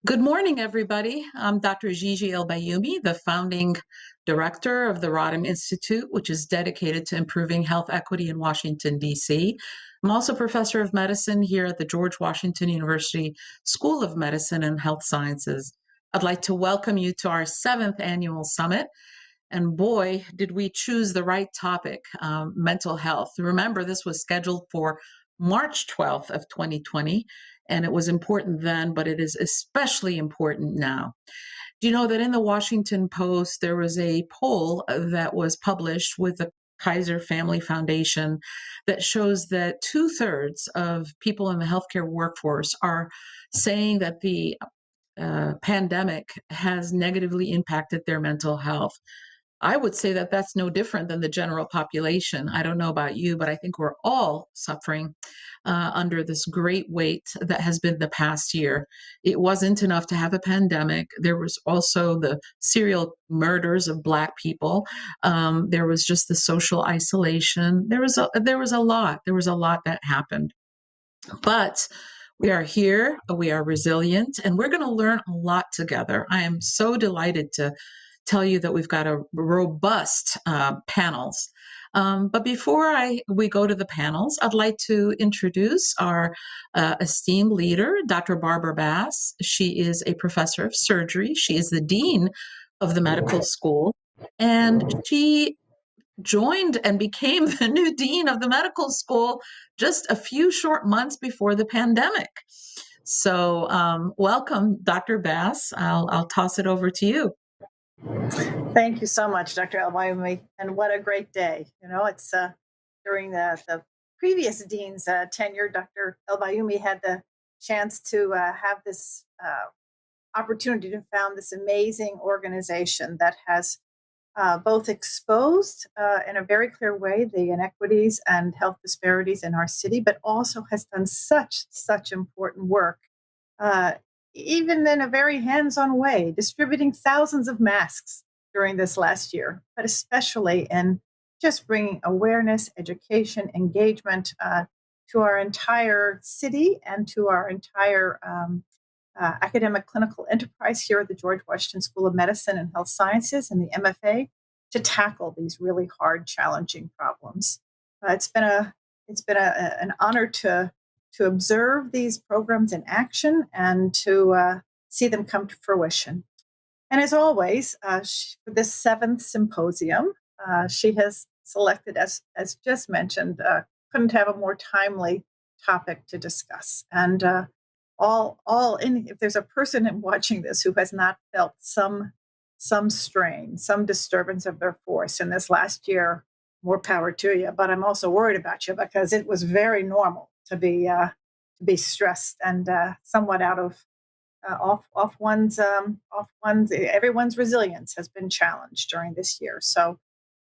Good morning, everybody. I'm Dr. Gigi El-Bayoumi, the founding director of the Rodham Institute, which is dedicated to improving health equity in Washington, D.C. I'm also professor of medicine here at the George Washington University School of Medicine and Health Sciences. I'd like to welcome you to our seventh annual summit. And boy, did we choose the right topic, mental health. Remember, this was scheduled for March 12th of 2020, and it was important then, but it is especially important now. Do you know that in the Washington Post, there was a poll that was published with the Kaiser Family Foundation that shows that two-thirds of people in the healthcare workforce are saying that the pandemic has negatively impacted their mental health. I would say that that's no different than the general population. I don't know about you, but I think we're all suffering under this great weight that has been the past year. It wasn't enough to have a pandemic. There was also the serial murders of Black people. There was just the social isolation. There was a lot. There was a lot that happened. But we are here, we are resilient, and we're going to learn a lot together. I am so delighted to tell you that we've got a robust panels. But before we go to the panels, I'd like to introduce our esteemed leader, Dr. Barbara Bass. She is a professor of surgery. She is the dean of the medical school, and she joined and became the new dean of the medical school just a few short months before the pandemic. So, welcome, Dr. Bass. I'll toss it over to you. Thank you so much, Dr. El-Bayoumi, and what a great day. It's during the previous dean's tenure, Dr. El-Bayoumi had the chance to have this opportunity to found this amazing organization that has both exposed in a very clear way the inequities and health disparities in our city, but also has done such important work, uh, even in a very hands-on way, distributing thousands of masks during this last year, but especially in just bringing awareness, education, engagement to our entire city and to our entire academic clinical enterprise here at the George Washington School of Medicine and Health Sciences and the MFA to tackle these really hard, challenging problems. It's been an honor to observe these programs in action and to see them come to fruition. And as always, for this seventh symposium, she has selected, as just mentioned, couldn't have a more timely topic to discuss. And if there's a person watching this who has not felt some strain, some disturbance of their force in this last year, more power to you. But I'm also worried about you because it was very normal to be stressed and somewhat out of everyone's resilience has been challenged during this year. So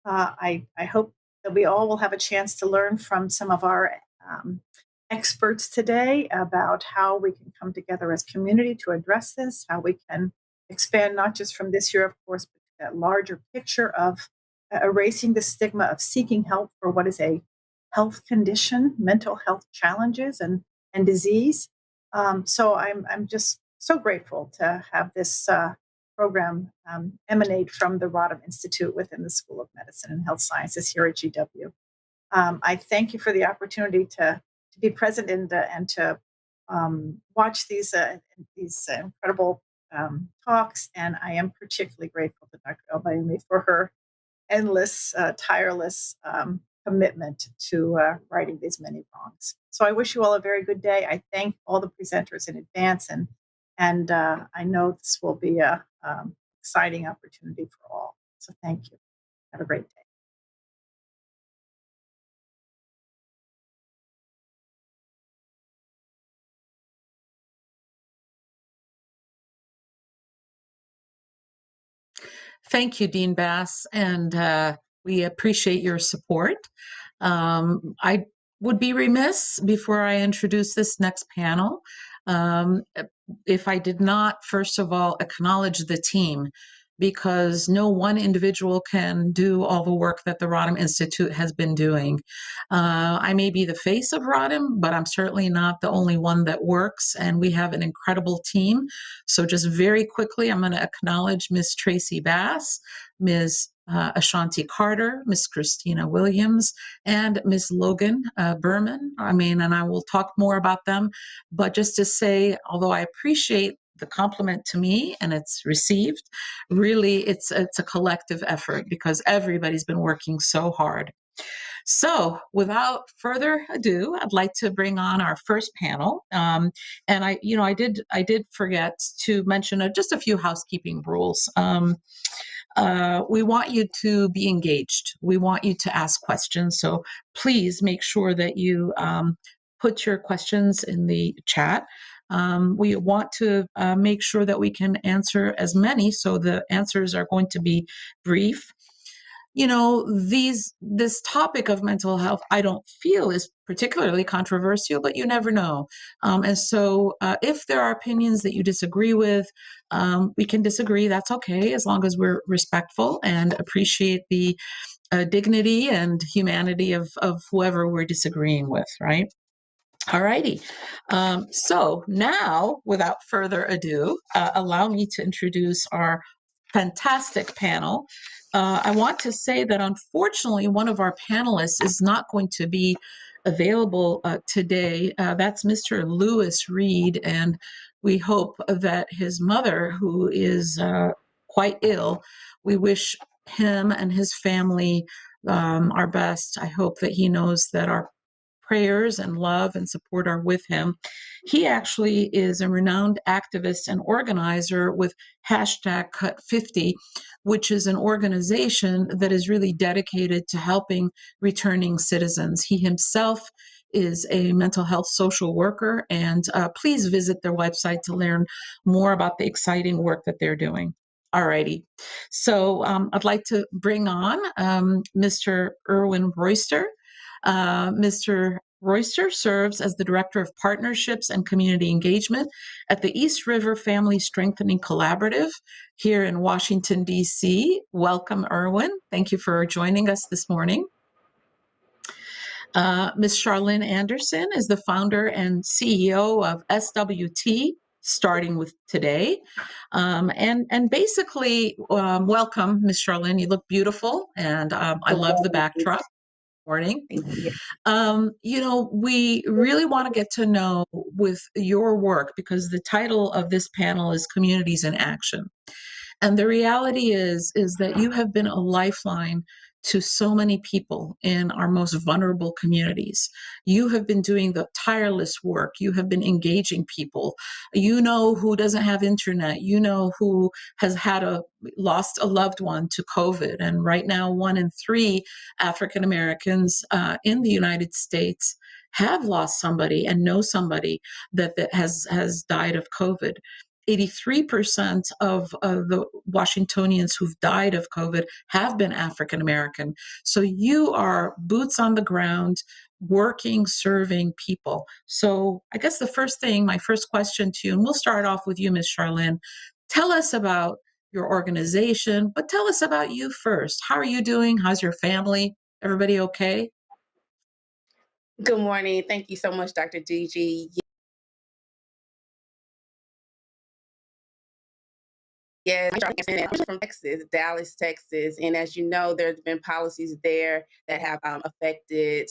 I hope that we all will have a chance to learn from some of our experts today about how we can come together as community to address this, how we can expand not just from this year, of course, but that larger picture of erasing the stigma of seeking help for what is a health condition, mental health challenges and disease. So I'm just so grateful to have this program emanate from the Rodham Institute within the School of Medicine and Health Sciences here at GW. I thank you for the opportunity to be present and to watch these incredible talks, and I am particularly grateful to Dr. El-Bayoumi for her endless, tireless commitment to righting these many wrongs. So I wish you all a very good day. I thank all the presenters in advance, and I know this will be a exciting opportunity for all. So thank you. Have a great day. Thank you, Dean Bass, and we appreciate your support. I would be remiss before I introduce this next panel if I did not, first of all, acknowledge the team. because no one individual can do all the work that the Rodham Institute has been doing. I may be the face of Rodham, but I'm certainly not the only one that works, and we have an incredible team. So just very quickly, I'm going to acknowledge Ms. Tracy Bass, Ms. Ashanti Carter, Miss Christina Williams, and Miss Logan Berman. I mean, and I will talk more about them, but just to say, although I appreciate the compliment to me and it's received, really it's a collective effort because everybody's been working so hard. So, without further ado, I'd like to bring on our first panel. And I did forget to mention just a few housekeeping rules. We want you to be engaged. We want you to ask questions. So please make sure that you put your questions in the chat. We want to make sure that we can answer as many, so the answers are going to be brief. This topic of mental health, I don't feel is particularly controversial, but you never know. And so if there are opinions that you disagree with, we can disagree. That's okay, as long as we're respectful and appreciate the dignity and humanity of whoever we're disagreeing with, right? All righty. So now, without further ado, allow me to introduce our fantastic panel. I want to say that unfortunately, one of our panelists is not going to be available today. That's Mr. Lewis Reed, and we hope that his mother, who is quite ill, we wish him and his family our best. I hope that he knows that our prayers and love and support are with him. He actually is a renowned activist and organizer with hashtag Cut 50, which is an organization that is really dedicated to helping returning citizens. He himself is a mental health social worker, and please visit their website to learn more about the exciting work that they're doing. All righty. So I'd like to bring on Mr. Erwin Royster. Mr. Royster serves as the Director of Partnerships and Community Engagement at the East River Family Strengthening Collaborative here in Washington, D.C. Welcome, Erwin. Thank you for joining us this morning. Ms. Charlene Anderson is the founder and CEO of SWT, starting with today. And basically, welcome, Ms. Charlene. You look beautiful, and I love the backdrop. Morning. We really want to get to know with your work because the title of this panel is Communities in Action. And the reality is that you have been a lifeline to so many people in our most vulnerable communities. You have been doing the tireless work. You have been engaging people. You know who doesn't have internet. You know who has lost a loved one to COVID. And right now, 1 in 3 African Americans in the United States have lost somebody and know somebody that has died of COVID. 83% of the Washingtonians who've died of COVID have been African American. So you are boots on the ground, working, serving people. So I guess my first question to you, and we'll start off with you, Ms. Charlene. Tell us about your organization, but tell us about you first. How are you doing? How's your family? Everybody okay? Good morning. Thank you so much, Dr. Gigi. Yeah, I'm from Texas, Dallas, Texas. And as you know, there's been policies there that have affected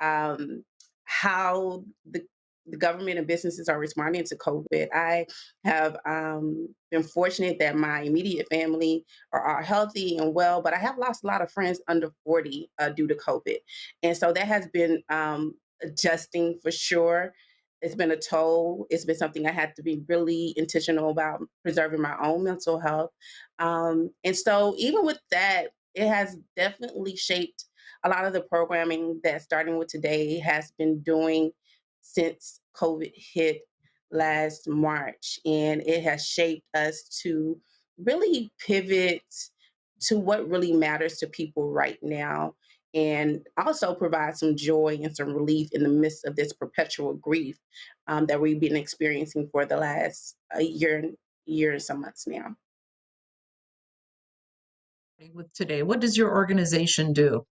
um, how the government and businesses are responding to COVID. I have been fortunate that my immediate family are healthy and well, but I have lost a lot of friends under 40 due to COVID. And so that has been adjusting for sure. It's been a toll. It's been something I had to be really intentional about preserving my own mental health. And so, even with that, it has definitely shaped a lot of the programming that starting with today has been doing since COVID hit last March. And it has shaped us to really pivot to what really matters to people right now and also provide some joy and some relief in the midst of this perpetual grief that we've been experiencing for the last year and some months now. with today? What does your organization do?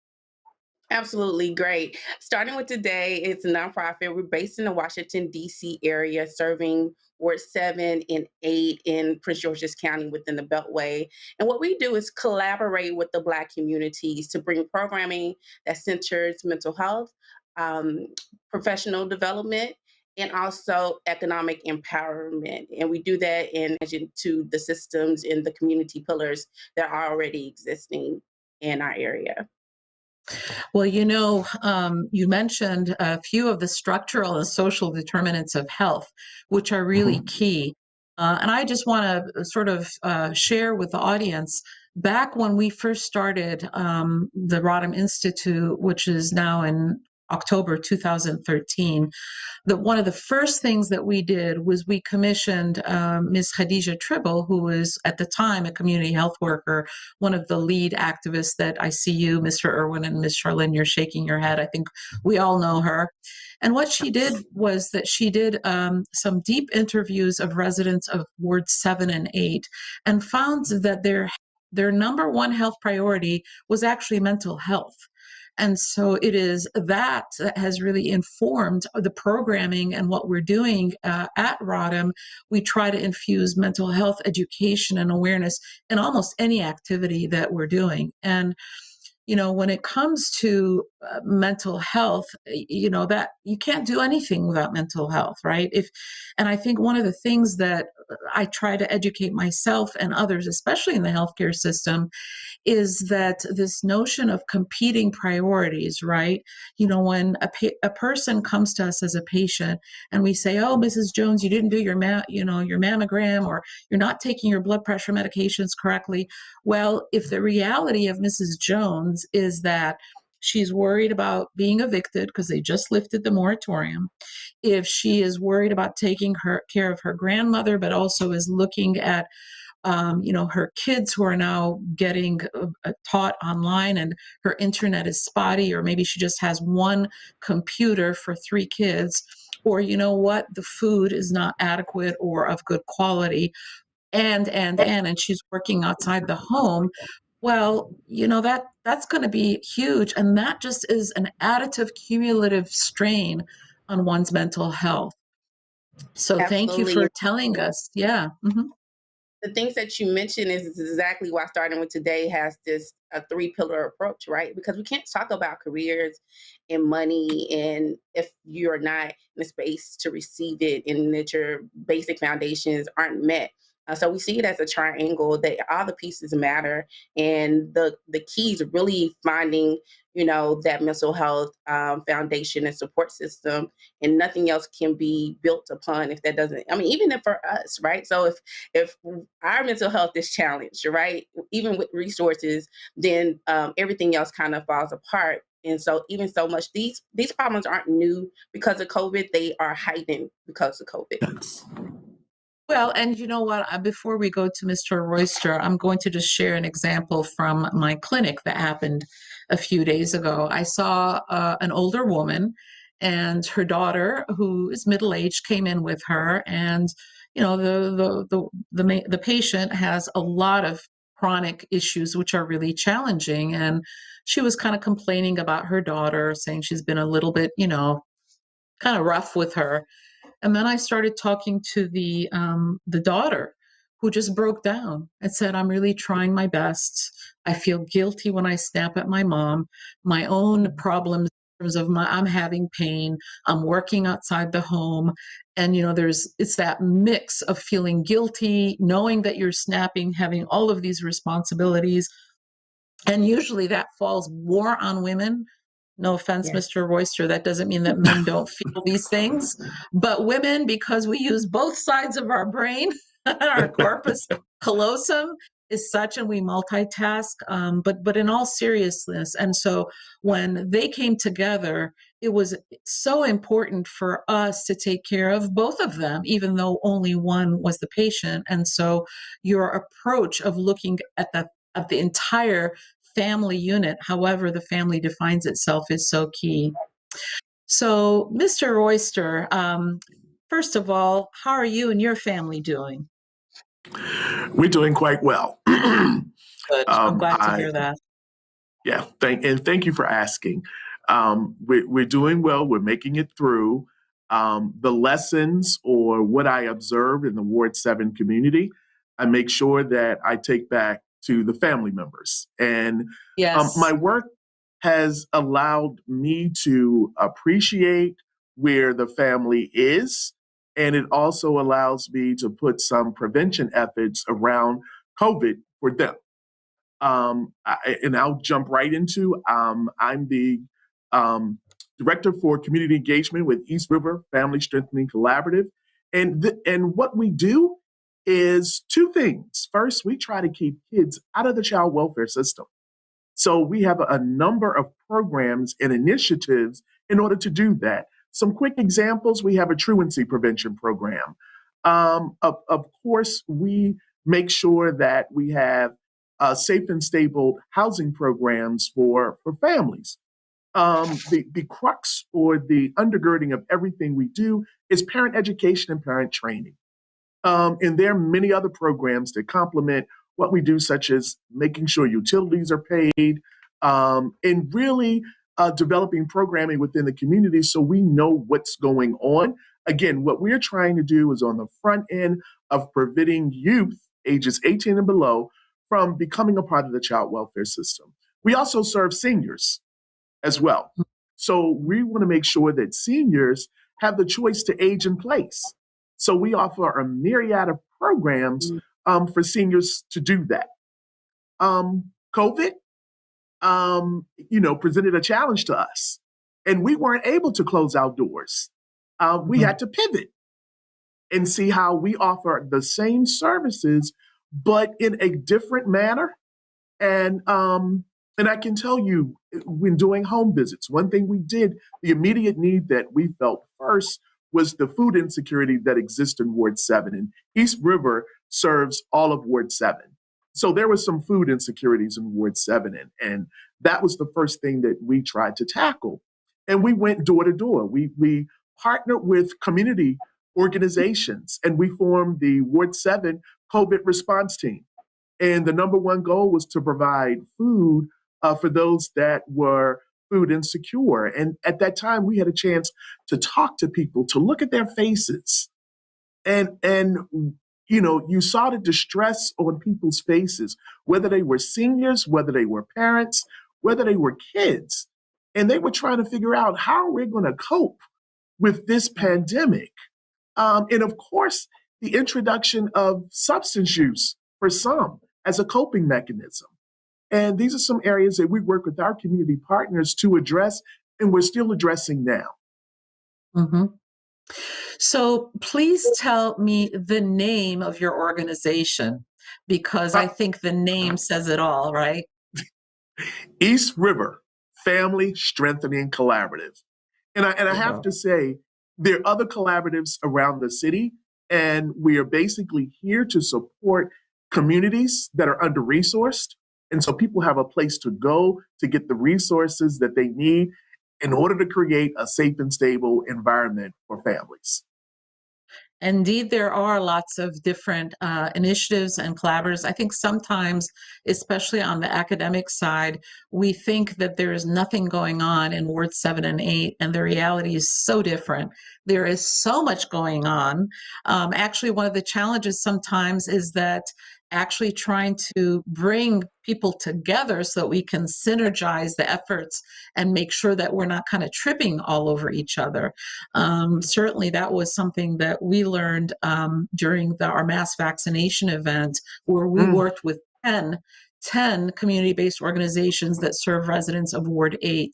Absolutely great. Starting with today, it's a nonprofit. We're based in the Washington, D.C. area, serving Ward 7 and 8 in Prince George's County within the Beltway. And what we do is collaborate with the Black communities to bring programming that centers mental health, um, professional development, and also economic empowerment. And we do that in addition to the systems and the community pillars that are already existing in our area. Well, you mentioned a few of the structural and social determinants of health, which are really Mhm. key. And I just want to sort of share with the audience back when we first started the Rodham Institute, which is now in October 2013. One of the first things that we did was we commissioned Ms. Khadija Tribble, who was at the time a community health worker, one of the lead activists that I see you, Mr. Irwin and Ms. Charlene, you're shaking your head. I think we all know her. And what she did was that she did some deep interviews of residents of Ward 7 and 8 and found that their number one health priority was actually mental health. And so it is that has really informed the programming and what we're doing at Rodham. We try to infuse mental health education and awareness in almost any activity that we're doing. And when it comes to mental health, that you can't do anything without mental health, right? And I think one of the things that I try to educate myself and others, especially in the healthcare system, is that this notion of competing priorities, right? When a person comes to us as a patient and we say, "Oh, Mrs. Jones, you didn't do your mammogram, or you're not taking your blood pressure medications correctly." Well, if the reality of Mrs. Jones is that she's worried about being evicted because they just lifted the moratorium, if she is worried about taking care of her grandmother, but also is looking at her kids who are now getting taught online and her internet is spotty, or maybe she just has one computer for three kids, or the food is not adequate or of good quality, and she's working outside the home. Well, that's going to be huge, and that just is an additive cumulative strain on one's mental health. So thank you Absolutely. for telling us. Yeah. The things that you mentioned is exactly why starting with today has this a three-pillar approach, right? Because we can't talk about careers and money and if you're not in a space to receive it and that your basic foundations aren't met. So we see it as a triangle that all the pieces matter, and the key is really finding, that mental health foundation and support system, and nothing else can be built upon if that doesn't. I mean, even if for us, right? So if our mental health is challenged, right, even with resources, then everything else kind of falls apart. And so even so much, these problems aren't new because of COVID. They are heightened because of COVID. Yes. Well, and you know what? Before we go to Mr. Royster, I'm going to just share an example from my clinic that happened a few days ago. I saw an older woman, and her daughter, who is middle aged, came in with her, and the patient has a lot of chronic issues which are really challenging, and she was kind of complaining about her daughter, saying she's been a little bit, kind of rough with her. And then I started talking to the daughter, who just broke down and said, "I'm really trying my best. I feel guilty when I snap at my mom. My own problems in terms of I'm having pain. I'm working outside the home." And it's that mix of feeling guilty, knowing that you're snapping, having all of these responsibilities, and usually that falls more on women. No offense, Yes. Mr. Royster, that doesn't mean that men don't feel these things. But women, because we use both sides of our brain, our corpus callosum is such, and we multitask. But in all seriousness, and so when they came together, it was so important for us to take care of both of them, even though only one was the patient. And so your approach of looking at the entire family unit, however the family defines itself, is so key. So, Mr. Royster, first of all, how are you and your family doing? We're doing quite well. Good. I'm glad to I hear that. Yeah, thank you for asking. We're doing well. We're making it through. The lessons or what I observed in the Ward 7 community, I make sure that I take back to the family members. And my Yes. work has allowed me to appreciate where the family is. And it also allows me to put some prevention efforts around COVID for them. And I'll jump right into I'm the um, director for community engagement with East River Family Strengthening Collaborative. And what we do is two things. First, we try to keep kids out of the child welfare system. So we have a number of programs and initiatives in order to do that. Some quick examples, we have a truancy prevention program. Of course, we make sure that we have safe and stable housing programs for families. The crux or the undergirding of everything we do is parent education and parent training. And there are many other programs that complement what we do, such as making sure utilities are paid, and really developing programming within the community so we know what's going on. Again, what we're trying to do is on the front end of preventing youth ages 18 and below from becoming a part of the child welfare system. We also serve seniors as well. So we want to make sure that seniors have the choice to age in place. So we offer a myriad of programs for seniors to do that. COVID, presented a challenge to us, and we weren't able to close our doors. We had to pivot and see how we offer the same services, but in a different manner. And I can tell you, when doing home visits, one thing we did, the immediate need that we felt first was the food insecurity that exists in Ward 7. And East River serves all of Ward 7. So there was some food insecurities in Ward 7. And that was the first thing that we tried to tackle. And we went door to door. We partnered with community organizations, and we formed the Ward 7 COVID response team. And the number one goal was to provide food for those that were food insecure. And at that time, we had a chance to talk to people, to look at their faces. And you saw the distress on people's faces, whether they were seniors, whether they were parents, whether they were kids. And they were trying to figure out, how are we going to cope with this pandemic? And of course, the introduction of substance use for some as a coping mechanism. And these are some areas that we work with our community partners to address, and we're still addressing now. Mm-hmm. So please tell me the name of your organization, because I think the name says it all, right? East River Family Strengthening Collaborative. And I have to say, there are other collaboratives around the city, and we are basically here to support communities that are under-resourced. And so people have a place to go to get the resources that they need in order to create a safe and stable environment for families. Indeed, there are lots of different initiatives and collaborators. I think sometimes, especially on the academic side, we think that there is nothing going on in Ward 7 and 8, and the reality is so different. There is so much going on. Actually, one of the challenges sometimes is that actually trying to bring people together so that we can synergize the efforts and make sure that we're not kind of tripping all over each other. Certainly, that was something that we learned during our mass vaccination event, where we worked with 10 community-based organizations that serve residents of Ward 8.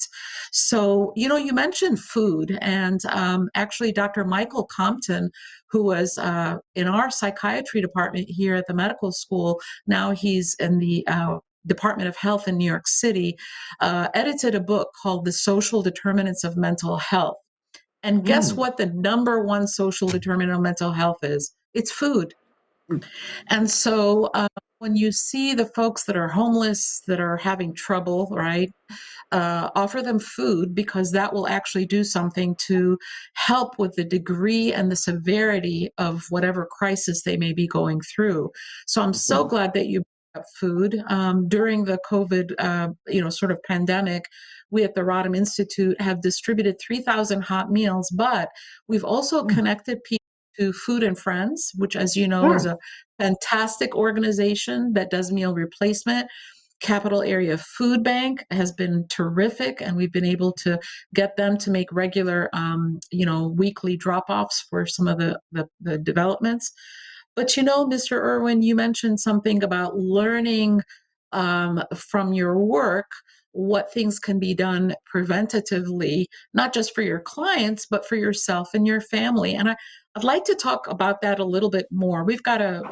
So, you mentioned food, and actually Dr. Michael Compton, who was in our psychiatry department here at the medical school, now he's in the Department of Health in New York City, edited a book called The Social Determinants of Mental Health. And guess what the number one social determinant of mental health is? It's food. And so when you see the folks that are homeless, that are having trouble, right, offer them food, because that will actually do something to help with the degree and the severity of whatever crisis they may be going through. So I'm so glad that you brought food. During the COVID, sort of pandemic, we at the Rodham Institute have distributed 3,000 hot meals, but we've also Mm, connected people to Food and Friends, which, as you know, is sure. a fantastic organization that does meal replacement. Capital Area Food Bank has been terrific, and we've been able to get them to make regular, weekly drop-offs for some of the developments. But Mr. Irwin, you mentioned something about learning from your work what things can be done preventatively, not just for your clients, but for yourself and your family. And I'd like to talk about that a little bit more. We've got a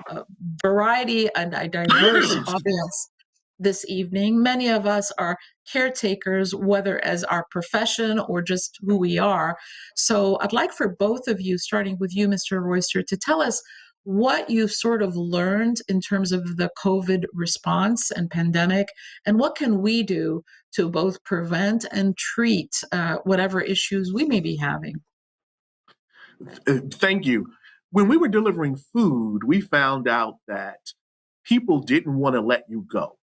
variety and a diverse Excuse me. audience this evening. Many of us are caretakers, whether as our profession or just who we are. So I'd like for both of you, starting with you, Mr. Royster, to tell us what you've sort of learned in terms of the COVID response and pandemic, and what can we do to both prevent and treat whatever issues we may be having. Thank you. When we were delivering food, we found out that people didn't want to let you go.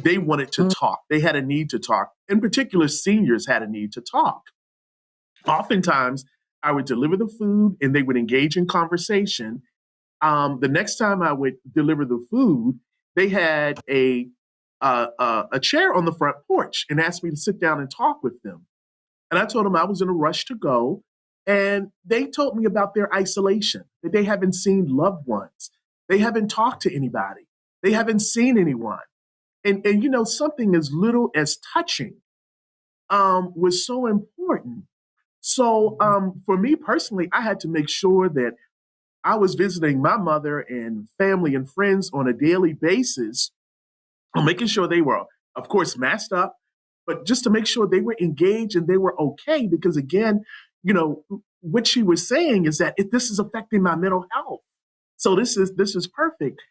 They wanted to Mm. talk. They had a need to talk. In particular, seniors had a need to talk. Oftentimes, I would deliver the food and they would engage in conversation. The next time I would deliver the food, they had a chair on the front porch and asked me to sit down and talk with them. And I told them I was in a rush to go. And they told me about their isolation, that they haven't seen loved ones. They haven't talked to anybody. They haven't seen anyone. And something as little as touching was so important. So for me personally, I had to make sure that I was visiting my mother and family and friends on a daily basis, making sure they were, of course, masked up, but just to make sure they were engaged and they were okay. Because again, what she was saying is that this is affecting my mental health. So this is perfect.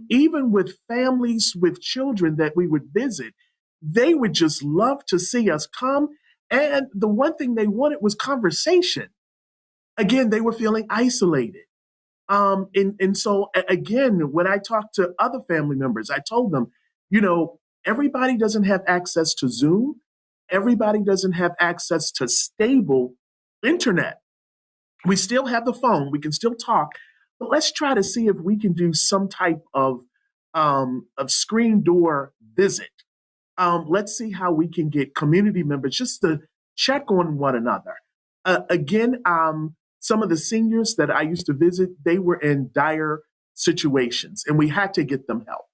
Even with families with children that we would visit, they would just love to see us come. And the one thing they wanted was conversation. Again, they were feeling isolated. And so again, when I talked to other family members, I told them, everybody doesn't have access to Zoom. Everybody doesn't have access to stable internet. We still have the phone. We can still talk, but let's try to see if we can do some type of screen door visit. Let's see how we can get community members just to check on one another. Again, some of the seniors that I used to visit, they were in dire situations and we had to get them help.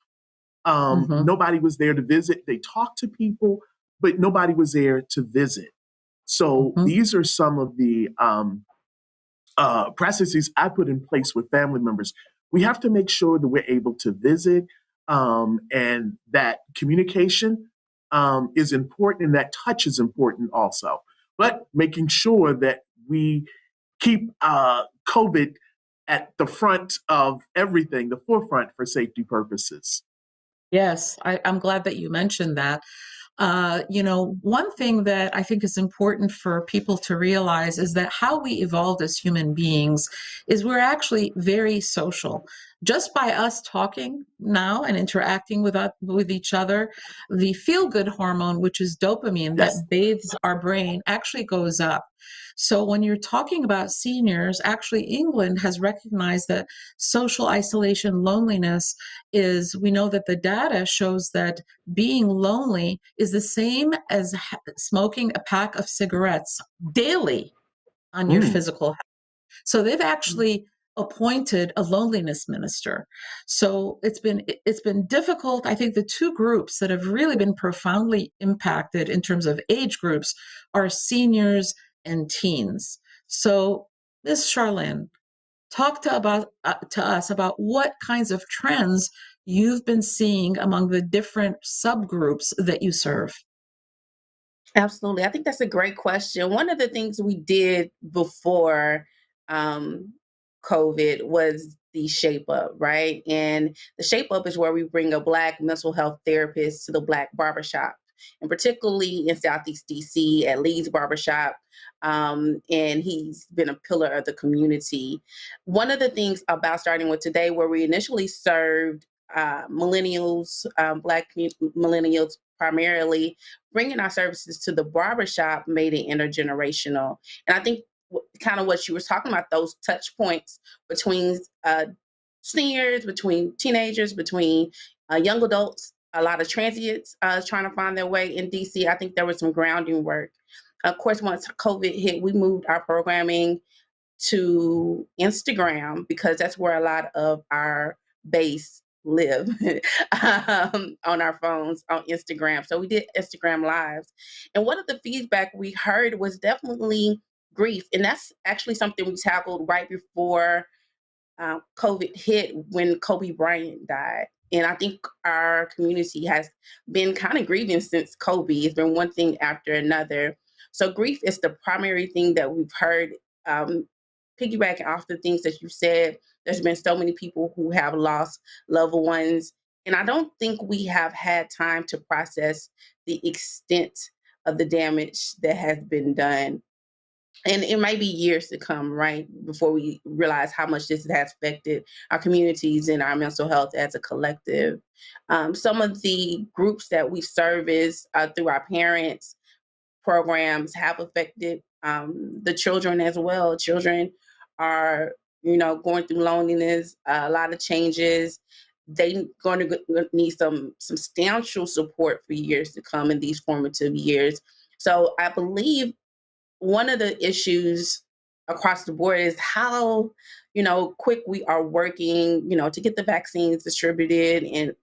Mhm. Nobody was there to visit. They talked to people, but nobody was there to visit. So Mhm. these are some of the processes I put in place with family members. We have to make sure that we're able to visit and that communication is important and that touch is important also. But making sure that we keep COVID at the front of everything, the forefront for safety purposes. Yes, I'm glad that you mentioned that. One thing that I think is important for people to realize is that how we evolved as human beings is we're actually very social. Just by us talking now and interacting with each other, the feel good hormone, which is dopamine Yes. that bathes our brain, actually goes up. So when you're talking about seniors, actually England has recognized that social isolation, loneliness we know that the data shows that being lonely is the same as smoking a pack of cigarettes daily on your Mm. physical health. So they've actually appointed a loneliness minister. So it's been difficult. I think the two groups that have really been profoundly impacted in terms of age groups are seniors and teens. So Ms. Charlene, talk to us about what kinds of trends you've been seeing among the different subgroups that you serve. Absolutely. I think that's a great question. One of the things we did before um, COVID was the Shape Up, right? And the Shape Up is where we bring a Black mental health therapist to the Black barbershop, and particularly in Southeast DC at Lee's Barbershop. And he's been a pillar of the community. One of the things about starting with today, where we initially served millennials, millennials primarily, bringing our services to the barbershop made it intergenerational. And I think kind of what you were talking about, those touch points between seniors, between teenagers, between young adults, a lot of transients trying to find their way in DC. I think there was some grounding work. Of course, once COVID hit, we moved our programming to Instagram because that's where a lot of our base live on our phones on Instagram. So we did Instagram lives. And one of the feedback we heard was definitely grief. And that's actually something we tackled right before COVID hit when Kobe Bryant died. And I think our community has been kind of grieving since Kobe. It's been one thing after another. So grief is the primary thing that we've heard. Piggybacking off the things that you said, there's been so many people who have lost loved ones. And I don't think we have had time to process the extent of the damage that has been done. And it might be years to come, right, before we realize how much this has affected our communities and our mental health as a collective. Some of the groups that we service through our parents programs have affected the children as well. Children are, going through loneliness, a lot of changes. They going to need some substantial support for years to come in these formative years. So I believe one of the issues across the board is how, quick we are working, to get the vaccines distributed and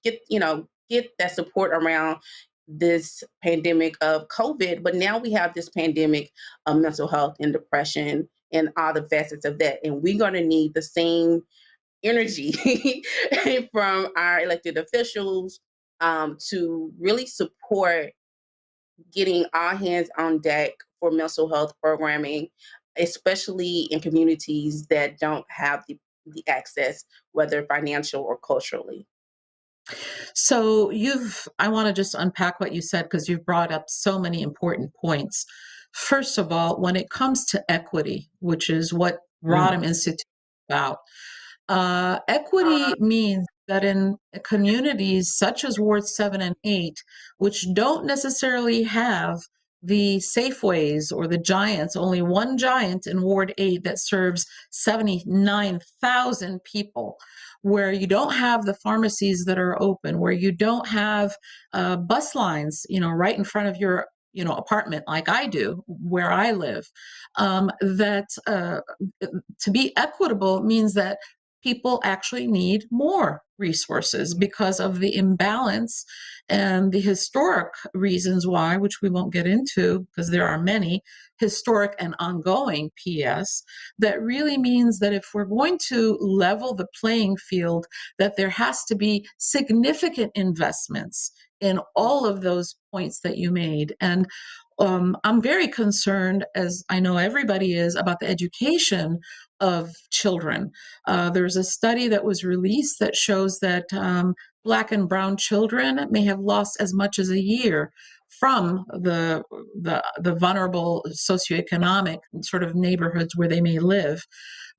get that support around this pandemic of COVID. But now we have this pandemic of mental health and depression and all the facets of that. And we're going to need the same energy from our elected officials to really support getting all hands on deck for mental health programming, especially in communities that don't have the access, whether financial or culturally. So I want to just unpack what you said because you've brought up so many important points. First of all, when it comes to equity, which is what Rodham Institute is about, equity means that in communities such as Ward 7 and 8, which don't necessarily have the Safeways or the Giants, only one Giant in Ward 8 that serves 79,000 people, where you don't have the pharmacies that are open, where you don't have bus lines, right in front of your apartment like I do where I live. That to be equitable means that people actually need more resources because of the imbalance and the historic reasons why, which we won't get into because there are many historic and ongoing PS, that really means that if we're going to level the playing field, that there has to be significant investments in all of those points that you made. And I'm very concerned, as I know everybody is, about the education of children. There's a study that was released that shows that Black and Brown children may have lost as much as a year from the vulnerable socioeconomic sort of neighborhoods where they may live.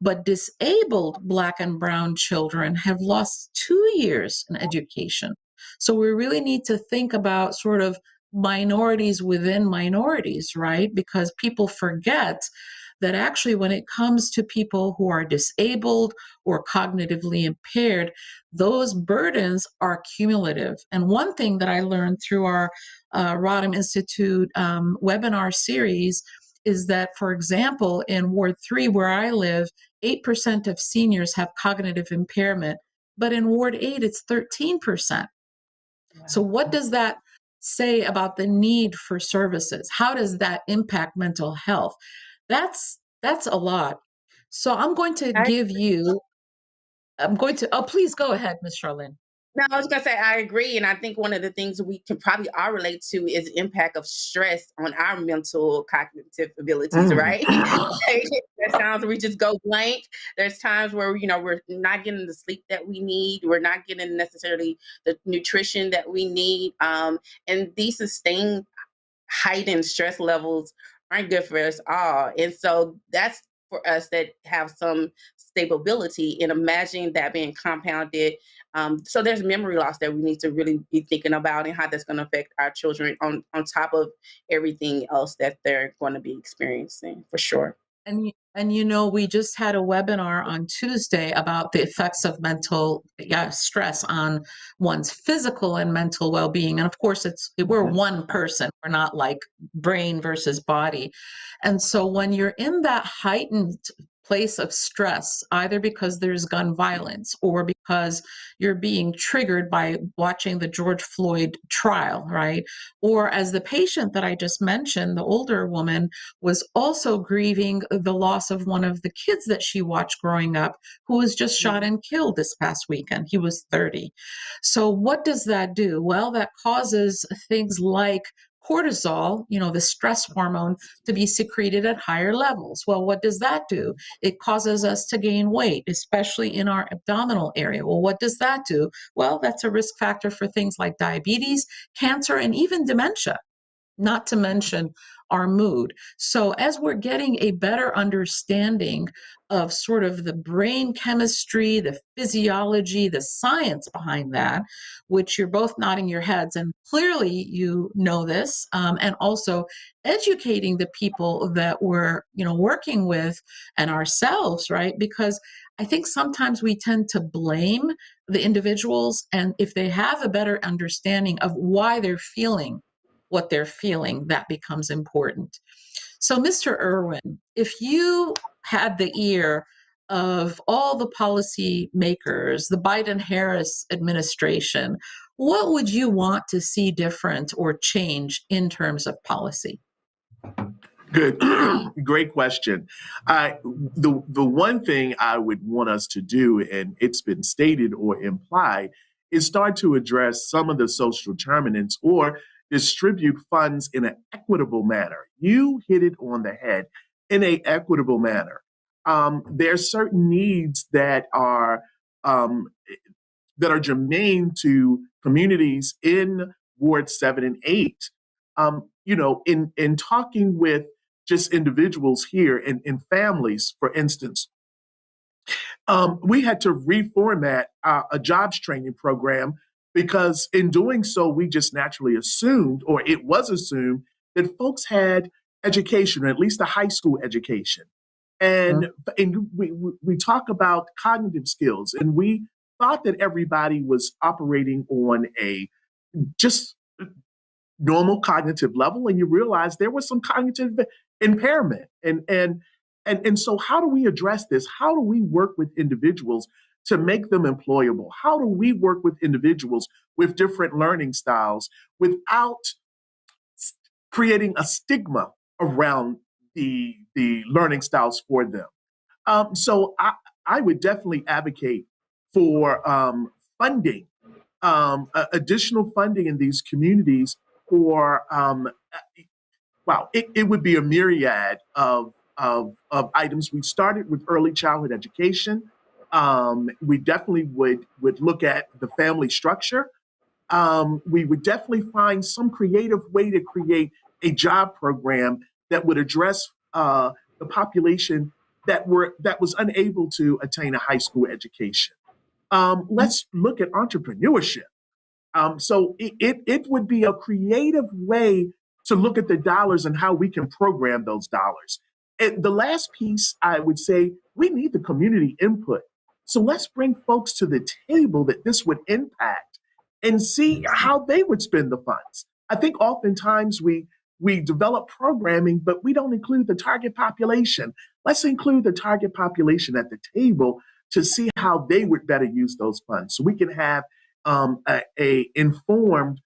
But disabled Black and Brown children have lost 2 years in education. So we really need to think about sort of minorities within minorities, right? Because people forget that actually when it comes to people who are disabled or cognitively impaired, those burdens are cumulative. And one thing that I learned through our Rodham Institute webinar series is that, for example, in Ward 3, where I live, 8% of seniors have cognitive impairment, but in Ward 8, it's 13%. So what does that say about the need for services? How does that impact mental health? That's a lot. So I'm going to give you, oh, please go ahead, Ms. Charlene. No, I was going to say, I agree. And I think one of the things we can probably all relate to is the impact of stress on our mental cognitive abilities, right? There's times where we just go blank. There's times where, we're not getting the sleep that we need. We're not getting necessarily the nutrition that we need. And these sustained heightened stress levels aren't good for us all. And so that's for us that have some stability, and imagine that being compounded. So there's memory loss that we need to really be thinking about, and how that's going to affect our children on top of everything else that they're going to be experiencing, for sure. And you know, we just had a webinar on Tuesday about the effects of mental stress on one's physical and mental well-being. And of course, we're one person. We're not like brain versus body. And so when you're in that heightened place of stress, either because there's gun violence or because you're being triggered by watching the George Floyd trial, right? Or as the patient that I just mentioned, the older woman was also grieving the loss of one of the kids that she watched growing up, who was just shot and killed this past weekend. He was 30. So what does that do? Well, that causes things like cortisol, you know, the stress hormone, to be secreted at higher levels. Well, what does that do? It causes us to gain weight, especially in our abdominal area. Well, what does that do? Well, that's a risk factor for things like diabetes, cancer, and even dementia, not to mention our mood. So as we're getting a better understanding of sort of the brain chemistry, the physiology, the science behind that, which you're both nodding your heads, and clearly you know this, and also educating the people that we're, you know, working with and ourselves, right? Because I think sometimes we tend to blame the individuals, and if they have a better understanding of why they're feeling what they're feeling, that becomes important. So, Mr. Irwin, if you had the ear of all the policy makers, the Biden Harris administration, what would you want to see different or change in terms of policy? Good, great question. The one thing I would want us to do, and it's been stated or implied, is start to address some of the social determinants or distribute funds in an equitable manner. You hit it on the head, in a equitable manner. There are certain needs um, that are germane to communities in Ward 7 and 8. You know, in talking with just individuals here in families, for instance, we had to reformat a jobs training program because in doing so, we just naturally assumed, or it was assumed, that folks had education, or at least a high school education. And, and we talk about cognitive skills, and we thought that everybody was operating on a just normal cognitive level, and you realize there was some cognitive impairment. And so how do we address this? How do we work with individuals to make them employable? How do we work with individuals with different learning styles without creating a stigma around the learning styles for them? So I would definitely advocate for funding, additional funding in these communities for, wow, it would be a myriad of items. We started with early childhood education. We definitely would look at the family structure. We would definitely find some creative way to create a job program that would address the population that was unable to attain a high school education. Let's look at entrepreneurship. So it would be a creative way to look at the dollars and how we can program those dollars. And the last piece, I would say, we need the community input. So let's bring folks to the table that this would impact and see how they would spend the funds. I think oftentimes we develop programming, but we don't include the target population. Let's include the target population at the table to see how they would better use those funds. So we can have a informed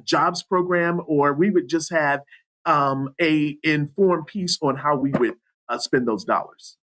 jobs program, or we would just have a informed piece on how we would spend those dollars.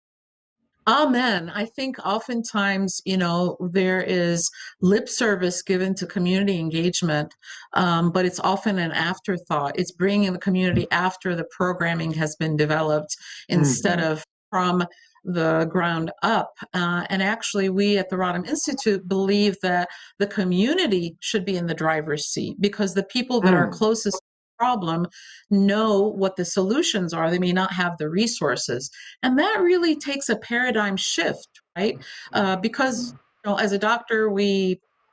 Amen. I think oftentimes, you know, there is lip service given to community engagement, but it's often an afterthought. It's bringing the community after the programming has been developed instead of from the ground up. And actually, we at the Rodham Institute believe that the community should be in the driver's seat, because the people that are closest problem know what the solutions are. They may not have the resources. And that really takes a paradigm shift, right? Because as a doctor,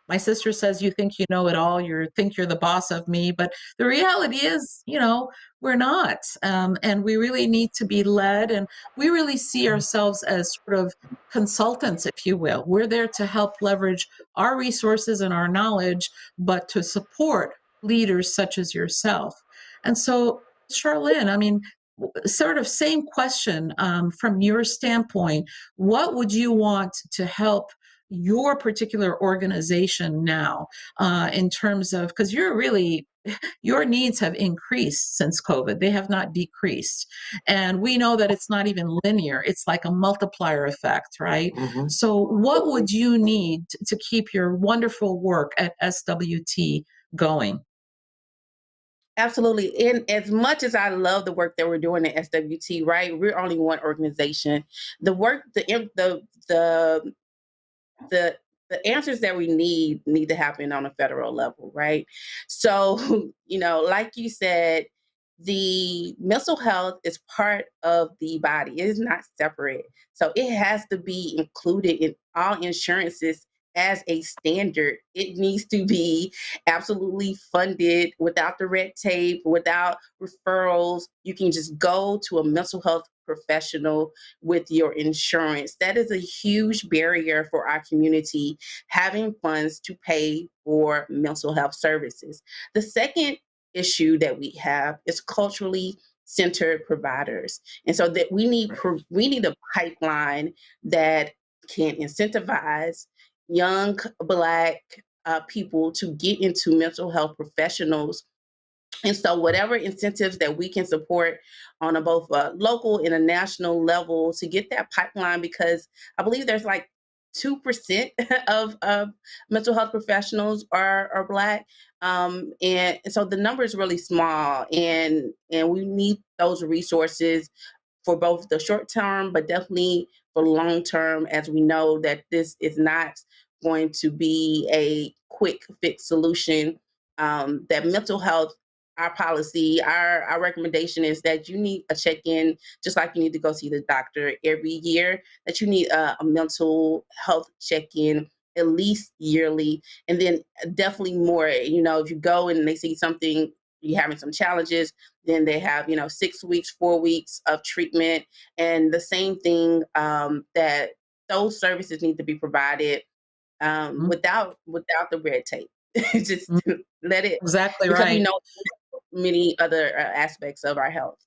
my sister says, you think you know it all, you think you're the boss of me. But the reality is, we're not. And we really need to be led. And we really see ourselves as sort of consultants, if you will. We're there to help leverage our resources and our knowledge, but to support leaders such as yourself. And so, Charlene, I mean, sort of same question from your standpoint. What would you want to help your particular organization now in terms of, because your needs have increased since COVID. They have not decreased. And we know that it's not even linear. It's like a multiplier effect, right? Mm-hmm. So what would you need to keep your wonderful work at SWT going? Absolutely. And as much as I love the work that we're doing at SWT, right? We're only one organization. The work, the the answers that we need to happen on a federal level, right? So, like you said, the mental health is part of the body. It is not separate. So it has to be included in all insurances as a standard. It needs to be absolutely funded without the red tape, without referrals. You can just go to a mental health professional with your insurance. That is a huge barrier for our community, having funds to pay for mental health services. The second issue that we have is culturally centered providers. And so that we need a pipeline that can incentivize young Black people to get into mental health professionals. And so whatever incentives that we can support on both local and a national level to get that pipeline, because I believe there's like 2% of mental health professionals are Black. And so the number is really small, and we need those resources for both the short term, but definitely for long term, as we know that this is not going to be a quick fix solution. That mental health, our policy, our recommendation is that you need a check-in, just like you need to go see the doctor every year, that you need a mental health check-in at least yearly. And then definitely more, if you go and they see something, you're having some challenges, then they have, 6 weeks, 4 weeks of treatment. And the same thing, that those services need to be provided without the red tape. Just Mhm. let it, Exactly because we right. know many other aspects of our health.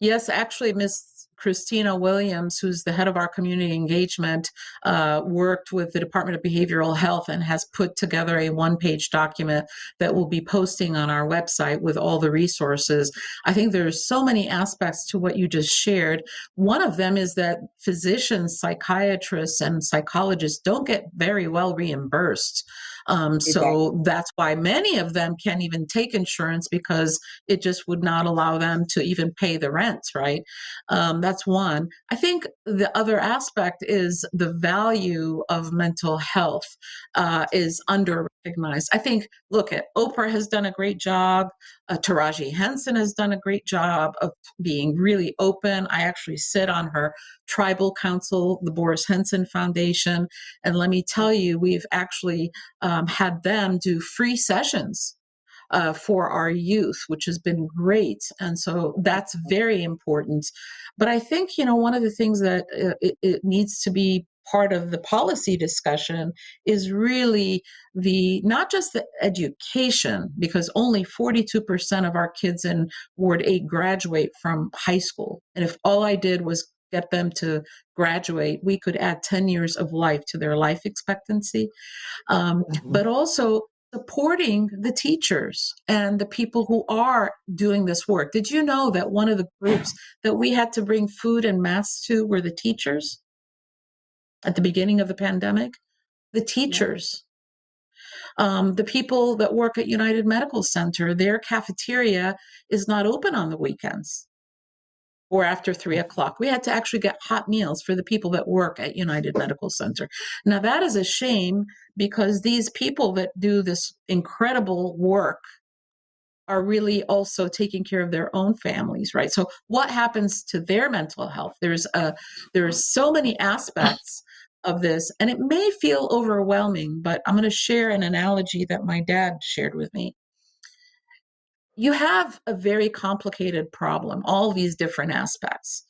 Yes, actually, Miss Christina Williams, who's the head of our community engagement, worked with the Department of Behavioral Health and has put together a one-page document that we'll be posting on our website with all the resources. I think there's so many aspects to what you just shared. One of them is that physicians, psychiatrists, and psychologists don't get very well reimbursed. Exactly. So that's why many of them can't even take insurance, because it just would not allow them to even pay the rent, right? That's one. I think the other aspect is the value of mental health is under recognized. I think, look, at Oprah has done a great job. Taraji Henson has done a great job of being really open. I actually sit on her tribal council, the Boris Henson Foundation. And let me tell you, we've actually had them do free sessions for our youth, which has been great. And so that's very important. But I think, one of the things that it needs to be part of the policy discussion is really not just the education, because only 42% of our kids in Ward 8 graduate from high school. And if all I did was get them to graduate, we could add 10 years of life to their life expectancy. But also supporting the teachers and the people who are doing this work. Did you know that one of the groups that we had to bring food and masks to were the teachers at the beginning of the pandemic? The Yeah. teachers. The people that work at United Medical Center, their cafeteria is not open on the weekends or after 3 o'clock. We had to actually get hot meals for the people that work at United Medical Center. Now, that is a shame, because these people that do this incredible work are really also taking care of their own families, right? So what happens to their mental health? There's so many aspects of this, and it may feel overwhelming, but I'm going to share an analogy that my dad shared with me. You have a very complicated problem, all these different aspects.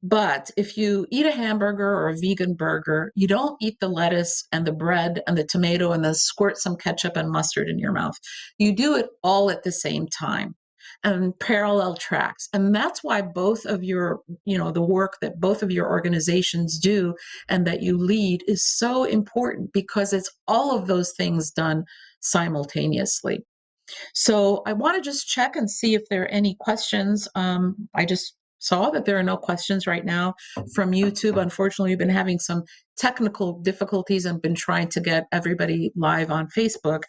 But if you eat a hamburger or a vegan burger, you don't eat the lettuce and the bread and the tomato and then squirt some ketchup and mustard in your mouth. You do it all at the same time and parallel tracks. And that's why both of your, the work that both of your organizations do and that you lead is so important, because it's all of those things done simultaneously. So I want to just check and see if there are any questions. I just saw that there are no questions right now from YouTube. Unfortunately, we've been having some technical difficulties and been trying to get everybody live on Facebook.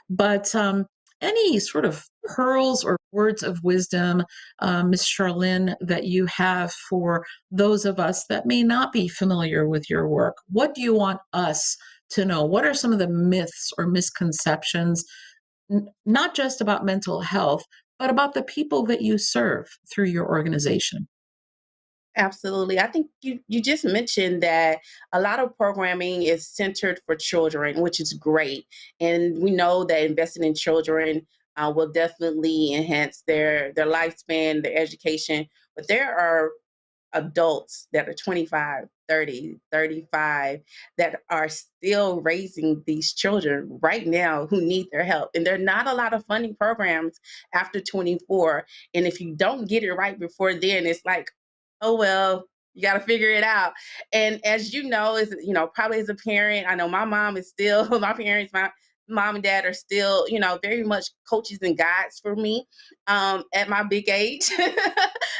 But any sort of pearls or words of wisdom, Ms. Charlene, that you have for those of us that may not be familiar with your work? What do you want us to know? What are some of the myths or misconceptions, not just about mental health, but about the people that you serve through your organization? Absolutely. I think you just mentioned that a lot of programming is centered for children, which is great. And we know that investing in children will definitely enhance their lifespan, their education. But there are adults that are 25, 30, 35 that are still raising these children right now who need their help. And there are not a lot of funding programs after 24. And if you don't get it right before then, it's like, oh, well, you got to figure it out. And as you know, probably as a parent, I know my mom is still, my parents, my mom and dad are still, very much coaches and guides for me at my big age.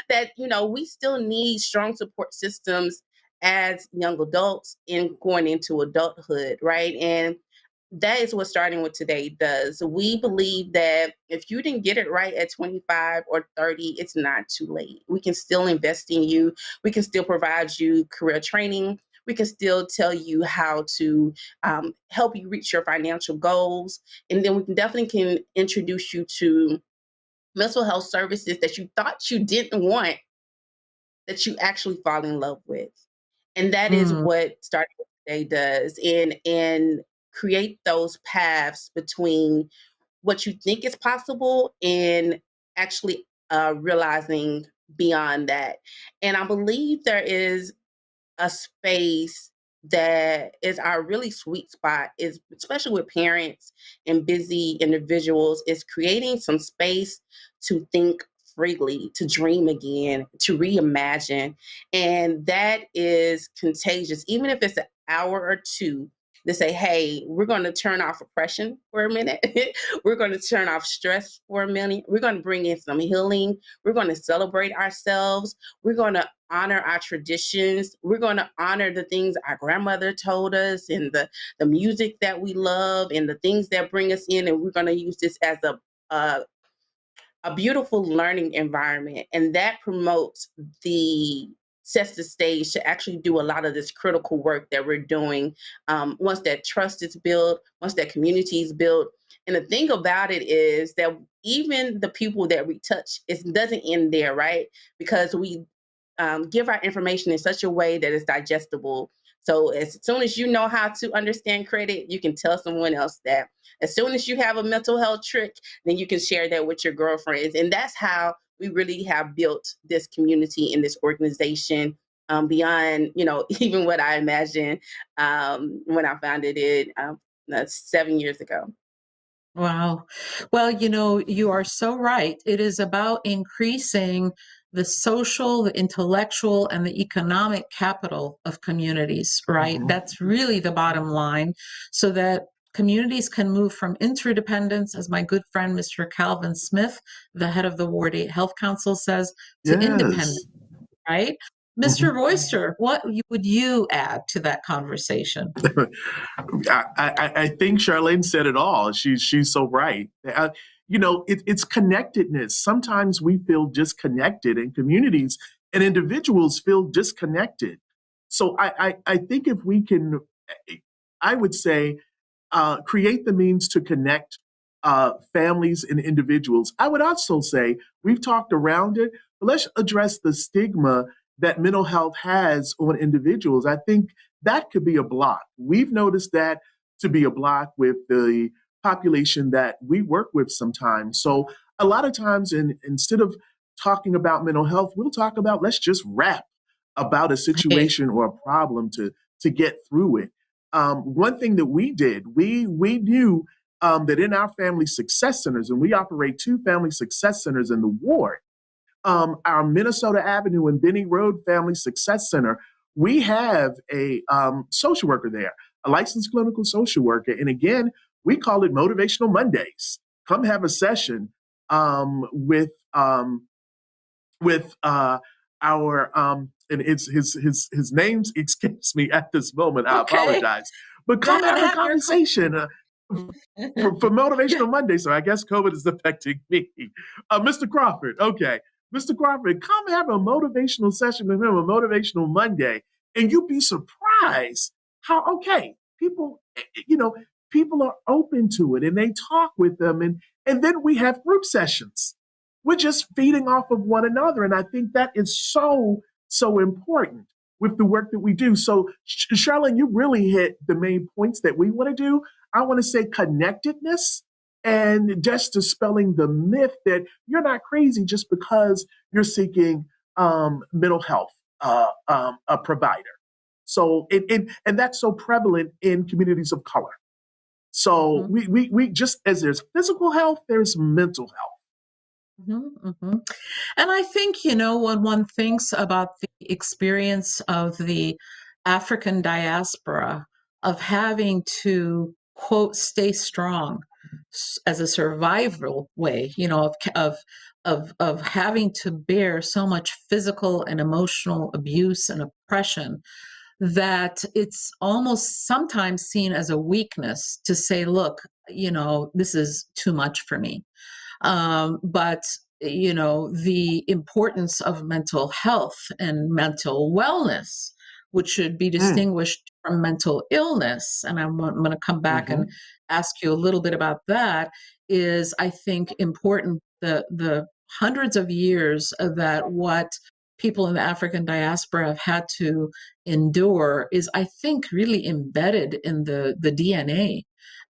That we still need strong support systems as young adults in going into adulthood, right? And that is what starting with today does. We believe that if you didn't get it right at 25 or 30, it's not too late. We can still invest in you. We can still provide you career training. We can still tell you how to help you reach your financial goals. And then we can introduce you to mental health services that you thought you didn't want, that you actually fall in love with. And that is Mm, what Starting With Today does, and create those paths between what you think is possible and actually realizing beyond that. And I believe there is a space that is our really sweet spot, is especially with parents and busy individuals, is creating some space to think freely, to dream again, to reimagine. And that is contagious, even if it's an hour or two, to say, hey, we're going to turn off oppression for a minute. We're going to turn off stress for a minute. We're going to bring in some healing. We're going to celebrate ourselves. We're going to honor our traditions. We're going to honor the things our grandmother told us, and the music that we love, and the things that bring us in. And we're going to use this as a beautiful learning environment. And that sets the stage to actually do a lot of this critical work that we're doing once that trust is built, once that community is built. And the thing about it is that even the people that we touch, it doesn't end there, right? Because we give our information in such a way that it's digestible. So as soon as you know how to understand credit, you can tell someone else that. As soon as you have a mental health trick, then you can share that with your girlfriends. And that's how we really have built this community and this organization, beyond, even what I imagined when I founded it 7 years ago. wow. Well, you are so right. It is about increasing the social, the intellectual, and the economic capital of communities, right? Mhm. That's really the bottom line, so that communities can move from interdependence, as my good friend Mr. Calvin Smith, the head of the Ward 8 Health Council, says, to independence, Yes. right? Mr. Mhm. Royster, what would you add to that conversation? I think Charlene said it all. She's so right. It's connectedness. Sometimes we feel disconnected in communities, and individuals feel disconnected. So I think if we can, I would say, create the means to connect families and individuals. I would also say we've talked around it, but let's address the stigma that mental health has on individuals. I think that could be a block. We've noticed that to be a block with the population that we work with sometimes. So a lot of times, instead of talking about mental health, we'll talk about, let's just rap about a Right. situation or a problem to get through it. One thing that we did, we knew that in our family success centers, and we operate 2 family success centers in the ward, our Minnesota Avenue and Benny Road Family Success Center, we have a social worker there, a licensed clinical social worker. And again, we call it Motivational Mondays. Come have a session with our and it's his name escapes me at this moment. I Okay. apologize, but Go come ahead, have a have your conversation. For yeah. Motivational Monday, so I guess COVID is affecting me. Mr. Crawford, okay. Mr. Crawford, come have a motivational session with him, a motivational Monday, and you'd be surprised how, okay, people, people are open to it and they talk with them. And then we have group sessions. We're just feeding off of one another. And I think that is so, so important with the work that we do. So, Charlene, you really hit the main points that we want to do. I want to say connectedness and just dispelling the myth that you're not crazy just because you're seeking mental health a provider. So and that's so prevalent in communities of color. So Mhm. we just as there's physical health, there's mental health. Mhm, mhm. And I think, when one thinks about the experience of the African diaspora of having to, quote, stay strong as a survival way, of having to bear so much physical and emotional abuse and oppression, that it's almost sometimes seen as a weakness to say, look, this is too much for me. But the importance of mental health and mental wellness, which should be Mm, distinguished from mental illness, and I'm going to come back and mhm, ask you a little bit about that, is I think important. The hundreds of years that what people in the African diaspora have had to endure is, I think, really embedded in the DNA.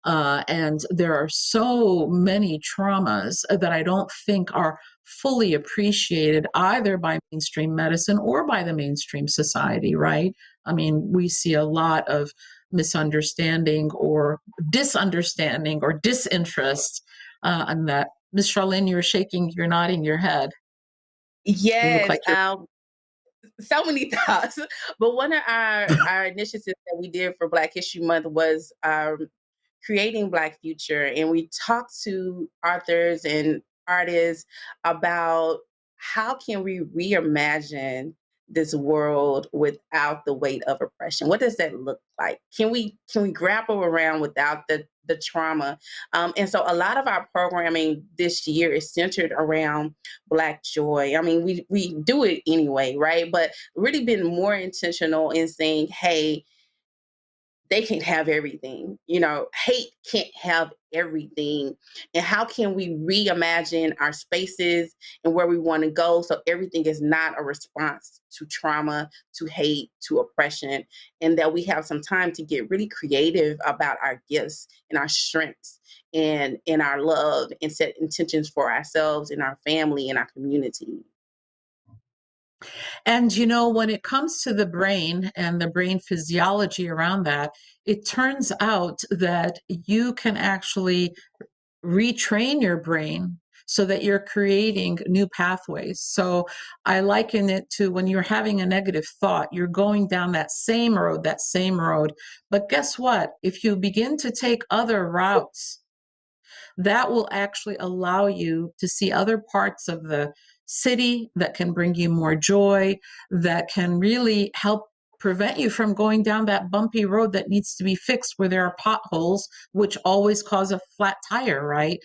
And there are so many traumas that I don't think are fully appreciated either by mainstream medicine or by the mainstream society, right? I mean, we see a lot of misunderstanding or disunderstanding or disinterest on that. Miss Charlene, you're nodding your head. You look Yes, like you're so many thoughts. But one of our initiatives that we did for Black History Month was creating Black Future, and we talked to authors and artists about how can we reimagine this world without the weight of oppression. What does that look like? Can we grapple around without the trauma? And so a lot of our programming this year is centered around Black joy. I mean, we do it anyway, right? But really been more intentional in saying, hey, they can't have everything. Hate can't have everything. And how can we reimagine our spaces and where we want to go so everything is not a response to trauma, to hate, to oppression, and that we have some time to get really creative about our gifts and our strengths and our love and set intentions for ourselves and our family and our community. And when it comes to the brain and the brain physiology around that, it turns out that you can actually retrain your brain so that you're creating new pathways. So I liken it to when you're having a negative thought, you're going down that same road. But guess what? If you begin to take other routes, that will actually allow you to see other parts of the city that can bring you more joy, that can really help prevent you from going down that bumpy road that needs to be fixed where there are potholes, which always cause a flat tire, right?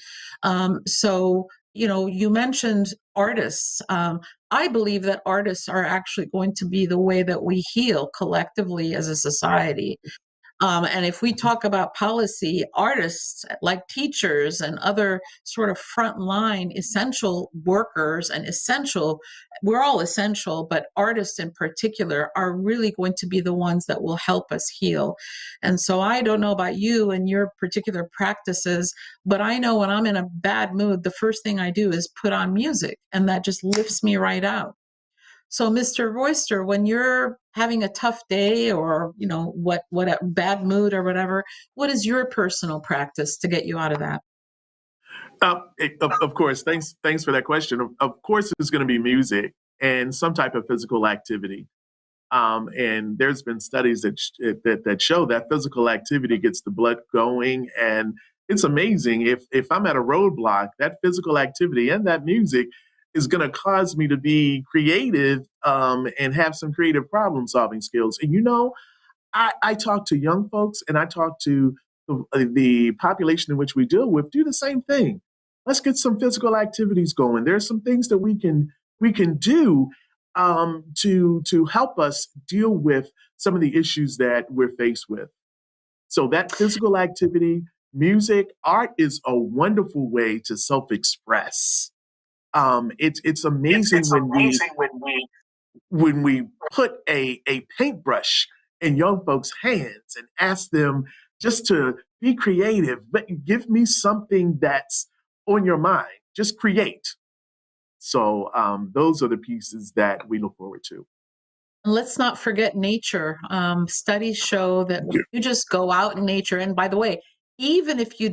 So, you mentioned artists. I believe that artists are actually going to be the way that we heal collectively as a society. And if we talk about policy, artists like teachers and other sort of frontline essential workers and we're all essential, but artists in particular are really going to be the ones that will help us heal. And so I don't know about you and your particular practices, but I know when I'm in a bad mood, the first thing I do is put on music, and that just lifts me right out. So, Mr. Royster, when you're having a tough day or, what a bad mood or whatever, what is your personal practice to get you out of that? Of course, thanks for that question. Of course, it's going to be music and some type of physical activity. And there's been studies that show that physical activity gets the blood going, and it's amazing. If I'm at a roadblock, that physical activity and that music is going to cause me to be creative and have some creative problem solving skills. And I talk to young folks, and I talk to the population in which we deal with. Do the same thing. Let's get some physical activities going. There's some things that we can do to help us deal with some of the issues that we're faced with. So that physical activity, music, art is a wonderful way to self-express. It's amazing when we put a paintbrush in young folks' hands and ask them just to be creative, but give me something that's on your mind. Just create. So those are the pieces that we look forward to. Let's not forget nature. Studies show that when you just go out in nature, and by the way, even if you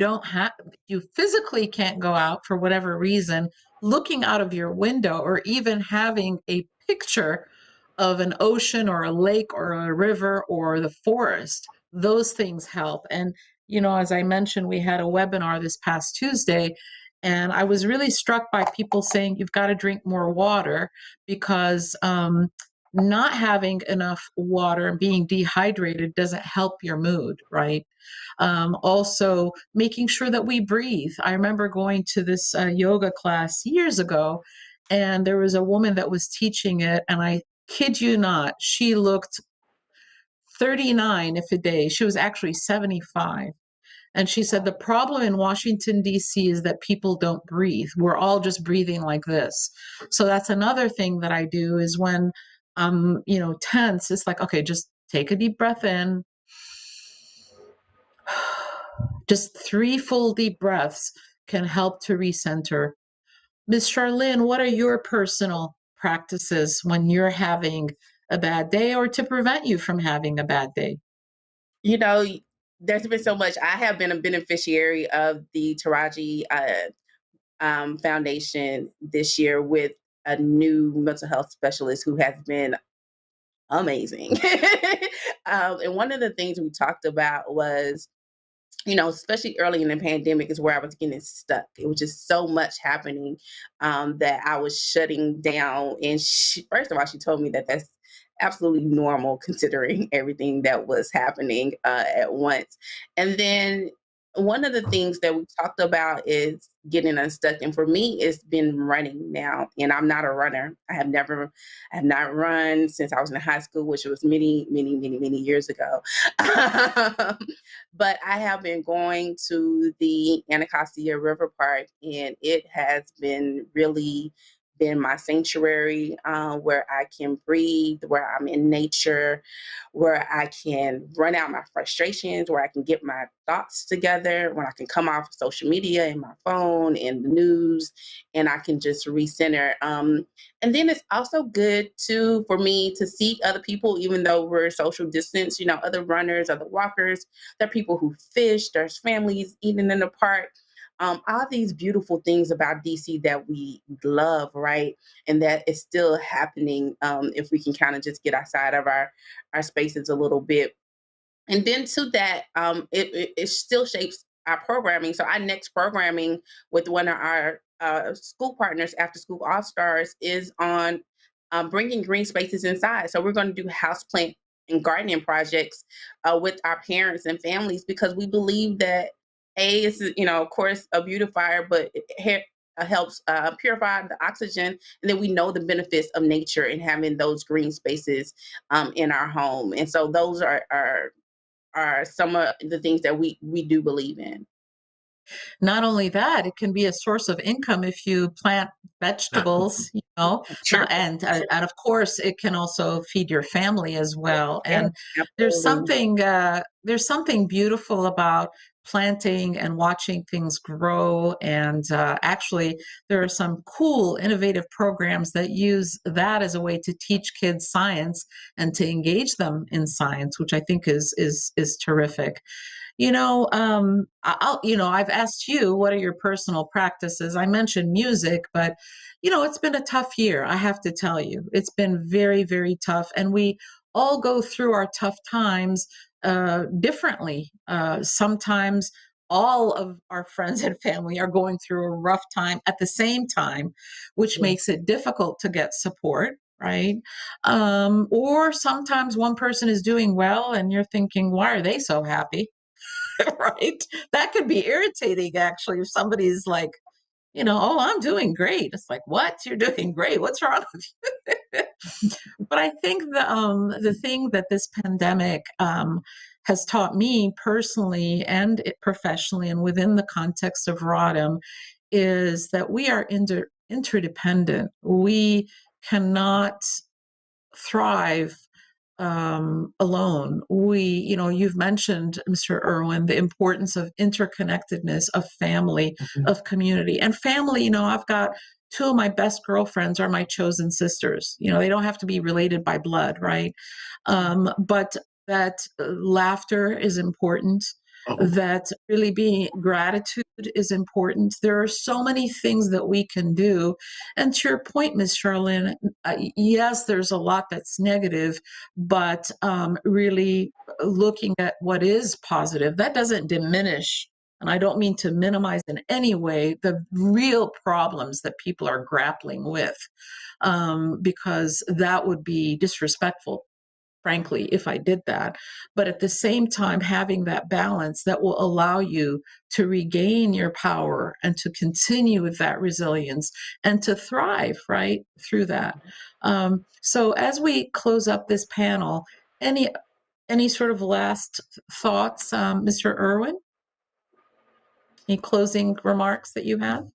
physically can't go out for whatever reason, looking out of your window or even having a picture of an ocean or a lake or a river or the forest, those things help. And, as I mentioned, we had a webinar this past Tuesday, and I was really struck by people saying you've got to drink more water because not having enough water and being dehydrated doesn't help your mood, right? Also, making sure that we breathe. I remember going to this yoga class years ago, and there was a woman that was teaching it, and I kid you not, she looked 39 if a day. She was actually 75. And she said, the problem in Washington, D.C. is that people don't breathe. We're all just breathing like this. So that's another thing that I do is when I'm, tense, it's like, okay, just take a deep breath in. Just 3 full deep breaths can help to recenter. Ms. Charlene, what are your personal practices when you're having a bad day or to prevent you from having a bad day? You know, there's been so much. I have been a beneficiary of the Taraji Foundation this year with a new mental health specialist who has been amazing. And one of the things we talked about was, especially early in the pandemic is where I was getting stuck. It was just so much happening that I was shutting down. And first of all, she told me that that's absolutely normal considering everything that was happening at once. And then one of the things that we talked about is getting unstuck. And for me, it's been running now. And I'm not a runner. I have not run since I was in high school, which was many, many, many, many years ago. But I have been going to the Anacostia River Park, and it has been really been my sanctuary where I can breathe, where I'm in nature, where I can run out my frustrations, where I can get my thoughts together, when I can come off of social media and my phone and the news, and I can just recenter. And then it's also good for me to see other people, even though we're social distance, other runners, other walkers. There are people who fish, there's families eating in the park. All these beautiful things about DC that we love, right? And that is still happening if we can kind of just get outside of our spaces a little bit. And then to that, it still shapes our programming. So our next programming with one of our school partners, After School All Stars, is on bringing green spaces inside. So we're going to do houseplant and gardening projects with our parents and families because we believe that is, of course, a beautifier, but it helps purify the oxygen. And then we know the benefits of nature and having those green spaces in our home. And so those are are some of the things that we do believe in. Not only that, it can be a source of income if you plant vegetables, Sure. And of course, it can also feed your family as well. Yeah, And absolutely. there's something beautiful about planting and watching things grow. And actually, there are some cool, innovative programs that use that as a way to teach kids science and to engage them in science, which I think is terrific. I've asked you, what are your personal practices? I mentioned music, but it's been a tough year. I have to tell you, it's been very, very tough, and we all go through our tough times differently. Sometimes all of our friends and family are going through a rough time at the same time, which Yeah. makes it difficult to get support. Right. Or sometimes one person is doing well and you're thinking, why are they so happy? Right? That could be irritating actually if somebody's like, oh, I'm doing great. It's like, what? You're doing great. What's wrong with you? But I think the thing that this pandemic has taught me personally and professionally and within the context of Rodham is that we are interdependent. We cannot thrive alone. You've mentioned, Mr. Irwin, the importance of interconnectedness, of family, Mhm. of community. And family, I've got two of my best girlfriends are my chosen sisters. They don't have to be related by blood, right? But that laughter is important, Oh, that really being gratitude is important. There are so many things that we can do. And to your point, Ms. Charlene, yes, there's a lot that's negative, but really looking at what is positive, that doesn't diminish. And I don't mean to minimize in any way the real problems that people are grappling with, because that would be disrespectful, frankly, if I did that. But at the same time, having that balance that will allow you to regain your power and to continue with that resilience and to thrive right through that. So as we close up this panel, any sort of last thoughts, Mr. Irwin? Any closing remarks that you have?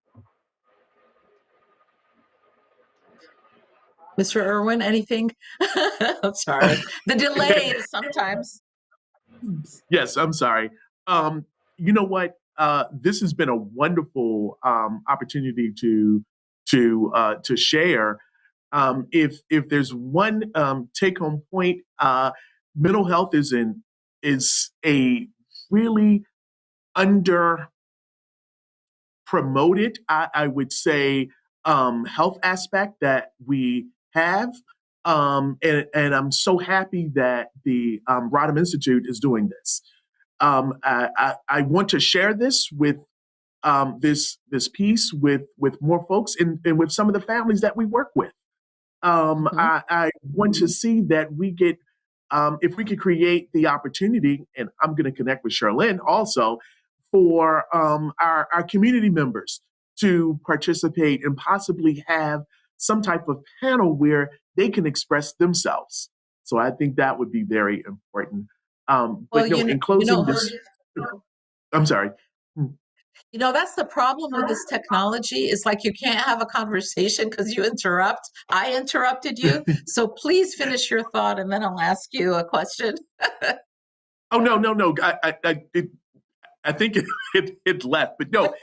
Mr. Irwin, anything? I'm sorry. The delay is sometimes. yes, I'm sorry. You know what? This has been a wonderful opportunity to share. If there's one take home point, mental health is a really under promoted, I would say, health aspect that we have. And I'm so happy that the Rodham Institute is doing this. I want to share this with this piece with more folks and with some of the families that we work with. Mhm. I want to see that we get, if we could create the opportunity, and I'm going to connect with Charlene also, for our community members to participate and possibly have some type of panel where they can express themselves. So I think that would be very important. Well, But no, in closing this, I'm sorry. that's the problem with this technology is like you can't have a conversation because you interrupt. I interrupted you. So please finish your thought and then I'll ask you a question. Oh no! I think it left, but no.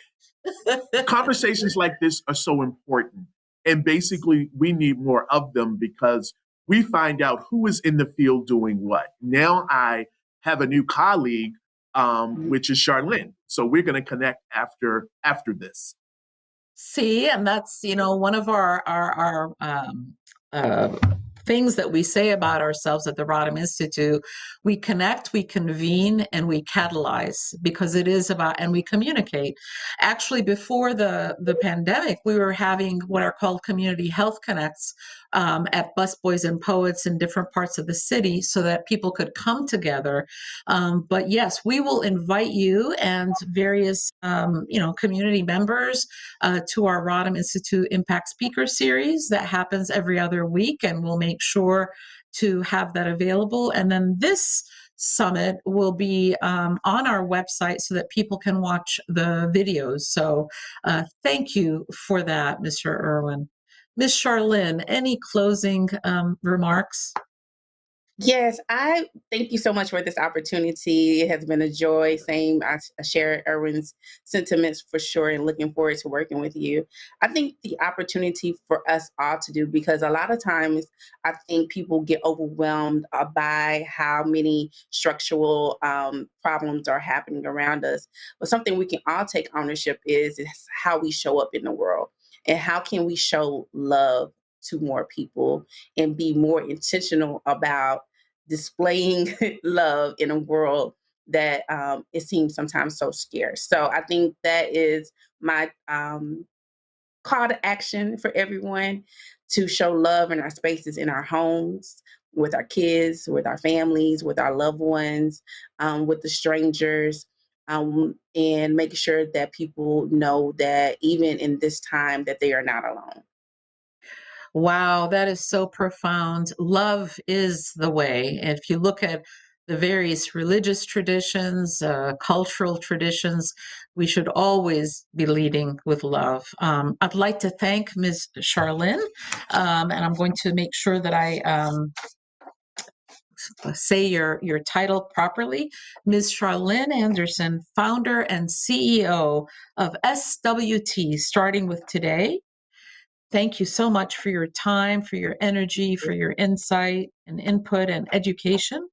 Conversations like this are so important. And basically, we need more of them because we find out who is in the field doing what. Now I have a new colleague, which is Charlene. So we're going to connect after this. See, and that's one of our uh, things that we say about ourselves at the Rodham Institute. We connect, we convene, and we catalyze because it is about, and we communicate. Actually, before the pandemic, we were having what are called community health connects at Busboys and Poets in different parts of the city, so that people could come together. But yes, we will invite you and various community members to our Rodham Institute Impact Speaker Series that happens every other week, and we'll make make sure to have that available. And then this summit will be on our website so that people can watch the videos. So thank you for that, Mr. Irwin. Ms. Charlene, any closing remarks? Yes, I thank you so much for this opportunity. It has been a joy. Same, I share Erwin's sentiments for sure, and looking forward to working with you. I think the opportunity for us all to do, because a lot of times I think people get overwhelmed by how many structural problems are happening around us. But something we can all take ownership is how we show up in the world, and how can we show love to more people and be more intentional about displaying love in a world that it seems sometimes so scarce. So I think that is my call to action for everyone, to show love in our spaces, in our homes, with our kids, with our families, with our loved ones, with the strangers, and making sure that people know that even in this time that they are not alone. Wow, that is so profound. Love is the way. And if you look at the various religious traditions, cultural traditions, we should always be leading with love. I'd like to thank Ms. Charlene, and I'm going to make sure that I say your title properly. Ms. Charlene Anderson, founder and CEO of SWT, starting with today. Thank you so much for your time, for your energy, for your insight and input and education.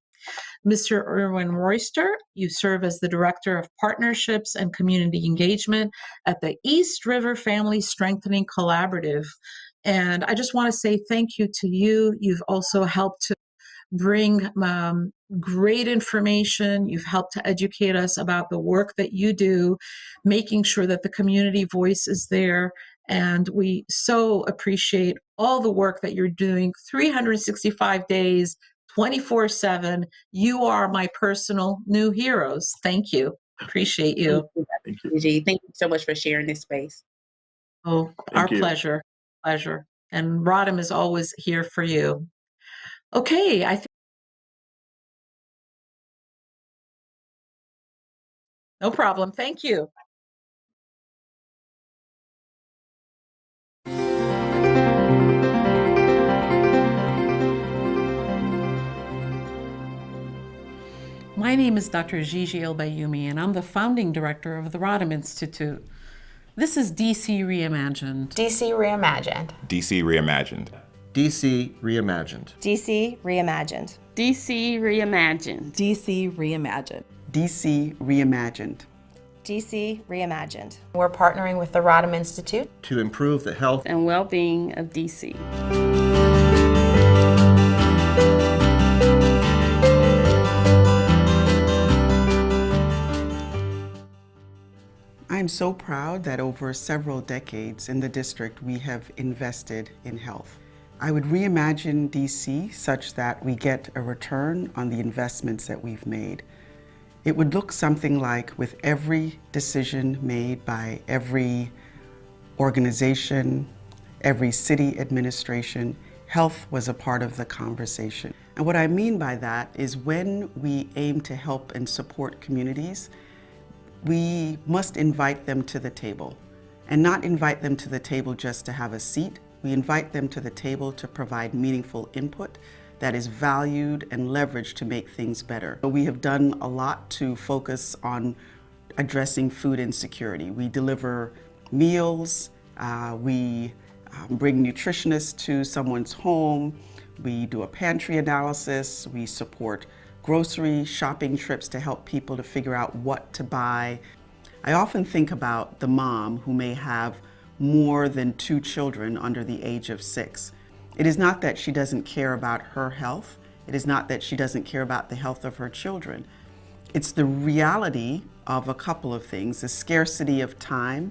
Mr. Irwin Royster, you serve as the Director of Partnerships and Community Engagement at the East River Family Strengthening Collaborative. And I just want to say thank you to you. You've also helped to bring great information. You've helped to educate us about the work that you do, making sure that the community voice is there. And we so appreciate all the work that you're doing 365 days, 24/7. You are my personal new heroes. Thank you. Appreciate you. Thank you, Gigi. Thank you so much for sharing this space. Oh, our pleasure. Pleasure. And Rodham is always here for you. Okay, I think. No problem. Thank you. My name is Dr. Gigi El-Bayoumi, and I'm the founding director of the Rodham Institute. This is DC Reimagined. DC Reimagined. DC Reimagined. DC Reimagined. DC Reimagined. DC Reimagined. DC Reimagined. DC Reimagined. DC Reimagined. We're partnering with the Rodham Institute to improve the health and well-being of DC. I'm so proud that over several decades in the district we have invested in health. I would reimagine DC such that we get a return on the investments that we've made. It would look something like, with every decision made by every organization, every city administration, health was a part of the conversation. And what I mean by that is, when we aim to help and support communities, we must invite them to the table, and not invite them to the table just to have a seat. We invite them to the table to provide meaningful input that is valued and leveraged to make things better. So we have done a lot to focus on addressing food insecurity. We deliver meals, we bring nutritionists to someone's home, we do a pantry analysis, we support grocery shopping trips to help people to figure out what to buy. I often think about the mom who may have more than 2 children under the age of 6. It is not that she doesn't care about her health. It is not that she doesn't care about the health of her children. It's the reality of a couple of things: the scarcity of time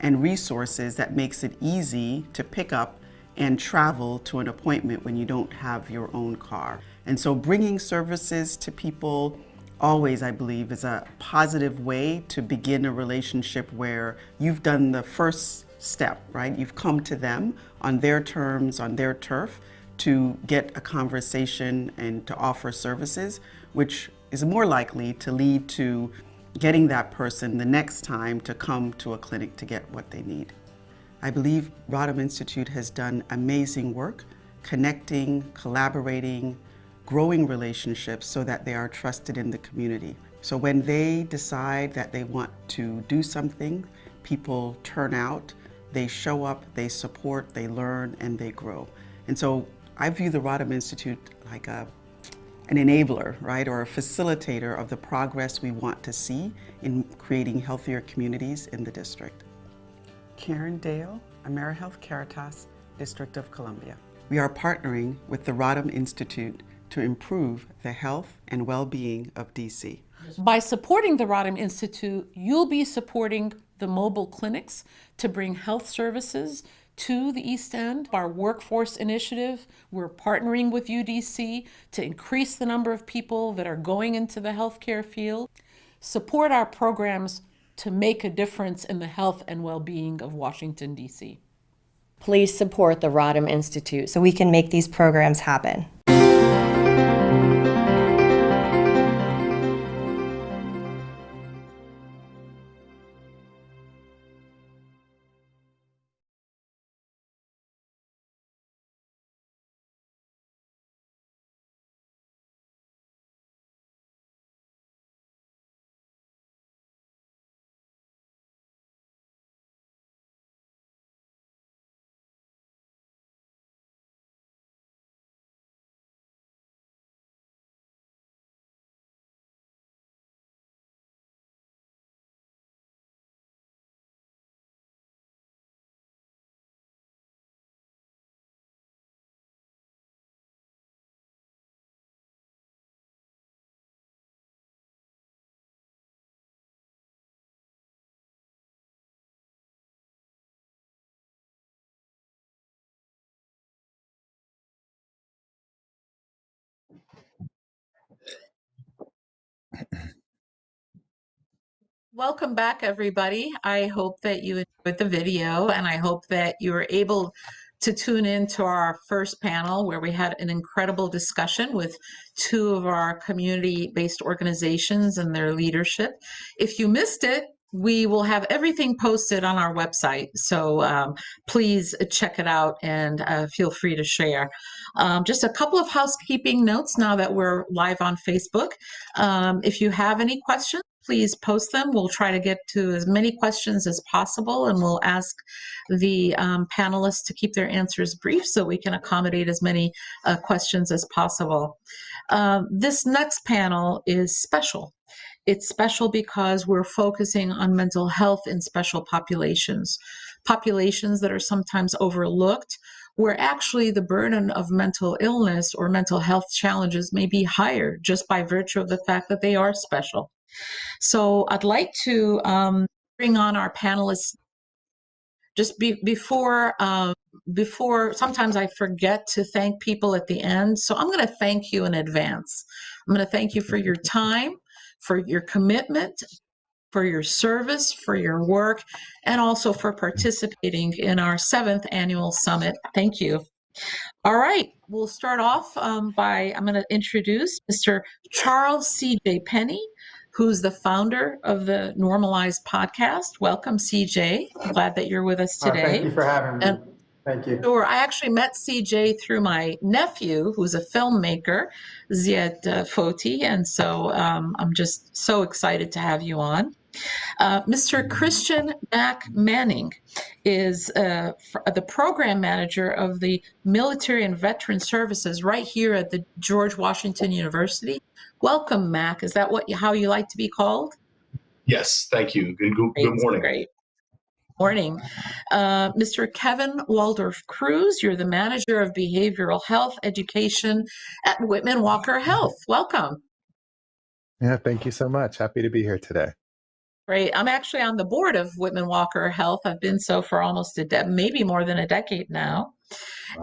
and resources that makes it easy to pick up and travel to an appointment when you don't have your own car. And so bringing services to people always, I believe, is a positive way to begin a relationship where you've done the first step, right? You've come to them on their terms, on their turf, to get a conversation and to offer services, which is more likely to lead to getting that person the next time to come to a clinic to get what they need. I believe Rodham Institute has done amazing work connecting, collaborating, growing relationships so that they are trusted in the community. So when they decide that they want to do something, people turn out, they show up, they support, they learn, and they grow. And so I view the Rodham Institute like an enabler, right, or a facilitator of the progress we want to see in creating healthier communities in the district. Karen Dale, AmeriHealth Caritas, District of Columbia. We are partnering with the Rodham Institute to improve the health and well-being of DC. By supporting the Rodham Institute, you'll be supporting the mobile clinics to bring health services to the East End. Our workforce initiative, we're partnering with UDC to increase the number of people that are going into the healthcare field. Support our programs to make a difference in the health and well-being of Washington, D.C. Please support the Rodham Institute so we can make these programs happen. Welcome back, everybody. I hope that you enjoyed the video, and I hope that you were able to tune in to our first panel where we had an incredible discussion with two of our community-based organizations and their leadership. If you missed it, we will have everything posted on our website, so please check it out and feel free to share. Just a couple of housekeeping notes now that we're live on Facebook. If you have any questions, please post them. We'll try to get to as many questions as possible, and we'll ask the panelists to keep their answers brief so we can accommodate as many questions as possible. This next panel is special. It's special because we're focusing on mental health in special populations, populations that are sometimes overlooked, where actually the burden of mental illness or mental health challenges may be higher just by virtue of the fact that they are special. So I'd like to bring on our panelists. Just before, sometimes I forget to thank people at the end. So I'm going to thank you in advance. I'm going to thank you for your time, for your commitment, for your service, for your work, and also for participating in our 7th annual summit. Thank you. All right, we'll start off I'm going to introduce Mr. Charles C.J. Penny, who's the founder of the Normalized podcast. Welcome, CJ. I'm glad that you're with us today. Thank you for having me. Thank you. Sure. I actually met CJ through my nephew, who's a filmmaker, Ziad Foti, and so I'm just so excited to have you on. Mr. Christian Mac Manning is the program manager of the Military and Veteran Services right here at the George Washington University. Welcome, Mac. Is that how you like to be called? Yes, thank you. Good morning. Great. Morning. Mr. Kevin Waldorf Cruz, you're the manager of behavioral health education at Whitman Walker Health. Welcome. Yeah, thank you so much. Happy to be here today. Great. I'm actually on the board of Whitman Walker Health. I've been so for almost maybe more than a decade now.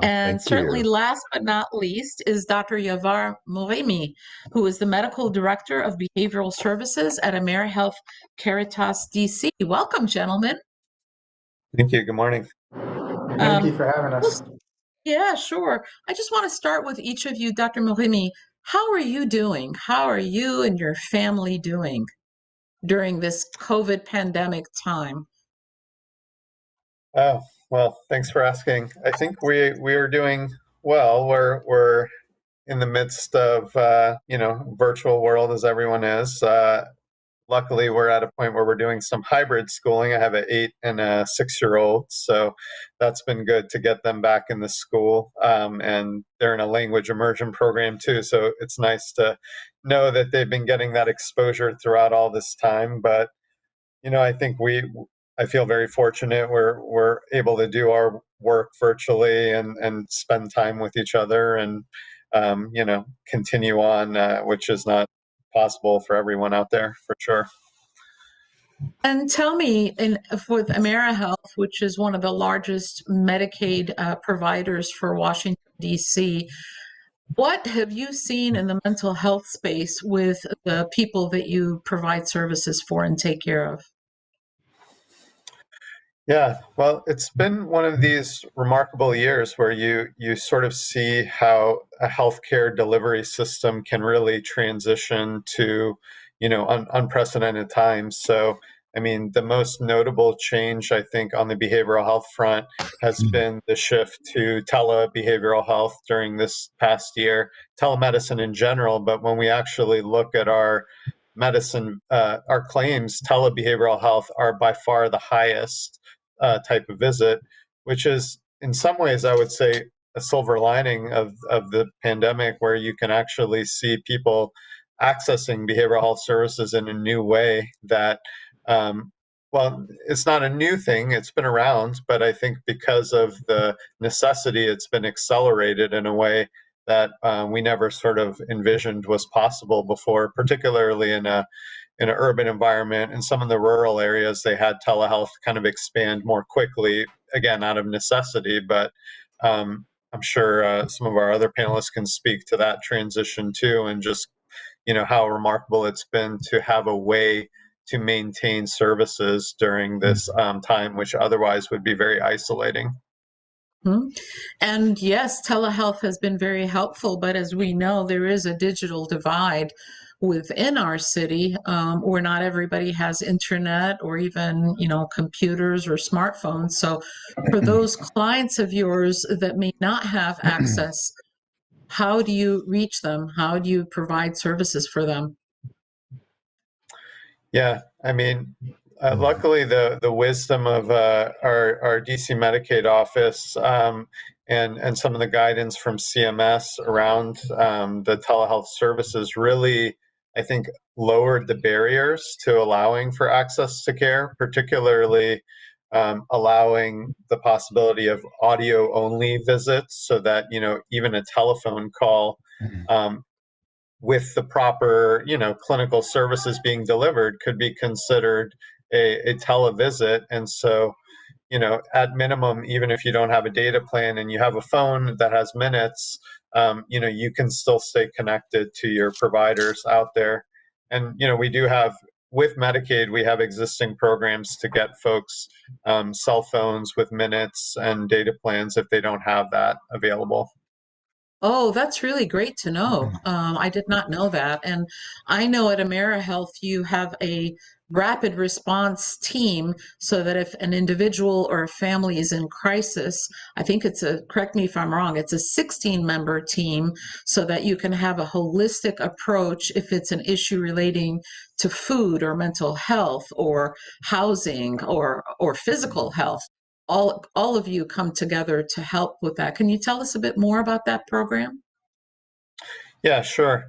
And certainly last but not least is Dr. Yavar Moremi, who is the medical director of behavioral services at AmeriHealth Caritas DC. Welcome, gentlemen. Thank you. Good morning. Thank you for having us. Yeah, sure. I just want to start with each of you, Dr. Mohimi. How are you doing? How are you and your family doing during this COVID pandemic time? Oh, well, thanks for asking. I think we are doing well. We're in the midst of virtual world as everyone is. Luckily, we're at a point where we're doing some hybrid schooling. I have an 8 and a 6-year-old, so that's been good to get them back in the school. And they're in a language immersion program too, so it's nice to know that they've been getting that exposure throughout all this time. But I think I feel very fortunate. We're able to do our work virtually and spend time with each other and continue on, which is not possible for everyone out there for sure. And tell me, with AmeriHealth, which is one of the largest Medicaid providers for Washington, D.C., what have you seen in the mental health space with the people that you provide services for and take care of? Yeah, well, it's been one of these remarkable years where you sort of see how a healthcare delivery system can really transition to, unprecedented times. So, I mean, the most notable change, I think, on the behavioral health front has been the shift to telebehavioral health during this past year, telemedicine in general. But when we actually look at our medicine, our claims, telebehavioral health are by far the highest type of visit, which is in some ways, I would say, a silver lining of the pandemic, where you can actually see people accessing behavioral health services in a new way that, well, it's not a new thing, it's been around, but I think because of the necessity, it's been accelerated in a way that we never sort of envisioned was possible before, particularly in an urban environment. In some of the rural areas, they had telehealth kind of expand more quickly, again, out of necessity. But I'm sure some of our other panelists can speak to that transition too, and just, how remarkable it's been to have a way to maintain services during this time, which otherwise would be very isolating. Hmm. And yes, telehealth has been very helpful, but as we know, there is a digital divide within our city, where not everybody has internet or even, computers or smartphones. So for those clients of yours that may not have access, how do you reach them? How do you provide services for them? Yeah, I mean, luckily the wisdom of our DC Medicaid office, and some of the guidance from CMS around the telehealth services really, I think, lowered the barriers to allowing for access to care, particularly allowing the possibility of audio only visits, so that even a telephone call. With the proper, clinical services being delivered, could be considered a televisit. And so, at minimum, even if you don't have a data plan and you have a phone that has minutes, you can still stay connected to your providers out there. And, we do have, with Medicaid, we have existing programs to get folks cell phones with minutes and data plans if they don't have that available. Oh, that's really great to know. I did not know that. And I know at AmeriHealth, you have a rapid response team so that if an individual or a family is in crisis, I think correct me if I'm wrong, it's a 16-member team so that you can have a holistic approach if it's an issue relating to food or mental health or housing or physical health. All of you come together to help with that. Can you tell us a bit more about that program? Yeah, sure.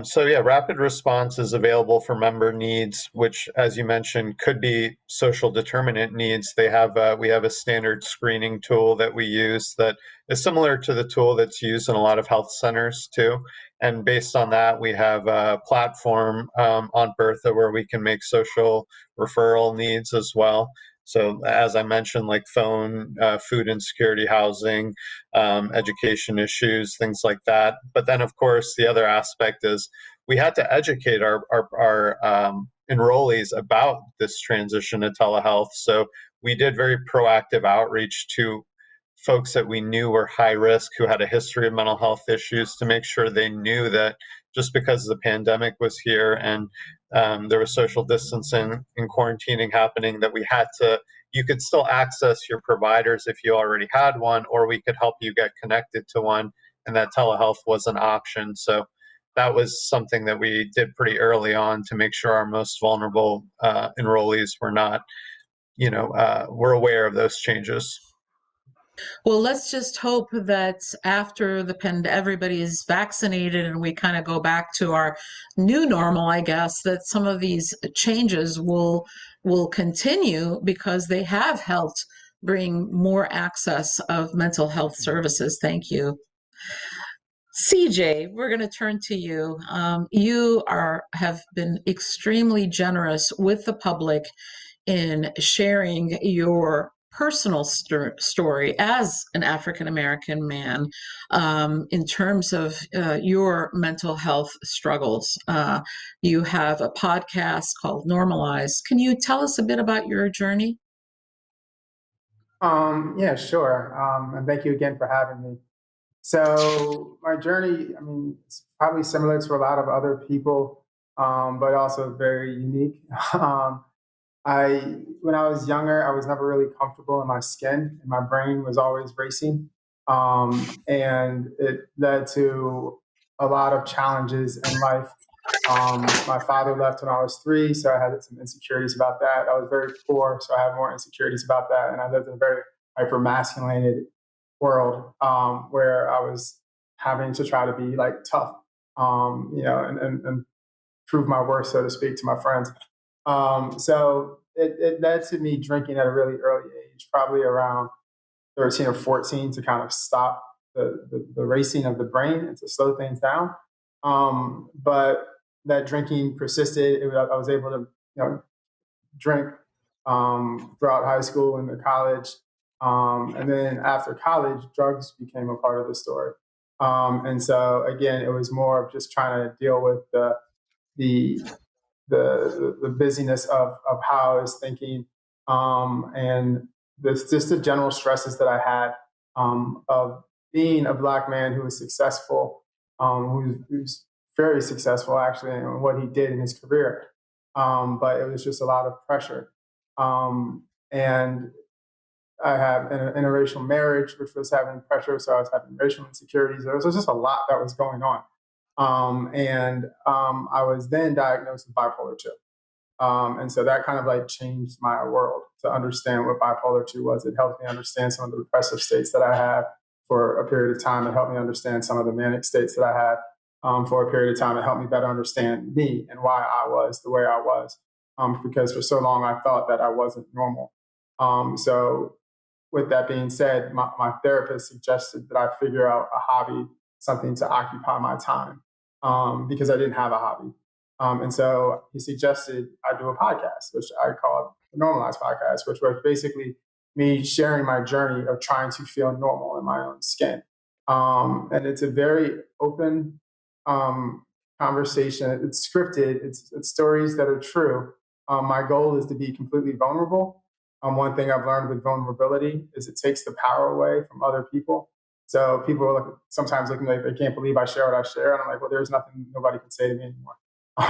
So yeah, rapid response is available for member needs, which, as you mentioned, could be social determinant needs. We have a standard screening tool that we use that is similar to the tool that's used in a lot of health centers too. And based on that, we have a platform on Bertha where we can make social referral needs as well. So as I mentioned, like phone, food insecurity, housing, education issues, things like that. But then, of course, the other aspect is we had to educate our enrollees about this transition to telehealth. So we did very proactive outreach to folks that we knew were high risk who had a history of mental health issues to make sure they knew that just because the pandemic was here and there was social distancing and quarantining happening, that we had to, you could still access your providers if you already had one, or we could help you get connected to one, and that telehealth was an option. So that was something that we did pretty early on to make sure our most vulnerable enrollees were not, were aware of those changes. Well, let's just hope that after the everybody is vaccinated and we kind of go back to our new normal, I guess, that some of these changes will continue because they have helped bring more access of mental health services. Thank you. CJ, we're going to turn to you. Have been extremely generous with the public in sharing your personal story as an African American man in terms of your mental health struggles. You have a podcast called Normalized. Can you tell us a bit about your journey? Yeah, sure. And thank you again for having me. So my journey, I mean, it's probably similar to a lot of other people, but also very unique. When I was younger, I was never really comfortable in my skin, and my brain was always racing, and it led to a lot of challenges in life. My father left when I was 3, so I had some insecurities about that. I was very poor, so I had more insecurities about that, and I lived in a very hyper-masculinated world where I was having to try to be like tough, and prove my worth, so to speak, to my friends. So it led to me drinking at a really early age, probably around 13 or 14, to kind of stop the racing of the brain and to slow things down. But that drinking persisted. I was able to, drink throughout high school and college. And then after college, drugs became a part of the story. And so again, it was more of just trying to deal with the the busyness of how I was thinking, and just the general stresses that I had of being a Black man who was successful, who's very successful actually in what he did in his career. But it was just a lot of pressure. And I have an interracial marriage, which was having pressure. So I was having racial insecurities. There was just a lot that was going on. I was then diagnosed with bipolar 2. And so that kind of like changed my world to understand what bipolar 2 was. It helped me understand some of the depressive states that I had for a period of time. It helped me understand some of the manic states that I had for a period of time. It helped me better understand me and why I was the way I was. Because for so long I thought that I wasn't normal. So with that being said, my therapist suggested that I figure out a hobby, something to occupy my time, because I didn't have a hobby. And so he suggested I do a podcast, which I called the Normalized Podcast, which was basically me sharing my journey of trying to feel normal in my own skin. And it's a very open conversation. It's scripted. It's stories that are true. My goal is to be completely vulnerable. One thing I've learned with vulnerability is it takes the power away from other people. So people are sometimes looking like they can't believe I share what I share. And I'm like, well, there's nothing nobody can say to me anymore.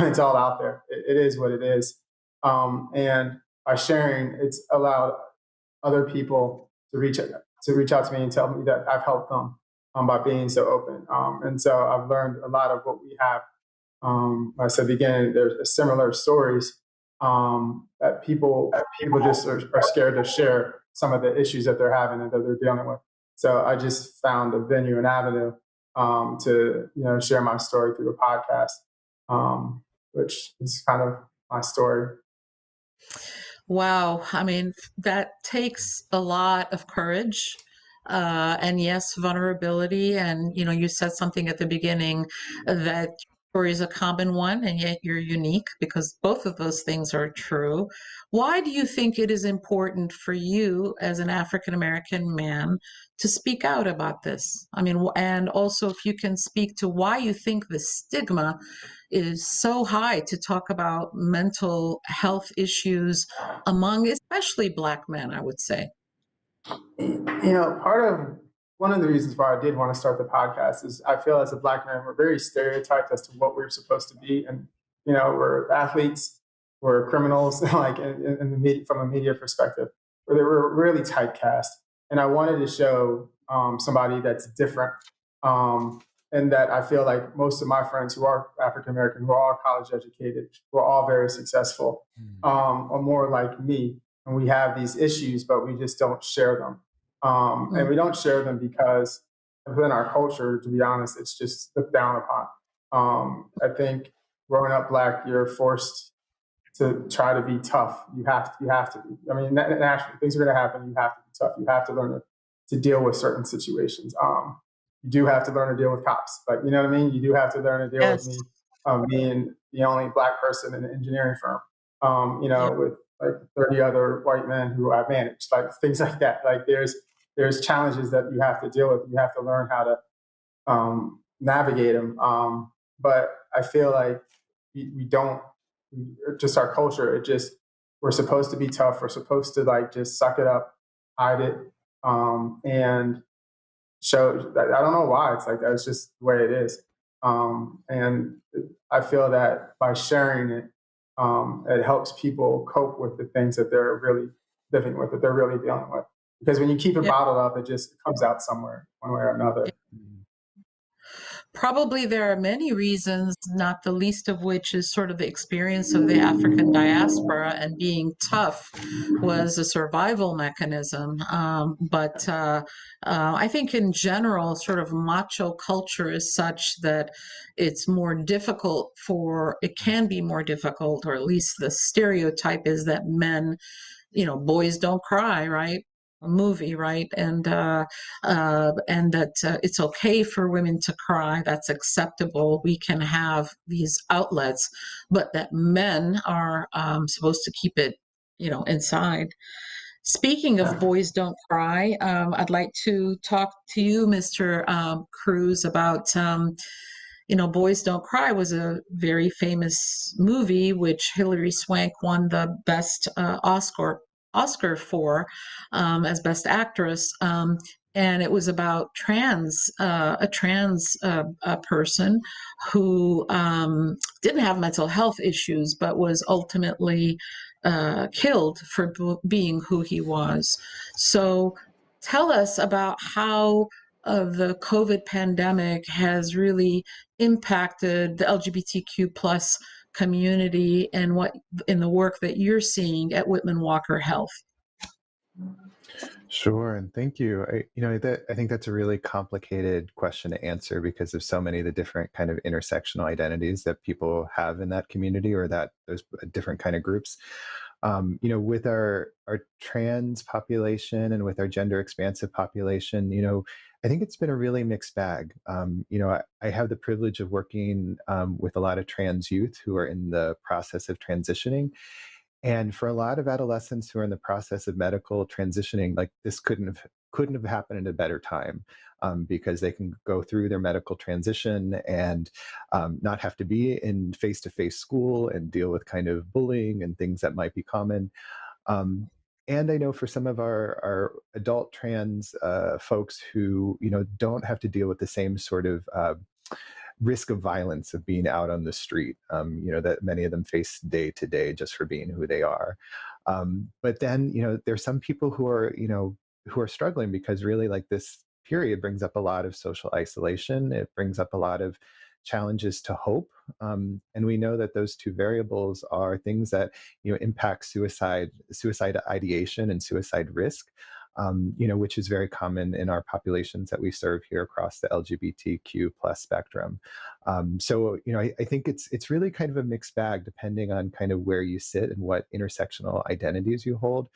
It's all out there. It is what it is. And by sharing, it's allowed other people to reach out to me and tell me that I've helped them by being so open. And so I've learned a lot of what we have. Like I said, beginning, there's similar stories that people just are scared to share some of the issues that they're having and that they're dealing with. So I just found a venue, an avenue to share my story through a podcast, which is kind of my story. Wow. I mean, that takes a lot of courage. And yes, vulnerability. And, you said something at the beginning that story is a common one, and yet you're unique, because both of those things are true. Why do you think it is important for you as an African American man to speak out about this? I mean, and also if you can speak to why you think the stigma is so high to talk about mental health issues among especially Black men, I would say. Part of one of the reasons why I did want to start the podcast is I feel as a Black man, we're very stereotyped as to what we're supposed to be. And, we're athletes, we're criminals, like in the media, from a media perspective, where they were really typecast. And I wanted to show somebody that's different. And that I feel like most of my friends who are African American, who are all college educated, who are all very successful, are more like me. And we have these issues, but we just don't share them. And we don't share them because within our culture, to be honest, it's just looked down upon. I think growing up Black, you're forced to try to be tough. You have to be. I mean, naturally, things are going to happen. You have to be tough. You have to learn to deal with certain situations. You do have to learn to deal with cops. Like, you know what I mean? You do have to learn to deal with me being the only Black person in an engineering firm, with like 30 other white men who I managed, like things like that. Like there's challenges that you have to deal with. You have to learn how to navigate them. But I feel like we don't, just our culture, we're supposed to be tough. We're supposed to like just suck it up, hide it, and show. I don't know why. It's like that's just the way it is. And I feel that by sharing it, it helps people cope with the things that they're really living with, that they're really dealing with. Because when you keep it bottled up, it just comes out somewhere, one way or another. Probably there are many reasons, not the least of which is sort of the experience of the African diaspora, and being tough was a survival mechanism. But I think in general, sort of macho culture is such that it can be more difficult, or at least the stereotype is that men, boys don't cry, right? A movie, right? And that it's okay for women to cry. That's acceptable. We can have these outlets, but that men are supposed to keep it, inside. Speaking of boys don't cry, I'd like to talk to you, Mr. Cruz, about Boys Don't Cry was a very famous movie, which Hilary Swank won the best Oscar for as Best Actress. And it was about a trans person who didn't have mental health issues, but was ultimately killed for being who he was. So tell us about how the COVID pandemic has really impacted the LGBTQ plus community, and what in the work that you're seeing at Whitman Walker Health. Sure, and thank you. I think that's a really complicated question to answer because of so many of the different kind of intersectional identities that people have in that community, or that those different kind of groups. With our trans population and with our gender expansive population, I think it's been a really mixed bag. I have the privilege of working with a lot of trans youth who are in the process of transitioning. And for a lot of adolescents who are in the process of medical transitioning, like this couldn't have happened at a better time, because they can go through their medical transition and not have to be in face-to-face school and deal with kind of bullying and things that might be common. And I know for some of our adult trans folks who don't have to deal with the same sort of risk of violence of being out on the street, that many of them face day to day just for being who they are. But then, there's some people who are struggling because really, like, this period brings up a lot of social isolation. It brings up a lot of challenges to hope. And we know that those two variables are things that, impact suicide ideation and suicide risk. Which is very common in our populations that we serve here across the LGBTQ plus spectrum. So, I think it's really kind of a mixed bag depending on kind of where you sit and what intersectional identities you hold.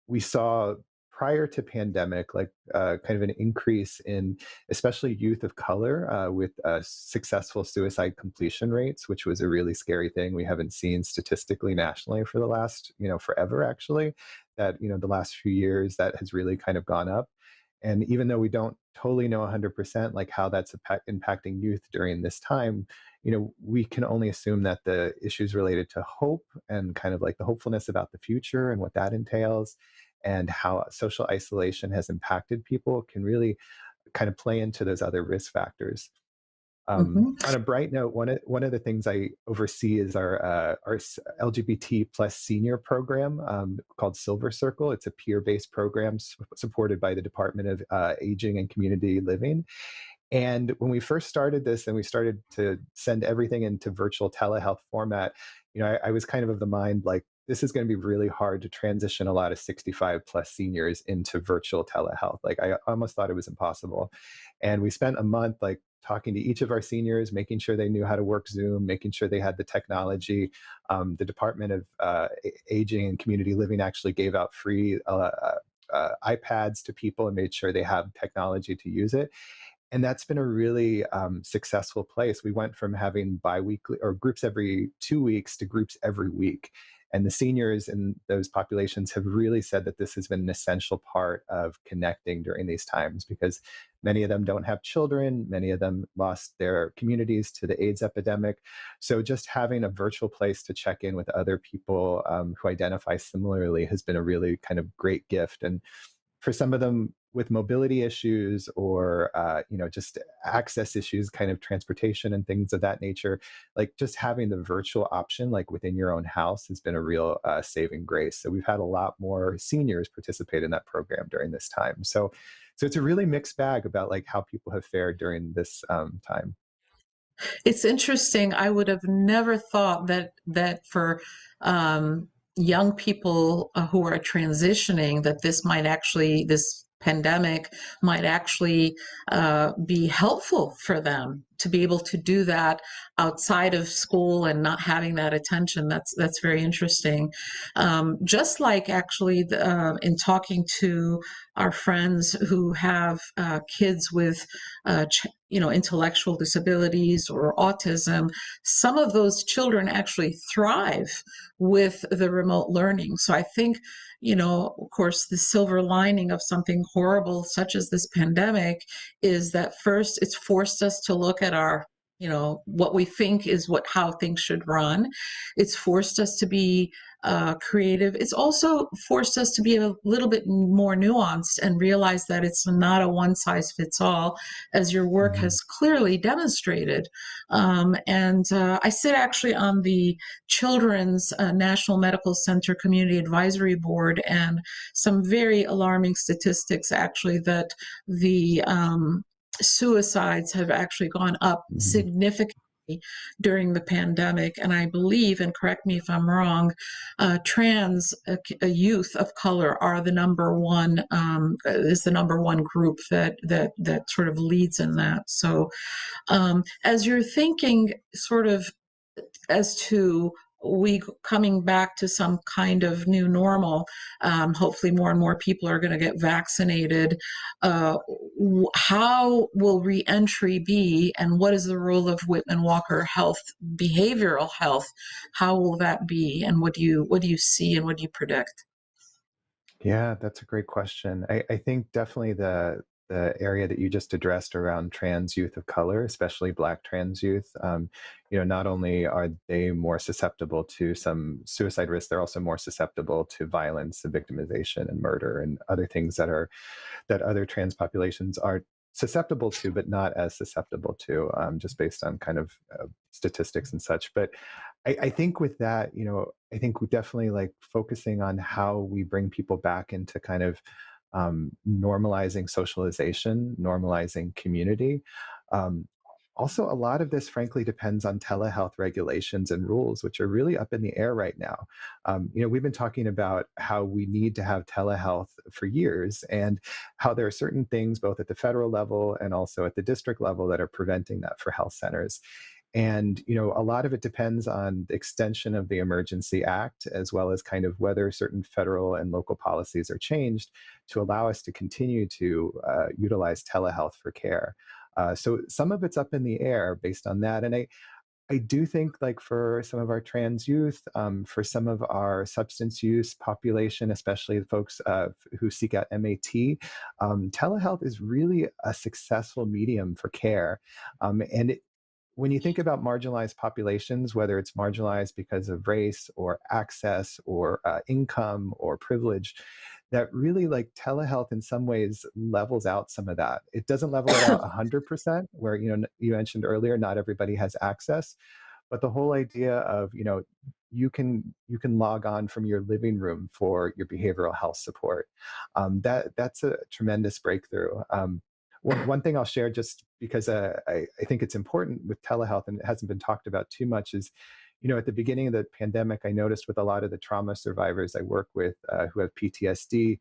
We saw prior to pandemic, like kind of an increase in especially youth of color with successful suicide completion rates, which was a really scary thing. We haven't seen statistically nationally for the last, forever actually, that, the last few years that has really kind of gone up. And even though we don't totally know 100% like how that's impacting youth during this time, we can only assume that the issues related to hope and kind of like the hopefulness about the future and what that entails, and how social isolation has impacted people can really kind of play into those other risk factors. On a bright note, one of the things I oversee is our LGBT plus senior program called Silver Circle. It's a peer-based program supported by the Department of Aging and Community Living. And when we first started this and we started to send everything into virtual telehealth format, I was kind of the mind like, this is going to be really hard to transition a lot of 65 plus seniors into virtual telehealth. Like I almost thought it was impossible. And we spent a month like talking to each of our seniors, making sure they knew how to work Zoom, making sure they had the technology. The Department of Aging and Community Living actually gave out free iPads to people and made sure they have technology to use it. And that's been a really successful place. We went from having biweekly or groups every 2 weeks to groups every week. And the seniors in those populations have really said that this has been an essential part of connecting during these times because many of them don't have children. Many of them lost their communities to the AIDS epidemic. So just having a virtual place to check in with other people who identify similarly has been a really kind of great gift. And for some of them with mobility issues or just access issues, kind of transportation and things of that nature, like just having the virtual option like within your own house has been a real saving grace. So we've had a lot more seniors participate in that program during this time. So it's a really mixed bag about like how people have fared during this time. It's interesting. I would have never thought that for young people who are transitioning, that this pandemic might actually be helpful for them to be able to do that outside of school and not having that attention. That's very interesting. Just like actually in talking to our friends who have kids with intellectual disabilities or autism, some of those children actually thrive with the remote learning. So I think, of course, the silver lining of something horrible such as this pandemic is that first it's forced us to look at our what we think is how things should run. It's forced us to be creative. It's also forced us to be a little bit more nuanced and realize that it's not a one size fits all, as your work has clearly demonstrated. And I sit actually on the Children's National Medical Center Community Advisory Board, and some very alarming statistics actually that the suicides have actually gone up significantly during the pandemic. And I believe, and correct me if I'm wrong, trans youth of color are the number one group that sort of leads in that. So as you're thinking sort of as to we coming back to some kind of new normal, hopefully more and more people are going to get vaccinated. How will reentry be, and what is the role of Whitman Walker Health, behavioral health? How will that be, and what do you see, and what do you predict? Yeah, that's a great question. I think definitely the area that you just addressed around trans youth of color, especially Black trans youth, not only are they more susceptible to some suicide risk, they're also more susceptible to violence and victimization and murder and other things that other trans populations are susceptible to, but not as susceptible to, just based on kind of statistics and such. But I think with that, I think we definitely like focusing on how we bring people back into kind of normalizing socialization, normalizing community. Also, a lot of this, frankly, depends on telehealth regulations and rules, which are really up in the air right now. We've been talking about how we need to have telehealth for years and how there are certain things, both at the federal level and also at the district level, that are preventing that for health centers. And, a lot of it depends on the extension of the Emergency Act, as well as kind of whether certain federal and local policies are changed to allow us to continue to utilize telehealth for care. So some of it's up in the air based on that. And I do think like for some of our trans youth, for some of our substance use population, especially the folks who seek out MAT, telehealth is really a successful medium for care. And when you think about marginalized populations, whether it's marginalized because of race or access or income or privilege, that really like telehealth in some ways levels out some of that. It doesn't level it out 100%, where, you mentioned earlier, not everybody has access, but the whole idea of, you can log on from your living room for your behavioral health support. That's a tremendous breakthrough. One thing I'll share, just because I think it's important with telehealth and it hasn't been talked about too much, is, at the beginning of the pandemic, I noticed with a lot of the trauma survivors I work with who have PTSD,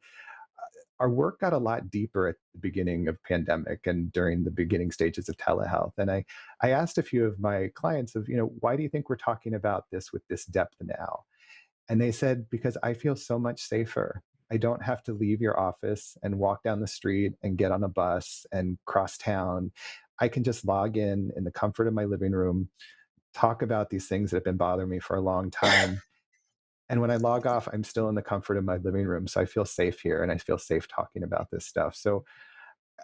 our work got a lot deeper at the beginning of pandemic and during the beginning stages of telehealth. And I asked a few of my clients of, why do you think we're talking about this with this depth now? And they said, because I feel so much safer. I don't have to leave your office and walk down the street and get on a bus and cross town. I can just log in the comfort of my living room, talk about these things that have been bothering me for a long time. And when I log off, I'm still in the comfort of my living room. So I feel safe here and I feel safe talking about this stuff. So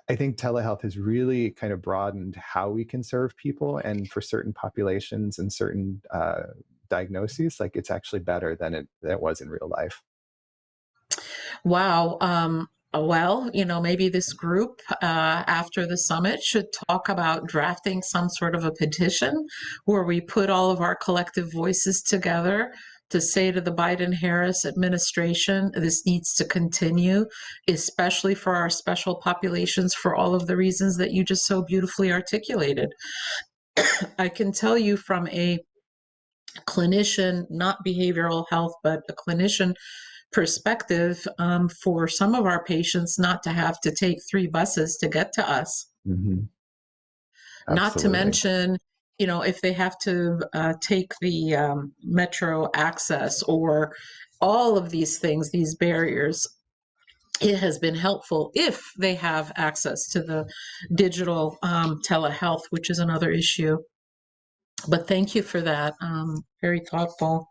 I think telehealth has really kind of broadened how we can serve people. And for certain populations and certain diagnoses, like it's actually better than it was in real life. Wow. Well, maybe this group after the summit should talk about drafting some sort of a petition where we put all of our collective voices together to say to the Biden-Harris administration, this needs to continue, especially for our special populations, for all of the reasons that you just so beautifully articulated. I can tell you from a clinician, not behavioral health, but a clinician perspective, for some of our patients not to have to take 3 buses to get to us. Mm-hmm. Not to mention, if they have to take the metro access or all of these things, these barriers, it has been helpful if they have access to the digital telehealth, which is another issue. But thank you for that. Very thoughtful.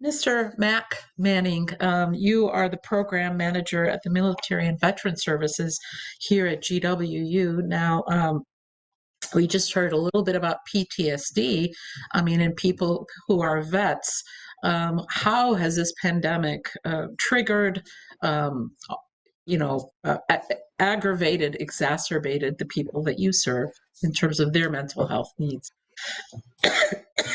Mr. Mac Manning, you are the program manager at the Military and Veteran Services here at GWU. Now, we just heard a little bit about PTSD. I mean, in people who are vets, how has this pandemic triggered, aggravated, exacerbated the people that you serve in terms of their mental health needs?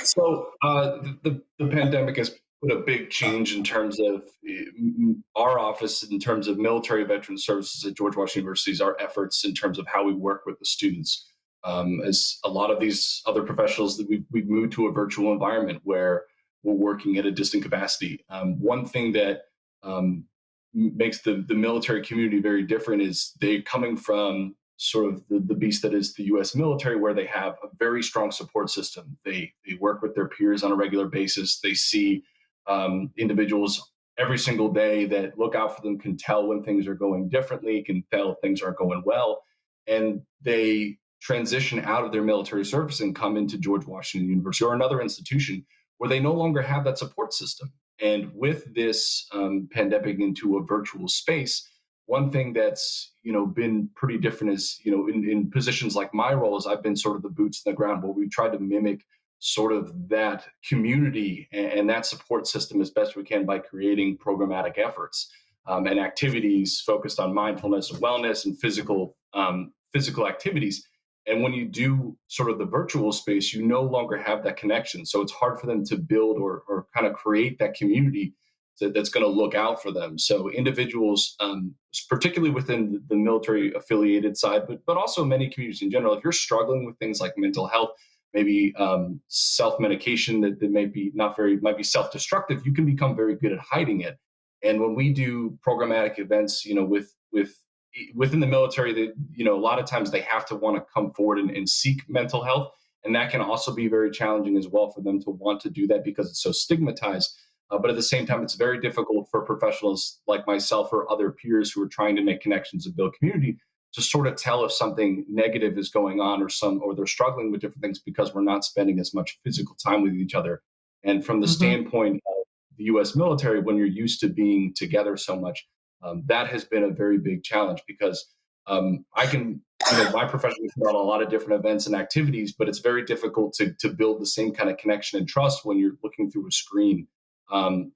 So the pandemic has put a big change in terms of our office, in terms of military veteran services at George Washington University's, our efforts in terms of how we work with the students. As a lot of these other professionals, that we've moved to a virtual environment where we're working at a distant capacity. One thing that makes the military community very different is they coming from sort of the beast that is the U.S. military, where they have a very strong support system. They work with their peers on a regular basis. They see individuals every single day that look out for them, can tell when things are going differently, can tell if things aren't going well. And they transition out of their military service and come into George Washington University or another institution where they no longer have that support system. And with this pandemic into a virtual space, one thing that's been pretty different is in positions like my role, is I've been sort of the boots in the ground, where we tried to mimic sort of that community and that support system as best we can by creating programmatic efforts and activities focused on mindfulness and wellness and physical activities. And when you do sort of the virtual space, you no longer have that connection. So it's hard for them to build or kind of create that community that's going to look out for them. So individuals, particularly within the military affiliated side, but also many communities in general, if you're struggling with things like mental health, maybe self-medication that might be self-destructive, you can become very good at hiding it. And when we do programmatic events, within the military, that a lot of times they have to want to come forward and seek mental health, and that can also be very challenging as well for them to want to do that because it's so stigmatized. But at the same time, it's very difficult for professionals like myself or other peers who are trying to make connections and build community to sort of tell if something negative is going on or they're struggling with different things, because we're not spending as much physical time with each other. And from the standpoint of the U.S. military, when you're used to being together so much, that has been a very big challenge, because I can my profession is on a lot of different events and activities, but it's very difficult to build the same kind of connection and trust when you're looking through a screen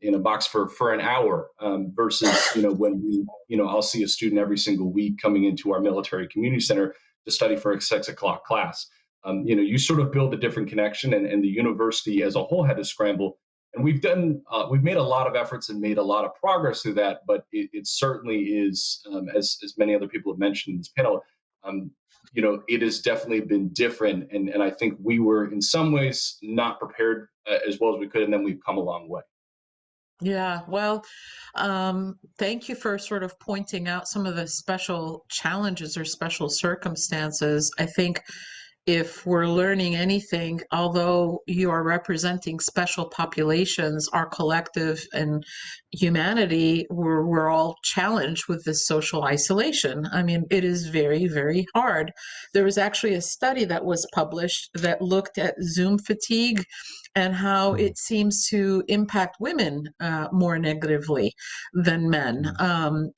in a box for an hour versus, when I'll see a student every single week coming into our military community center to study for a 6 o'clock class. You sort of build a different connection, and the university as a whole had to scramble. And we've made a lot of efforts and made a lot of progress through that, but it certainly is, as many other people have mentioned in this panel, it has definitely been different. And I think we were in some ways not prepared as well as we could, and then we've come a long way. Yeah, well, thank you for sort of pointing out some of the special challenges or special circumstances. I think if we're learning anything, although you are representing special populations, our collective and humanity, we're all challenged with this social isolation. I mean, it is very, very hard. There was actually a study that was published that looked at Zoom fatigue and how it seems to impact women more negatively than men.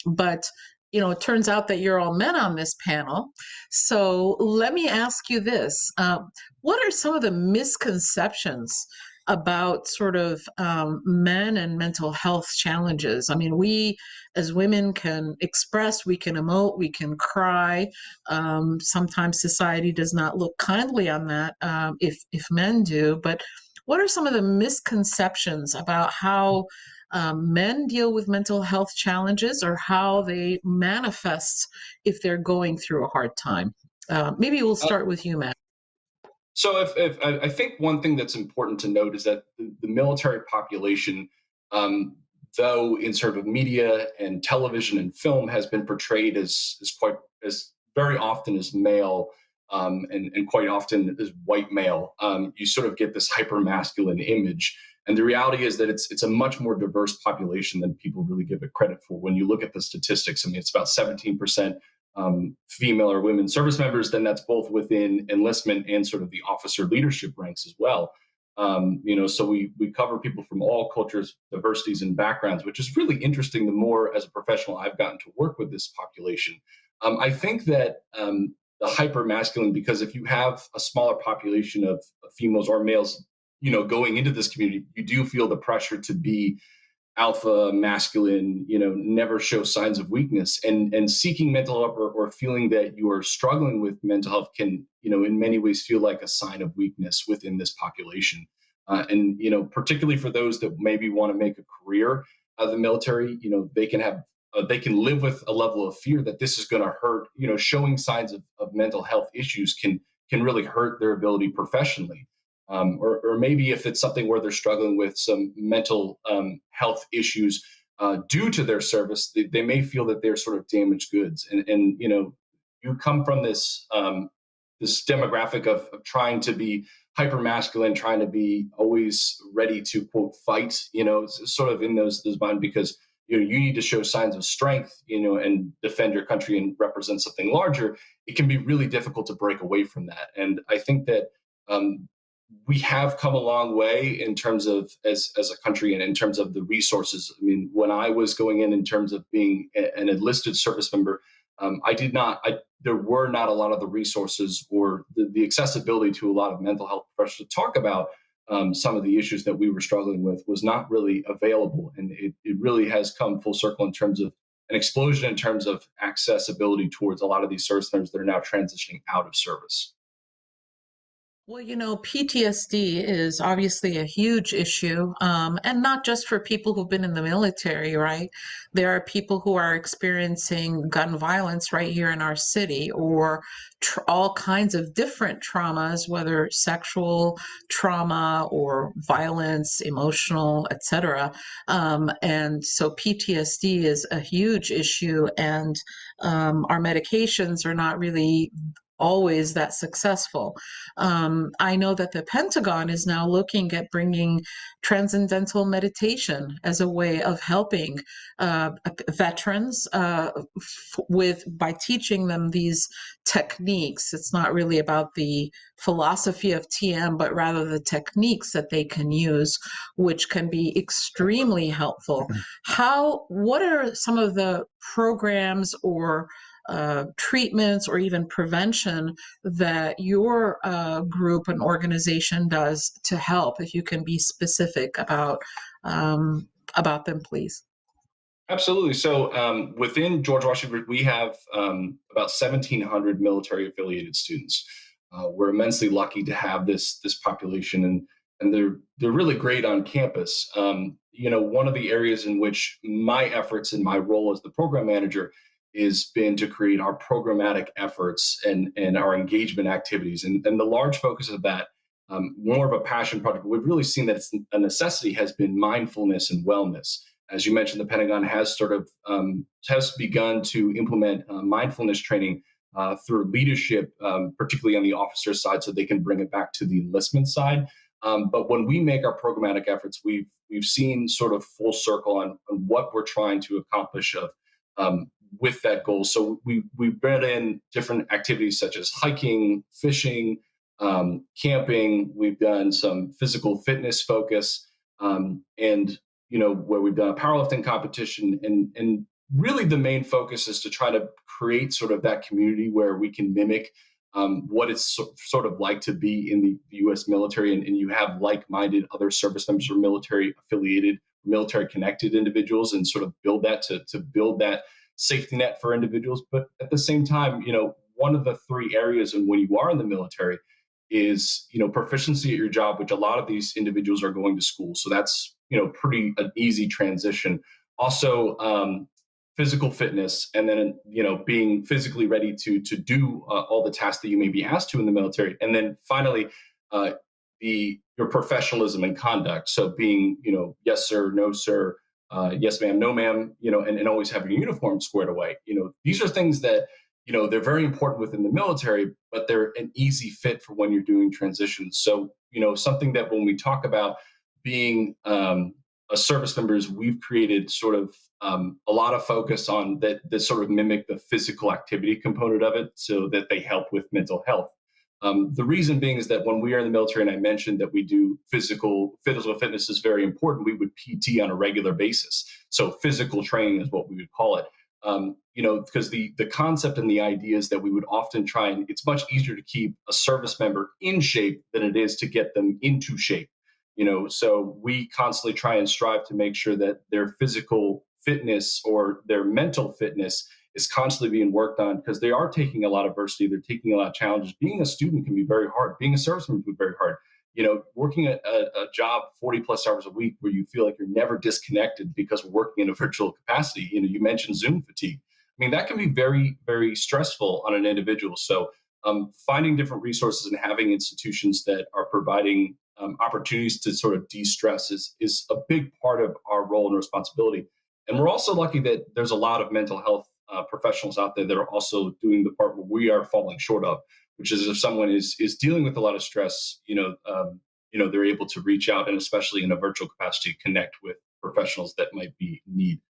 But it turns out that you're all men on this panel. So let me ask you this. What are some of the misconceptions about sort of men and mental health challenges? I mean, we as women can express, we can emote, we can cry. Sometimes society does not look kindly on that if men do. But what are some of the misconceptions about how men deal with mental health challenges or how they manifest if they're going through a hard time? Maybe we'll start with you, Matt. So if I think one thing that's important to note is that the military population, though in sort of media and television and film, has been portrayed as very often as male, and quite often as white male. You sort of get this hyper masculine image. And the reality is that it's a much more diverse population than people really give it credit for. When you look at the statistics, I mean, it's about 17% female or women service members. Then that's both within enlistment and sort of the officer leadership ranks as well. So we cover people from all cultures, diversities, and backgrounds, which is really interesting. The more as a professional I've gotten to work with this population, I think that the hyper masculine, because if you have a smaller population of females or males, going into this community, you do feel the pressure to be alpha masculine, never show signs of weakness, and seeking mental help or feeling that you are struggling with mental health can, in many ways feel like a sign of weakness within this population. And particularly for those that maybe want to make a career out of the military, they can live with a level of fear that this is going to hurt. Showing signs of mental health issues can really hurt their ability professionally. Or maybe if it's something where they're struggling with some mental health issues due to their service, they may feel that they're sort of damaged goods. And you come from this this demographic of trying to be hyper masculine, trying to be always ready to quote fight. Sort of in those minds, because you need to show signs of strength, and defend your country and represent something larger. It can be really difficult to break away from that. And I think that we have come a long way in terms of as a country and in terms of the resources. I mean, when I was going in terms of being an enlisted service member, there were not a lot of the resources or the accessibility to a lot of mental health professionals to talk about some of the issues that we were struggling with was not really available. And it really has come full circle in terms of an explosion in terms of accessibility towards a lot of these service members that are now transitioning out of service. Well, PTSD is obviously a huge issue, and not just for people who've been in the military, right? There are people who are experiencing gun violence right here in our city, or all kinds of different traumas, whether sexual trauma or violence, emotional, etc. And so PTSD is a huge issue, and our medications are not really always that successful. I know that the Pentagon is now looking at bringing transcendental meditation as a way of helping veterans by teaching them these techniques. It's not really about the philosophy of TM, but rather the techniques that they can use, which can be extremely helpful. What are some of the programs or treatments or even prevention that your group and organization does to help? If you can be specific about them, please. Absolutely. So within George Washington, we have about 1,700 military affiliated students. We're immensely lucky to have this population, and they're really great on campus. One of the areas in which my efforts and my role as the program manager has been to create our programmatic efforts and our engagement activities, and the large focus of that. More of a passion project, but we've really seen that it's a necessity has been mindfulness and wellness. As you mentioned, the Pentagon has has begun to implement mindfulness training through leadership, particularly on the officer side, so they can bring it back to the enlistment side. But when we make our programmatic efforts, we've seen sort of full circle on what we're trying to accomplish with that goal. So we brought in different activities such as hiking, fishing, camping. We've done some physical fitness focus, and where we've done a powerlifting competition, and really the main focus is to try to create sort of that community where we can mimic what it's sort of like to be in the U.S. military, and you have like-minded other service members or military affiliated, military connected individuals, and sort of build that to build that safety net for individuals. But at the same time, one of the three areas, and when you are in the military, is proficiency at your job, which a lot of these individuals are going to school, so that's pretty an easy transition. Also, physical fitness, and then being physically ready to do all the tasks that you may be asked to in the military, and then finally your professionalism and conduct. So being yes sir, no sir, yes ma'am, no ma'am, and always having your uniform squared away. These are things that they're very important within the military, but they're an easy fit for when you're doing transitions. So something that when we talk about being a service members, we've created sort of a lot of focus on that sort of mimic the physical activity component of it, so that they help with mental health. The reason being is that when we are in the military, and I mentioned that we do physical fitness is very important, we would PT on a regular basis. So physical training is what we would call it. Because the concept and the idea is that we would often try, and it's much easier to keep a service member in shape than it is to get them into shape. So we constantly try and strive to make sure that their physical fitness or their mental fitness is constantly being worked on, because they are taking a lot of adversity. They're taking a lot of challenges. Being a student can be very hard. Being a service member can be very hard. Working a job 40 plus hours a week where you feel like you're never disconnected because we're working in a virtual capacity. You mentioned Zoom fatigue. I mean, that can be very, very stressful on an individual. So finding different resources and having institutions that are providing opportunities to sort of de-stress is a big part of our role and responsibility. And we're also lucky that there's a lot of mental health professionals out there that are also doing the part where we are falling short of, which is if someone is dealing with a lot of stress, they're able to reach out, and especially in a virtual capacity, connect with professionals that might be in need.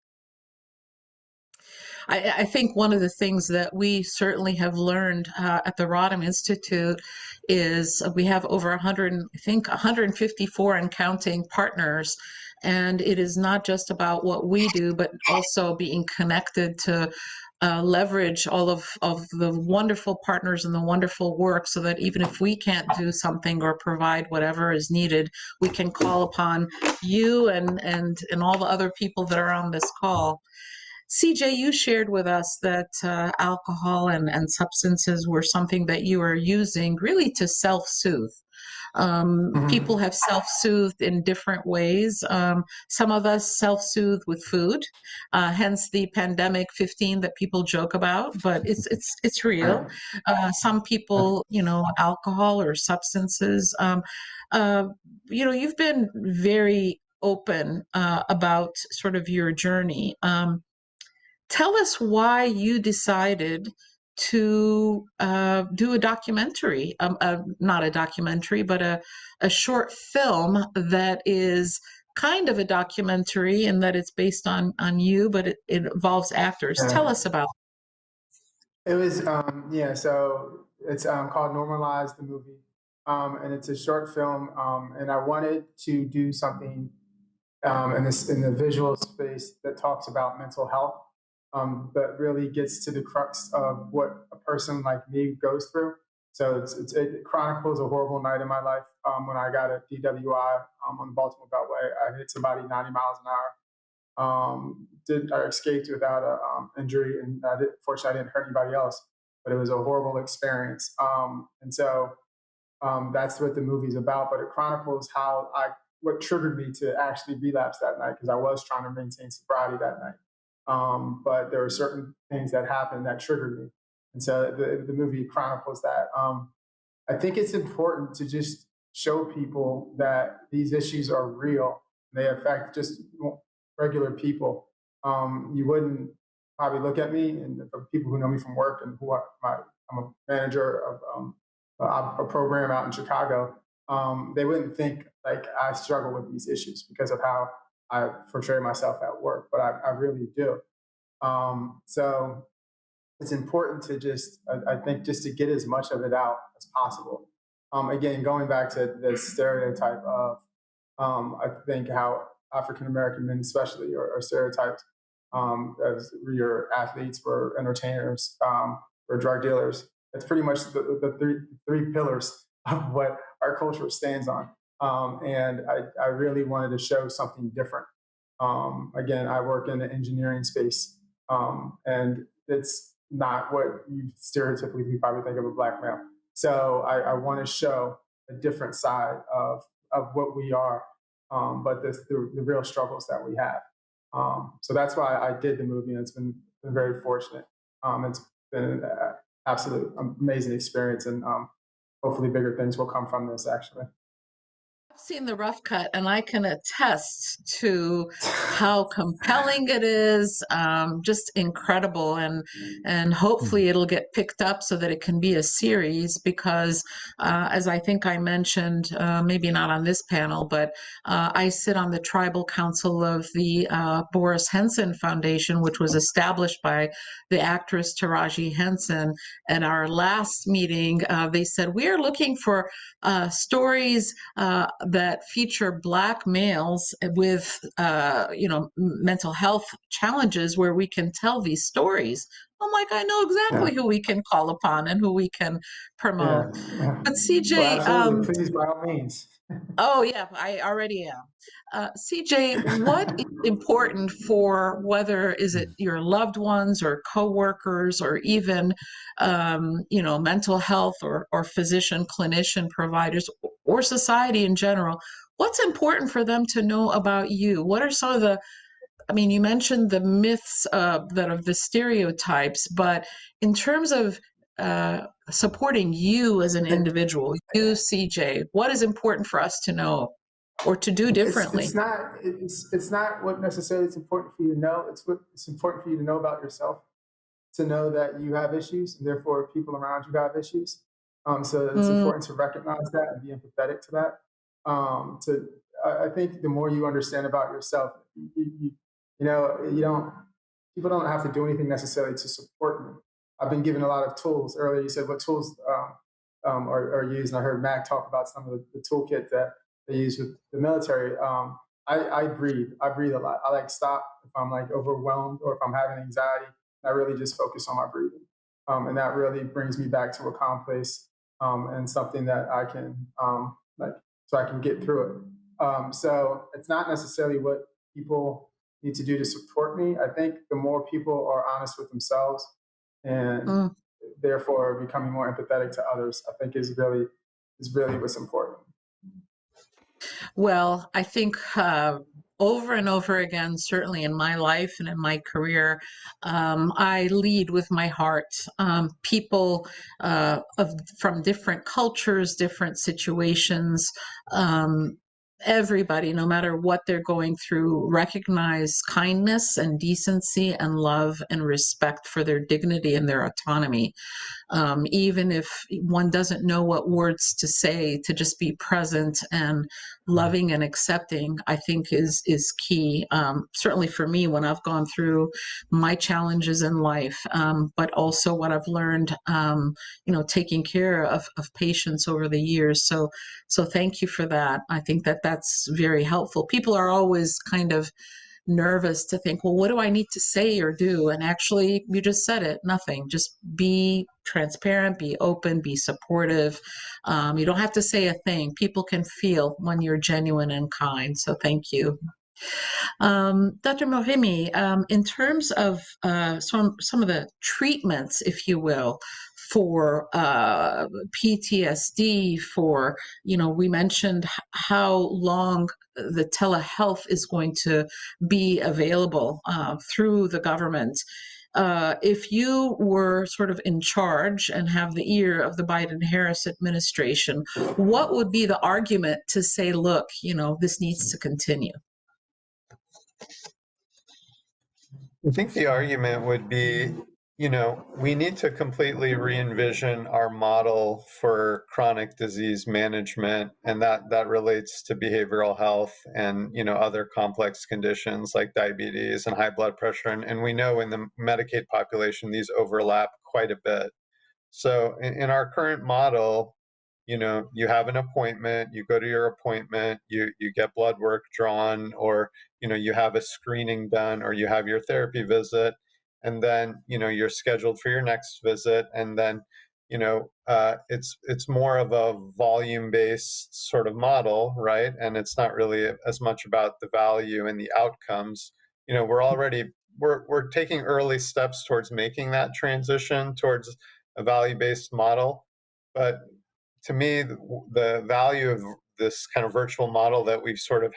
I think one of the things that we certainly have learned at the Rodham Institute is we have over 154 and counting partners. And it is not just about what we do, but also being connected to leverage all of the wonderful partners and the wonderful work, so that even if we can't do something or provide whatever is needed, we can call upon you and all the other people that are on this call. CJ, you shared with us that alcohol and substances were something that you were using really to self-soothe. People have self-soothed in different ways. Some of us self-soothe with food, hence the pandemic 15 that people joke about, but it's real. Some people, alcohol or substances. You've been very open about sort of your journey. Tell us why you decided to do a documentary, not a documentary, but a short film that is kind of a documentary in that it's based on you, but it involves actors. Tell us about it. It was, so it's called Normalize the Movie. And it's a short film, and I wanted to do something in the visual space that talks about mental health. that really gets to the crux of what a person like me goes through. So it chronicles a horrible night in my life when I got a DWI on the Baltimore Beltway. I hit somebody 90 miles an hour. I escaped without a injury, and fortunately I didn't hurt anybody else. But it was a horrible experience, and so that's what the movie's about. But it chronicles what triggered me to actually relapse that night, because I was trying to maintain sobriety that night. But there were certain things that happened that triggered me, and so the movie chronicles that. I think it's important to just show people that these issues are real. They affect just regular people. You wouldn't probably look at me, and the people who know me from work and I'm a manager of a program out in Chicago. They wouldn't think like I struggle with these issues because of how I portray myself at work, but I really do. So it's important to I think just to get as much of it out as possible. Again, going back to the stereotype of, I think how African-American men especially are stereotyped as your athletes, for entertainers, or drug dealers. It's pretty much the three pillars of what our culture stands on. And I really wanted to show something different. Again, I work in the engineering space, and it's not what you stereotypically probably think of a Black male. So I want to show a different side of what we are, but the real struggles that we have. So that's why I did the movie, and it's been very fortunate. It's been an absolute amazing experience, and hopefully bigger things will come from this, actually. I've seen the rough cut, and I can attest to how compelling it is. Just incredible, and hopefully it'll get picked up so that it can be a series. Because as I think I mentioned, maybe not on this panel, but I sit on the tribal council of the Boris Henson Foundation, which was established by the actress Taraji Henson. At our last meeting, they said, we are looking for stories that feature Black males with, mental health challenges, where we can tell these stories. I'm like, I know exactly who we can call upon and who we can promote. Yeah. But CJ, well, absolutely. Please, by all means. Oh yeah, I already am. CJ, what is important for, whether is it your loved ones or coworkers or even mental health or physician, clinician providers, or society in general? What's important for them to know about you? What are some of the, I mean, you mentioned the myths that of the stereotypes, but in terms of supporting you as an individual, you, CJ, what is important for us to know or to do differently? It's not what necessarily it's important for you to know. It's important for you to know about yourself, to know that you have issues, and therefore people around you have issues. So it's important to recognize that and be empathetic to that. I think the more you understand about yourself, people don't have to do anything necessarily to support me. I've been given a lot of tools. Earlier, you said what tools are used, and I heard Mac talk about some of the toolkit that they use with the military. I breathe. I breathe a lot. I like stop if I'm like overwhelmed or if I'm having anxiety. I really just focus on my breathing, and that really brings me back to a calm place and something that I can so I can get through it. So it's not necessarily what people need to do to support me. I think the more people are honest with themselves and therefore becoming more empathetic to others, I think is really what's important. Well, I think over and over again, certainly in my life and in my career, I lead with my heart. People from different cultures, different situations, everybody, no matter what they're going through, recognize kindness and decency and love and respect for their dignity and their autonomy. Even if one doesn't know what words to say, to just be present and loving and accepting, I think is key. Certainly for me, when I've gone through my challenges in life, but also what I've learned, taking care of patients over the years. So thank you for that. I think that that's very helpful. People are always kind of nervous to think, well, what do I need to say or do? And actually, you just said it, nothing. Just be transparent, be open, be supportive. You don't have to say a thing. People can feel when you're genuine and kind. So thank you. Dr. Mohimi, in terms of some of the treatments, if you will, for PTSD, for, we mentioned how long the telehealth is going to be available through the government. If you were sort of in charge and have the ear of the Biden-Harris administration, what would be the argument to say, look, this needs to continue? I think the argument would be, we need to completely re-envision our model for chronic disease management, and that relates to behavioral health and, other complex conditions like diabetes and high blood pressure. And we know in the Medicaid population, these overlap quite a bit. So in our current model, you have an appointment, you go to your appointment, you get blood work drawn, or, you have a screening done, or you have your therapy visit, and then, you're scheduled for your next visit. And then, it's more of a volume-based sort of model, right? And it's not really as much about the value and the outcomes. We're taking early steps towards making that transition towards a value-based model. But to me, the value of this kind of virtual model that we've sort of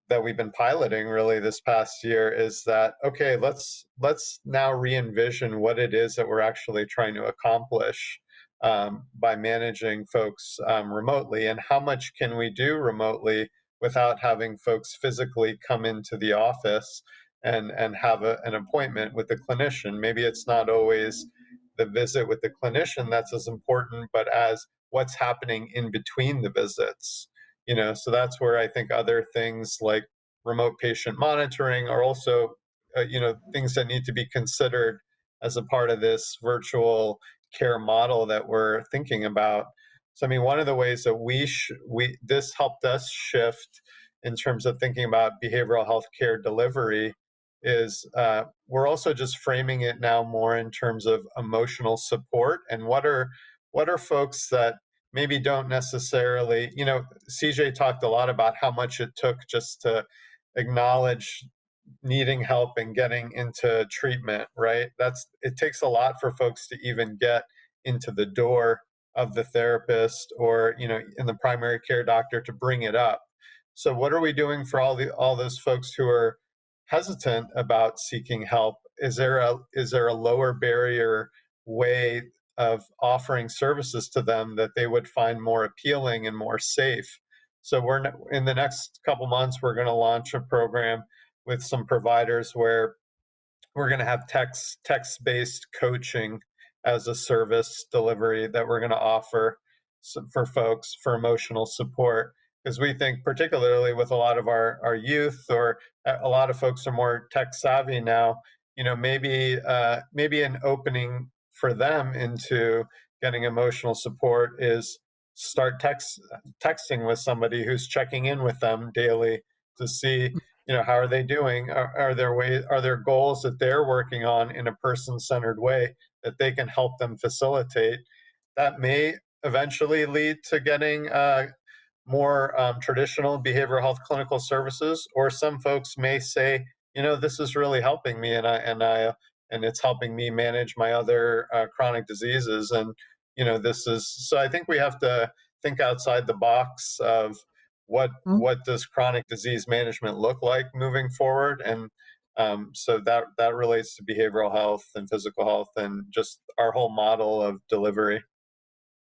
that we've been piloting really this past year is that, okay, let's now re-envision what it is that we're actually trying to accomplish by managing folks remotely, and how much can we do remotely without having folks physically come into the office and have an appointment with the clinician. Maybe it's not always the visit with the clinician that's as important, but as what's happening in between the visits. So that's where I think other things like remote patient monitoring are also, things that need to be considered as a part of this virtual care model that we're thinking about. So, I mean, one of the ways that this helped us shift in terms of thinking about behavioral health care delivery is we're also just framing it now more in terms of emotional support, and what are folks that maybe don't necessarily, CJ talked a lot about how much it took just to acknowledge needing help and getting into treatment, right? It takes a lot for folks to even get into the door of the therapist or, in the primary care doctor to bring it up. So what are we doing for all those folks who are hesitant about seeking help? Is there a lower barrier way of offering services to them that they would find more appealing and more safe? So in the next couple months, we're going to launch a program with some providers where we're going to have text-based coaching as a service delivery that we're going to offer for folks for emotional support. Because we think, particularly with a lot of our youth, or a lot of folks are more tech savvy now, maybe an opening for them into getting emotional support is start texting with somebody who's checking in with them daily to see, how are they doing? Are there goals that they're working on in a person-centered way that they can help them facilitate? That may eventually lead to getting more traditional behavioral health clinical services, or some folks may say, this is really helping me, and it's helping me manage my other chronic diseases. And, so I think we have to think outside the box of what does chronic disease management look like moving forward. And so that relates to behavioral health and physical health and just our whole model of delivery.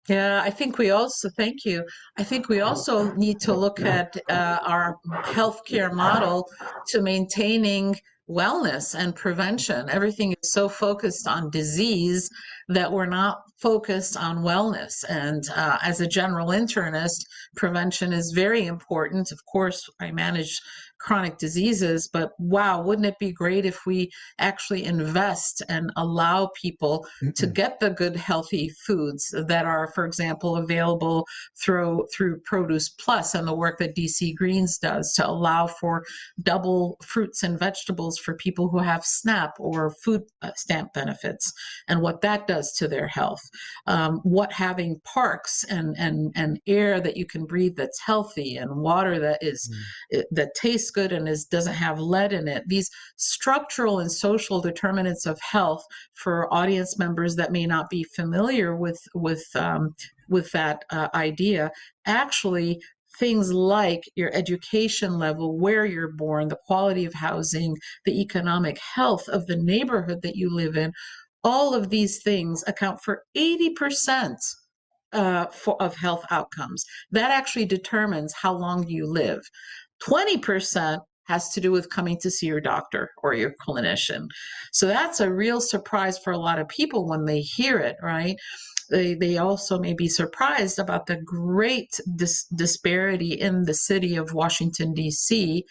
Yeah, I think we also, thank you. I think we also need to look at our healthcare model to maintaining wellness and prevention. Everything is so focused on disease that we're not focused on wellness. And as a general internist, prevention is very important. Of course, I manage chronic diseases, but wow, wouldn't it be great if we actually invest and allow people to get the good healthy foods that are, for example, available through Produce Plus and the work that DC Greens does to allow for double fruits and vegetables for people who have SNAP or food stamp benefits, and what that does to their health. What having parks and air that you can breathe that's healthy, and water that tastes good and doesn't have lead in it. These structural and social determinants of health, for audience members that may not be familiar with that idea, actually things like your education level, where you're born, the quality of housing, the economic health of the neighborhood that you live in, all of these things account for 80% of health outcomes. That actually determines how long you live. 20% has to do with coming to see your doctor or your clinician. So that's a real surprise for a lot of people when they hear it, right? They also may be surprised about the great disparity in the city of Washington, D.C.,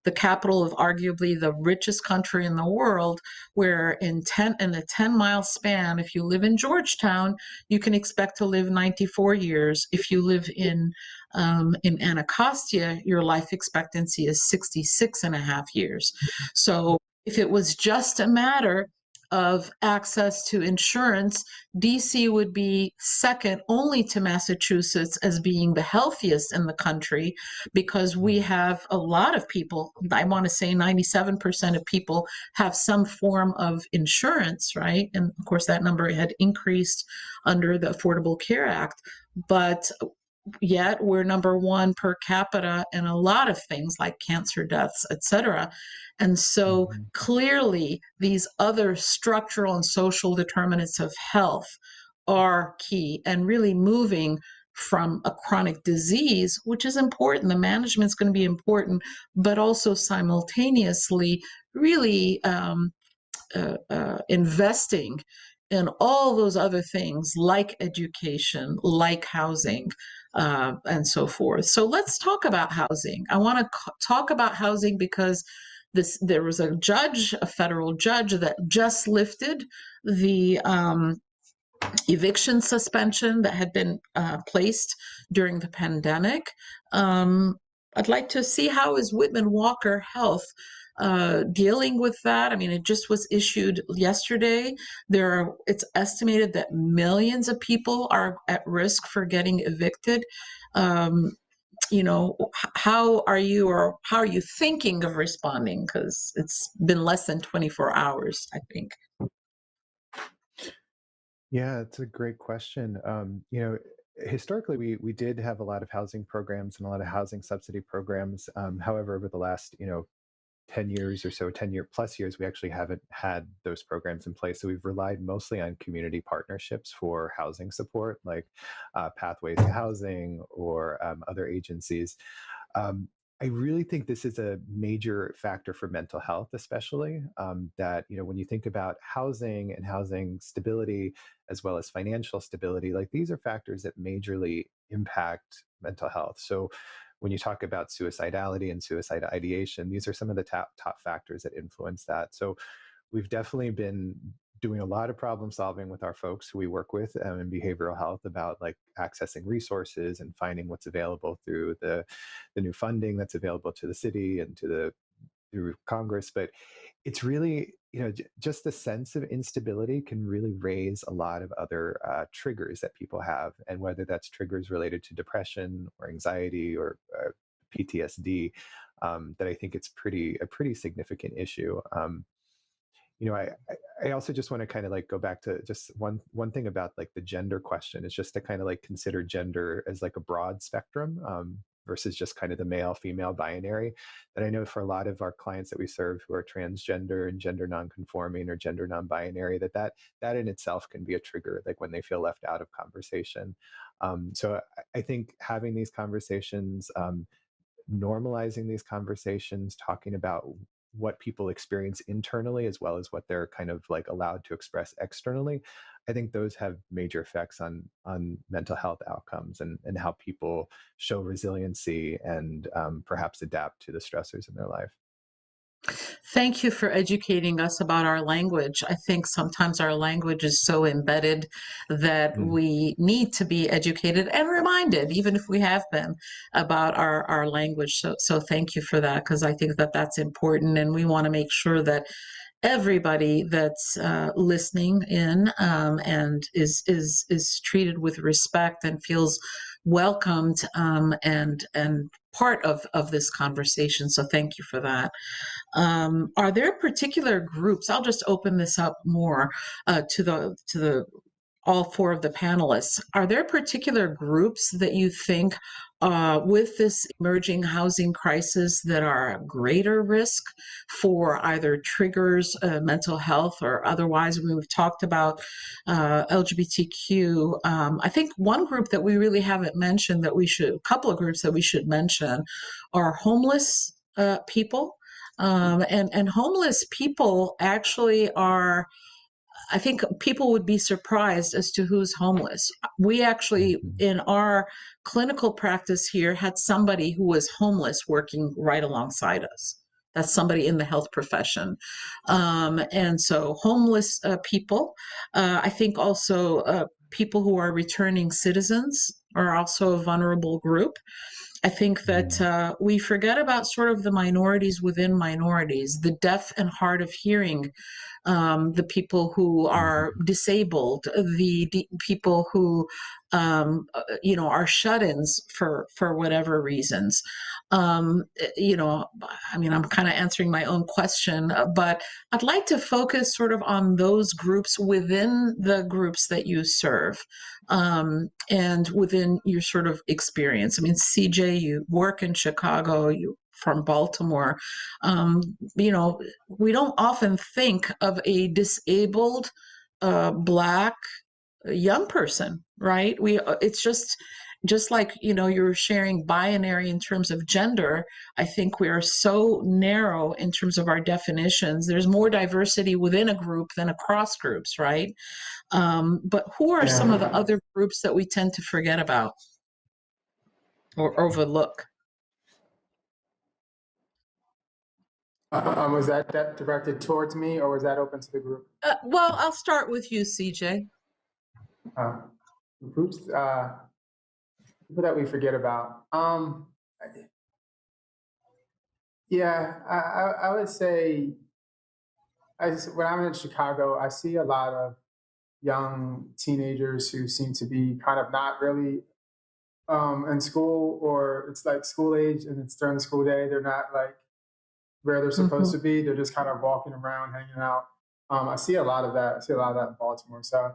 the capital of arguably the richest country in the world, where in a 10-mile span, if you live in Georgetown, you can expect to live 94 years. If you live in Anacostia, your life expectancy is 66 and a half years. So if it was just a matter of access to insurance, DC would be second only to Massachusetts as being the healthiest in the country, because we have a lot of people, I want to say 97% of people have some form of insurance, right? And of course, that number had increased under the Affordable Care Act. But yet we're number one per capita in a lot of things like cancer deaths, et cetera. And so clearly these other structural and social determinants of health are key, and really moving from a chronic disease, which is important, the management is going to be important, but also simultaneously really investing in all those other things like education, like housing, and so forth. So let's talk about housing. I want to talk about housing because there was a federal judge that just lifted the eviction suspension that had been placed during the pandemic. I'd like to see how is Whitman Walker Health dealing with that. I mean, it just was issued yesterday. It's estimated that millions of people are at risk for getting evicted. How are you thinking of responding? Because it's been less than 24 hours, I think. Yeah, it's a great question. Historically, we did have a lot of housing programs and a lot of housing subsidy programs. However, over the last 10 years or so, 10-year+ years, we actually haven't had those programs in place. So we've relied mostly on community partnerships for housing support, like Pathways to Housing or other agencies. I really think this is a major factor for mental health, especially that, when you think about housing and housing stability, as well as financial stability, like these are factors that majorly impact mental health. So when you talk about suicidality and suicide ideation, these are some of the top factors that influence that. So we've definitely been doing a lot of problem solving with our folks who we work with in behavioral health about like accessing resources and finding what's available through the new funding that's available to the city and through Congress. But it's really, just the sense of instability can really raise a lot of other triggers that people have, and whether that's triggers related to depression or anxiety or PTSD, that I think it's a pretty significant issue. I also just want to kind of like go back to just one thing about like the gender question is just to kind of like consider gender as like a broad spectrum versus just kind of the male female binary. That I know for a lot of our clients that we serve who are transgender and gender nonconforming or gender non-binary, that in itself can be a trigger, like when they feel left out of conversation. So I think having these conversations, normalizing these conversations, talking about what people experience internally as well as what they're kind of like allowed to express externally, I think those have major effects on mental health outcomes and how people show resiliency and perhaps adapt to the stressors in their life. Thank you for educating us about our language. I think sometimes our language is so embedded that we need to be educated and reminded, even if we have been, about our language. So thank you for that, because I think that that's important, and we want to make sure that everybody that's listening in and is treated with respect and feels welcomed and part of this conversation. So thank you for that. Are there particular groups? I'll just open this up more to the all four of the panelists. Are there particular groups that you think with this emerging housing crisis that are a greater risk for either triggers, mental health, or otherwise? We've talked about LGBTQ. I think one group that we really haven't mentioned a couple of groups that we should mention are homeless people. And homeless people actually are, I think people would be surprised as to who's homeless. We actually, in our clinical practice here, had somebody who was homeless working right alongside us. That's somebody in the health profession. And so homeless people, I think also people who are returning citizens are also a vulnerable group. I think that we forget about sort of the minorities within minorities, the deaf and hard of hearing, the people who are disabled, the people who, are shut-ins for whatever reasons. I mean, I'm kind of answering my own question, but I'd like to focus sort of on those groups within the groups that you serve. And within your sort of experience. I mean, CJ, you work in Chicago, you from Baltimore. We don't often think of a disabled Black young person, right? It's just like, you're sharing binary in terms of gender. I think we are so narrow in terms of our definitions. There's more diversity within a group than across groups, right? But who are some of the other groups that we tend to forget about or overlook? Was that directed towards me, or was that open to the group? Well, I'll start with you, CJ. Groups, people that we forget about. Yeah, I would say, when I'm in Chicago, I see a lot of young teenagers who seem to be kind of not really in school, or it's like school age and it's during the school day. They're not like where they're supposed to be. They're just kind of walking around, hanging out. I see a lot of that. I see a lot of that in Baltimore. So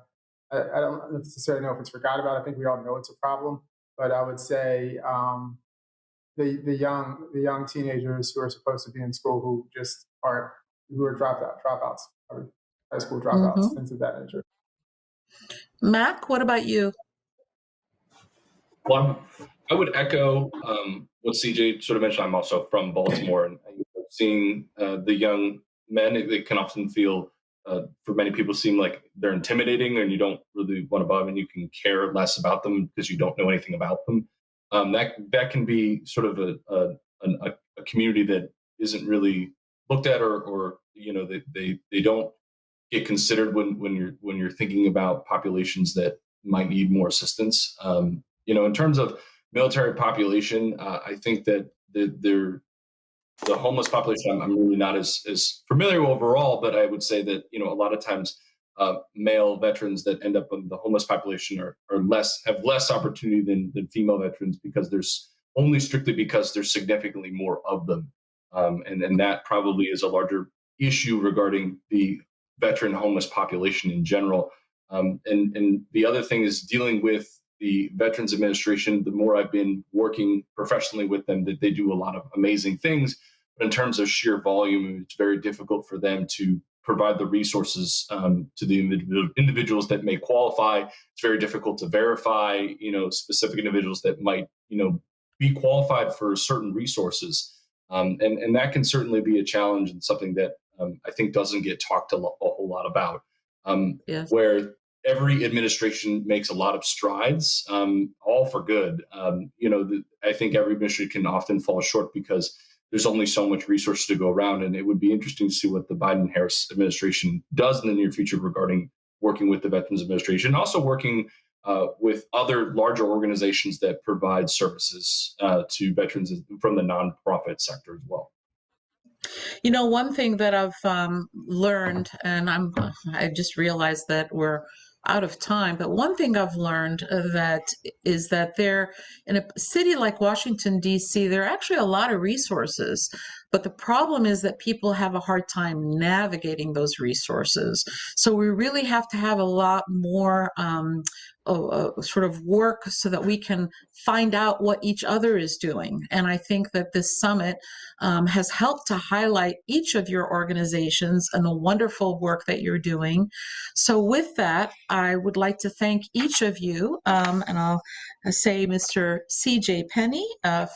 I don't necessarily know if it's forgot about. I think we all know it's a problem. But I would say the young teenagers who are supposed to be in school who just aren't, who are dropouts, or high school dropouts, things of that nature. Mac, what about you? Well, I would echo what CJ sort of mentioned. I'm also from Baltimore, and seeing the young men, it can often feel, for many people, seem like they're intimidating, and you don't really want to bother, and you can care less about them because you don't know anything about them. That can be sort of a community that isn't really looked at, or they don't get considered when you're thinking about populations that might need more assistance. In terms of military population, I think that the homeless population, I'm really not as familiar overall, but I would say that a lot of times male veterans that end up in the homeless population have less opportunity than female veterans, because there's significantly more of them, and that probably is a larger issue regarding the veteran homeless population in general. And the other thing is dealing with the Veterans Administration. The more I've been working professionally with them, that they do a lot of amazing things, but in terms of sheer volume, it's very difficult for them to provide the resources to the individuals that may qualify. It's very difficult to verify, specific individuals that might, be qualified for certain resources. And that can certainly be a challenge and something that I think doesn't get talked a whole lot about. Yes. Where every administration makes a lot of strides, all for good. I think every administration can often fall short because there's only so much resources to go around, and it would be interesting to see what the Biden-Harris administration does in the near future regarding working with the Veterans Administration, also working with other larger organizations that provide services to veterans from the nonprofit sector as well. One thing that I've learned, and I just realized that we're out of time, but one thing I've learned that is that there, in a city like Washington, D.C., there are actually a lot of resources, but the problem is that people have a hard time navigating those resources. So we really have to have a lot more sort of work so that we can find out what each other is doing. And I think that this summit has helped to highlight each of your organizations and the wonderful work that you're doing. So with that, I would like to thank each of you, and I'll say Mr. C.J. Penny,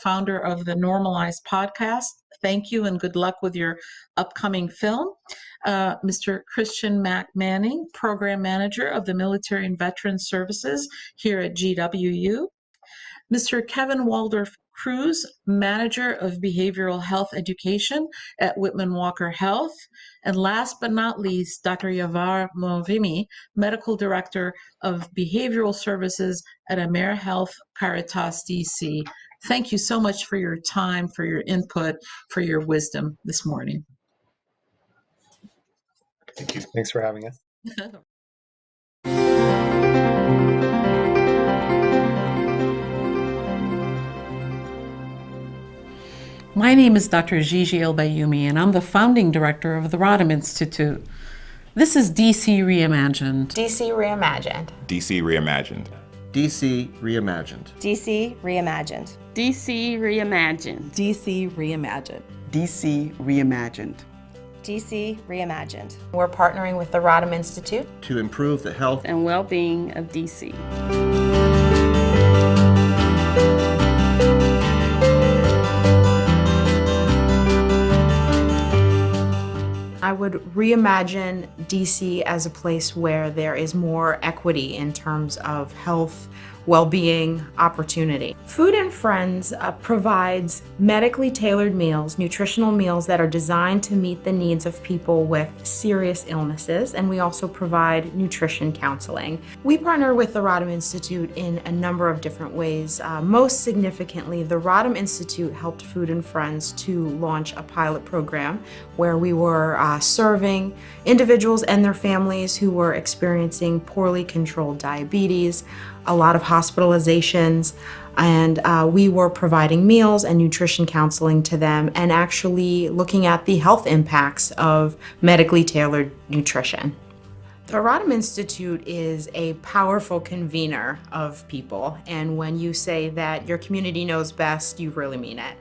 founder of the Normalized podcast. Thank you and good luck with your upcoming film. Mr. Christian Mac Manning, Program Manager of the Military and Veterans Services here at GWU. Mr. Kevin Waldorf Cruz, Manager of Behavioral Health Education at Whitman Walker Health. And last but not least, Dr. Yavar Movimi, Medical Director of Behavioral Services at AmeriHealth Caritas DC. Thank you so much for your time, for your input, for your wisdom this morning. Thank you. Thanks for having us. My name is Dr. Gigi El-Bayoumi, and I'm the founding director of the Rodham Institute. This is DC Reimagined. DC Reimagined. DC Reimagined. DC Reimagined. DC Reimagined. DC Reimagined. DC Reimagined. DC Reimagined. DC Reimagined. We're partnering with the Rodham Institute To improve the health And well-being of DC. I would reimagine DC as a place where there is more equity in terms of health, well-being, opportunity. Food and Friends provides medically tailored meals, nutritional meals that are designed to meet the needs of people with serious illnesses, and we also provide nutrition counseling. We partner with the Rodham Institute in a number of different ways. Most significantly, the Rodham Institute helped Food and Friends to launch a pilot program where we were serving individuals and their families who were experiencing poorly controlled diabetes, a lot of hospitalizations, and we were providing meals and nutrition counseling to them and actually looking at the health impacts of medically tailored nutrition. The Rodham Institute is a powerful convener of people, and when you say that your community knows best, you really mean it.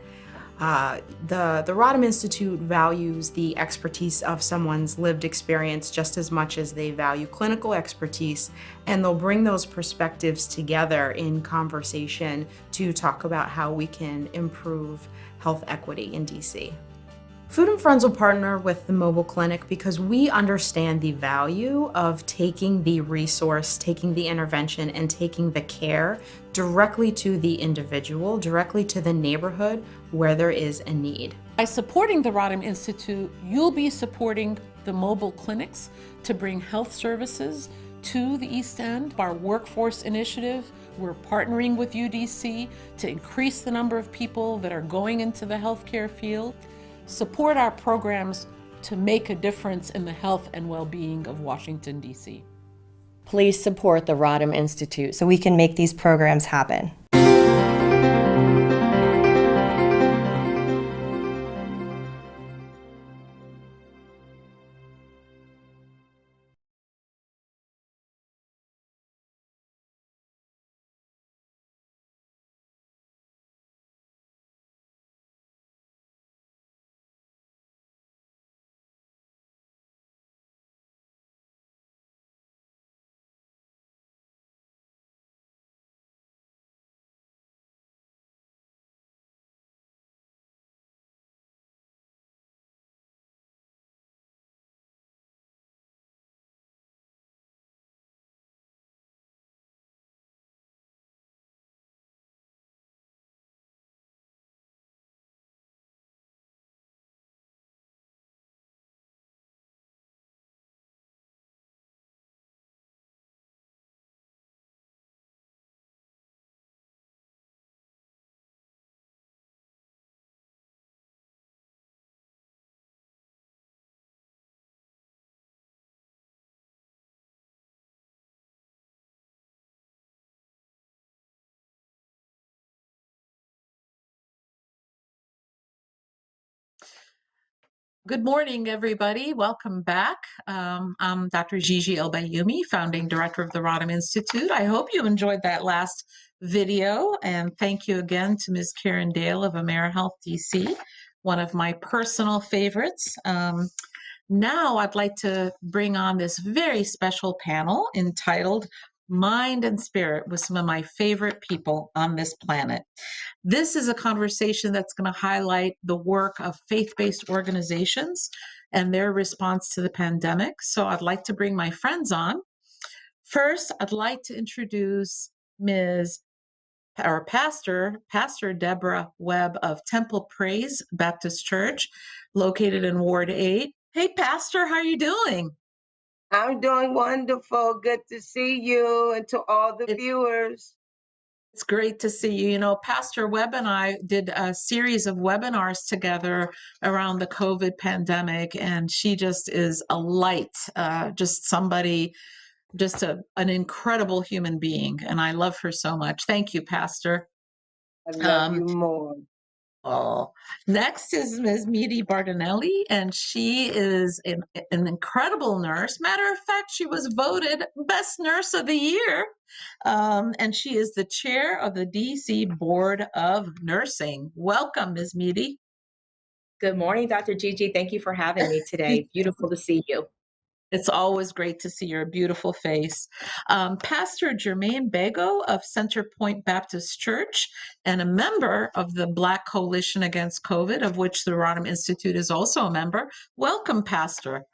The Rodham Institute values the expertise of someone's lived experience just as much as they value clinical expertise, and they'll bring those perspectives together in conversation to talk about how we can improve health equity in DC. Food and Friends will partner with the mobile clinic because we understand the value of taking the resource, taking the intervention, and taking the care directly to the individual, directly to the neighborhood where there is a need. By supporting the Rodham Institute, you'll be supporting the mobile clinics to bring health services to the East End. Our workforce initiative, we're partnering with UDC to increase the number of people that are going into the healthcare field. Support our programs to make a difference in the health and well-being of Washington, D.C. Please support the Rodham Institute so we can make these programs happen. Good morning, everybody. Welcome back. I'm Dr. Gigi El-Bayoumi, founding director of the Rodham Institute. I hope you enjoyed that last video, and thank you again to Ms. Karen Dale of AmeriHealth DC, one of my personal favorites. Now I'd like to bring on this very special panel entitled Mind and Spirit with some of my favorite people on this planet. This is a conversation that's going to highlight the work of faith-based organizations and their response to the pandemic. So I'd like to bring my friends on. First, I'd like to introduce Pastor Deborah Webb of Temple Praise Baptist Church, located in Ward 8. Hey, Pastor, how are you doing? I'm doing wonderful. Good to see you and to all the viewers. It's great to see you. You know, Pastor Webb and I did a series of webinars together around the COVID pandemic, and she just is a light, just somebody, just an incredible human being. And I love her so much. Thank you, Pastor. I love you more. Oh, next is Ms. Midi Bardinelli, and she is an incredible nurse. Matter of fact, she was voted Best Nurse of the Year, and she is the chair of the DC Board of Nursing. Welcome, Ms. Midi. Good morning, Dr. Gigi. Thank you for having me today. Beautiful to see you. It's always great to see your beautiful face. Pastor Jermaine Bego of Center Point Baptist Church and a member of the Black Coalition Against COVID, of which the Rodham Institute is also a member. Welcome, Pastor.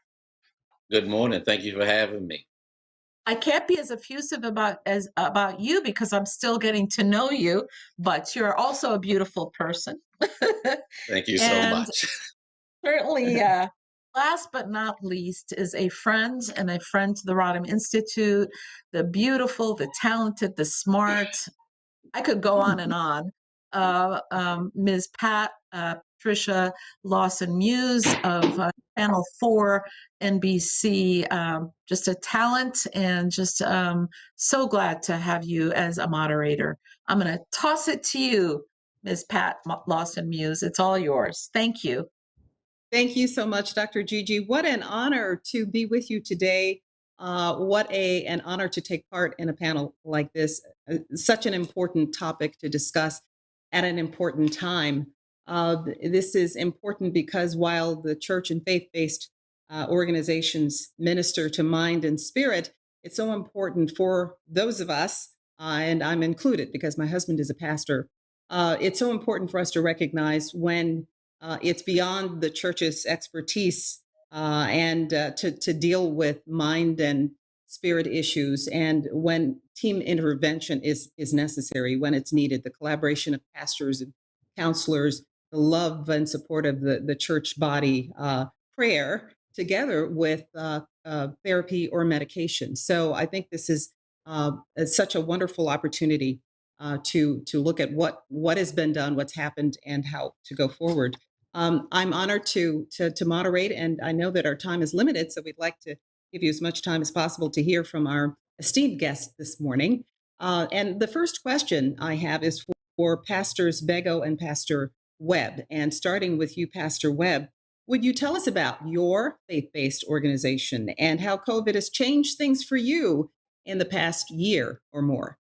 Good morning. Thank you for having me. I can't be as effusive about you because I'm still getting to know you, but you're also a beautiful person. Thank you so much. Certainly, last but not least is a friend to the Rodham Institute, the beautiful, the talented, the smart. I could go on and on. Ms. Patricia Lawson-Muse of Channel 4 NBC, just a talent and just so glad to have you as a moderator. I'm going to toss it to you, Ms. Pat Lawson-Muse. It's all yours. Thank you. Thank you so much, Dr. Gigi. What an honor to be with you today. What an honor to take part in a panel like this. Such an important topic to discuss at an important time. This is important because while the church and faith-based organizations minister to mind and spirit, it's so important for those of us, and I'm included because my husband is a pastor, it's so important for us to recognize when it's beyond the church's expertise and to deal with mind and spirit issues, and when team intervention is necessary, when it's needed, the collaboration of pastors and counselors, the love and support of the church body, prayer together with therapy or medication. So I think this is such a wonderful opportunity to look at what has been done, what's happened, and how to go forward. I'm honored to moderate, and I know that our time is limited, so we'd like to give you as much time as possible to hear from our esteemed guests this morning. And the first question I have is for Pastors Bego and Pastor Webb. And starting with you, Pastor Webb, would you tell us about your faith-based organization and how COVID has changed things for you in the past year or more?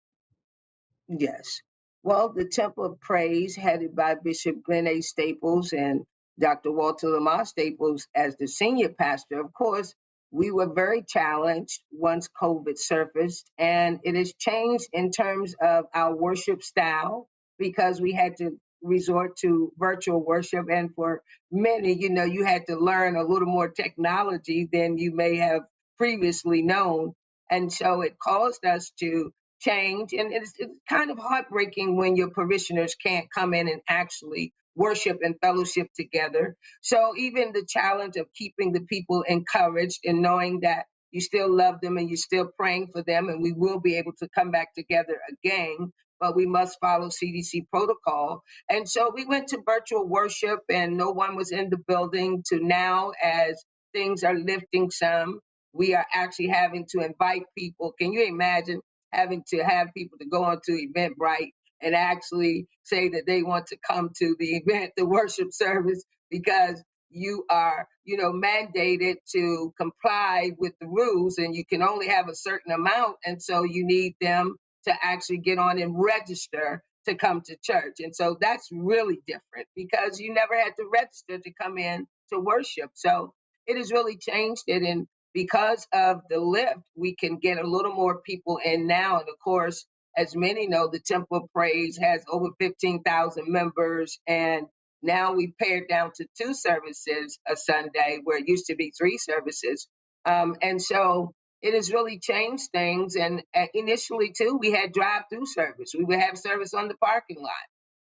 Yes. Well, the Temple of Praise, headed by Bishop Glenn A. Staples and Dr. Walter Lamar Staples as the senior pastor, of course, we were very challenged once COVID surfaced, and it has changed in terms of our worship style because we had to resort to virtual worship. And for many, you had to learn a little more technology than you may have previously known. And so it caused us to change. And it's kind of heartbreaking when your parishioners can't come in and actually worship and fellowship together. So even the challenge of keeping the people encouraged and knowing that you still love them and you're still praying for them, and we will be able to come back together again, but we must follow CDC protocol. And so we went to virtual worship and no one was in the building, to now, as things are lifting some, we are actually having to invite people. Can you imagine having to have people to go onto Eventbrite and actually say that they want to come to the event, the worship service, because you are, mandated to comply with the rules, and you can only have a certain amount. And so you need them to actually get on and register to come to church. And so that's really different because you never had to register to come in to worship. So it has really changed it. And because of the lift, we can get a little more people in now. And of course, as many know, the Temple of Praise has over 15,000 members. And now we pared down to 2 services a Sunday, where it used to be 3 services. And so it has really changed things. And initially, too, we had drive-through service. We would have service on the parking lot.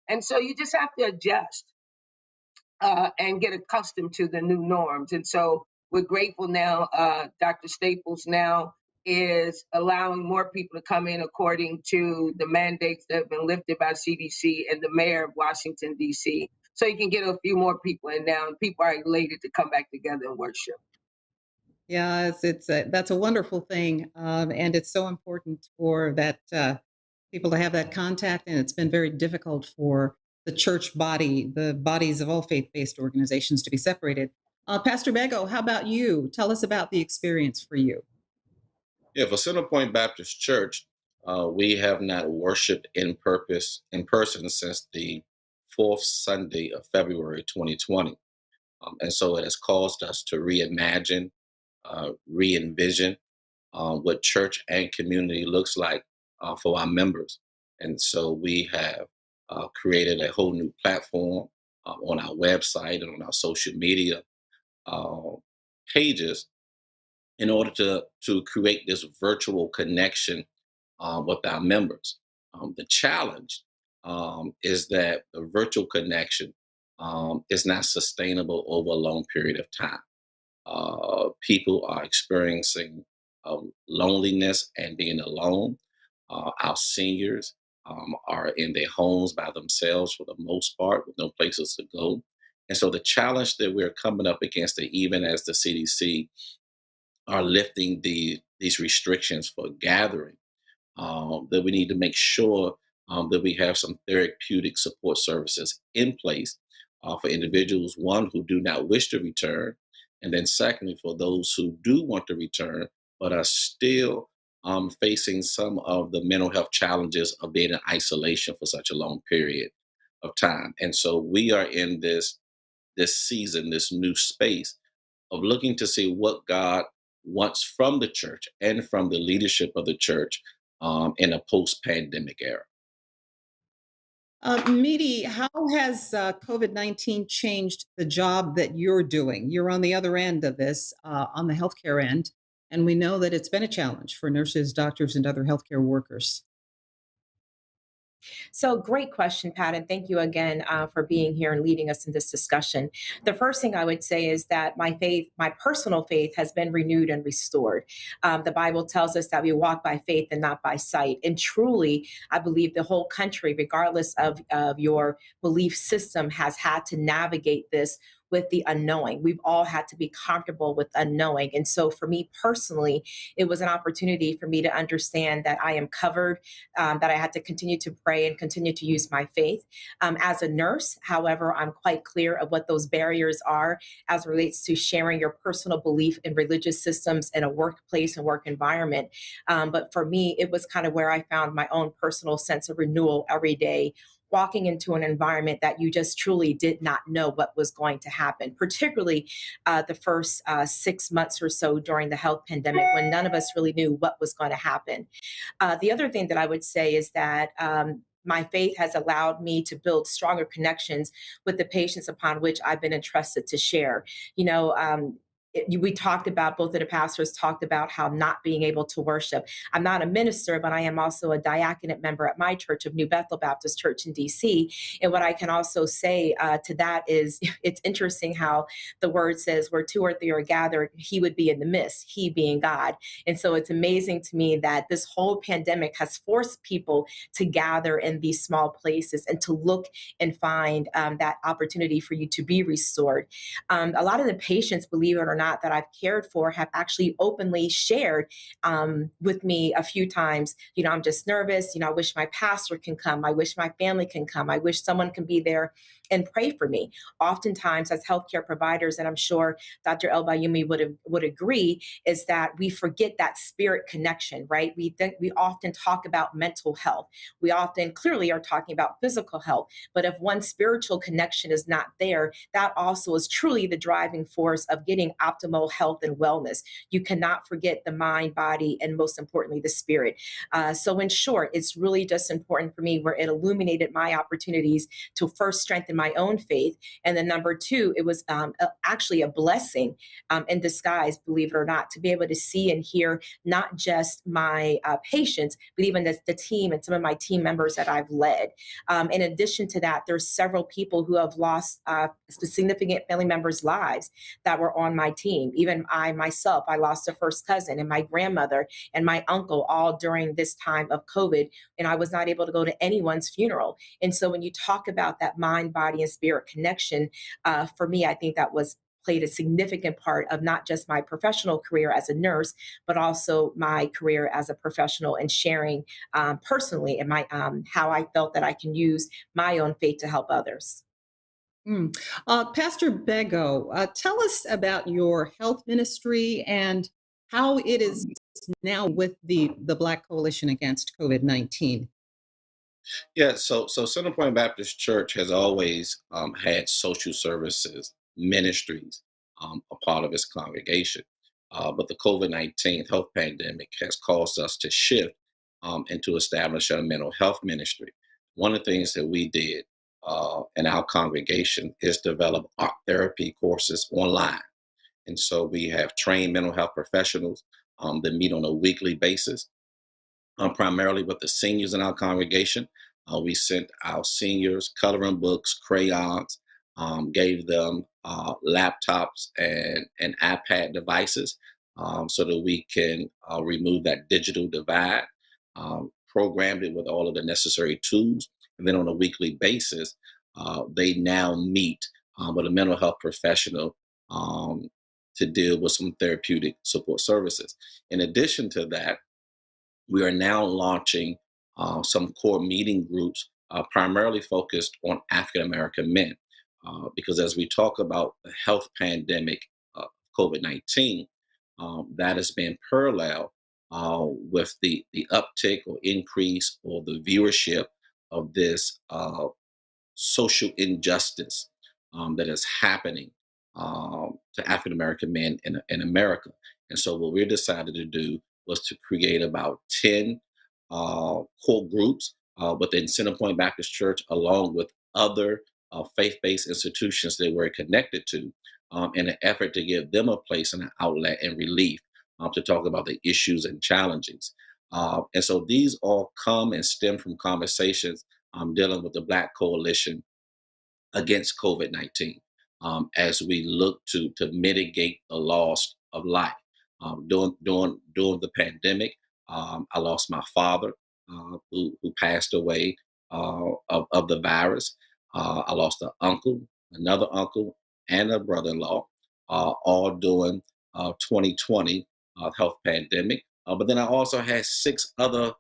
And so you just have to adjust and get accustomed to the new norms. And so we're grateful now. Dr. Staples now is allowing more people to come in according to the mandates that have been lifted by CDC and the mayor of Washington, D.C. So you can get a few more people in now, and people are elated to come back together and worship. Yeah, that's a wonderful thing, and it's so important for that people to have that contact. And it's been very difficult for the church body, the bodies of all faith-based organizations, to be separated. Pastor Bego, how about you? Tell us about the experience for you. Yeah, for Centerpoint Baptist Church, we have not worshiped in person since the 4th Sunday of February 2020. And so it has caused us to reimagine, re-envision what church and community looks like for our members. And so we have created a whole new platform on our website and on our social media pages in order to create this virtual connection with our members. The challenge is that the virtual connection is not sustainable over a long period of time. People are experiencing loneliness and being alone. Our seniors are in their homes by themselves for the most part, with no places to go. And so the challenge that we're coming up against, even as the CDC are lifting these restrictions for gathering, that we need to make sure that we have some therapeutic support services in place for individuals, one, who do not wish to return, and then secondly, for those who do want to return, but are still facing some of the mental health challenges of being in isolation for such a long period of time. And so we are in this season, this new space of looking to see what God wants from the church and from the leadership of the church in a post-pandemic era. Meaty, how has COVID-19 changed the job that you're doing? You're on the other end of this, on the healthcare end, and we know that it's been a challenge for nurses, doctors, and other healthcare workers. So, great question, Pat, and thank you again for being here and leading us in this discussion. The first thing I would say is that my personal faith, has been renewed and restored. The Bible tells us that we walk by faith and not by sight. And truly, I believe the whole country, regardless of your belief system, has had to navigate this with the unknowing. We've all had to be comfortable with unknowing. And so for me personally, it was an opportunity for me to understand that I am covered, that I had to continue to pray and continue to use my faith. As a nurse, however, I'm quite clear of what those barriers are as it relates to sharing your personal belief in religious systems in a workplace and work environment. But for me, it was kind of where I found my own personal sense of renewal every day, walking into an environment that you just truly did not know what was going to happen, particularly the first 6 months or so during the health pandemic, when none of us really knew what was going to happen. The other thing that I would say is that my faith has allowed me to build stronger connections with the patients upon which I've been entrusted to share. We talked about, both of the pastors talked about how not being able to worship. I'm not a minister, but I am also a diaconate member at my church of New Bethel Baptist Church in DC. And what I can also say to that is, it's interesting how the word says, where 2 or 3 are gathered, he would be in the midst, he being God. And so it's amazing to me that this whole pandemic has forced people to gather in these small places and to look and find that opportunity for you to be restored. A lot of the patients, believe it or not, not that I've cared for have actually openly shared with me a few times, I'm just nervous. I wish my pastor can come. I wish my family can come. I wish someone can be there and pray for me. Oftentimes, as healthcare providers, and I'm sure Dr. El Bayumi would agree, is that we forget that spirit connection, right? We often talk about mental health. We often clearly are talking about physical health, but if one spiritual connection is not there, that also is truly the driving force of getting optimal health and wellness. You cannot forget the mind, body, and most importantly, the spirit. So in short, it's really just important for me where it illuminated my opportunities to first strengthen my own faith. And then number two, it was actually a blessing in disguise, believe it or not, to be able to see and hear not just my patients, but even the team and some of my team members that I've led. In addition to that, there's several people who have lost significant family members' lives that were on my team. Even I myself, I lost a first cousin and my grandmother and my uncle all during this time of COVID, and I was not able to go to anyone's funeral. And so when you talk about that mind, body, and spirit connection, for me, I think that played a significant part of not just my professional career as a nurse, but also my career as a professional and sharing personally and my how I felt that I can use my own faith to help others. Pastor Bego, tell us about your health ministry and how it is now with the Black Coalition Against COVID-19. Yeah, so Centerpoint Baptist Church has always had social services ministries a part of its congregation. But the COVID-19 health pandemic has caused us to shift and to establish a mental health ministry. One of the things that we did in our congregation is develop art therapy courses online. And so we have trained mental health professionals that meet on a weekly basis, primarily with the seniors in our congregation. We sent our seniors coloring books, crayons, gave them laptops and iPad devices so that we can remove that digital divide, programmed it with all of the necessary tools. And then on a weekly basis, they now meet with a mental health professional to deal with some therapeutic support services. In addition to that, we are now launching some core meeting groups primarily focused on African American men. Because as we talk about the health pandemic, COVID-19, that has been parallel with the uptick or increase or the viewership of this social injustice that is happening to African American men in America. And so, what we decided to do was to create about 10 core groups within Centerpoint Baptist Church, along with other faith based institutions that we're connected to, in an effort to give them a place and an outlet and relief to talk about the issues and challenges. And so, these all come and stem from conversations dealing with the Black Coalition Against COVID-19 as we look to mitigate the loss of life. During the pandemic, I lost my father, who passed away of the virus. I lost an uncle, another uncle, and a brother-in-law, all during 2020 health pandemic. But then I also had 6 other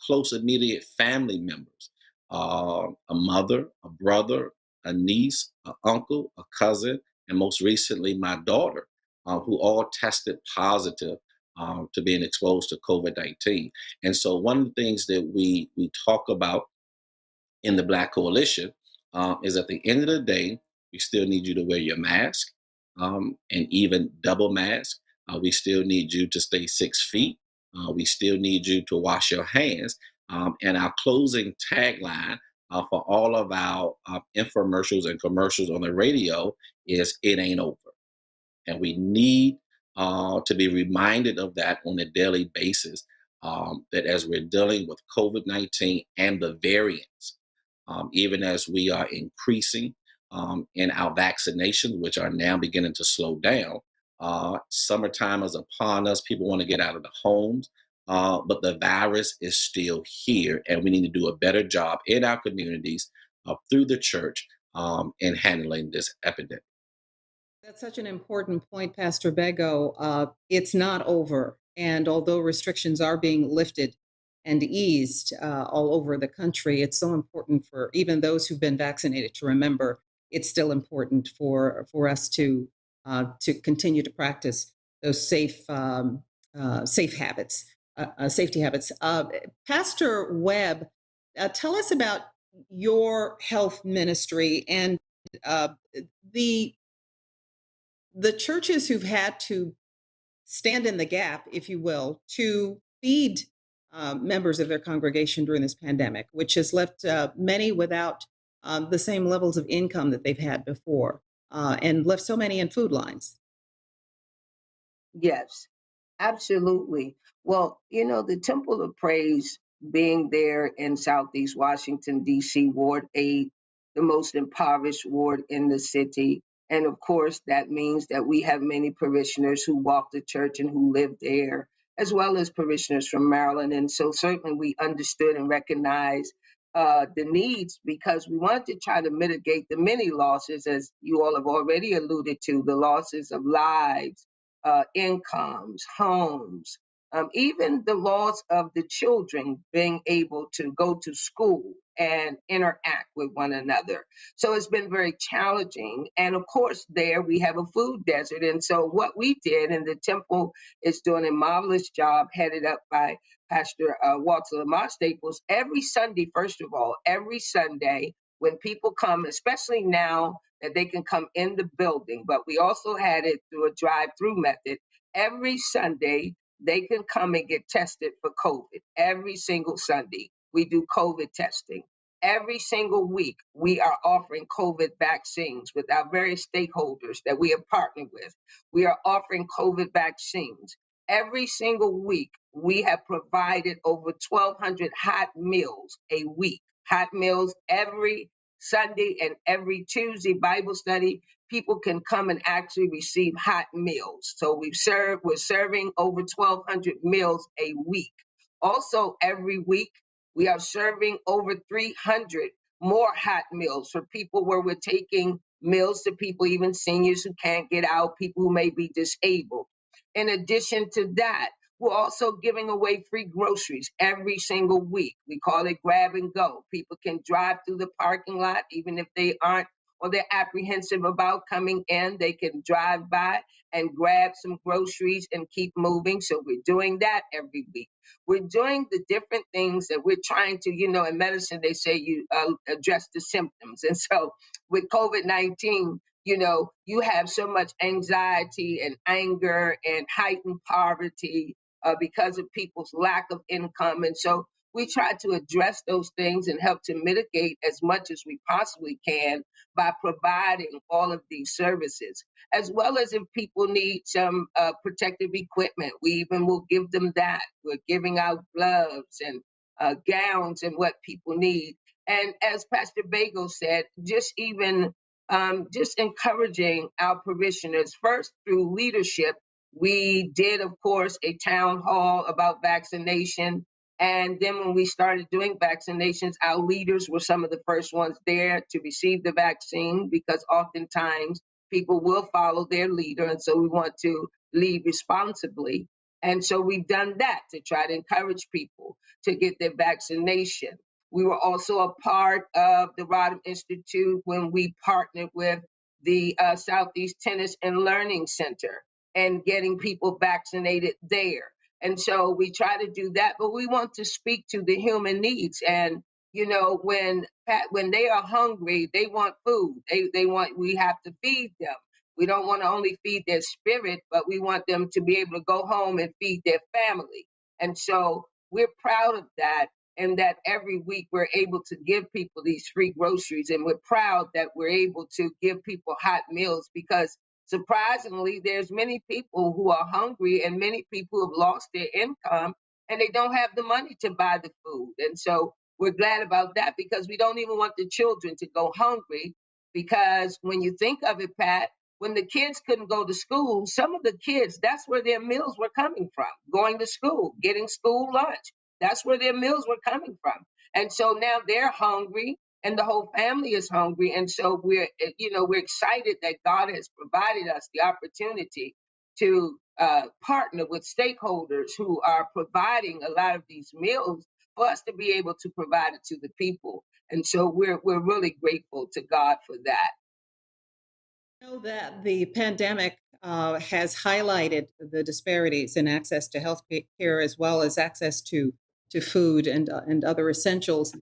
close immediate family members, a mother, a brother, a niece, an uncle, a cousin, and most recently my daughter, who all tested positive to being exposed to COVID-19. And so one of the things that we talk about in the Black Coalition is at the end of the day, we still need you to wear your mask and even double mask. We still need you to stay 6 feet. We still need you to wash your hands. And our closing tagline for all of our infomercials and commercials on the radio is "It ain't over." And we need to be reminded of that on a daily basis, that as we're dealing with COVID-19 and the variants, even as we are increasing in our vaccinations, which are now beginning to slow down. Summertime is upon us. People want to get out of the homes, but the virus is still here, and we need to do a better job in our communities through the church in handling this epidemic. That's such an important point, Pastor Bego. It's not over. And although restrictions are being lifted and eased all over the country, it's so important for even those who've been vaccinated to remember it's still important for us to continue to practice those safe habits, safety habits. Pastor Webb, tell us about your health ministry and uh, the churches who've had to stand in the gap, if you will, to feed members of their congregation during this pandemic, which has left many without the same levels of income that they've had before, and left so many in food lines. Yes, absolutely. Well, the Temple of Praise being there in Southeast Washington, D.C., Ward 8, the most impoverished ward in the city. And of course, that means that we have many parishioners who walk the church and who live there, as well as parishioners from Maryland. And so certainly we understood and recognized the needs because we wanted to try to mitigate the many losses, as you all have already alluded to, the losses of lives, incomes, homes, even the loss of the children being able to go to school and interact with one another. So it's been very challenging. And of course, there we have a food desert. And so what we did, and the temple is doing a marvelous job, headed up by Pastor Walter Lamar Staples, every Sunday, first of all, every Sunday, when people come, especially now that they can come in the building, but we also had it through a drive-through method. Every Sunday, they can come and get tested for COVID. Every single Sunday, we do COVID testing. Every single week, we are offering COVID vaccines with our various stakeholders that we have partnered with. We are offering COVID vaccines. Every single week, we have provided over 1,200 hot meals a week. Hot meals every Sunday and every Tuesday Bible study. People can come and actually receive hot meals. So we're serving over 1,200 meals a week. Also, every week, we are serving over 300 more hot meals for people where we're taking meals to people, even seniors who can't get out, people who may be disabled. In addition to that, we're also giving away free groceries every single week. We call it grab and go. People can drive through the parking lot, even if they aren't or they're apprehensive about coming in, they can drive by and grab some groceries and keep moving. So we're doing that every week. We're doing the different things that we're trying to, in medicine, they say you address the symptoms. And so with COVID-19, you have so much anxiety and anger and heightened poverty because of people's lack of income. And so we try to address those things and help to mitigate as much as we possibly can by providing all of these services, as well as if people need some protective equipment, we even will give them that. We're giving out gloves and gowns and what people need. And as Pastor Bagel said, just encouraging our parishioners first through leadership. We did, of course, a town hall about vaccination. And then when we started doing vaccinations, our leaders were some of the first ones there to receive the vaccine because oftentimes people will follow their leader. And so we want to lead responsibly. And so we've done that to try to encourage people to get their vaccination. We were also a part of the Rodham Institute when we partnered with the Southeast Tennis and Learning Center and getting people vaccinated there. And so we try to do that, but we want to speak to the human needs. And, when they are hungry, they want food. We have to feed them. We don't want to only feed their spirit, but we want them to be able to go home and feed their family. And so we're proud of that. And that every week we're able to give people these free groceries. And we're proud that we're able to give people hot meals because surprisingly, there's many people who are hungry and many people who have lost their income and they don't have the money to buy the food. And so we're glad about that because we don't even want the children to go hungry because when you think of it, Pat, when the kids couldn't go to school, some of the kids, that's where their meals were coming from, going to school, getting school lunch. That's where their meals were coming from. And so now they're hungry. and the whole family is hungry. And so we're excited that God has provided us the opportunity to partner with stakeholders who are providing a lot of these meals for us to be able to provide it to the people. And so we're really grateful to God for that. I know that the pandemic has highlighted the disparities in access to health care as well as access to food and other essentials.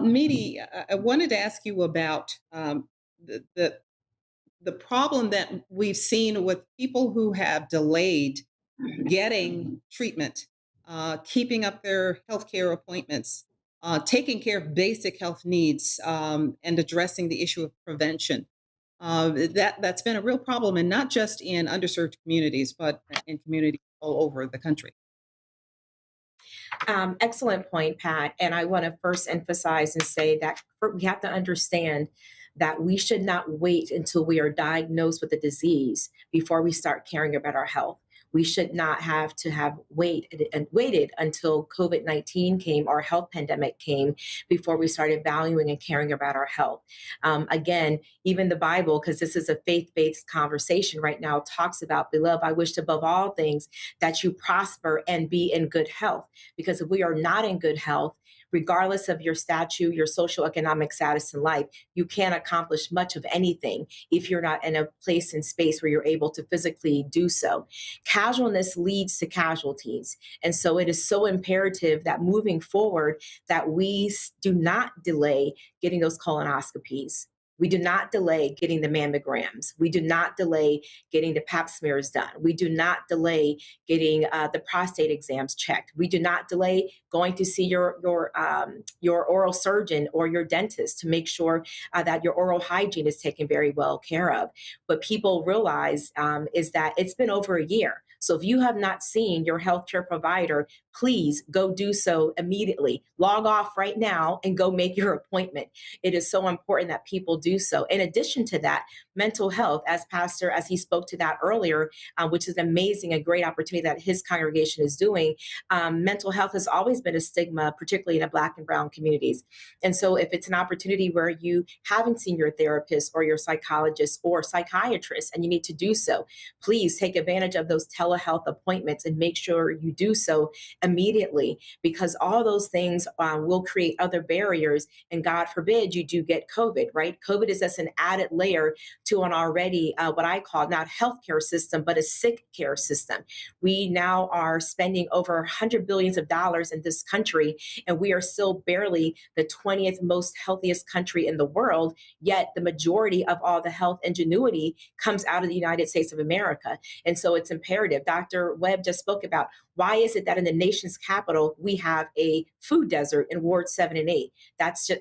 Midi, I wanted to ask you about the, the the problem that we've seen with people who have delayed getting treatment, keeping up their healthcare appointments, taking care of basic health needs, and addressing the issue of prevention. That's been a real problem, and not just in underserved communities, but in communities all over the country. Excellent point, Pat. And I want to first emphasize and say that we have to understand that we should not wait until we are diagnosed with a disease before we start caring about our health. We should not have to have waited until COVID-19 came or health pandemic came before we started valuing and caring about our health. Again, even the Bible, because this is a faith-based conversation right now, talks about, beloved, I wish above all things that you prosper and be in good health. Because if we are not in good health, regardless of your stature, your social economic status in life, you can't accomplish much of anything if you're not in a place and space where you're able to physically do so. Casualness leads to casualties. And so it is so imperative that moving forward that we do not delay getting those colonoscopies. We do not delay getting the mammograms. We do not delay getting the pap smears done. We do not delay getting the prostate exams checked. We do not delay going to see your oral surgeon or your dentist to make sure that your oral hygiene is taken very well care of. What people realize is that it's been over a year. So if you have not seen your healthcare provider, please go do so immediately. Log off right now and go make your appointment. It is so important that people do so. In addition to that, mental health, as he spoke to that earlier, which is amazing, a great opportunity that his congregation is doing. Mental health has always been a stigma, particularly in the Black and Brown communities. And so if it's an opportunity where you haven't seen your therapist or your psychologist or psychiatrist and you need to do so, please take advantage of those telehealth appointments and make sure you do so immediately, because all those things will create other barriers. And God forbid you do get COVID, right? COVID is just an added layer to an already what I call not healthcare system, but a sick care system. We now are spending over $100 billion in this country, and we are still barely the 20th most healthiest country in the world. Yet the majority of all the health ingenuity comes out of the United States of America. And so it's imperative. Dr. Webb just spoke about, why is it that in the nation's capital, we have a food desert in Ward 7 and 8?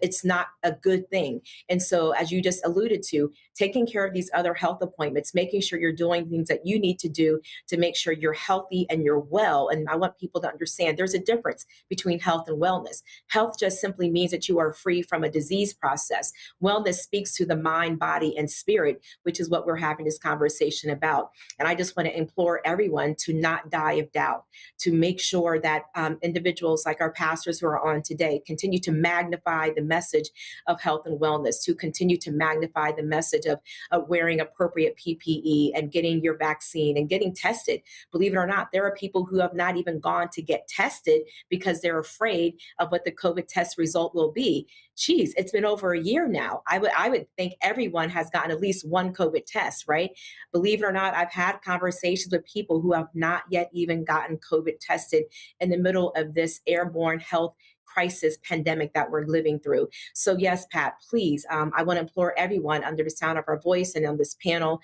It's not a good thing. And so, as you just alluded to, taking care of these other health appointments, making sure you're doing things that you need to do to make sure you're healthy and you're well. And I want people to understand there's a difference between health and wellness. Health just simply means that you are free from a disease process. Wellness speaks to the mind, body, and spirit, which is what we're having this conversation about. And I just want to implore everyone to not die of doubt, to make sure that individuals like our pastors who are on today continue to magnify the message of health and wellness, to continue to magnify the message of wearing appropriate PPE and getting your vaccine and getting tested. Believe it or not, there are people who have not even gone to get tested because they're afraid of what the COVID test result will be. Geez, it's been over a year now. I would think everyone has gotten at least one COVID test, right? Believe it or not, I've had conversations with people who have not yet even gotten COVID tested in the middle of this airborne health crisis pandemic that we're living through. So yes, Pat, please, I want to implore everyone under the sound of our voice and on this panel,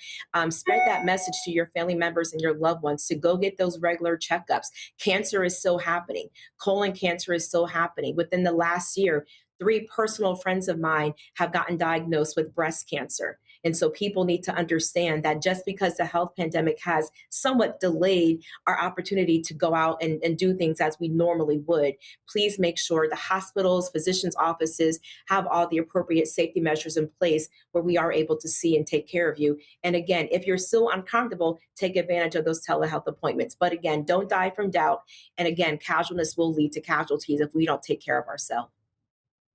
spread that message to your family members and your loved ones to go get those regular checkups. Cancer is still happening. Colon cancer is still happening. Within the last year, 3 personal friends of mine have gotten diagnosed with breast cancer. And so people need to understand that just because the health pandemic has somewhat delayed our opportunity to go out and do things as we normally would, please make sure the hospitals, physicians' offices have all the appropriate safety measures in place where we are able to see and take care of you. And again, if you're still uncomfortable, take advantage of those telehealth appointments. But again, don't die from doubt. And again, casualness will lead to casualties if we don't take care of ourselves.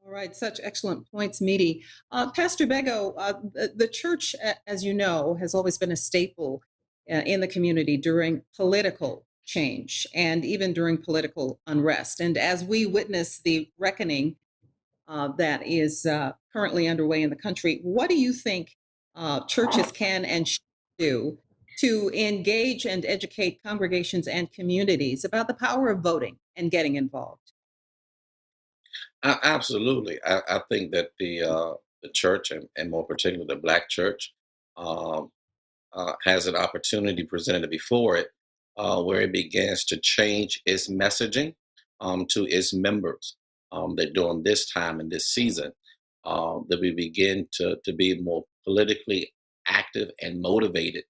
All right, such excellent points, Meaty. Pastor Bego, the church, as you know, has always been a staple in the community during political change and even during political unrest. And as we witness the reckoning that is currently underway in the country, what do you think churches can and should do to engage and educate congregations and communities about the power of voting and getting involved? Absolutely. I think that the church, and more particularly the Black church, um, has an opportunity presented before it where it begins to change its messaging to its members. That during this time and this season, that we begin to be more politically active and motivated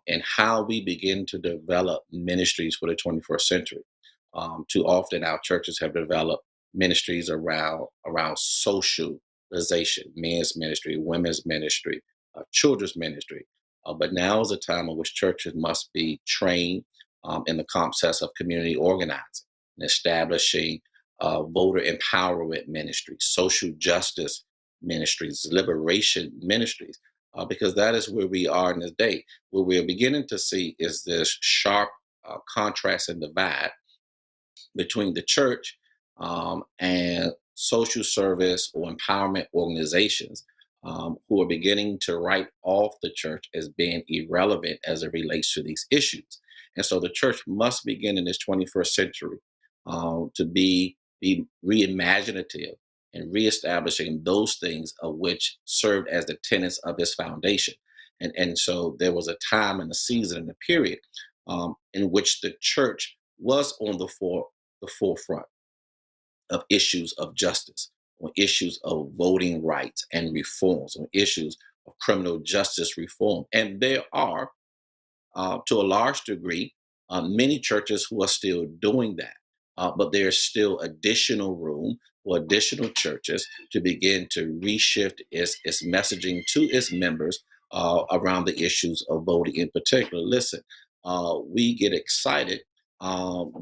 in how we begin to develop ministries for the 21st century. Too often, our churches have developed ministries around socialization, men's ministry, women's ministry, children's ministry. But now is a time in which churches must be trained in the concepts of community organizing and establishing voter empowerment ministries, social justice ministries, liberation ministries, because that is where we are in this day. What we're beginning to see is this sharp contrast and divide between the church and social service or empowerment organizations who are beginning to write off the church as being irrelevant as it relates to these issues. And so the church must begin in this 21st century to be reimaginative and reestablishing those things of which served as the tenets of its foundation. And so there was a time and a season and a period in which the church was on the forefront of issues of justice, on issues of voting rights and reforms, on issues of criminal justice reform. And there are, to a large degree, many churches who are still doing that. But there's still additional room for additional churches to begin to reshift its messaging to its members around the issues of voting in particular. Listen, we get excited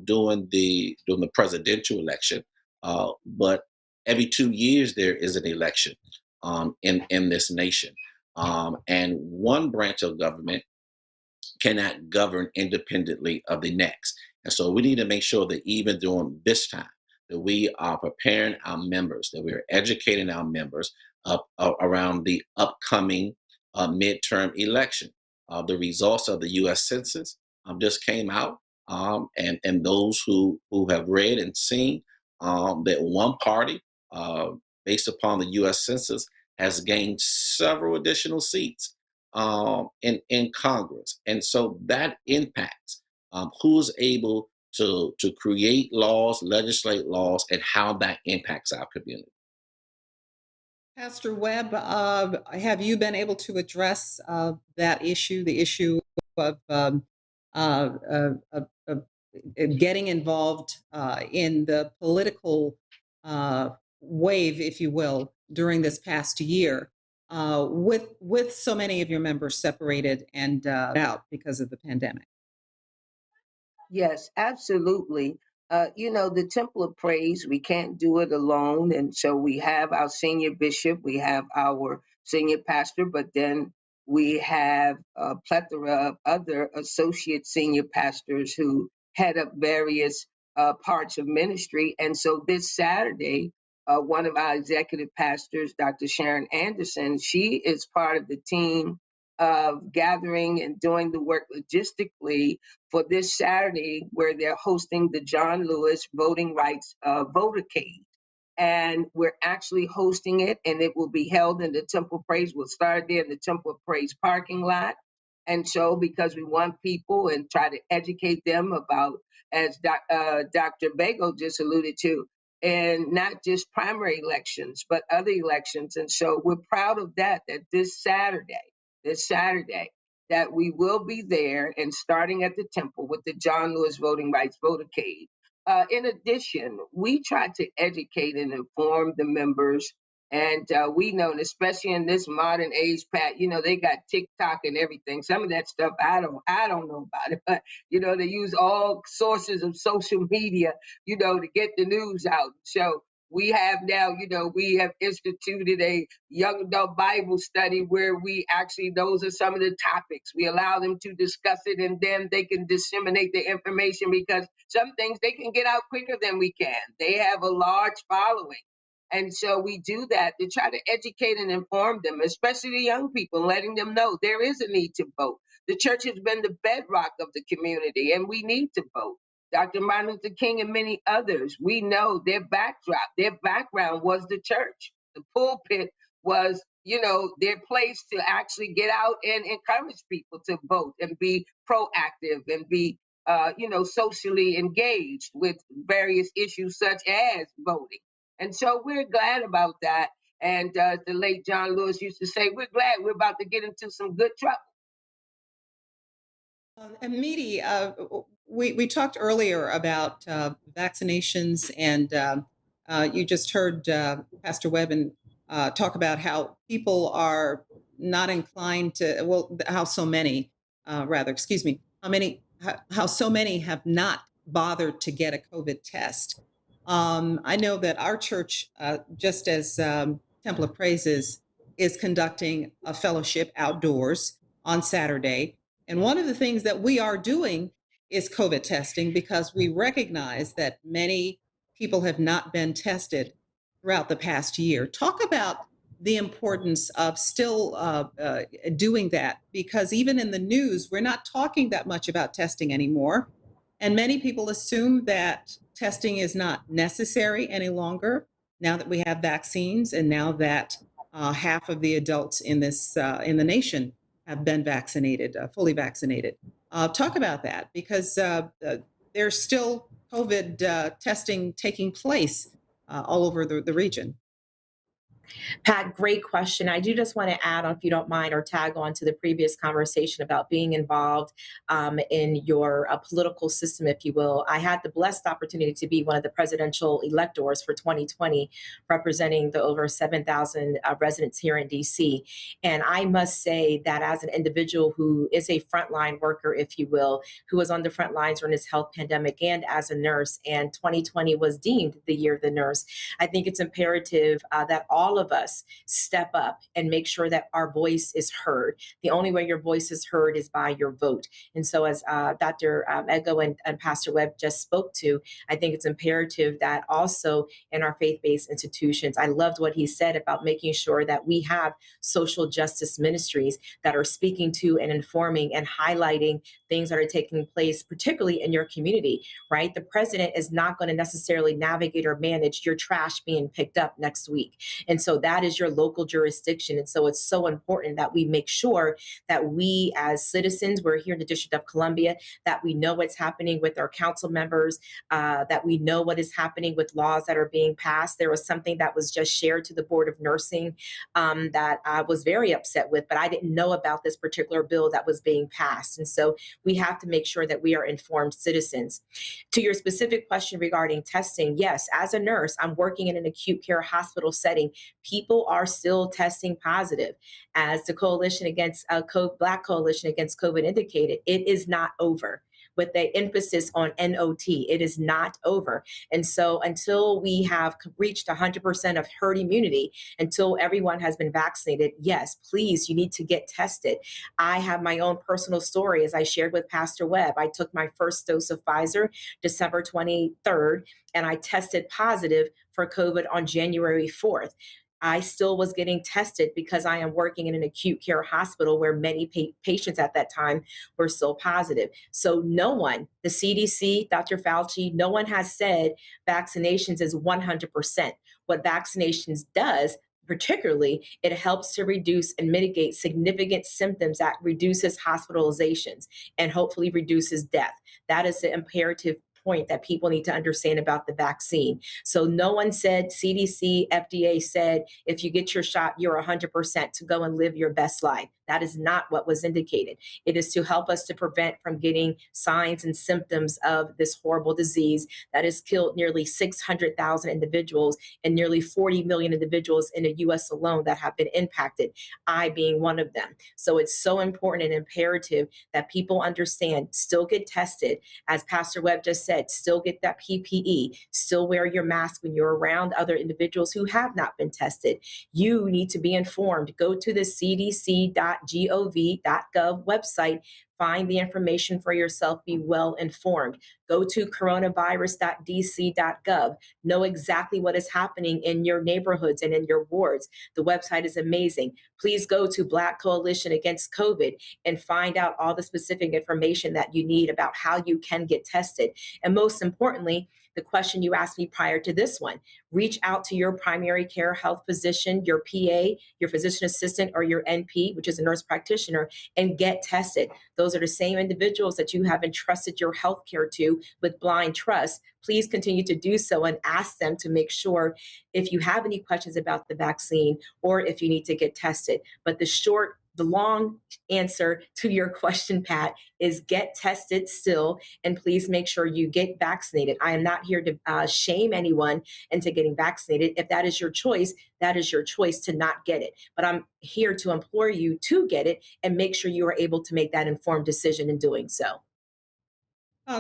during the presidential election, but every 2 years there is an election in this nation, and one branch of government cannot govern independently of the next. And so we need to make sure that even during this time, that we are preparing our members, that we are educating our members around the upcoming midterm election. The results of the U.S. Census just came out, and those who have read and seen that one party, based upon the U.S. Census, has gained several additional seats in Congress. And so that impacts who's able to create laws, legislate laws, and how that impacts our community. Pastor Webb, have you been able to address that issue, the issue of, of getting involved in the political wave, if you will, during this past year, with so many of your members separated and out because of the pandemic? Yes, absolutely. The Temple of Praise, we can't do it alone. And so we have our senior bishop, we have our senior pastor, but then we have a plethora of other associate senior pastors who head up various parts of ministry. And so this Saturday, one of our executive pastors, Dr. Sharon Anderson, she is part of the team of gathering and doing the work logistically for this Saturday, where they're hosting the John Lewis Voting Rights Votercade. And we're actually hosting it, and it will be held in the Temple Praise. We'll start there in the Temple Praise parking lot. And so, because we want people and try to educate them about, as Dr. Bago just alluded to, and not just primary elections, but other elections. And so we're proud of that this Saturday, that we will be there and starting at the temple with the John Lewis Voting Rights Votercade. In addition, we try to educate and inform the members. And we know, and especially in this modern age, Pat, they got TikTok and everything. Some of that stuff I don't know about it, but they use all sources of social media, to get the news out. So We have now, we have instituted a young adult Bible study where we actually, those are some of the topics. We allow them to discuss it and then they can disseminate the information because some things they can get out quicker than we can. They have a large following. And so we do that to try to educate and inform them, especially the young people, letting them know there is a need to vote. The church has been the bedrock of the community and we need to vote. Dr. Martin Luther King and many others, we know their background was the church. The pulpit was, their place to actually get out and encourage people to vote and be proactive and be, socially engaged with various issues such as voting. And so we're glad about that. And the late John Lewis used to say, we're glad we're about to get into some good trouble. And Midi, we talked earlier about vaccinations, and you just heard Pastor Webb talk about how people are not inclined to, how so many, how so many have not bothered to get a COVID test. I know that our church, just as Temple of Praises, is conducting a fellowship outdoors on Saturday. And one of the things that we are doing is COVID testing because we recognize that many people have not been tested throughout the past year. Talk about the importance of still doing that, because even in the news, we're not talking that much about testing anymore. And many people assume that testing is not necessary any longer now that we have vaccines and now that half of the adults in the nation have been vaccinated, fully vaccinated. Talk about that, because there's still COVID testing taking place all over the region. Pat, great question. I do just want to add on, if you don't mind, or tag on to the previous conversation about being involved in your political system, if you will. I had the blessed opportunity to be one of the presidential electors for 2020, representing the over 7,000 residents here in DC. And I must say that as an individual who is a frontline worker, if you will, who was on the front lines during this health pandemic, and as a nurse, and 2020 was deemed the year of the nurse, I think it's imperative that all of us step up and make sure that our voice is heard. The only way your voice is heard is by your vote. And so as Dr. Ego and Pastor Webb just spoke to, I think it's imperative that also in our faith-based institutions, I loved what he said about making sure that we have social justice ministries that are speaking to and informing and highlighting things that are taking place, particularly in your community, right? The president is not going to necessarily navigate or manage your trash being picked up next week. And so that is your local jurisdiction. And so it's so important that we make sure that we as citizens, we're here in the District of Columbia, that we know what's happening with our council members, that we know what is happening with laws that are being passed. There was something that was just shared to the Board of Nursing that I was very upset with, but I didn't know about this particular bill that was being passed. And so we have to make sure that we are informed citizens. To your specific question regarding testing, yes, as a nurse, I'm working in an acute care hospital setting. People are still testing positive. As the coalition against Black Coalition Against COVID indicated, it is not over. With the emphasis on NOT, it is not over. And so until we have reached 100% of herd immunity, until everyone has been vaccinated, yes, please, you need to get tested. I have my own personal story, as I shared with Pastor Webb. I took my first dose of Pfizer December 23rd, and I tested positive for COVID on January 4th. I still was getting tested because I am working in an acute care hospital where many patients at that time were still positive. So no one, the CDC, Dr. Fauci, no one has said vaccinations is 100%. What vaccinations does, particularly, it helps to reduce and mitigate significant symptoms that reduces hospitalizations and hopefully reduces death. That is the imperative point that people need to understand about the vaccine. So no one said, CDC, FDA said, if you get your shot, you're 100% to go and live your best life. That is not what was indicated. It is to help us to prevent from getting signs and symptoms of this horrible disease that has killed nearly 600,000 individuals and nearly 40 million individuals in the US alone that have been impacted, I being one of them. So it's so important and imperative that people understand, still get tested. As Pastor Webb just said, said, still get that PPE, still wear your mask when you're around other individuals who have not been tested. You need to be informed. Go to the cdc.gov.gov website. Find the information for yourself. Be well informed. Go to coronavirus.dc.gov. Know exactly what is happening in your neighborhoods and in your wards. The website is amazing. Please go to Black Coalition Against COVID and find out all the specific information that you need about how you can get tested. And most importantly, the question you asked me prior to this one, reach out to your primary care health physician, your PA, your physician assistant, or your NP, which is a nurse practitioner, and get tested. Those are the same individuals that you have entrusted your health care to with blind trust. Please continue to do so and ask them to make sure if you have any questions about the vaccine or if you need to get tested. But the long answer to your question, Pat, is get tested still, and please make sure you get vaccinated. I am not here to shame anyone into getting vaccinated. If that is your choice, that is your choice to not get it. But I'm here to implore you to get it and make sure you are able to make that informed decision in doing so.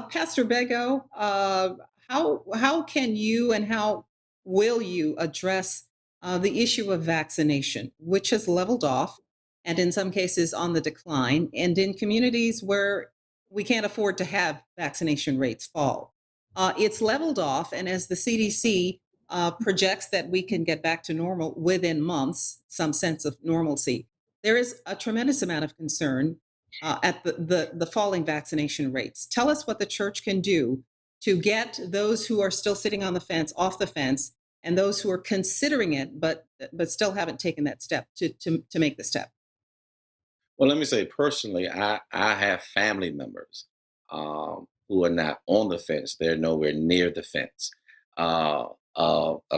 Pastor Bego, how can you and how will you address the issue of vaccination, which has leveled off and in some cases on the decline, and in communities where we can't afford to have vaccination rates fall? It's leveled off, and as the CDC projects that we can get back to normal within months, some sense of normalcy, there is a tremendous amount of concern at the falling vaccination rates. Tell us what the church can do to get those who are still sitting on the fence off the fence, and those who are considering it but still haven't taken that step to make the step. Well, let me say personally, I have family members who are not on the fence. They're nowhere near the fence of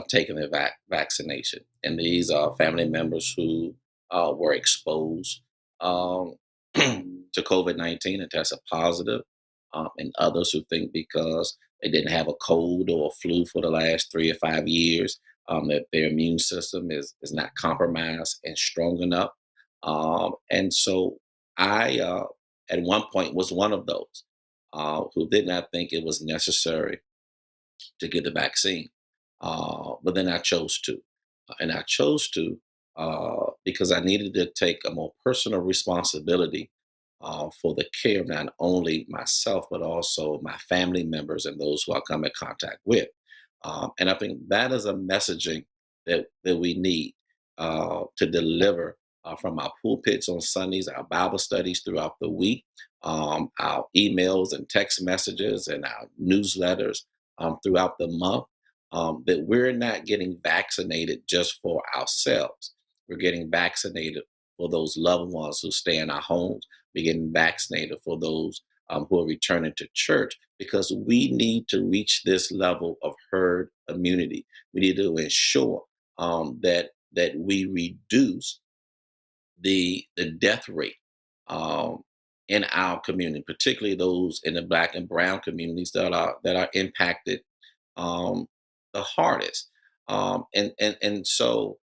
taking their vaccination. And these are family members who were exposed to COVID-19 and tested positive, and others who think because they didn't have a cold or a flu for the last 3 or 5 years, that their immune system is not compromised and strong enough. And so I, at one point, was one of those who did not think it was necessary to get the vaccine. But then I chose to. And I chose to because I needed to take a more personal responsibility for the care of not only myself, but also my family members and those who I come in contact with. And I think that is a messaging that we need to deliver from our pulpits on Sundays, our Bible studies throughout the week, our emails and text messages, and our newsletters throughout the month, that we're not getting vaccinated just for ourselves. We're getting vaccinated for those loved ones who stay in our homes. We're getting vaccinated for those who are returning to church, because we need to reach this level of herd immunity. We need to ensure that we reduce the death rate in our community, particularly those in the Black and Brown communities that are impacted the hardest. And so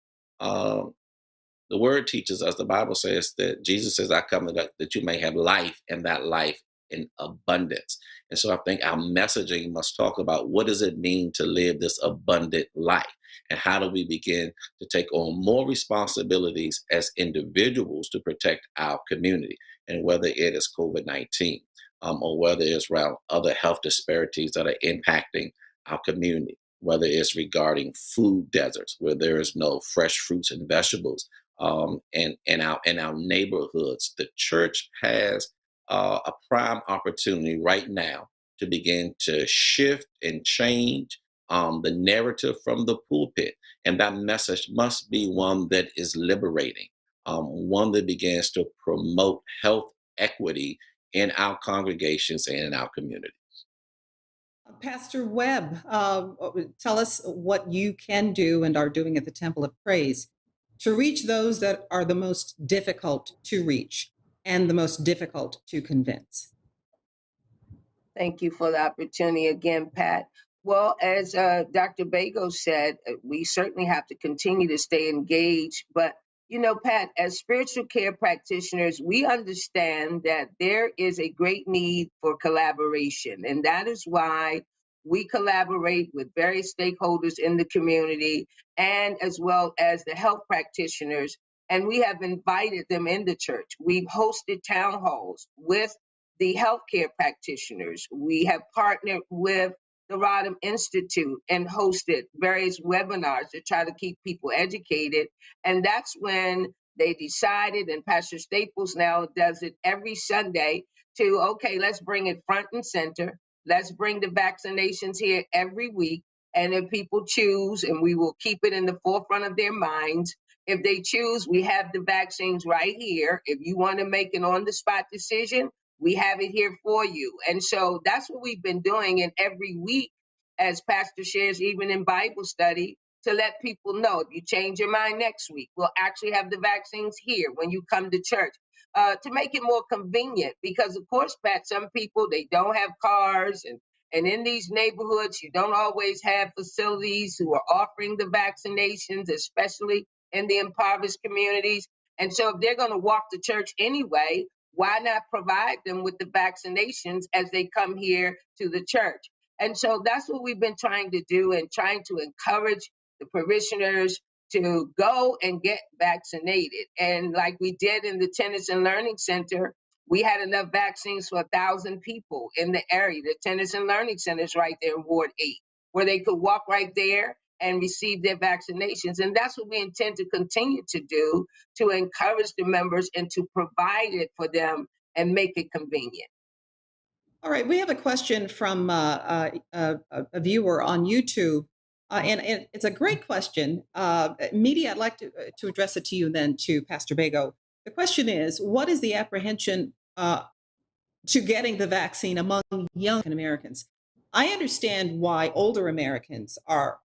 the word teaches us, the Bible says that Jesus says, I come that you may have life, and that life in abundance. And so I think our messaging must talk about what does it mean to live this abundant life? And how do we begin to take on more responsibilities as individuals to protect our community? And whether it is COVID-19 or whether it's around other health disparities that are impacting our community, whether it's regarding food deserts where there is no fresh fruits and vegetables in our neighborhoods. The church has a prime opportunity right now to begin to shift and change the narrative from the pulpit. And that message must be one that is liberating, one that begins to promote health equity in our congregations and in our community. Pastor Webb, tell us what you can do and are doing at the Temple of Praise to reach those that are the most difficult to reach and the most difficult to convince. Thank you for the opportunity again, Pat. Well, as Dr. Bago said, we certainly have to continue to stay engaged, but You know, Pat, as spiritual care practitioners, we understand that there is a great need for collaboration. And that is why we collaborate with various stakeholders in the community and as well as the health practitioners. And we have invited them in the church. We've hosted town halls with the healthcare practitioners. We have partnered with the Rodham Institute and hosted various webinars to try to keep people educated. And that's when they decided, and Pastor Staples now does it every Sunday, to, okay, let's bring it front and center. Let's bring the vaccinations here every week. And if people choose, and we will keep it in the forefront of their minds, if they choose, we have the vaccines right here. If you want to make an on the spot decision, we have it here for you. And so that's what we've been doing. And every week, as Pastor shares, even in Bible study, to let people know if you change your mind next week, we'll actually have the vaccines here when you come to church. To make it more convenient, because of course, Pat, some people, they don't have cars, and in these neighborhoods, you don't always have facilities who are offering the vaccinations, especially in the impoverished communities. And so if they're going to walk to church anyway, why not provide them with the vaccinations as they come here to the church? And so that's what we've been trying to do, and trying to encourage the parishioners to go and get vaccinated. And like we did in the Tennis and Learning Center, we had enough vaccines for 1,000 people in the area. The Tennis and Learning Center is right there in Ward 8, where they could walk right there and receive their vaccinations. And that's what we intend to continue to do, to encourage the members and to provide it for them and make it convenient. All right, we have a question from a viewer on YouTube, and it's a great question. Media, I'd like to address it to you, and then to Pastor Bago. The question is, what is the apprehension to getting the vaccine among young Americans? I understand why older Americans are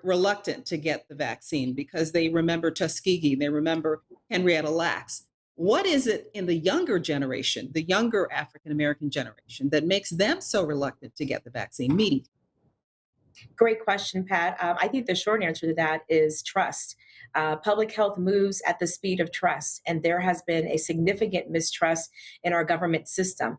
reluctant to get the vaccine, because they remember Tuskegee, they remember Henrietta Lacks. What is it in the younger generation, the younger African American generation, that makes them so reluctant to get the vaccine? Meaty. Great question, Pat. I think the short answer to that is trust. Public health moves at the speed of trust, and there has been a significant mistrust in our government system.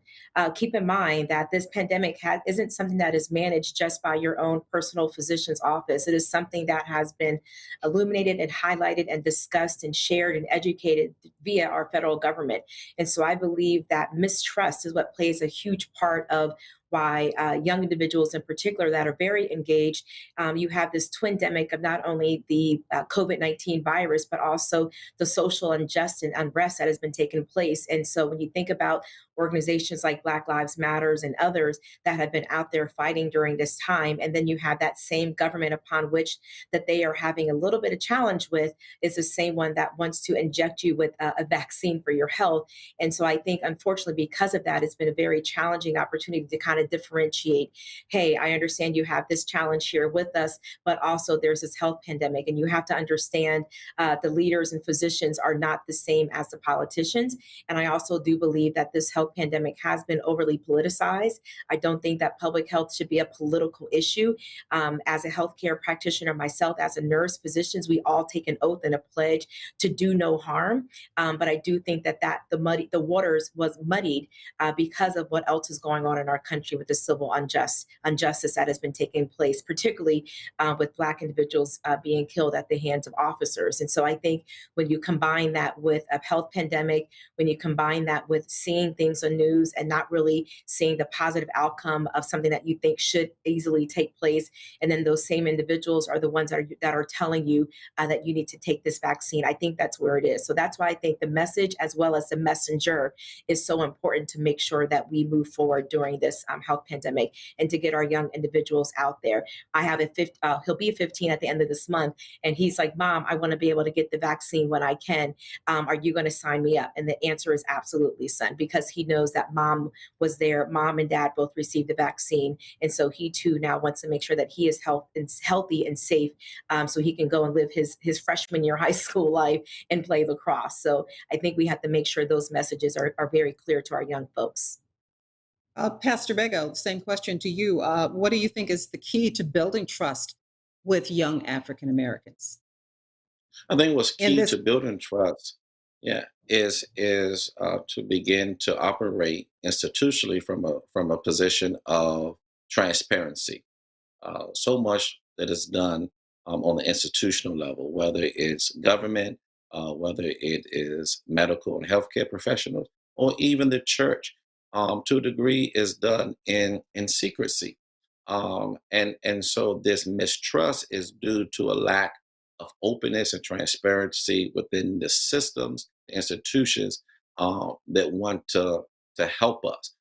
Keep in mind that this pandemic isn't something that is managed just by your own personal physician's office. It is something that has been illuminated and highlighted and discussed and shared and educated via our federal government. And so I believe that mistrust is what plays a huge part of why young individuals in particular that are very engaged, you have this twin-demic of not only the COVID-19 virus, but also the social unrest that has been taking place. And so when you think about organizations like Black Lives Matters and others that have been out there fighting during this time, and then you have that same government upon which that they are having a little bit of challenge with is the same one that wants to inject you with a vaccine for your health. And so I think, unfortunately, because of that, it's been a very challenging opportunity to kind of differentiate, hey, I understand you have this challenge here with us, but also there's this health pandemic, and you have to understand the leaders and physicians are not the same as the politicians. And I also do believe that this health pandemic has been overly politicized. I don't think that public health should be a political issue. As a healthcare practitioner myself, as a nurse, physicians, we all take an oath and a pledge to do no harm. But I do think that the waters was muddied because of what else is going on in our country with the civil injustice that has been taking place, particularly with Black individuals being killed at the hands of officers. And so I think when you combine that with a health pandemic, when you combine that with seeing things on news and not really seeing the positive outcome of something that you think should easily take place, and then those same individuals are the ones that are telling you that you need to take this vaccine, I think that's where it is. So that's why I think the message as well as the messenger is so important to make sure that we move forward during this health pandemic and to get our young individuals out there. I have he'll be 15 at the end of this month, and he's like, Mom, I want to be able to get the vaccine when I can. Are you going to sign me up? And the answer is absolutely, son, because he knows that mom was there. Mom and dad both received the vaccine. And so he too now wants to make sure that he is healthy and safe, so he can go and live his freshman year high school life and play lacrosse. So I think we have to make sure those messages are very clear to our young folks. Pastor Bego, same question to you. What do you think is the key to building trust with young African Americans? I think what's in key this? to building trust, yeah, is to begin to operate institutionally from a position of transparency. So much that is done on the institutional level, whether it's government, whether it is medical and healthcare professionals, or even the church, to a degree, is done in secrecy. And so this mistrust is due to a lack of openness and transparency within the systems, institutions that want to help us.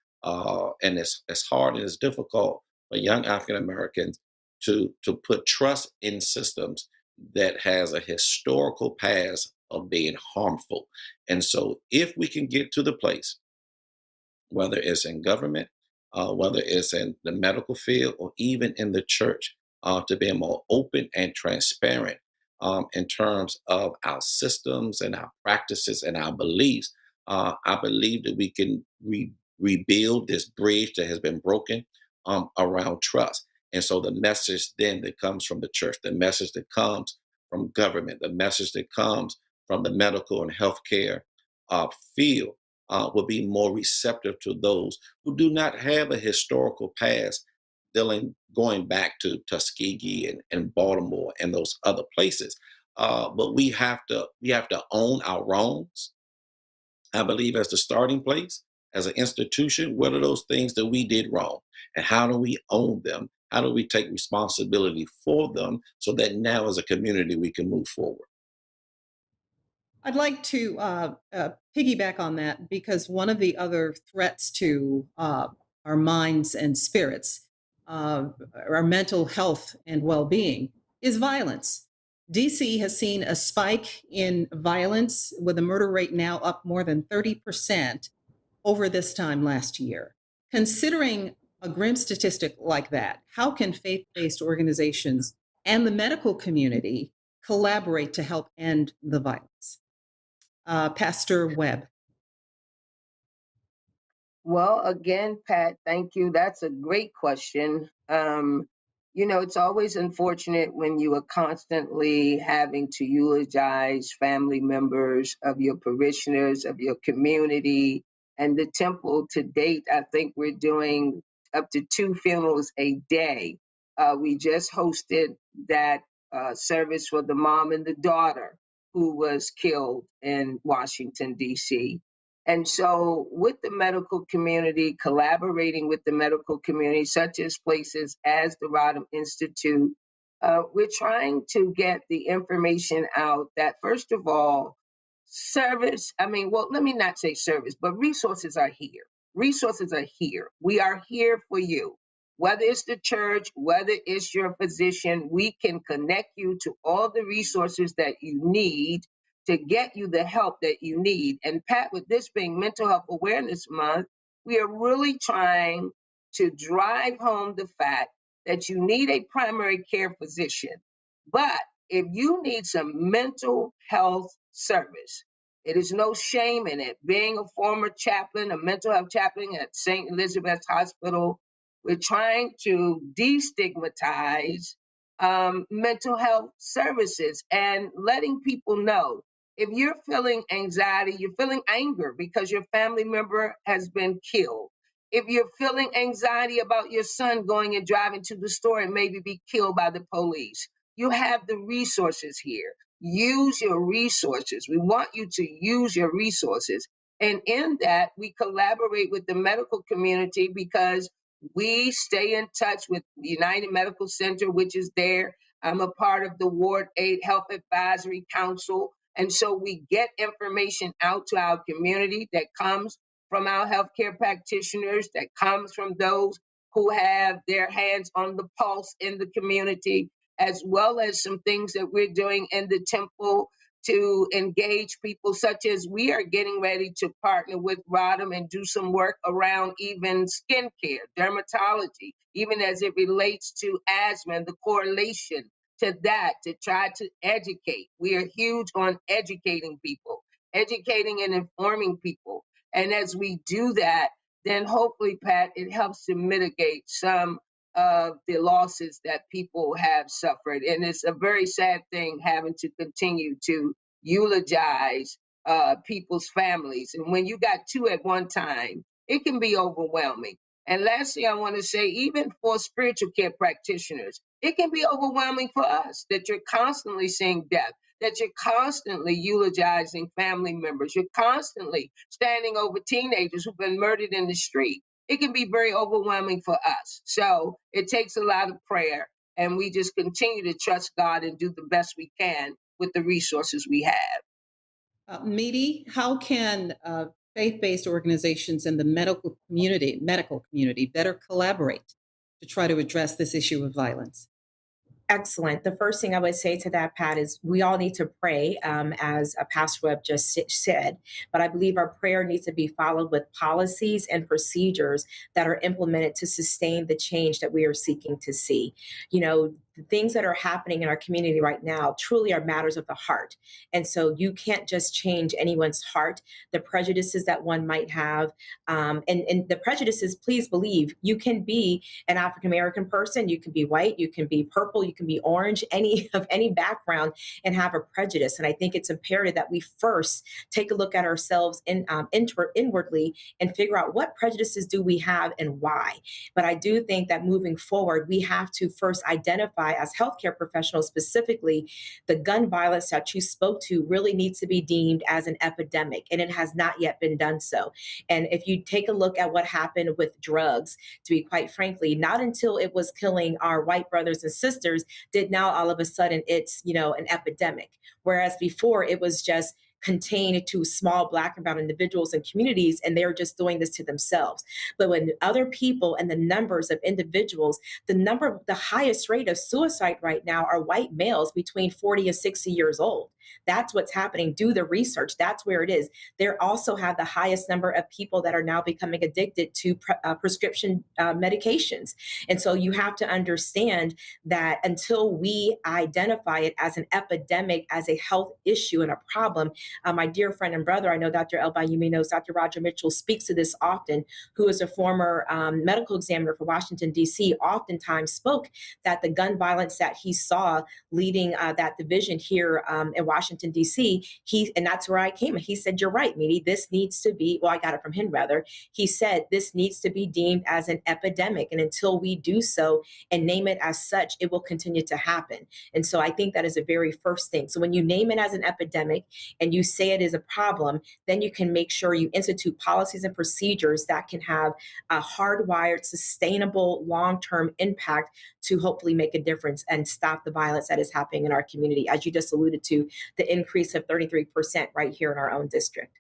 And it's hard and it's difficult for young African Americans to put trust in systems that has a historical past of being harmful. And so if we can get to the place, whether it's in government, whether it's in the medical field, or even in the church, to be more open and transparent in terms of our systems and our practices and our beliefs, I believe that we can rebuild this bridge that has been broken around trust. And so the message then that comes from the church, the message that comes from government, the message that comes from the medical and healthcare field will be more receptive to those who do not have a historical past going back to Tuskegee and Baltimore and those other places. But we have to own our wrongs. I believe as the starting place, as an institution, what are those things that we did wrong? And how do we own them? How do we take responsibility for them so that now as a community we can move forward? I'd like to piggyback on that because one of the other threats to our minds and spirits, our mental health and well being, is violence. DC has seen a spike in violence with a murder rate now up more than 30% over this time last year. Considering a grim statistic like that, how can faith based organizations and the medical community collaborate to help end the violence? Pastor Webb. Well, again, Pat, thank you. That's a great question. It's always unfortunate when you are constantly having to eulogize family members of your parishioners, of your community. And the temple to date, I think we're doing up to 2 funerals a day. We just hosted that service for the mom and the daughter who was killed in Washington, D.C. And so, with the medical community, collaborating with the medical community, such as places as the Rodham Institute, we're trying to get the information out that, first of all, let me not say service, but resources are here. Resources are here. We are here for you. Whether it's the church, whether it's your physician, we can connect you to all the resources that you need to get you the help that you need. And Pat, with this being Mental Health Awareness Month, we are really trying to drive home the fact that you need a primary care physician. But if you need some mental health service, it is no shame in it. Being a former chaplain, a mental health chaplain at St. Elizabeth's Hospital, we're trying to destigmatize mental health services and letting people know if you're feeling anxiety, you're feeling anger because your family member has been killed. If you're feeling anxiety about your son going and driving to the store and maybe be killed by the police, you have the resources here. Use your resources. We want you to use your resources. And in that, we collaborate with the medical community because we stay in touch with the United Medical Center, which is there. I'm a part of the Ward 8 Health Advisory Council. And so we get information out to our community that comes from our healthcare practitioners, that comes from those who have their hands on the pulse in the community, as well as some things that we're doing in the temple to engage people, such as we are getting ready to partner with Rodham and do some work around even skincare, dermatology, even as it relates to asthma and the correlation to that, to try to educate. We are huge on educating people, educating and informing people. And as we do that, then hopefully, Pat, it helps to mitigate some of the losses that people have suffered. And it's a very sad thing having to continue to eulogize people's families. And when you got two at one time, it can be overwhelming. And lastly, I want to say, even for spiritual care practitioners, it can be overwhelming for us that you're constantly seeing death, that you're constantly eulogizing family members, you're constantly standing over teenagers who've been murdered in the street. It can be very overwhelming for us. So it takes a lot of prayer, and we just continue to trust God and do the best we can with the resources we have. Midi, how can faith-based organizations and the medical community better collaborate to try to address this issue of violence? Excellent. The first thing I would say to that, Pat, is we all need to pray, as Pastor Webb just said. But I believe our prayer needs to be followed with policies and procedures that are implemented to sustain the change that we are seeking to see. You know, the things that are happening in our community right now truly are matters of the heart. And so you can't just change anyone's heart, the prejudices that one might have. And the prejudices, please believe, you can be an African American person, you can be white, you can be purple, you can be orange, any background, and have a prejudice. And I think it's imperative that we first take a look at ourselves inwardly and figure out what prejudices do we have and why. But I do think that moving forward, we have to first identify, as healthcare professionals specifically, the gun violence that you spoke to really needs to be deemed as an epidemic, and it has not yet been done so. And if you take a look at what happened with drugs, to be quite frankly, not until it was killing our white brothers and sisters did now all of a sudden it's, an epidemic. Whereas before it was just contained to small Black and brown individuals and communities, and they're just doing this to themselves. But when other people and the numbers of individuals, the highest rate of suicide right now are white males between 40 and 60 years old. That's what's happening. Do the research. That's where it is. They also have the highest number of people that are now becoming addicted to prescription medications. And so you have to understand that until we identify it as an epidemic, as a health issue and a problem, my dear friend and brother, I know Dr. El-Bayoumi knows, Dr. Roger Mitchell speaks to this often, who is a former medical examiner for Washington, D.C., oftentimes spoke that the gun violence that he saw leading that division here in Washington, D.C., and that's where I came. He said, you're right, Midi, this needs to be, well, I got it from him rather. He said, this needs to be deemed as an epidemic. And until we do so and name it as such, it will continue to happen. And so I think that is a very first thing. So when you name it as an epidemic and you say it is a problem, then you can make sure you institute policies and procedures that can have a hardwired, sustainable, long-term impact to hopefully make a difference and stop the violence that is happening in our community. As you just alluded to, the increase of 33% right here in our own district.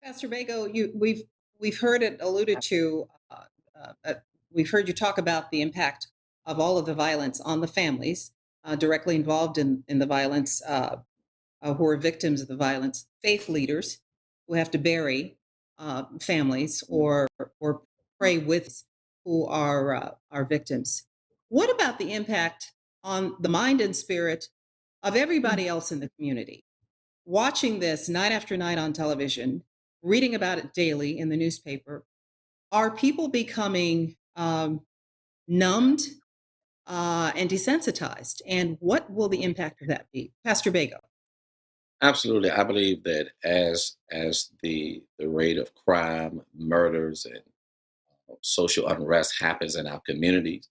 Pastor Bago, we've heard it alluded to. We've heard you talk about the impact of all of the violence on the families directly involved in the violence, who are victims of the violence, faith leaders who have to bury families or pray with who are victims. What about the impact on the mind and spirit of everybody else in the community? Watching this night after night on television, reading about it daily in the newspaper, are people becoming numbed and desensitized? And what will the impact of that be? Pastor Bago. Absolutely. I believe that as the rate of crime, murders, and social unrest happens in our communities,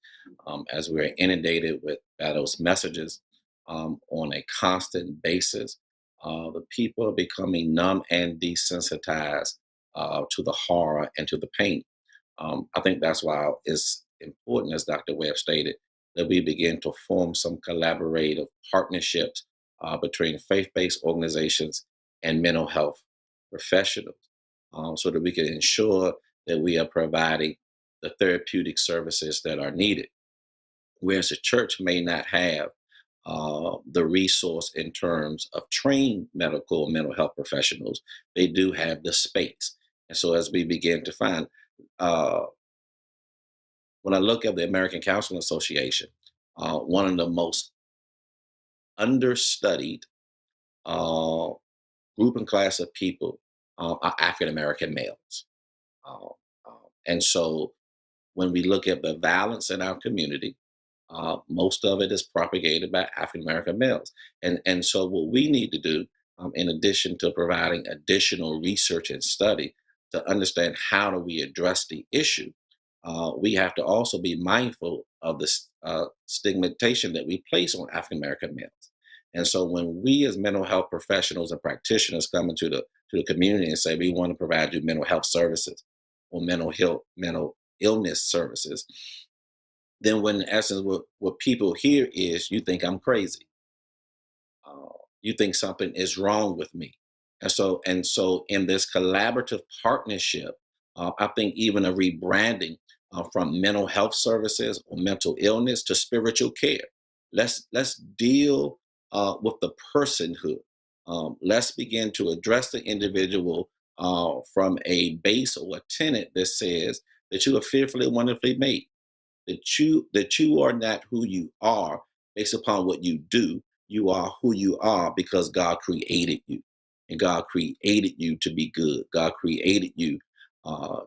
as we're inundated with those messages on a constant basis, the people are becoming numb and desensitized to the horror and to the pain. I think that's why it's important, as Dr. Webb stated, that we begin to form some collaborative partnerships between faith-based organizations and mental health professionals, so that we can ensure that we are providing the therapeutic services that are needed. Whereas the church may not have the resource in terms of trained medical and mental health professionals, they do have the space. And so as we begin to find, when I look at the American Counseling Association, one of the most understudied group and class of people are African American males. And so when we look at the violence in our community, most of it is propagated by African American males. And so what we need to do, in addition to providing additional research and study to understand how do we address the issue, we have to also be mindful of the stigmatization that we place on African American males. And so when we as mental health professionals and practitioners come into the community and say we want to provide you mental health services or mental illness services, then when in essence what people hear is you think I'm crazy. You think something is wrong with me. And so in this collaborative partnership, I think even a rebranding from mental health services or mental illness to spiritual care. Let's deal with the personhood. Let's begin to address the individual from a base or a tenet that says that you are fearfully and wonderfully made, that you are not who you are based upon what you do. You are who you are because God created you, and God created you to be good. God created you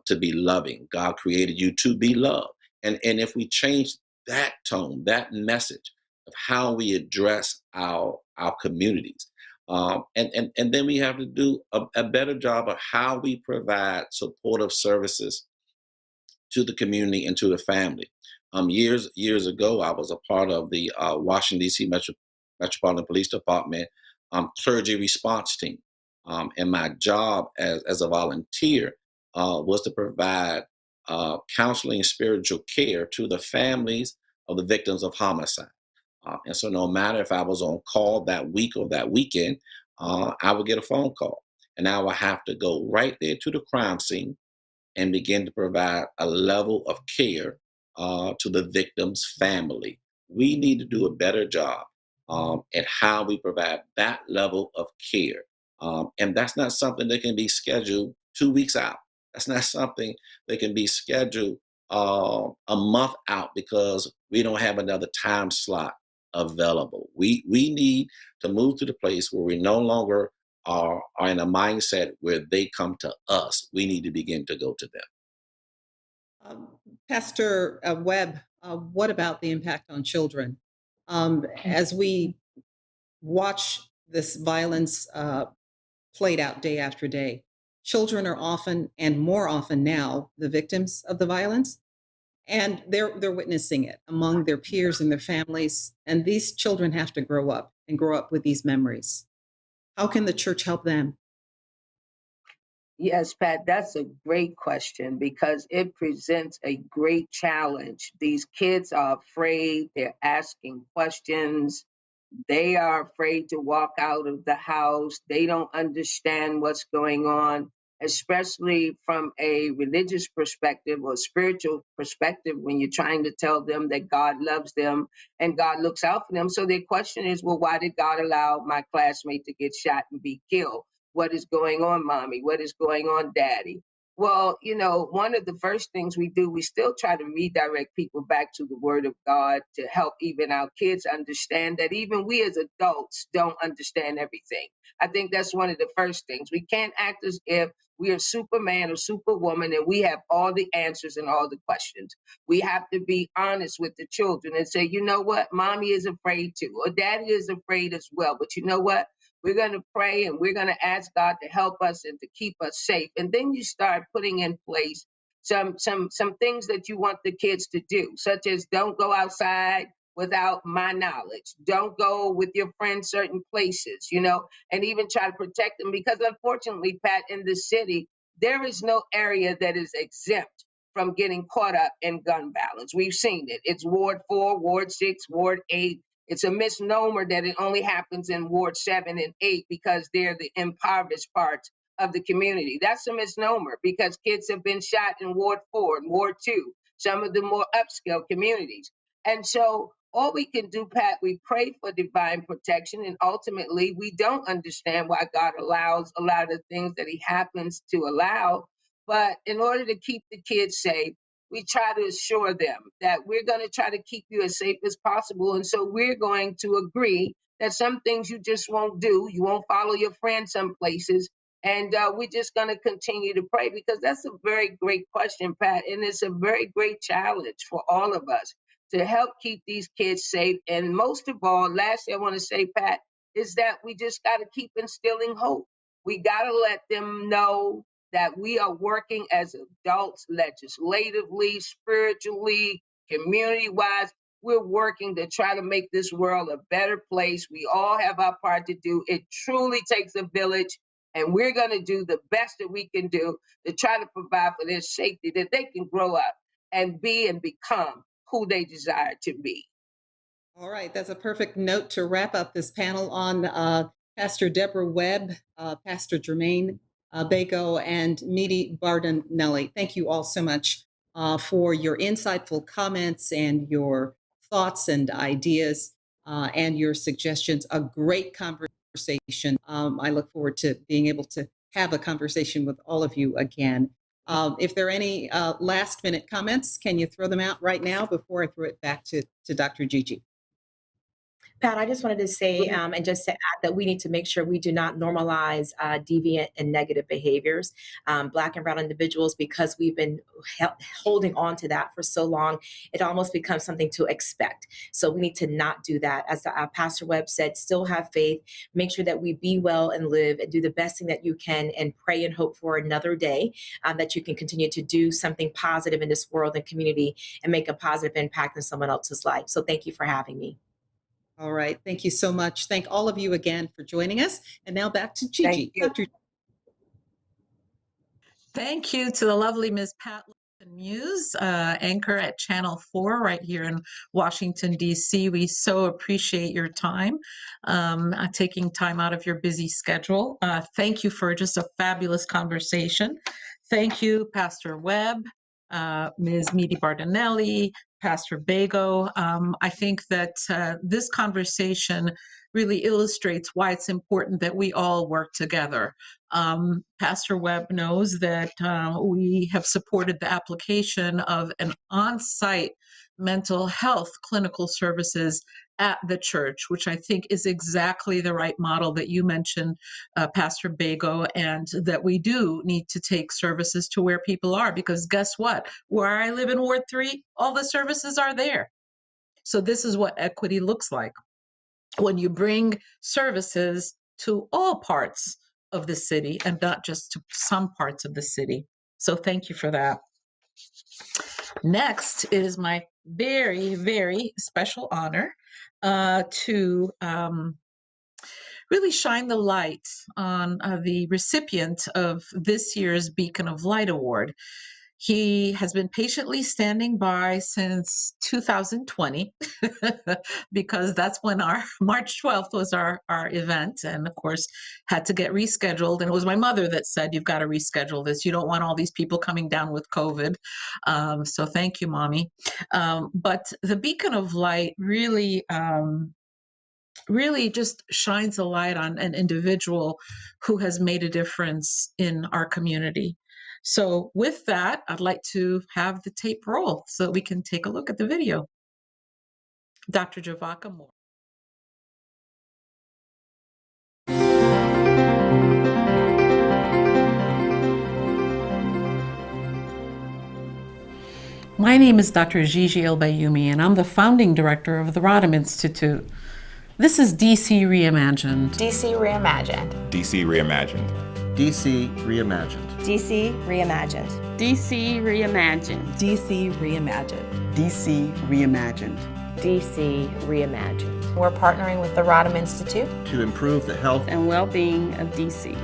to be loving. God created you to be loved. And if we change that tone, that message of how we address our communities, and then we have to do a better job of how we provide supportive services to the community and to the family. Years ago, I was a part of the Washington D.C. Metropolitan Police Department clergy response team, and my job as a volunteer was to provide counseling and spiritual care to the families of the victims of homicide. And so, no matter if I was on call that week or that weekend, I would get a phone call, and I would have to go right there to the crime scene and begin to provide a level of care to the victim's family. We need to do a better job at how we provide that level of care. And that's not something that can be scheduled 2 weeks out. That's not something that can be scheduled a month out because we don't have another time slot available. We need to move to the place where we no longer are in a mindset where they come to us. We need to begin to go to them. Pastor Webb, what about the impact on children? As we watch this violence played out day after day, children are often, and more often now, the victims of the violence, and they're witnessing it among their peers and their families. And these children have to grow up with these memories. How can the church help them? Yes, Pat, that's a great question because it presents a great challenge. These kids are afraid, they're asking questions, they are afraid to walk out of the house, they don't understand what's going on, especially from a religious perspective or spiritual perspective when you're trying to tell them that God loves them and God looks out for them. So their question is, well, why did God allow my classmate to get shot and be killed? What is going on, mommy? What is going on, daddy? Well, one of the first things we do, we still try to redirect people back to the word of God to help even our kids understand that even we as adults don't understand everything. I think that's one of the first things. We can't act as if we are Superman or Superwoman and we have all the answers and all the questions. We have to be honest with the children and say, you know what, mommy is afraid too, or daddy is afraid as well. But you know what? We're going to pray and we're going to ask God to help us and to keep us safe. And then you start putting in place some things that you want the kids to do, such as don't go outside without my knowledge. Don't go with your friends certain places, and even try to protect them. Because unfortunately, Pat, in the city, there is no area that is exempt from getting caught up in gun violence. We've seen it. It's Ward 4, Ward 6, Ward 8. It's a misnomer that it only happens in Ward 7 and 8 because they're the impoverished parts of the community. That's a misnomer because kids have been shot in Ward 4 and Ward 2, some of the more upscale communities. And so all we can do, Pat, we pray for divine protection, and ultimately we don't understand why God allows a lot of things that he happens to allow. But in order to keep the kids safe, we try to assure them that we're going to try to keep you as safe as possible. And so we're going to agree that some things you just won't do. You won't follow your friends some places. And we're just going to continue to pray, because that's a very great question, Pat. And it's a very great challenge for all of us to help keep these kids safe. And most of all, lastly, I want to say, Pat, is that we just got to keep instilling hope. We got to let them know that we are working as adults, legislatively, spiritually, community-wise. We're working to try to make this world a better place. We all have our part to do. It truly takes a village. And we're going to do the best that we can do to try to provide for their safety, that they can grow up and be and become who they desire to be. All right, that's a perfect note to wrap up this panel on Pastor Deborah Webb, Pastor Jermaine Bago, and Midi Bardinelli. Thank you all so much for your insightful comments and your thoughts and ideas and your suggestions. A great conversation. I look forward to being able to have a conversation with all of you again. If there are any last minute comments, can you throw them out right now before I throw it back to Dr. Gigi? Pat, I just wanted to say, and just to add that we need to make sure we do not normalize deviant and negative behaviors. Black and brown individuals, because we've been holding on to that for so long, it almost becomes something to expect. So we need to not do that. As Pastor Webb said, still have faith, make sure that we be well and live and do the best thing that you can, and pray and hope for another day that you can continue to do something positive in this world and community and make a positive impact in someone else's life. So thank you for having me. All right. Thank you so much. Thank all of you again for joining us. And now back to Gigi. Thank you to the lovely Ms. Pat Muse, anchor at Channel 4 right here in Washington, D.C. We so appreciate your time, taking time out of your busy schedule. Thank you for just a fabulous conversation. Thank you, Pastor Webb, Ms. Midi Bardinelli, Pastor Bago. I think that this conversation really illustrates why it's important that we all work together. Pastor Webb knows that we have supported the application of an on-site mental health clinical services at the church, which I think is exactly the right model that you mentioned, Pastor Bago, and that we do need to take services to where people are, because guess what? Where I live in Ward 3, all the services are there. So this is what equity looks like. When you bring services to all parts of the city and not just to some parts of the city. So thank you for that. Next is my very, very special honor to really shine the light on the recipient of this year's Beacon of Light Award. He has been patiently standing by since 2020 because that's when our March 12th was our event, and of course had to get rescheduled. And it was my mother that said, you've got to reschedule this. You don't want all these people coming down with COVID. So thank you, Mommy. But the Beacon of Light really just shines a light on an individual who has made a difference in our community. So with that, I'd like to have the tape roll so that we can take a look at the video. Dr. Javaka Moore. My name is Dr. Gigi El-Bayoumi, and I'm the founding director of the Rodham Institute. This is DC Reimagined. DC Reimagined. DC Reimagined. DC Reimagined. DC Reimagined. DC Reimagined. DC Reimagined. DC Reimagined. DC Reimagined. We're partnering with the Rodham Institute to improve the health and well-being of DC.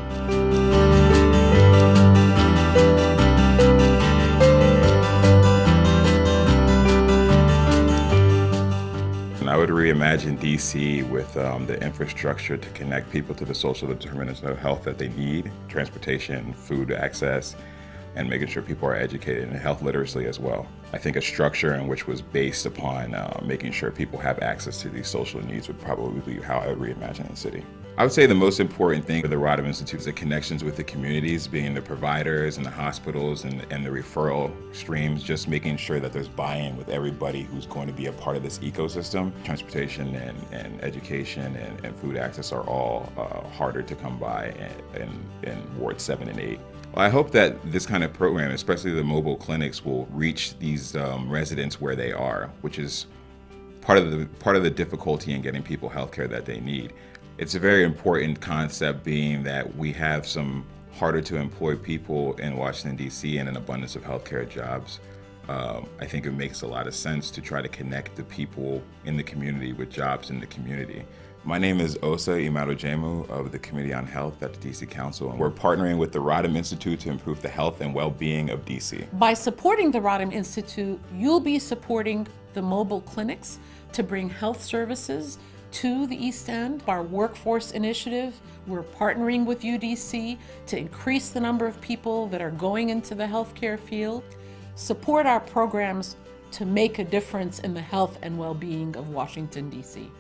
I would reimagine DC with the infrastructure to connect people to the social determinants of health that they need, transportation, food access, and making sure people are educated in health literacy as well. I think a structure in which was based upon making sure people have access to these social needs would probably be how I would reimagine the city. I would say the most important thing for the Rodham Institute is the connections with the communities, being the providers and the hospitals and the referral streams, just making sure that there's buy-in with everybody who's going to be a part of this ecosystem. Transportation and education and food access are all harder to come by in Ward 7 and 8. Well, I hope that this kind of program, especially the mobile clinics, will reach these residents where they are, which is part of the difficulty in getting people healthcare that they need. It's a very important concept, being that we have some harder to employ people in Washington, D.C. and an abundance of healthcare jobs. I think it makes a lot of sense to try to connect the people in the community with jobs in the community. My name is Osa Imadojemu of the Committee on Health at the D.C. Council, and we're partnering with the Rodham Institute to improve the health and well-being of D.C. By supporting the Rodham Institute, you'll be supporting the mobile clinics to bring health services to the East End. Our workforce initiative, we're partnering with UDC to increase the number of people that are going into the healthcare field. Support our programs to make a difference in the health and well-being of Washington, D.C.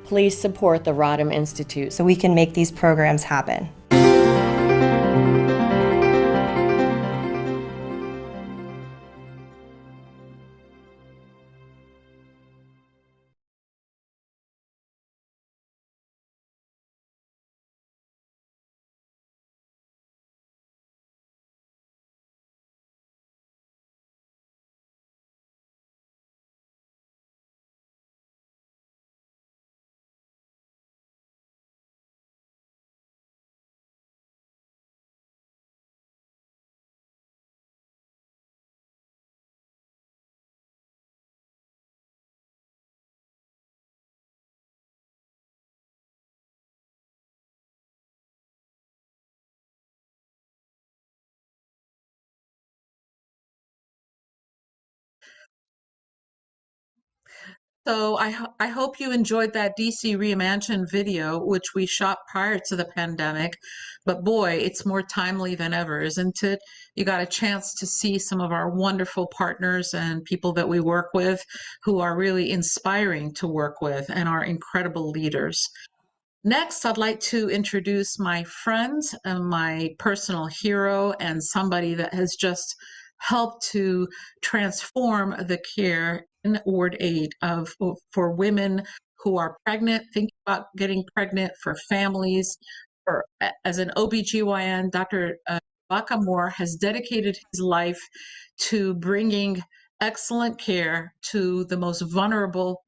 Please support the Rodham Institute so we can make these programs happen. So I hope you enjoyed that DC Reimagined video, which we shot prior to the pandemic. But boy, it's more timely than ever, isn't it? You got a chance to see some of our wonderful partners and people that we work with who are really inspiring to work with and are incredible leaders. Next, I'd like to introduce my friend and my personal hero and somebody that has just helped to transform the care in Ward 8 for women who are pregnant, thinking about getting pregnant, for families. As an OBGYN, Dr. Baka Moore has dedicated his life to bringing excellent care to the most vulnerable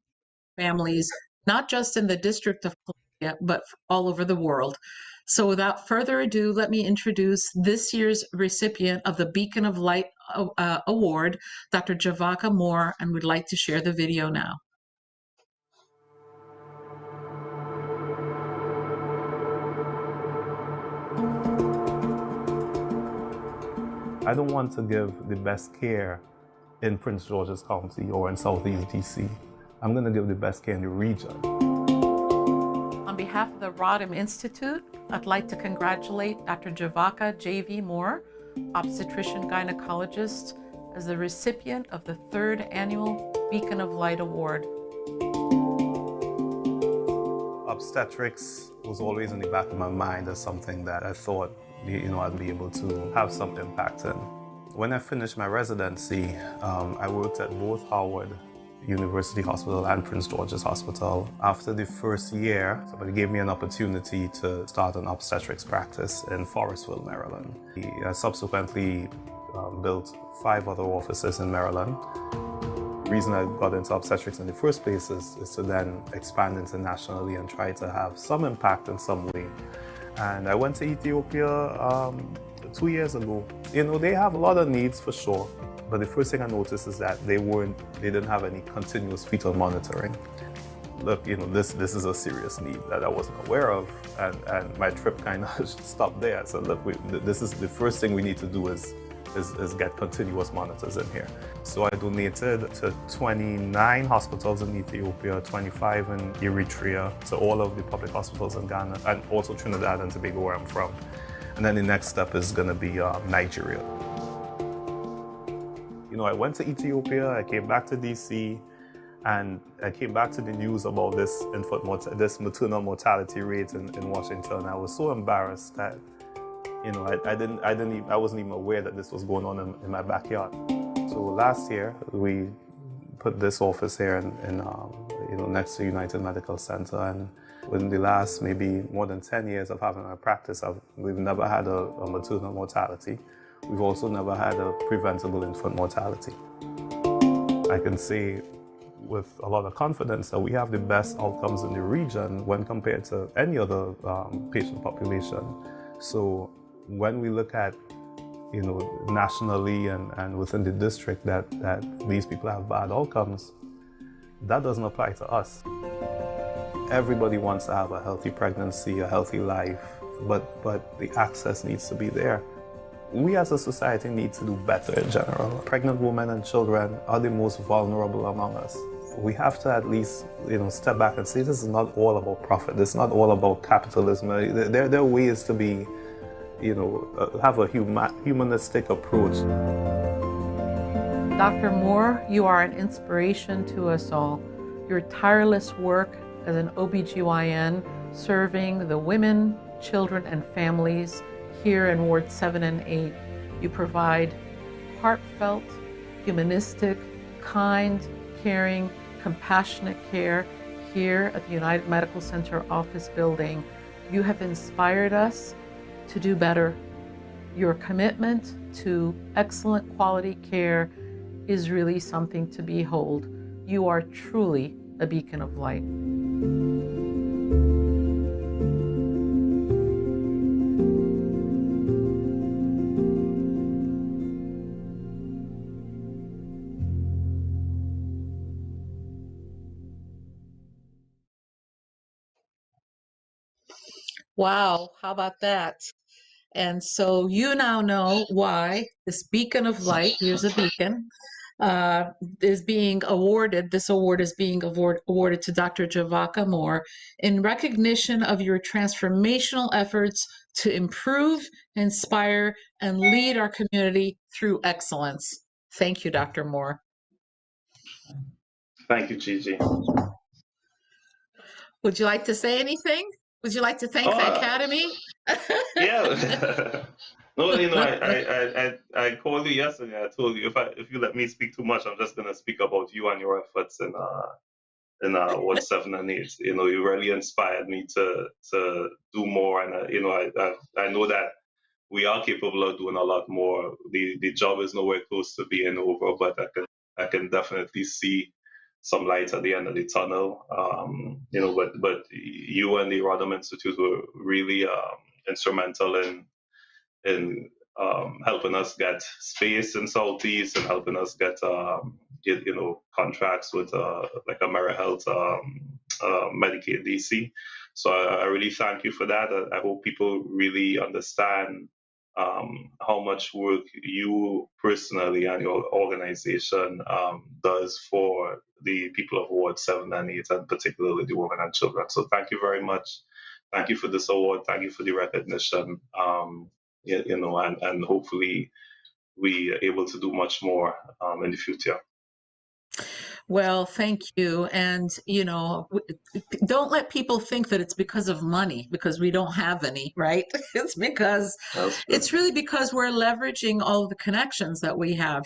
families, not just in the District of Columbia, but all over the world. So without further ado, let me introduce this year's recipient of the Beacon of Light Award, Dr. Javaka Moore, and we'd like to share the video now. I don't want to give the best care in Prince George's County or in Southeast DC. I'm going to give the best care in the region. On behalf of the Rodham Institute, I'd like to congratulate Dr. Javaka J.V. Moore, obstetrician gynecologist, as the recipient of the 3rd Annual Beacon of Light Award. Obstetrics was always in the back of my mind as something that I thought, I'd be able to have some impact in. When I finished my residency, I worked at both Howard University Hospital and Prince George's Hospital. After the first year, somebody gave me an opportunity to start an obstetrics practice in Forestville, Maryland. I subsequently built 5 other offices in Maryland. The reason I got into obstetrics in the first place is to then expand internationally and try to have some impact in some way. And I went to Ethiopia 2 years ago. They have a lot of needs for sure. But the first thing I noticed is that they didn't have any continuous fetal monitoring. Look, this is a serious need that I wasn't aware of, and my trip kind of stopped there. So look, this is the first thing we need to do is get continuous monitors in here. So I donated to 29 hospitals in Ethiopia, 25 in Eritrea, to all of the public hospitals in Ghana, and also Trinidad and Tobago, where I'm from. And then the next step is going to be Nigeria. I went to Ethiopia, I came back to DC, And I came back to the news about this maternal mortality rate in Washington. I was so embarrassed that, I wasn't even aware that this was going on in my backyard. So last year we put this office here next to United Medical Center, and within the last maybe more than 10 years of having my practice, we've never had a maternal mortality. We've also never had a preventable infant mortality. I can say with a lot of confidence that we have the best outcomes in the region when compared to any other patient population. So when we look at, nationally and within the district that these people have bad outcomes, that doesn't apply to us. Everybody wants to have a healthy pregnancy, a healthy life, but the access needs to be there. We as a society need to do better in general. Pregnant women and children are the most vulnerable among us. We have to at least, step back and say this is not all about profit. This is not all about capitalism. There are ways to be, have a humanistic approach. Dr. Moore, you are an inspiration to us all. Your tireless work as an OBGYN serving the women, children, and families here in Ward 7 and 8. You provide heartfelt, humanistic, kind, caring, compassionate care here at the United Medical Center office building. You have inspired us to do better. Your commitment to excellent quality care is really something to behold. You are truly a beacon of light. Wow, how about that? And so you now know why this beacon of light, here's a beacon, is being awarded. This award is being awarded to Dr. Javaka Moore in recognition of your transformational efforts to improve, inspire, and lead our community through excellence. Thank you, Dr. Moore. Thank you, Gigi. Would you like to say anything? Would you like to thank the Academy? Yeah. No, I called you yesterday. I told you if you let me speak too much, I'm just gonna speak about you and your efforts in Ward 7 and 8. You really inspired me to do more, and I know that we are capable of doing a lot more. The job is nowhere close to being over, but I can definitely see some light at the end of the tunnel. But you and the Rodham Institute were really instrumental in helping us get space in Southeast and helping us get contracts with like AmeriHealth, Medicaid DC. So I really thank you for that. I hope people really understand how much work you personally and your organization does for the people of Ward 7 and 8, and particularly the women and children. So thank you very much. Thank you for this award. Thank you for the recognition. And hopefully we are able to do much more in the future. Well, thank you. And, don't let people think that it's because of money, because we don't have any, right? It's really because we're leveraging all of the connections that we have.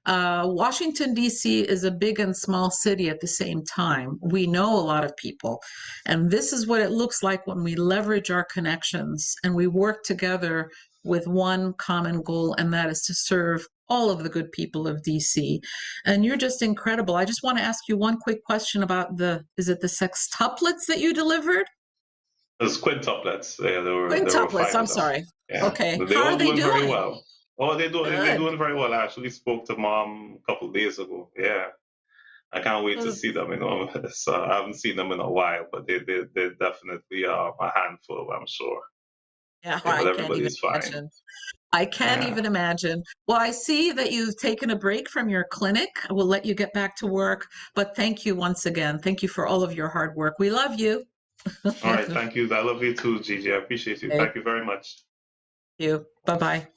Washington, D.C. is a big and small city at the same time. We know a lot of people. And this is what it looks like when we leverage our connections and we work together with one common goal, and that is to serve all of the good people of DC. And you're just incredible. I just want to ask you one quick question about is it the sextuplets that you delivered? It was quintuplets. Yeah, there were 5 I'm of them. sorry. Yeah. Okay. They How all are they doing very doing? well. Oh, they're doing very well. I actually spoke to Mom a couple of days ago. Yeah. I can't wait to see them. So I haven't seen them in a while, but they're definitely a handful, I'm sure. Yeah, But I can't even everybody's fine. imagine. I can't even imagine. Well, I see that you've taken a break from your clinic. I will let you get back to work, but thank you once again. Thank you for all of your hard work. We love you. All right, thank you. I love you too, Gigi. I appreciate you. Thank you very much. Thank you. Bye-bye.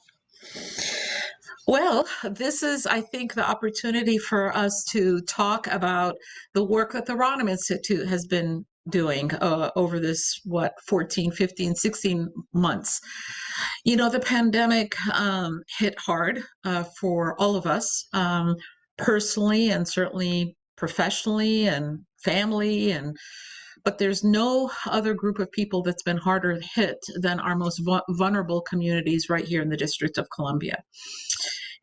Well, this is, I think, the opportunity for us to talk about the work that the Rodham Institute has been doing over this, 14, 15, 16 months. You know, the pandemic hit hard for all of us, personally and certainly professionally and family, but there's no other group of people that's been harder hit than our most vulnerable communities right here in the District of Columbia.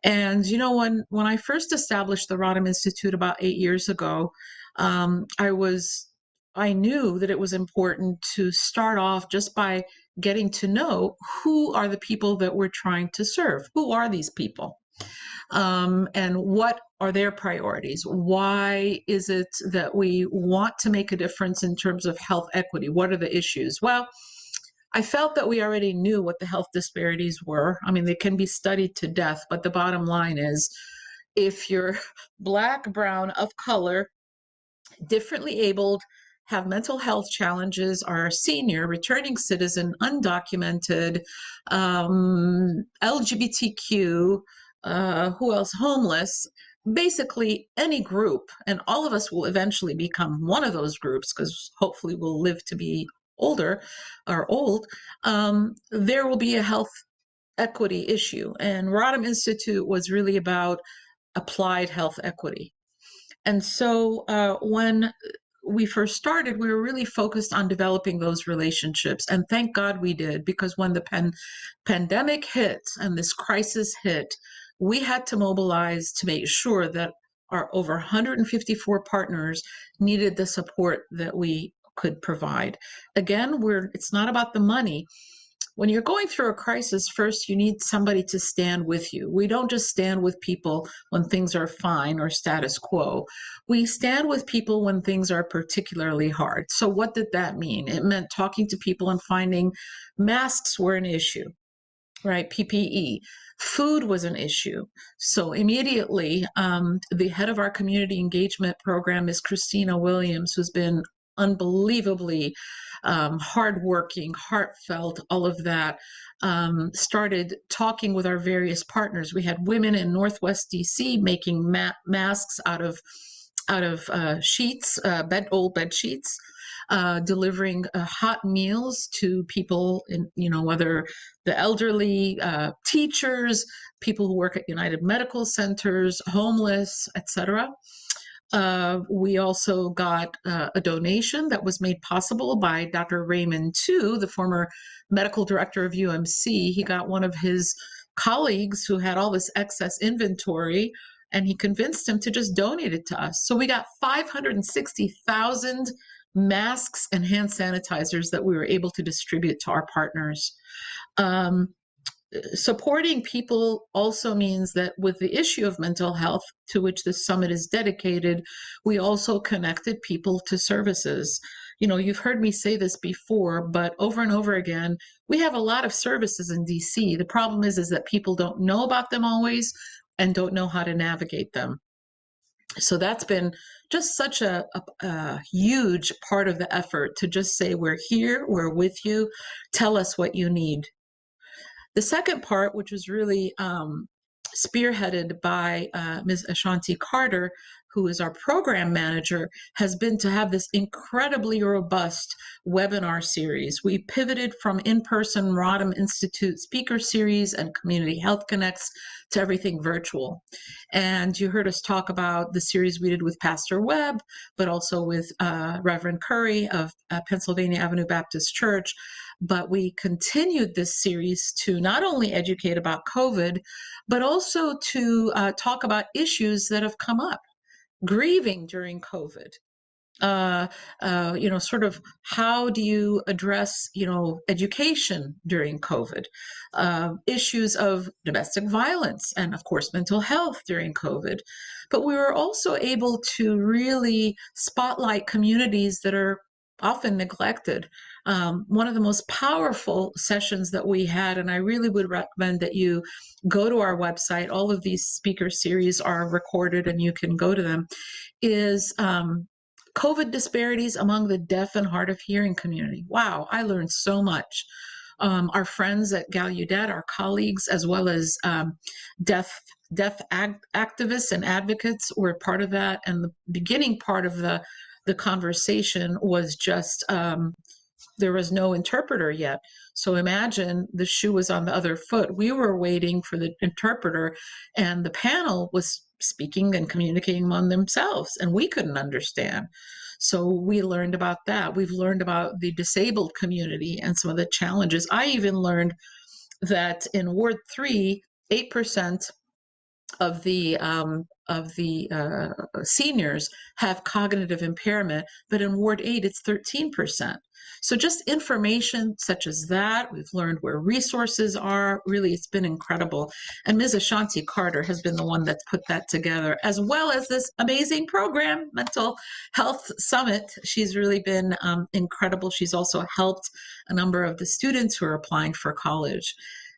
And you know, when I first established the Rodham Institute about 8 years ago, I knew that it was important to start off just by getting to know who are the people that we're trying to serve. Who are these people? And what are their priorities? Why is it that we want to make a difference in terms of health equity? What are the issues? Well, I felt that we already knew what the health disparities were. I mean, they can be studied to death, but the bottom line is if you're Black, brown, of color, differently abled, have mental health challenges, are a senior, returning citizen, undocumented, LGBTQ, who else, homeless, basically any group, and all of us will eventually become one of those groups because hopefully we'll live to be older or old, there will be a health equity issue. And Rodham Institute was really about applied health equity. And so when we first started, we were really focused on developing those relationships. And thank God we did, because when the pandemic hit and this crisis hit, we had to mobilize to make sure that our over 154 partners needed the support that we could provide. Again, it's not about the money. When you're going through a crisis, first you need somebody to stand with you. We don't just stand with people when things are fine or status quo. We stand with people when things are particularly hard. So what did that mean? It meant talking to people and finding masks were an issue, right? PPE. Food was an issue. So immediately, the head of our community engagement program is Christina Williams, who's been unbelievably hardworking, heartfelt, all of that. Started talking with our various partners. We had women in Northwest DC making masks out of sheets, old bed sheets. Delivering hot meals to people, in, whether the elderly, teachers, people who work at United Medical Centers, homeless, etc. We also got a donation that was made possible by Dr. Raymond Tu, the former medical director of UMC. He got one of his colleagues who had all this excess inventory, and he convinced him to just donate it to us. So we got 560,000 masks and hand sanitizers that we were able to distribute to our partners. Supporting people also means that with the issue of mental health, to which this summit is dedicated, we also connected people to services. You've heard me say this before, but over and over again, we have a lot of services in DC. The problem is that people don't know about them always and don't know how to navigate them. So that's been just such a huge part of the effort to just say, we're here, we're with you, tell us what you need. The second part, which was really spearheaded by Ms. Ashanti Carter, who is our program manager, has been to have this incredibly robust webinar series. We pivoted from in-person Rodham Institute speaker series and Community Health Connects to everything virtual. And you heard us talk about the series we did with Pastor Webb, but also with Reverend Curry of Pennsylvania Avenue Baptist Church. But we continued this series to not only educate about COVID, but also to talk about issues that have come up. Grieving during COVID, sort of how do you address, education during COVID, issues of domestic violence, and of course, mental health during COVID. But we were also able to really spotlight communities that are often neglected. One of the most powerful sessions that we had, and I really would recommend that you go to our website, all of these speaker series are recorded and you can go to them, is COVID disparities among the deaf and hard of hearing community. Wow, I learned so much. Our friends at Gallaudet, our colleagues, as well as deaf activists and advocates were part of that. And the beginning part of the conversation was just there was no interpreter yet. So imagine the shoe was on the other foot. We were waiting for the interpreter, and the panel was speaking and communicating among themselves, and we couldn't understand. So we learned about that. We've learned about the disabled community and some of the challenges. I even learned that in Ward 3, 8% of the seniors have cognitive impairment, but in Ward 8, it's 13%. So just information such as that, we've learned where resources are. Really, it's been incredible. And Ms. Ashanti Carter has been the one that's put that together, as well as this amazing program, Mental Health Summit. She's really been incredible. She's also helped a number of the students who are applying for college.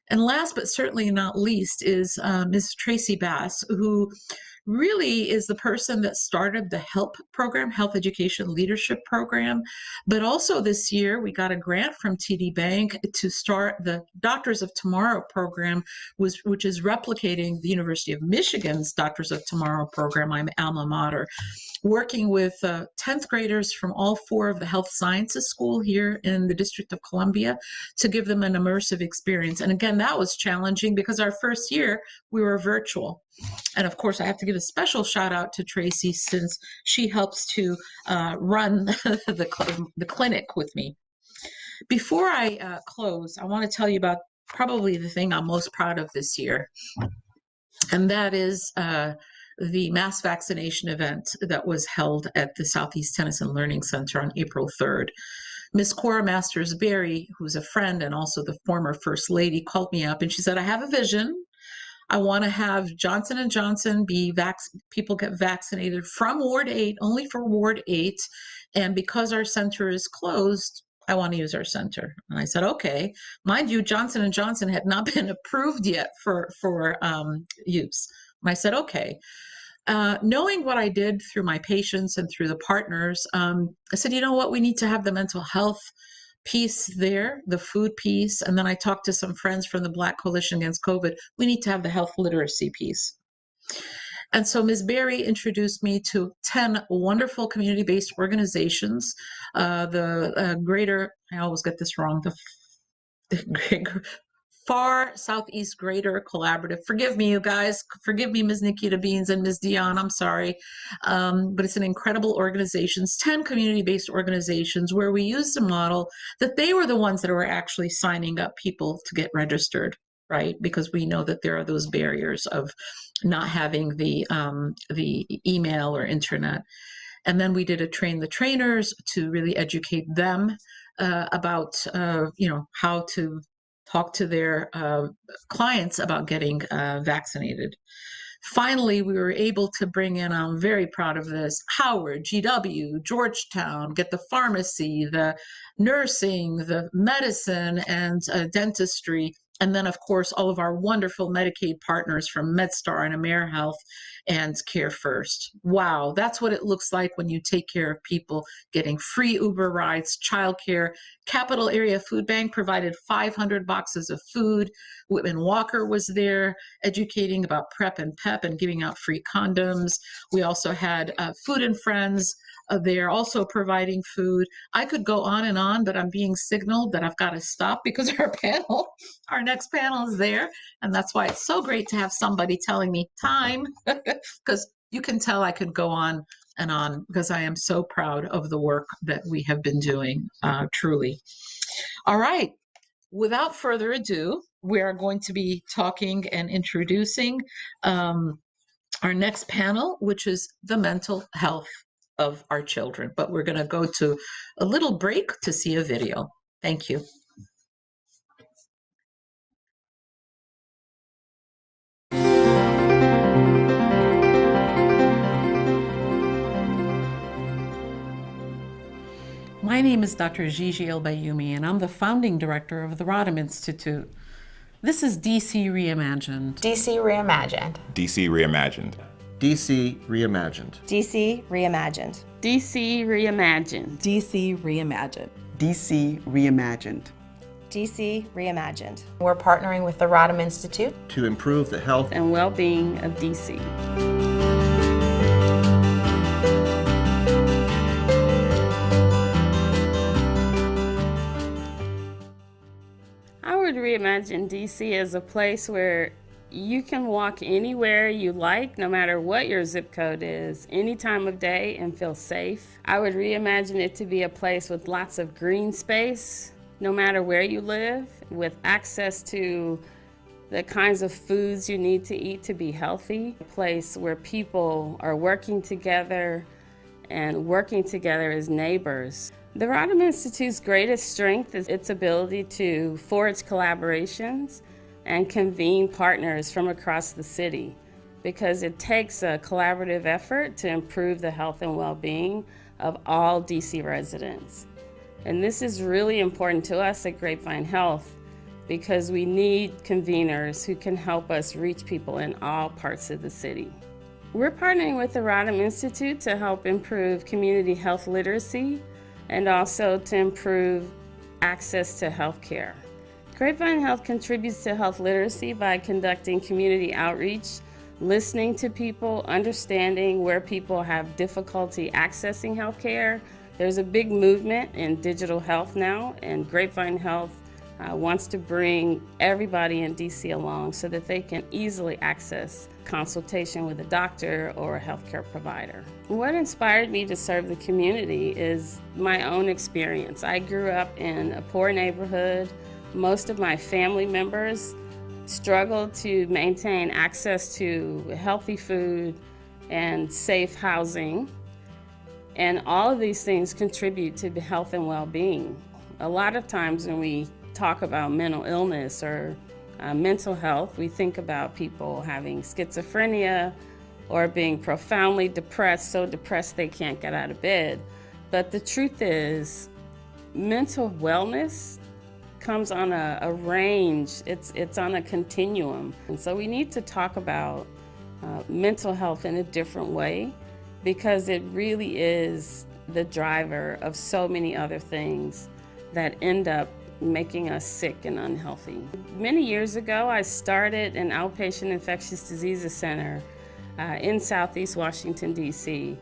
And last but certainly not least is Ms. Tracy Bass, who really is the person that started the HELP program, Health Education Leadership Program. But also this year, we got a grant from TD Bank to start the Doctors of Tomorrow program, which is replicating the University of Michigan's Doctors of Tomorrow program, my alma mater, working with 10th graders from all 4 of the health sciences school here in the District of Columbia to give them an immersive experience. And again, that was challenging because our first year we were virtual. And of course, I have to give a special shout out to Tracy since she helps to run the clinic with me. Before I close, I want to tell you about probably the thing I'm most proud of this year, and that is the mass vaccination event that was held at the Southeast Tennyson Learning Center on April 3rd. Miss Cora Masters Berry, who's a friend and also the former First Lady, called me up and she said, I have a vision. I want to have Johnson & Johnson people get vaccinated from Ward 8, only for Ward 8. And because our center is closed, I want to use our center. And I said, okay. Mind you, Johnson & Johnson had not been approved yet for use. And I said, okay. Knowing what I did through my patients and through the partners, I said, you know what, we need to have the mental health piece there, the food piece. And then I talked to some friends from the Black Coalition Against COVID. We need to have the health literacy piece. And so Ms. Berry introduced me to 10 wonderful community-based organizations. The greater, I always get this wrong, the Far Southeast Greater Collaborative. Forgive me, you guys. Forgive me, Ms. Nikita Beans and Ms. Dion. I'm sorry. But it's an incredible organization, 10 community-based organizations where we used a model that they were the ones that were actually signing up people to get registered, right? Because we know that there are those barriers of not having the email or internet. And then we did a train the trainers to really educate them about, how to talk to their clients about getting vaccinated. Finally, we were able to bring in, I'm very proud of this, Howard, GW, Georgetown, get the pharmacy, the nursing, the medicine, and dentistry. And then, of course, all of our wonderful Medicaid partners from MedStar and AmeriHealth and Care First. Wow, that's what it looks like when you take care of people, getting free Uber rides, childcare. Capital Area Food Bank provided 500 boxes of food. Whitman Walker was there educating about PrEP and PEP and giving out free condoms. We also had Food and Friends there also providing food. I could go on and on, but I'm being signaled that I've got to stop because our next panel is there. And that's why it's so great to have somebody telling me time, because you can tell I could go on and on because I am so proud of the work that we have been doing, truly. All right. Without further ado, we are going to be talking and introducing our next panel, which is the mental health of our children. But we're going to go to a little break to see a video. Thank you. My name is Dr. Gigi El-Bayoumi, and I'm the founding director of the Rodham Institute. This is DC Reimagined. DC Reimagined. DC Reimagined. DC Reimagined. DC Reimagined. DC Reimagined. DC Reimagined. DC Reimagined. DC Reimagined. We're partnering with the Rodham Institute to improve the health and well-being of DC. I would reimagine DC as a place where you can walk anywhere you like, no matter what your zip code is, any time of day, and feel safe. I would reimagine it to be a place with lots of green space, no matter where you live, with access to the kinds of foods you need to eat to be healthy. A place where people are working together and working together as neighbors. The Rodham Institute's greatest strength is its ability to forge collaborations and convene partners from across the city, because it takes a collaborative effort to improve the health and well-being of all DC residents. And this is really important to us at Grapevine Health, because we need conveners who can help us reach people in all parts of the city. We're partnering with the Rodham Institute to help improve community health literacy and also to improve access to health care. Grapevine Health contributes to health literacy by conducting community outreach, listening to people, understanding where people have difficulty accessing health care. There's a big movement in digital health now, and Grapevine Health wants to bring everybody in DC along so that they can easily access consultation with a doctor or a healthcare provider. What inspired me to serve the community is my own experience. I grew up in a poor neighborhood. Most of my family members struggled to maintain access to healthy food and safe housing. And all of these things contribute to health and well-being. A lot of times when we talk about mental illness or mental health, we think about people having schizophrenia or being profoundly depressed, so depressed they can't get out of bed. But the truth is, mental wellness comes on a range, it's on a continuum. And so we need to talk about mental health in a different way, because it really is the driver of so many other things that end up making us sick and unhealthy. Many years ago, I started an outpatient infectious diseases center in Southeast Washington, D.C.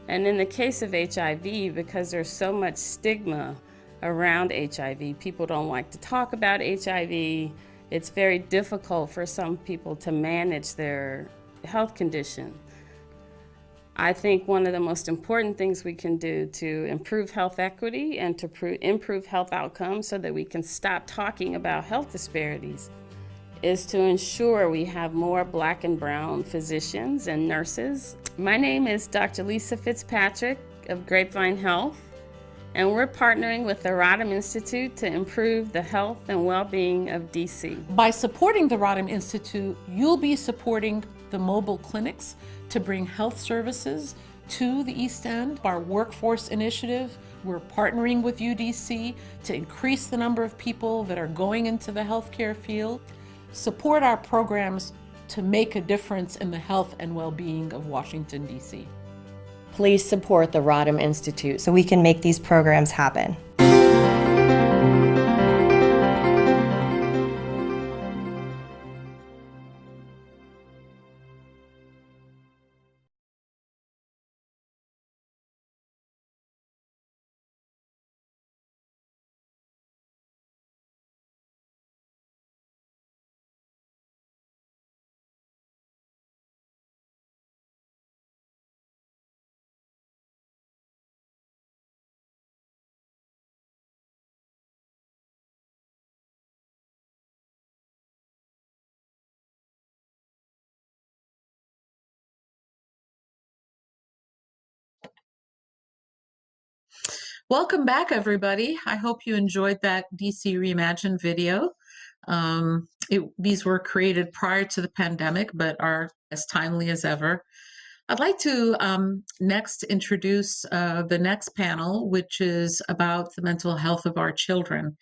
And in the case of HIV, because there's so much stigma around HIV, people don't like to talk about HIV. It's very difficult for some people to manage their health condition. I think one of the most important things we can do to improve health equity and to improve health outcomes so that we can stop talking about health disparities is to ensure we have more Black and brown physicians and nurses. My name is Dr. Lisa Fitzpatrick of Grapevine Health, and we're partnering with the Rodham Institute to improve the health and well-being of DC. By supporting the Rodham Institute, you'll be supporting the mobile clinics to bring health services to the East End. Our workforce initiative, we're partnering with UDC to increase the number of people that are going into the healthcare field. Support our programs to make a difference in the health and well-being of Washington, D.C. Please support the Rodham Institute so we can make these programs happen. Welcome back, everybody. I hope you enjoyed that DC Reimagined video. These were created prior to the pandemic, but are as timely as ever. I'd like to next introduce the next panel, which is about the mental health of our children.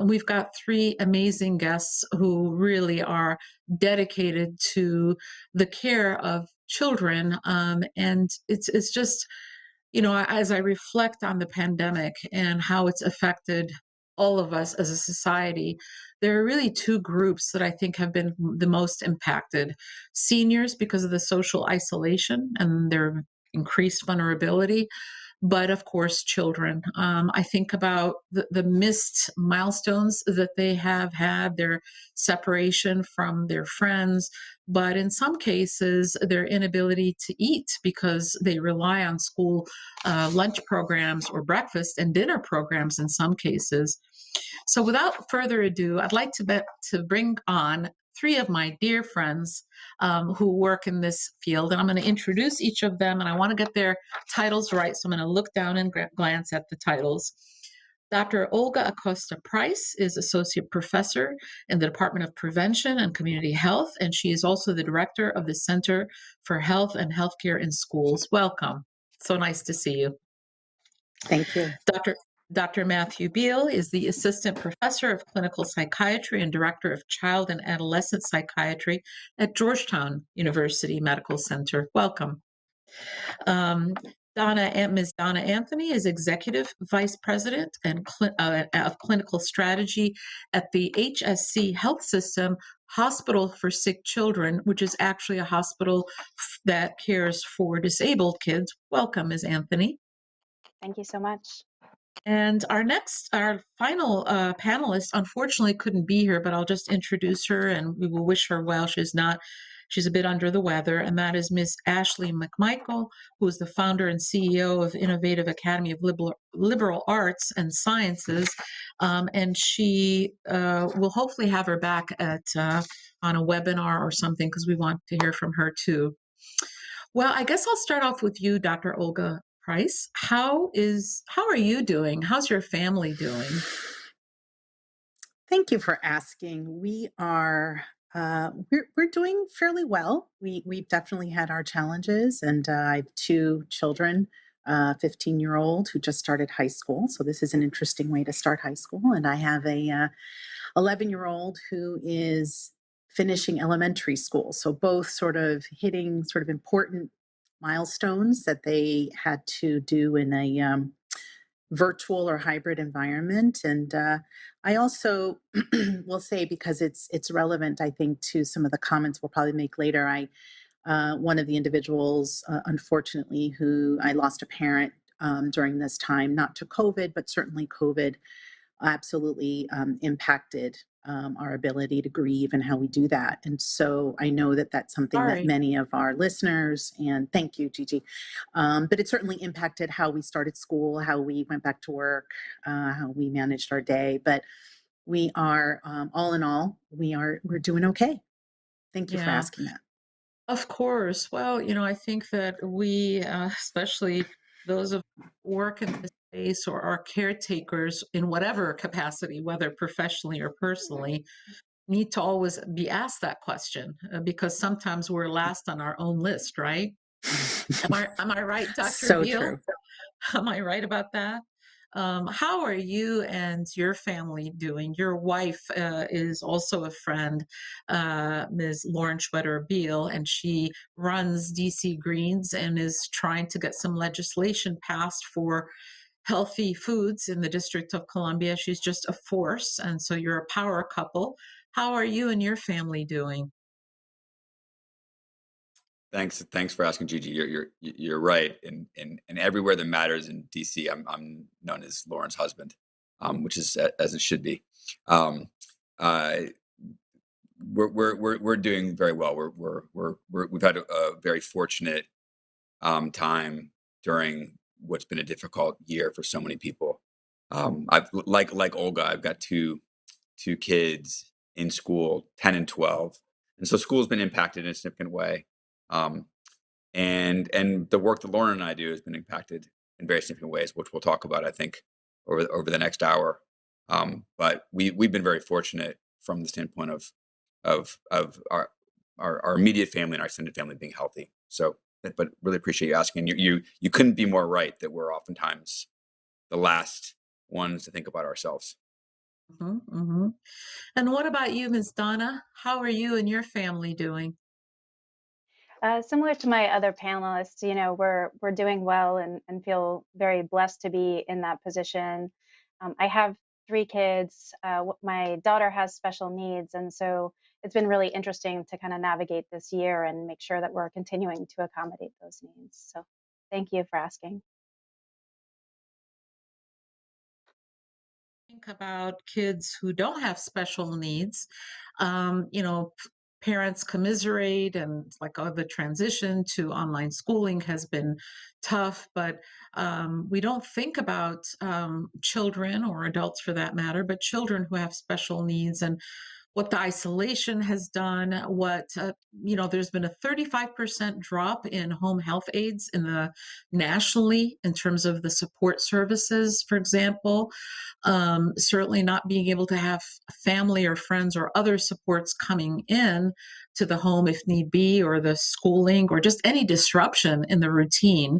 We've got three amazing guests who really are dedicated to the care of children, and it's just, you know, as I reflect on the pandemic and how it's affected all of us as a society, there are really two groups that I think have been the most impacted. Seniors, because of the social isolation and their increased vulnerability, but of course, children. I think about the missed milestones that they have had, their separation from their friends, but in some cases, their inability to eat because they rely on school lunch programs or breakfast and dinner programs in some cases. So, without further ado, I'd like to bring on three of my dear friends who work in this field, and I'm going to introduce each of them, and I want to get their titles right. So, I'm going to look down and glance at the titles. Dr. Olga Acosta Price is Associate Professor in the Department of Prevention and Community Health, and she is also the Director of the Center for Health and Healthcare in Schools. Welcome. So nice to see you. Thank you. Dr. Matthew Beal is the Assistant Professor of Clinical Psychiatry and Director of Child and Adolescent Psychiatry at Georgetown University Medical Center. Welcome. Ms. Donna Anthony is Executive Vice President of Clinical Strategy at the HSC Health System Hospital for Sick Children, which is actually a hospital that cares for disabled kids. Welcome, Ms. Anthony. Thank you so much. And our final panelist, unfortunately couldn't be here, but I'll just introduce her and we will wish her well. She's a bit under the weather, and that is Miss Ashley McMichael, who is the founder and CEO of Innovative Academy of Liberal Arts and Sciences. And she will hopefully have her back on a webinar or something, because we want to hear from her too. Well, I guess I'll start off with you, Dr. Olga Price. How are you doing? How's your family doing? Thank you for asking. We are we're doing fairly well. We've definitely had our challenges, and I have two children, 15-year-old who just started high school. So this is an interesting way to start high school, and I have a 11-year-old who is finishing elementary school. So both sort of hitting sort of important milestones that they had to do in a virtual or hybrid environment. And I also will say, because it's relevant, I think, to some of the comments we'll probably make later. One of the individuals, unfortunately, who I lost a parent during this time, not to COVID, but certainly COVID absolutely impacted our ability to grieve and how we do that. And so I know that that's something that many of our listeners, and thank you, Gigi, but it certainly impacted how we started school, how we went back to work, how we managed our day. But we are, all in all, we're doing okay. Thank you for asking that. Of course. Well, I think that we, especially those of work in this space or are caretakers in whatever capacity, whether professionally or personally, need to always be asked that question, because sometimes we're last on our own list, right? Am I right, Dr. So Beal? true. Am I right about that? How are you and your family doing? Your wife is also a friend, Ms. Lauren Schwetter Beal, and she runs DC Greens and is trying to get some legislation passed for healthy foods in the District of Columbia. She's just a force, and so you're a power couple. How are you and your family doing? Thanks for asking, Gigi. You're right. And everywhere that matters in DC, I'm known as Lauren's husband, which is as it should be. We're doing very well. We've had a very fortunate time during what's been a difficult year for so many people. I've like Olga, I've got two kids in school, 10 and 12, and so school's been impacted in a significant way. And the work that Lauren and I do has been impacted in very significant ways, which we'll talk about, I think, over the next hour. But we've been very fortunate from the standpoint of our immediate family and our extended family being healthy. So, but really appreciate you asking. You couldn't be more right that we're oftentimes the last ones to think about ourselves. Mm-hmm, mm-hmm. And what about you, Ms. Donna? How are you and your family doing? Similar to my other panelists, we're doing well and feel very blessed to be in that position. I have 3 kids. My daughter has special needs, and so it's been really interesting to kind of navigate this year and make sure that we're continuing to accommodate those needs. So thank you for asking. Think about kids who don't have special needs. You know, parents commiserate, and it's like, oh, the transition to online schooling has been tough, but we don't think about children or adults for that matter, but children who have special needs and what the isolation has done, there's been a 35% drop in home health aides nationally in terms of the support services, for example. Certainly not being able to have family or friends or other supports coming in to the home if need be, or the schooling, or just any disruption in the routine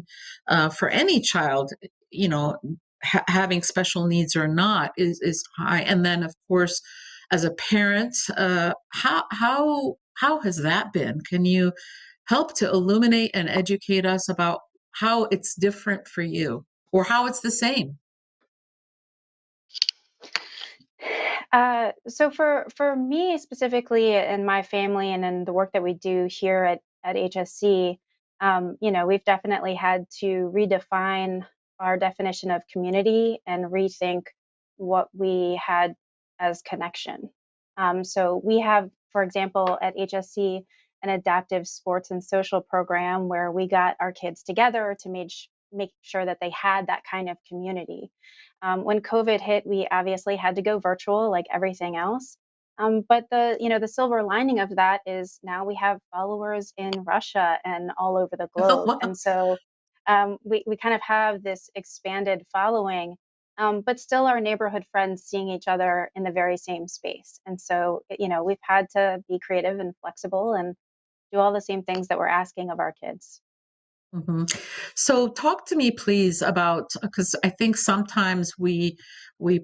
for any child, you know, having special needs or not is high. And then, of course, as a parent, how has that been? Can you help to illuminate and educate us about how it's different for you, or how it's the same? So for me specifically and my family and in the work that we do here at HSC, we've definitely had to redefine our definition of community and rethink what we had as connection. So we have, for example, at HSC, an adaptive sports and social program where we got our kids together to make sure that they had that kind of community. When COVID hit, we obviously had to go virtual like everything else. But the silver lining of that is now we have followers in Russia and all over the globe. And so we kind of have this expanded following, but still our neighborhood friends seeing each other in the very same space. And so, we've had to be creative and flexible and do all the same things that we're asking of our kids. Mhm. So talk to me, please, about, because I think sometimes we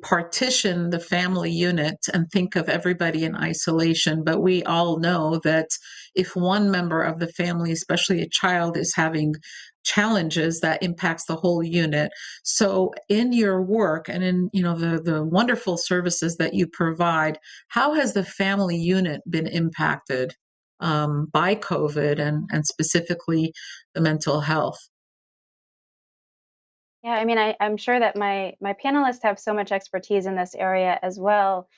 partition the family unit and think of everybody in isolation, but we all know that if one member of the family, especially a child, is having challenges, that impacts the whole unit. So in your work and in the wonderful services that you provide, how has the family unit been impacted by COVID, and specifically the mental health? Yeah, I mean, I'm sure that my panelists have so much expertise in this area as well.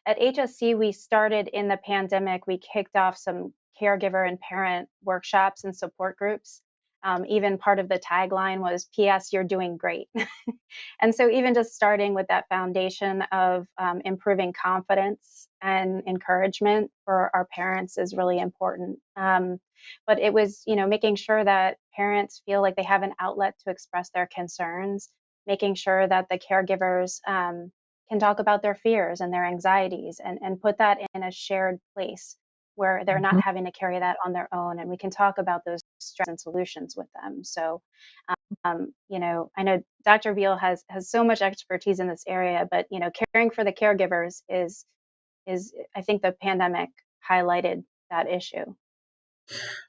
At HSC, we started in the pandemic. We kicked off some caregiver and parent workshops and support groups. Even part of the tagline was "P.S. You're doing great." And so, even just starting with that foundation of improving confidence and encouragement for our parents is really important. But it was, making sure that parents feel like they have an outlet to express their concerns, making sure that the caregivers can talk about their fears and their anxieties, and put that in a shared place where they're not Mhm. having to carry that on their own. And we can talk about those stress and solutions with them. So, I know Dr. Veal has so much expertise in this area, but caring for the caregivers is I think the pandemic highlighted that issue.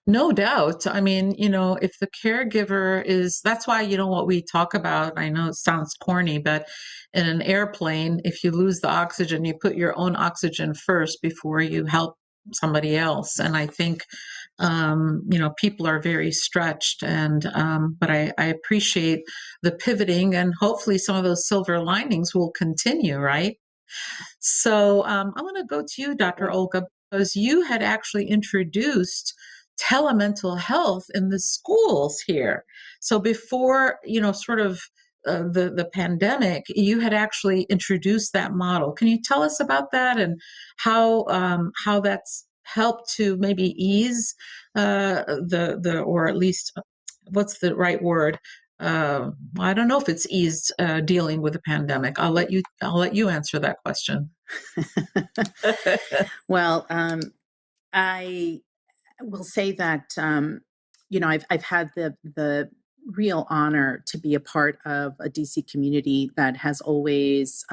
No doubt. I mean, if the caregiver that's why, what we talk about, I know it sounds corny, but in an airplane, if you lose the oxygen, you put your own oxygen first before you help somebody else. And I think, people are very stretched, but I appreciate the pivoting, and hopefully some of those silver linings will continue, right? So I want to go to you, Dr. Olga, because you had actually introduced telemental health in the schools here. So before, sort of the pandemic, you had actually introduced that model. Can you tell us about that, and how that's helped to maybe ease or at least what's the right word? I don't know if it's eased dealing with the pandemic. I'll let you answer that question. Well, I will say that I've had the real honor to be a part of a DC community that has always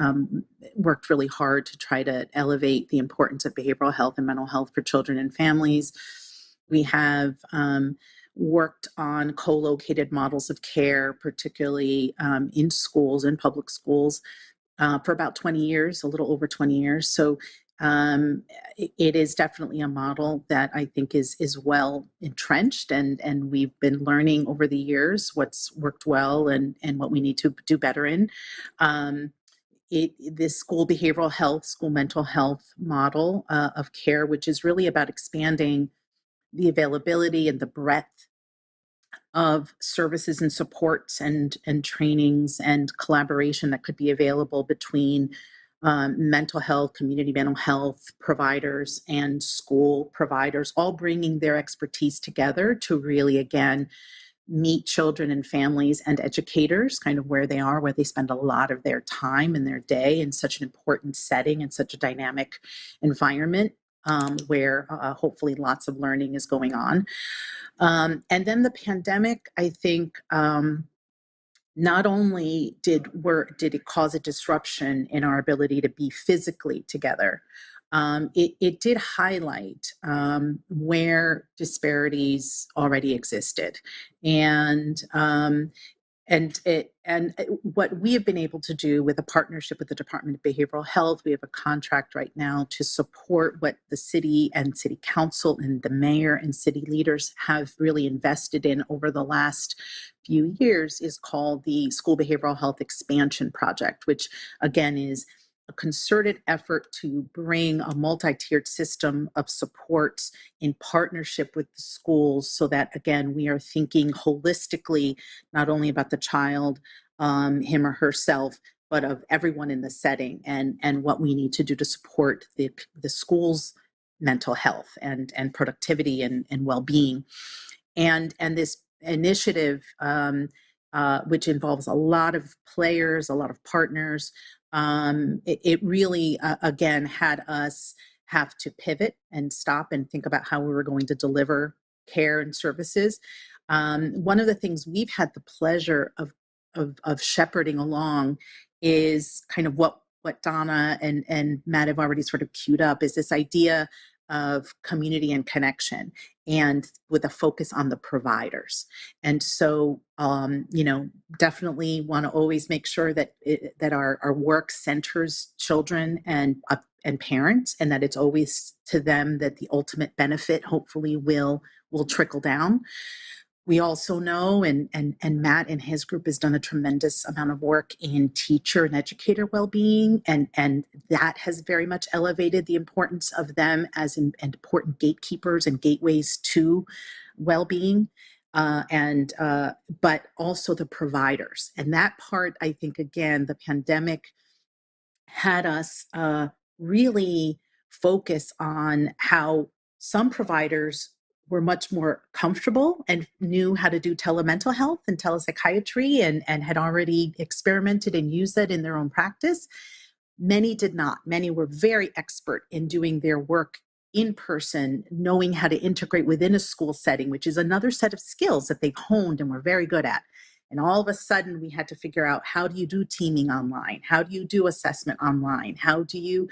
worked really hard to try to elevate the importance of behavioral health and mental health for children and families. We have worked on co-located models of care, particularly in schools, in public schools, for about 20 years, a little over 20 years. So it is definitely a model that I think is well entrenched, and we've been learning over the years what's worked well and what we need to do better in. This school behavioral health, school mental health model of care, which is really about expanding the availability and the breadth of services and supports and trainings and collaboration that could be available between mental health, community mental health providers, and school providers, all bringing their expertise together to really, again, meet children and families and educators kind of where they are, where they spend a lot of their time and their day in such an important setting and such a dynamic environment where hopefully lots of learning is going on. And then the pandemic, I think, not only did it cause a disruption in our ability to be physically together, it did highlight where disparities already existed, and what we have been able to do with a partnership with the Department of Behavioral Health. We have a contract right now to support what the city and city council and the mayor and city leaders have really invested in over the last few years, is called the School Behavioral Health Expansion Project, which again is a concerted effort to bring a multi-tiered system of supports in partnership with the schools, so that, again, we are thinking holistically, not only about the child, him or herself, but of everyone in the setting, and what we need to do to support the school's mental health and productivity and well-being. And this initiative, which involves a lot of players, a lot of partners, it really, again, had us have to pivot and stop and think about how we were going to deliver care and services. One of the things we've had the pleasure of shepherding along is kind of what Donna and Matt have already sort of queued up, is this idea of community and connection, and with a focus on the providers. And so, definitely want to always make sure that that our work centers children and parents, and that it's always to them that the ultimate benefit hopefully will trickle down. We also know, and Matt and his group has done a tremendous amount of work in teacher and educator well-being, and that has very much elevated the importance of them as important gatekeepers and gateways to well-being, but also the providers. And that part, I think, again, the pandemic had us really focus on how some providers were much more comfortable and knew how to do telemental health and telepsychiatry and had already experimented and used that in their own practice. Many did not. Many were very expert in doing their work in person, knowing how to integrate within a school setting, which is another set of skills that they've honed and were very good at. And all of a sudden, we had to figure out, how do you do teaming online? How do you do assessment online? How do you,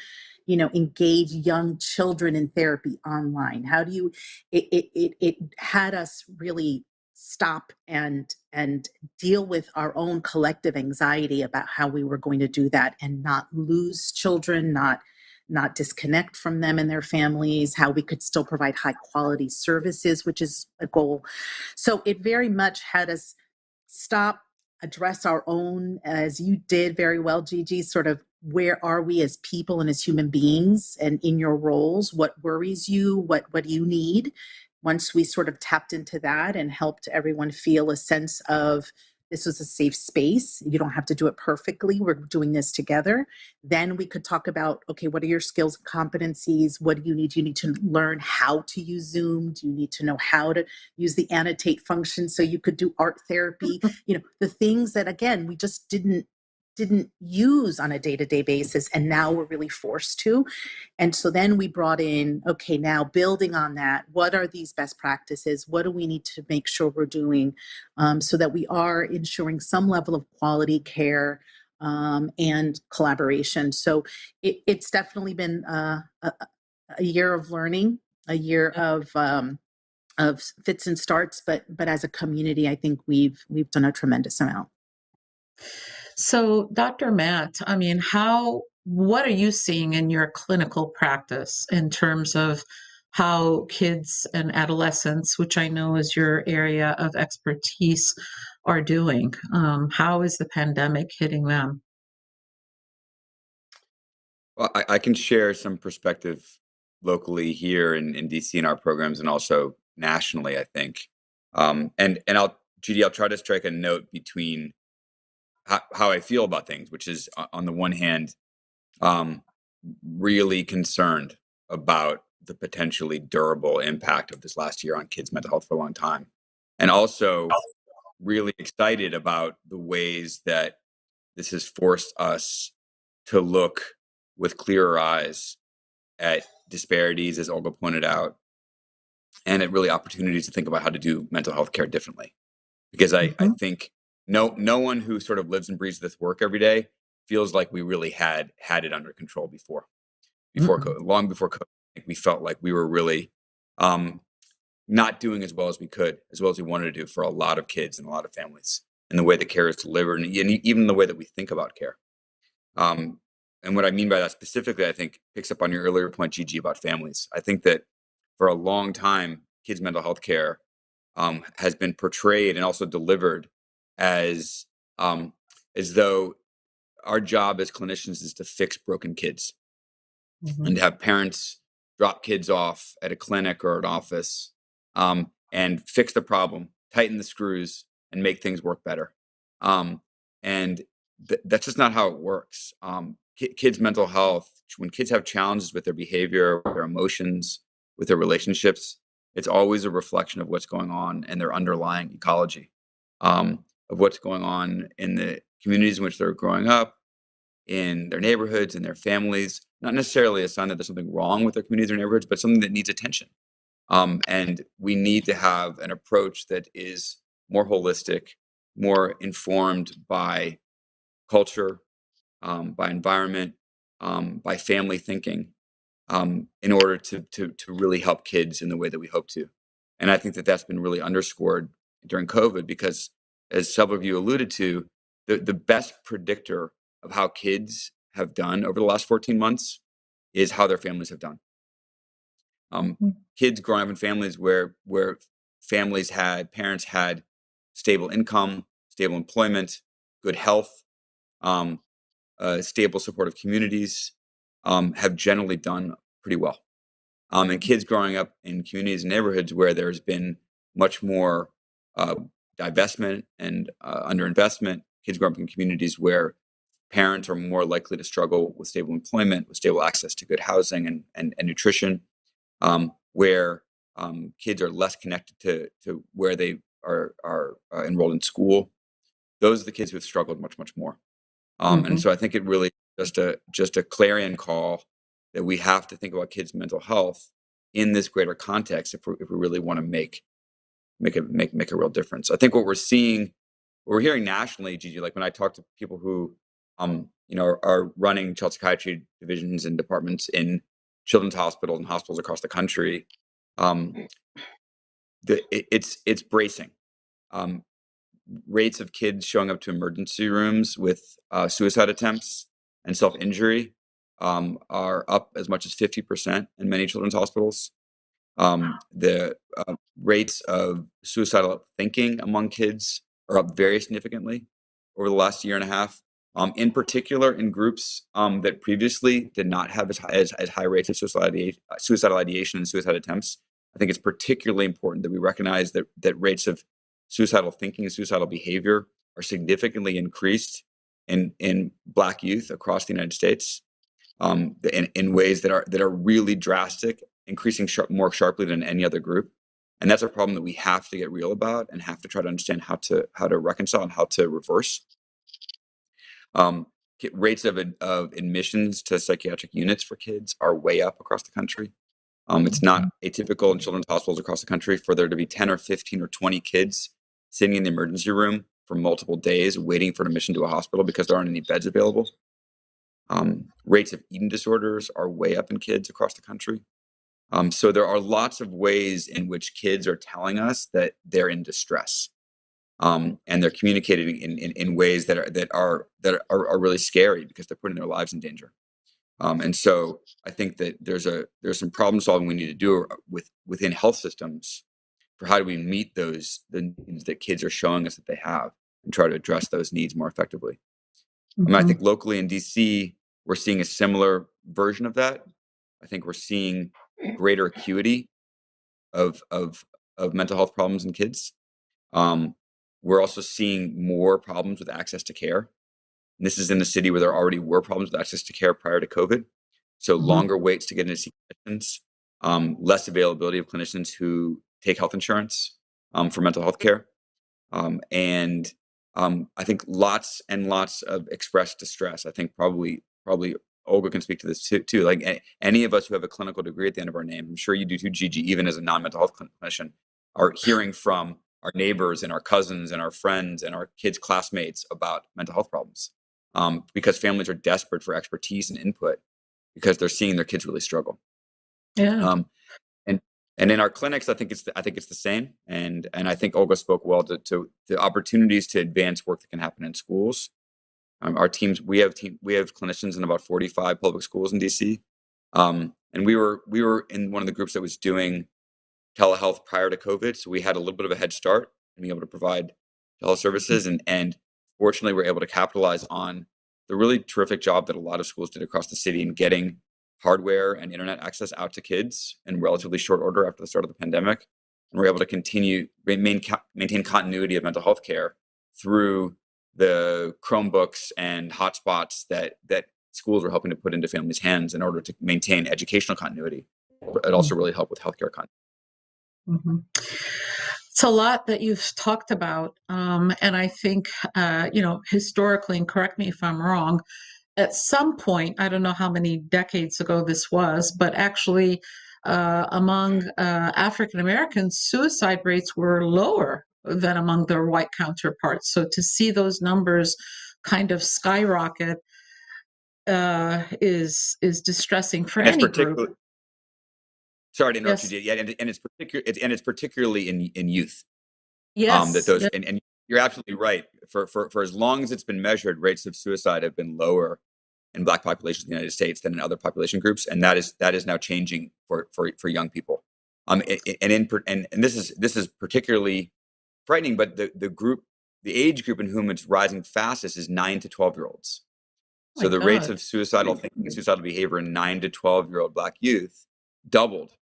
engage young children in therapy online? How do you? It had us really stop and deal with our own collective anxiety about how we were going to do that and not lose children, not disconnect from them and their families, how we could still provide high quality services, which is a goal. So it very much had us stop, address our own, as you did very well, Gigi, sort of where are we as people and as human beings, and in your roles, what worries you, what do you need? Once we sort of tapped into that and helped everyone feel a sense of, this was a safe space, you don't have to do it perfectly, we're doing this together, then we could talk about, okay, what are your skills and competencies? What do you need? You need to learn how to use Zoom. Do you need to know how to use the annotate function so you could do art therapy? The things that, again, we just didn't use on a day-to-day basis, and now we're really forced to. And so then we brought in, okay, now building on that, what are these best practices? What do we need to make sure we're doing so that we are ensuring some level of quality care and collaboration? So it's definitely been a year of learning, a year of fits and starts, but as a community, I think we've done a tremendous amount. So, Dr. Matt, I mean, what are you seeing in your clinical practice in terms of how kids and adolescents, which I know is your area of expertise, are doing? How is the pandemic hitting them? Well, I can share some perspective locally here in DC in our programs and also nationally, I think. And I'll, Judy, I'll try to strike a note between how I feel about things, which is on the one hand, um, really concerned about the potentially durable impact of this last year on kids' mental health for a long time. And also really excited about the ways that this has forced us to look with clearer eyes at disparities, as Olga pointed out, and at really opportunities to think about how to do mental health care differently. Because I think no one who sort of lives and breathes this work every day feels like we really had it under control long before COVID. I think we felt like we were really not doing as well as we could, as well as we wanted to do for a lot of kids and a lot of families, and the way that care is delivered, and even the way that we think about care. And what I mean by that specifically, I think picks up on your earlier point, Gigi, about families. I think that for a long time, kids' mental health care has been portrayed and also delivered as though our job as clinicians is to fix broken kids and to have parents drop kids off at a clinic or an office and fix the problem, tighten the screws, and make things work better. And that's just not how it works. Kids' mental health, when kids have challenges with their behavior, with their emotions, with their relationships, it's always a reflection of what's going on in their underlying ecology, of what's going on in the communities in which they're growing up, in their neighborhoods, in their families. Not necessarily a sign that there's something wrong with their communities or neighborhoods, but something that needs attention. And we need to have an approach that is more holistic, more informed by culture, by environment, by family thinking, in order to really help kids in the way that we hope to. And I think that that's been really underscored during COVID because, as several of you alluded to, the best predictor of how kids have done over the last 14 months is how their families have done. Kids growing up in families where parents had stable income, stable employment, good health, stable supportive communities, have generally done pretty well. And kids growing up in communities and neighborhoods where there's been much more divestment and underinvestment, kids growing up in communities where parents are more likely to struggle with stable employment, with stable access to good housing and nutrition, where kids are less connected to where they are enrolled in school. Those are the kids who have struggled much, much more. And so I think it really just a clarion call that we have to think about kids' mental health in this greater context if we really want to make a real difference. I think what we're hearing nationally, Gigi, like when I talk to people who are running child psychiatry divisions and departments in children's hospitals and hospitals across the country, it's bracing. Rates of kids showing up to emergency rooms with suicide attempts and self-injury are up as much as 50% in many children's hospitals. The rates of suicidal thinking among kids are up very significantly over the last year and a half, in particular in groups that previously did not have as high rates of suicidal ideation and suicide attempts. I think it's particularly important that we recognize that rates of suicidal thinking and suicidal behavior are significantly increased in Black youth across the United States, in ways that are really drastic, increasing more sharply than any other group. And that's a problem that we have to get real about and have to try to understand how to reconcile and how to reverse. Rates of admissions to psychiatric units for kids are way up across the country. It's not atypical in children's hospitals across the country for there to be 10 or 15 or 20 kids sitting in the emergency room for multiple days waiting for an admission to a hospital because there aren't any beds available. Rates of eating disorders are way up in kids across the country. So there are lots of ways in which kids are telling us that they're in distress. and they're communicating in ways that are really scary because they're putting their lives in danger. And so I think that there's some problem solving we need to do within health systems for how do we meet the needs that kids are showing us that they have and try to address those needs more effectively. I mean, I think locally in DC, we're seeing a similar version of that. I think we're seeing greater acuity of mental health problems in kids. We're also seeing more problems with access to care. And this is in the city where there already were problems with access to care prior to COVID. So longer waits to get in to see clinicians, less availability of clinicians who take health insurance for mental health care. And I think lots and lots of expressed distress. I think probably Olga can speak to this too. Like any of us who have a clinical degree at the end of our name, I'm sure you do too, Gigi, even as a non-mental health clinician, are hearing from our neighbors and our cousins and our friends and our kids' classmates about mental health problems because families are desperate for expertise and input because they're seeing their kids really struggle. Yeah. And in our clinics, I think it's the same. And I think Olga spoke well to the opportunities to advance work that can happen in schools. Our teams, we have clinicians in about 45 public schools in DC. And we were in one of the groups that was doing telehealth prior to COVID. So we had a little bit of a head start in being able to provide telehealth services. And fortunately, we're able to capitalize on the really terrific job that a lot of schools did across the city in getting hardware and internet access out to kids in relatively short order after the start of the pandemic. And we're able to maintain continuity of mental health care through the Chromebooks and hotspots that schools are helping to put into families' hands in order to maintain educational continuity. It also really helped with healthcare continuity. It's a lot that you've talked about. And I think, historically, and correct me if I'm wrong, at some point, I don't know how many decades ago this was, but actually among African Americans, suicide rates were lower than among their white counterparts. So to see those numbers kind of skyrocket is distressing for any group. Sorry to interrupt you, and it's particularly in youth. Yes. That those and you're absolutely right. For as long as it's been measured, rates of suicide have been lower in Black populations in the United States than in other population groups, and that is now changing for young people. And this is particularly frightening. But the age group in whom it's rising fastest is 9 to 12-year-olds. So the rates of suicidal thinking and suicidal behavior in 9 to 12-year-old Black youth doubled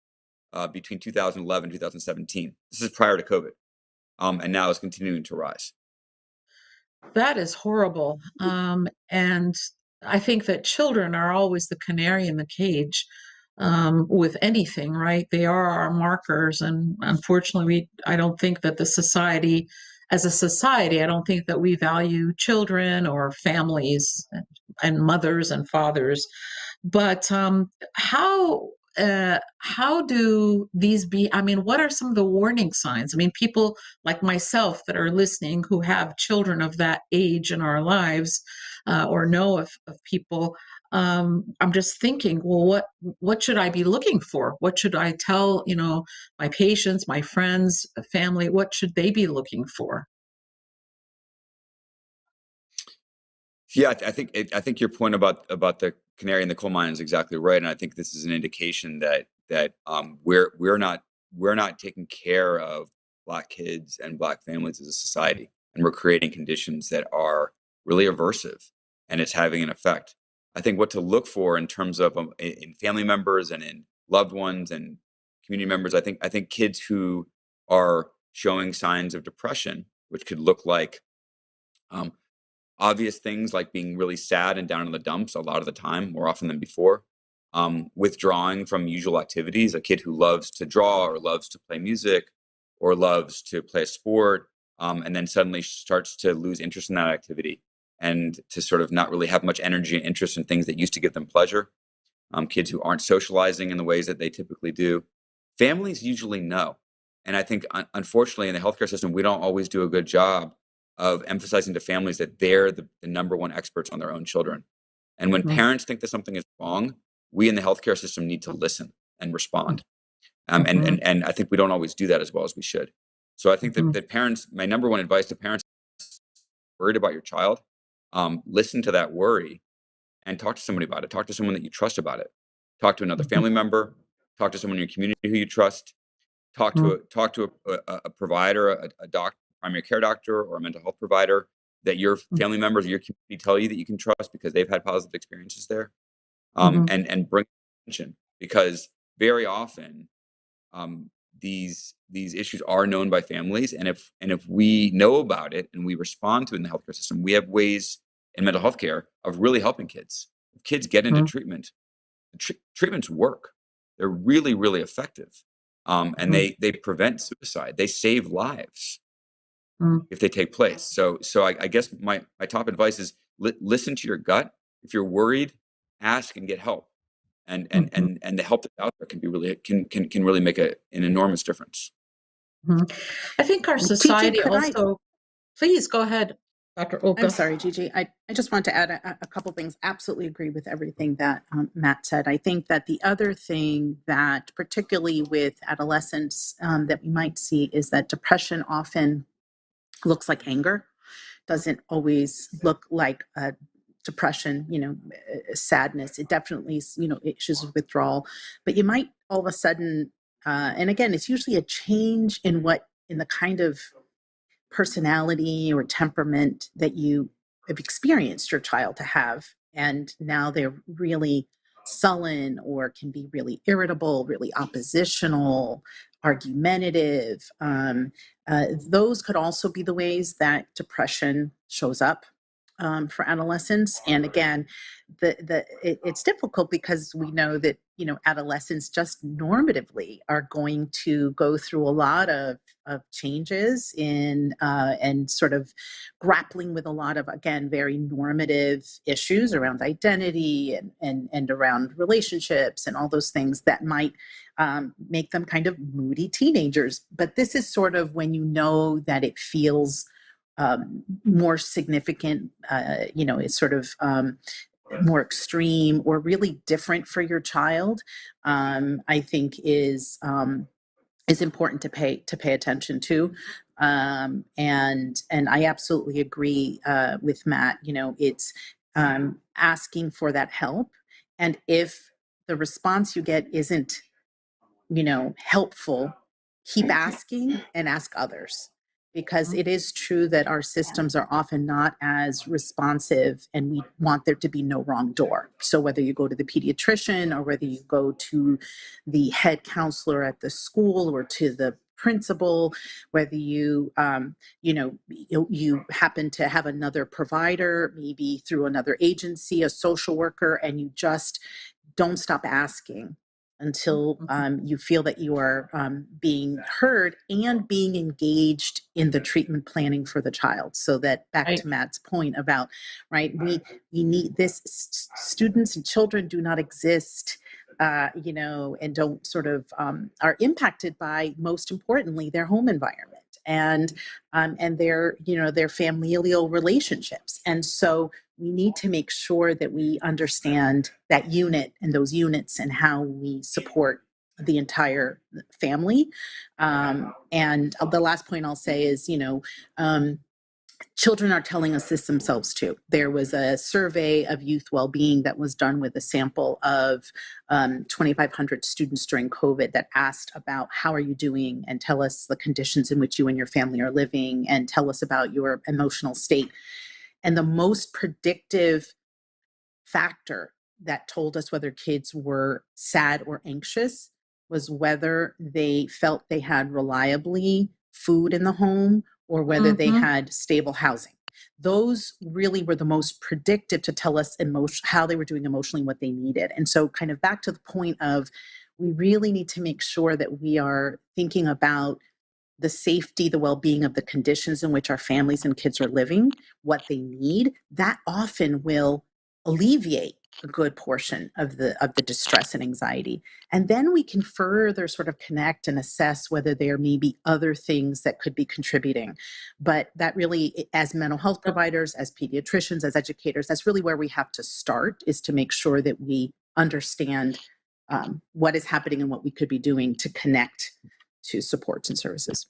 between 2011 and 2017. This is prior to COVID, and now it's continuing to rise. That is horrible. And I think that children are always the canary in the cage with anything, right? They are our markers. And unfortunately, I don't think that as a society, I don't think that we value children or families and mothers and fathers. But how do these be? I mean, what are some of the warning signs? I mean, people like myself that are listening who have children of that age in our lives or know of people, I'm just thinking, well, what should I be looking for? What should I tell, my patients, my friends, family? What should they be looking for? Yeah, I think your point about the canary in the coal mine is exactly right, and I think this is an indication that we're not taking care of Black kids and Black families as a society, and we're creating conditions that are really aversive, and it's having an effect. I think what to look for in terms of in family members and in loved ones and community members, I think kids who are showing signs of depression, which could look like obvious things like being really sad and down in the dumps a lot of the time, more often than before. Withdrawing from usual activities, a kid who loves to draw or loves to play music or loves to play a sport, and then suddenly starts to lose interest in that activity and to sort of not really have much energy and interest in things that used to give them pleasure. Kids who aren't socializing in the ways that they typically do. Families usually know. And I think, unfortunately, in the healthcare system, we don't always do a good job of emphasizing to families that they're the number one experts on their own children. And when parents think that something is wrong, we in the healthcare system need to listen and respond. And I think we don't always do that as well as we should. So I think that parents, my number one advice to parents, worried about your child, listen to that worry and talk to somebody about it. Talk to someone that you trust about it. Talk to another family member. Talk to someone in your community who you trust. Talk to a provider, a doctor, primary care doctor, or a mental health provider that your family members or your community tell you that you can trust because they've had positive experiences there. And bring attention, because very often these issues are known by families, and if we know about it and we respond to it in the healthcare system, we have ways in mental health care of really helping kids. If kids get into treatment, treatments work. They're really, really effective, and they prevent suicide. They save lives if they take place. So I guess my top advice is listen to your gut. If you're worried, ask and get help. And the help that's out there can be really can really make an enormous difference. I think our society also. Please go ahead, Dr. Oka. I'm sorry, Gigi. I just want to add a couple things. Absolutely agree with everything that Matt said. I think that the other thing that, particularly with adolescents, that we might see is that depression often looks like anger, doesn't always look like depression, sadness. It definitely is, issues of withdrawal. But you might all of a sudden, and again, it's usually a change in the kind of personality or temperament that you have experienced your child to have. And now they're really sullen or can be really irritable, really oppositional, argumentative. Those could also be the ways that depression shows up for adolescents. And again, it's difficult because we know that adolescents just normatively are going to go through a lot of changes in and sort of grappling with a lot of, again, very normative issues around identity and around relationships and all those things that might make them kind of moody teenagers. But this is sort of when you know that it feels more significant, it's sort of more extreme or really different for your child, I think is important to pay attention to. And I absolutely agree with Matt. It's asking for that help. And if the response you get isn't, helpful, keep asking and ask others. Because it is true that our systems are often not as responsive, and we want there to be no wrong door. So whether you go to the pediatrician or whether you go to the head counselor at the school or to the principal, whether you happen to have another provider, maybe through another agency, a social worker, and you just don't stop asking until you feel that you are being heard and being engaged in the treatment planning for the child. So that, back to Matt's point about, we need this. Students and children do not exist, and don't sort of are impacted by, most importantly, their home environment and their familial relationships. And so we need to make sure that we understand that unit and those units and how we support the entire family. And the last point I'll say is, children are telling us this themselves too. There was a survey of youth well-being that was done with a sample of 2,500 students during COVID that asked about how are you doing, and tell us the conditions in which you and your family are living, and tell us about your emotional state. And the most predictive factor that told us whether kids were sad or anxious was whether they felt they had reliably food in the home or whether they had stable housing. Those really were the most predictive to tell us how they were doing emotionally, what they needed. And so kind of back to the point of, we really need to make sure that we are thinking about the safety, the well-being of the conditions in which our families and kids are living, what they need. That often will alleviate a good portion of the distress and anxiety. And then we can further sort of connect and assess whether there may be other things that could be contributing. But that really, as mental health providers, as pediatricians, as educators, that's really where we have to start, is to make sure that we understand what is happening and what we could be doing to connect to supports and services.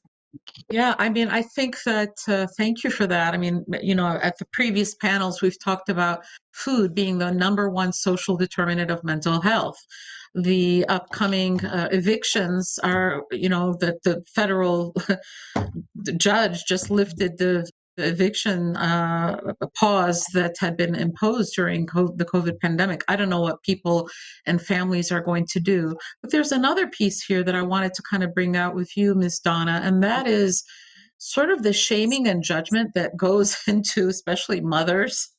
Yeah, I mean, I think that, thank you for that. I mean, at the previous panels, we've talked about food being the number one social determinant of mental health. The upcoming evictions are, that the federal the judge just lifted the eviction pause that had been imposed during the COVID pandemic. I don't know what people and families are going to do. But there's another piece here that I wanted to kind of bring out with you, Ms. Donna, and that is sort of the shaming and judgment that goes into especially mothers.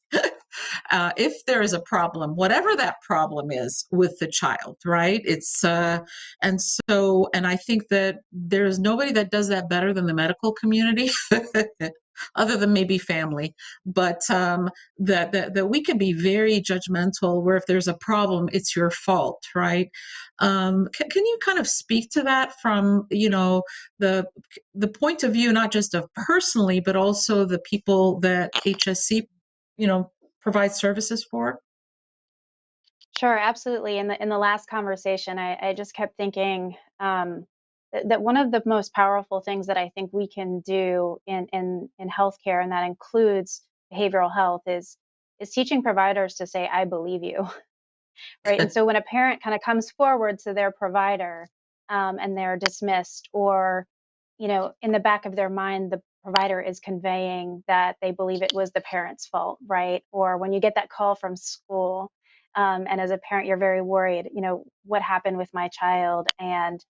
If there is a problem, whatever that problem is with the child, right? And I think that there's nobody that does that better than the medical community. Other than maybe family, but that we can be very judgmental. Where if there's a problem, it's your fault, right? Can you kind of speak to that from the the point of view, not just of personally, but also the people that HSC, provide services for? Sure, absolutely. In the last conversation, I just kept thinking that one of the most powerful things that I think we can do in healthcare, and that includes behavioral health, is teaching providers to say, "I believe you." Right. And so when a parent kind of comes forward to their provider, and they're dismissed, or, in the back of their mind, the provider is conveying that they believe it was the parent's fault, right? Or when you get that call from school, and as a parent, you're very worried, what happened with my child? And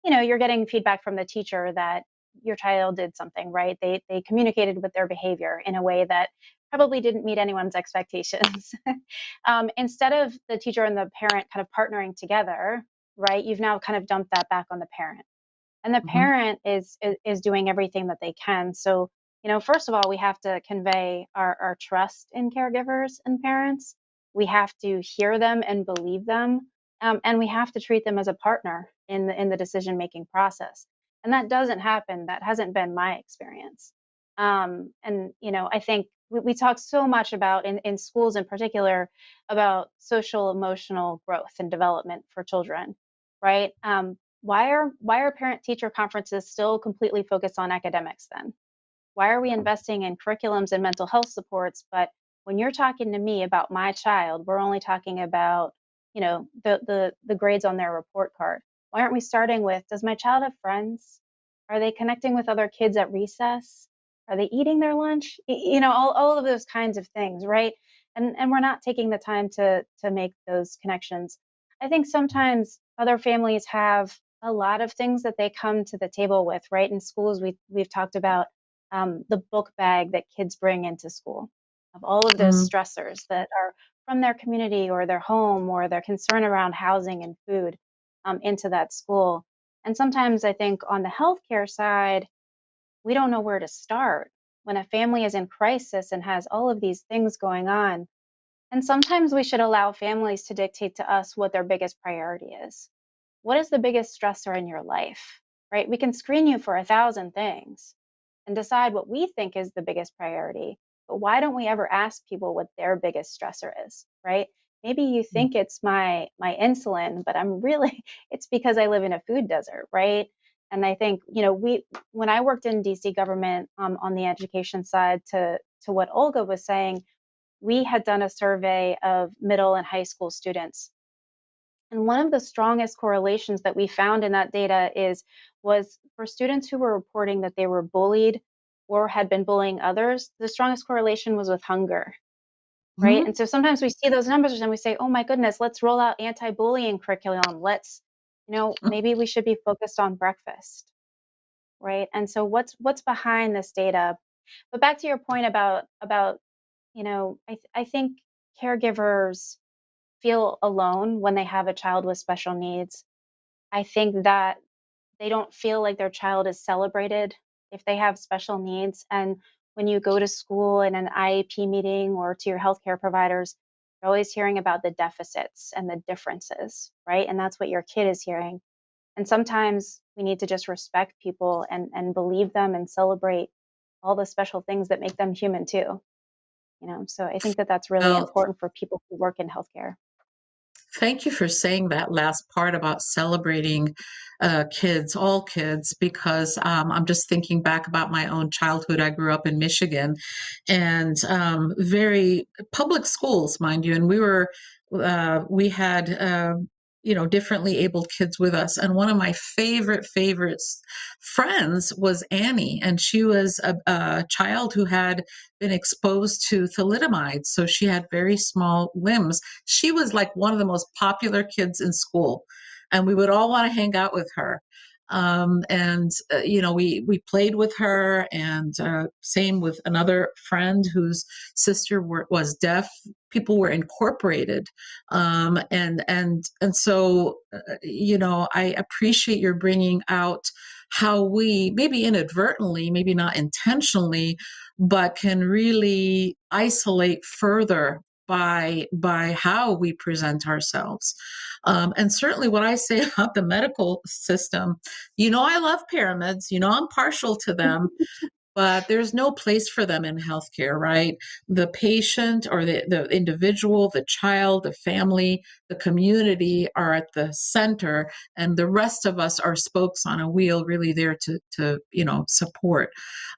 you're getting feedback from the teacher that your child did something, right? They communicated with their behavior in a way that probably didn't meet anyone's expectations. Instead of the teacher and the parent kind of partnering together, right? You've now kind of dumped that back on the parent, and the Mhm. parent is doing everything that they can. So, first of all, we have to convey our trust in caregivers and parents. We have to hear them and believe them, and we have to treat them as a partner in the decision making process. And that doesn't happen. That hasn't been my experience. And I think we talk so much about in schools in particular about social emotional growth and development for children, right? Why are parent teacher conferences still completely focused on academics then? Why are we investing in curriculums and mental health supports, but when you're talking to me about my child, we're only talking about, the grades on their report card? Why aren't we starting with, does my child have friends? Are they connecting with other kids at recess? Are they eating their lunch? All of those kinds of things, right? And we're not taking the time to make those connections. I think sometimes other families have a lot of things that they come to the table with, right? In schools, we've talked about the book bag that kids bring into school, of all of those Mm. stressors that are from their community or their home or their concern around housing and food, into that school. And sometimes I think on the healthcare side, we don't know where to start when a family is in crisis and has all of these things going on. And sometimes we should allow families to dictate to us what their biggest priority is. What is the biggest stressor in your life? Right? We can screen you for 1,000 things and decide what we think is the biggest priority. But why don't we ever ask people what their biggest stressor is, right? Maybe you think it's my insulin, but I'm really it's because I live in a food desert, right? And I think, we when I worked in DC government, on the education side, to what Olga was saying, we had done a survey of middle and high school students, and one of the strongest correlations that we found in that data was for students who were reporting that they were bullied or had been bullying others, the strongest correlation was with hunger, right? Mhm. And so sometimes we see those numbers and we say, "Oh my goodness, let's roll out anti-bullying curriculum. Let's, maybe we should be focused on breakfast." Right? And so what's behind this data? But back to your point about, I think caregivers feel alone when they have a child with special needs. I think that they don't feel like their child is celebrated if they have special needs. And when you go to school in an IEP meeting or to your healthcare providers, you're always hearing about the deficits and the differences, right? And that's what your kid is hearing. And sometimes we need to just respect people and believe them and celebrate all the special things that make them human too. So I think that that's really Well, important for people who work in healthcare. Thank you for saying that last part about celebrating kids, all kids, because I'm just thinking back about my own childhood. I grew up in Michigan and very public schools, mind you, and we had, differently abled kids with us. And one of my favorite friends was Annie, and she was a child who had been exposed to thalidomide. So she had very small limbs. She was like one of the most popular kids in school, and we would all want to hang out with her. We played with her, and same with another friend whose sister was deaf. People were incorporated, and so I appreciate your bringing out how we, maybe inadvertently, maybe not intentionally, but can really isolate further by how we present ourselves. And certainly what I say about the medical system, I love pyramids, I'm partial to them, but there's no place for them in healthcare, right? The patient or the individual, the child, the family, the community are at the center, and the rest of us are spokes on a wheel, really there to support.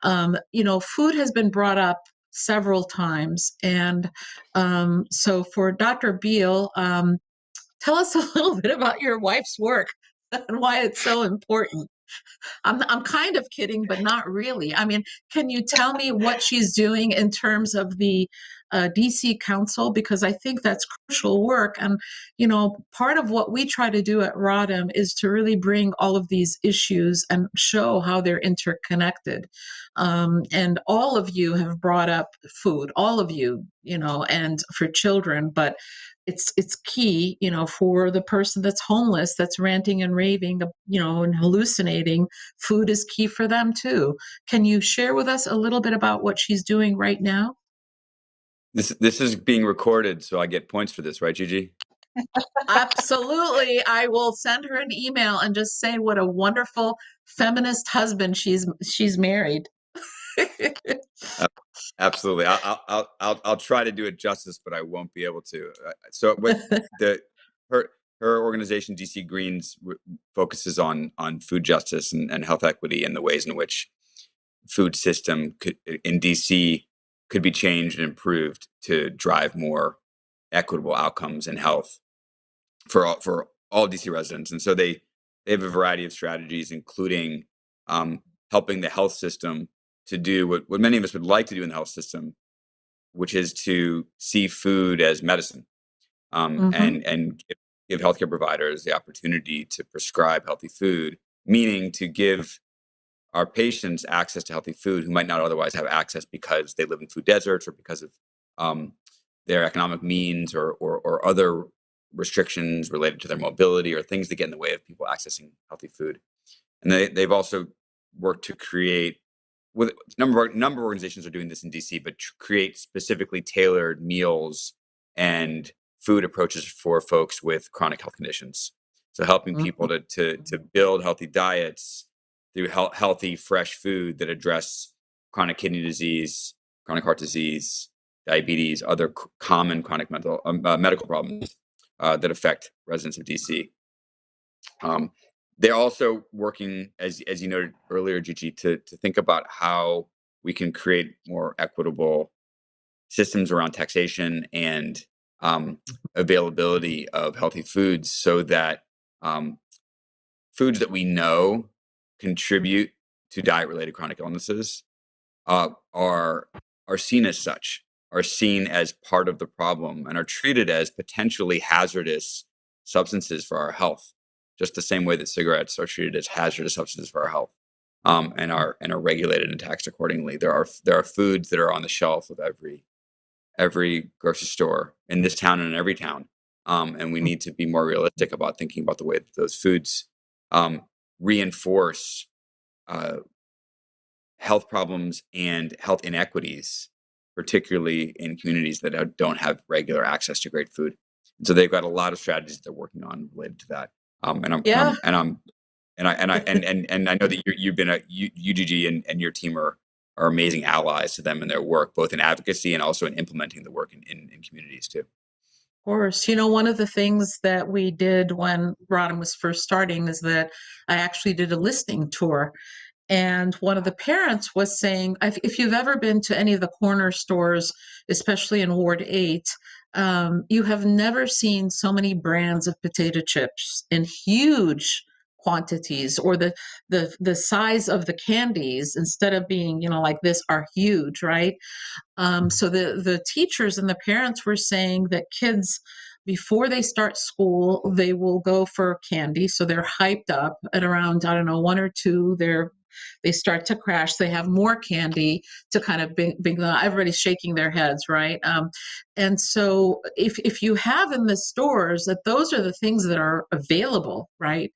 Food has been brought up several times, and so for Dr. Beal, tell us a little bit about your wife's work and why it's so important. I'm kind of kidding, but not really. I mean, can you tell me what she's doing in terms of the DC Council? Because I think that's crucial work. And, part of what we try to do at Rodham is to really bring all of these issues and show how they're interconnected. And all of you have brought up food, all of you, and for children, but it's key, for the person that's homeless, that's ranting and raving, and hallucinating. Food is key for them too. Can you share with us a little bit about what she's doing right now? This is being recorded, so I get points for this, right, Gigi? Absolutely. I will send her an email and just say what a wonderful feminist husband she's married. Absolutely. I'll try to do it justice, but I won't be able to. So with her organization, DC Greens, focuses on food justice and health equity, and the ways in which food system in DC could be changed and improved to drive more equitable outcomes in health for all DC residents. And so they have a variety of strategies, including helping the health system to do what many of us would like to do in the health system, which is to see food as medicine, and give healthcare providers the opportunity to prescribe healthy food, meaning to give our patients access to healthy food who might not otherwise have access because they live in food deserts, or because of their economic means, or other restrictions related to their mobility, or things that get in the way of people accessing healthy food. And they've also worked to create, with a number of organizations are doing this in DC, but create specifically tailored meals and food approaches for folks with chronic health conditions. So helping people to build healthy diets through healthy, fresh food that address chronic kidney disease, chronic heart disease, diabetes, other common chronic medical problems that affect residents of DC. They're also working, as you noted earlier, Gigi, to think about how we can create more equitable systems around taxation and availability of healthy foods, so that foods that we know contribute to diet-related chronic illnesses are seen as such, are seen as part of the problem, and are treated as potentially hazardous substances for our health, just the same way that cigarettes are treated as hazardous substances for our health, and are regulated and taxed accordingly. There are foods that are on the shelf of every grocery store in this town and in every town, and we need to be more realistic about thinking about the way that those foods reinforce health problems and health inequities, particularly in communities that don't have regular access to great food. And so they've got a lot of strategies they're working on related to that. I know that you Gigi, and your team are amazing allies to them in their work, both in advocacy and also in implementing the work in communities too. course. One of the things that we did when Rodham was first starting is that I actually did a listening tour. And one of the parents was saying, if you've ever been to any of the corner stores, especially in Ward 8, you have never seen so many brands of potato chips in huge quantities, or the size of the candies, instead of being, like this, are huge, right? So the teachers and the parents were saying that kids, before they start school, they will go for candy. So they're hyped up at around, I don't know, 1 or 2. They start to crash. They have more candy to kind of bring them. Everybody's shaking their heads, right? And so if you have in the stores that those are the things that are available, right?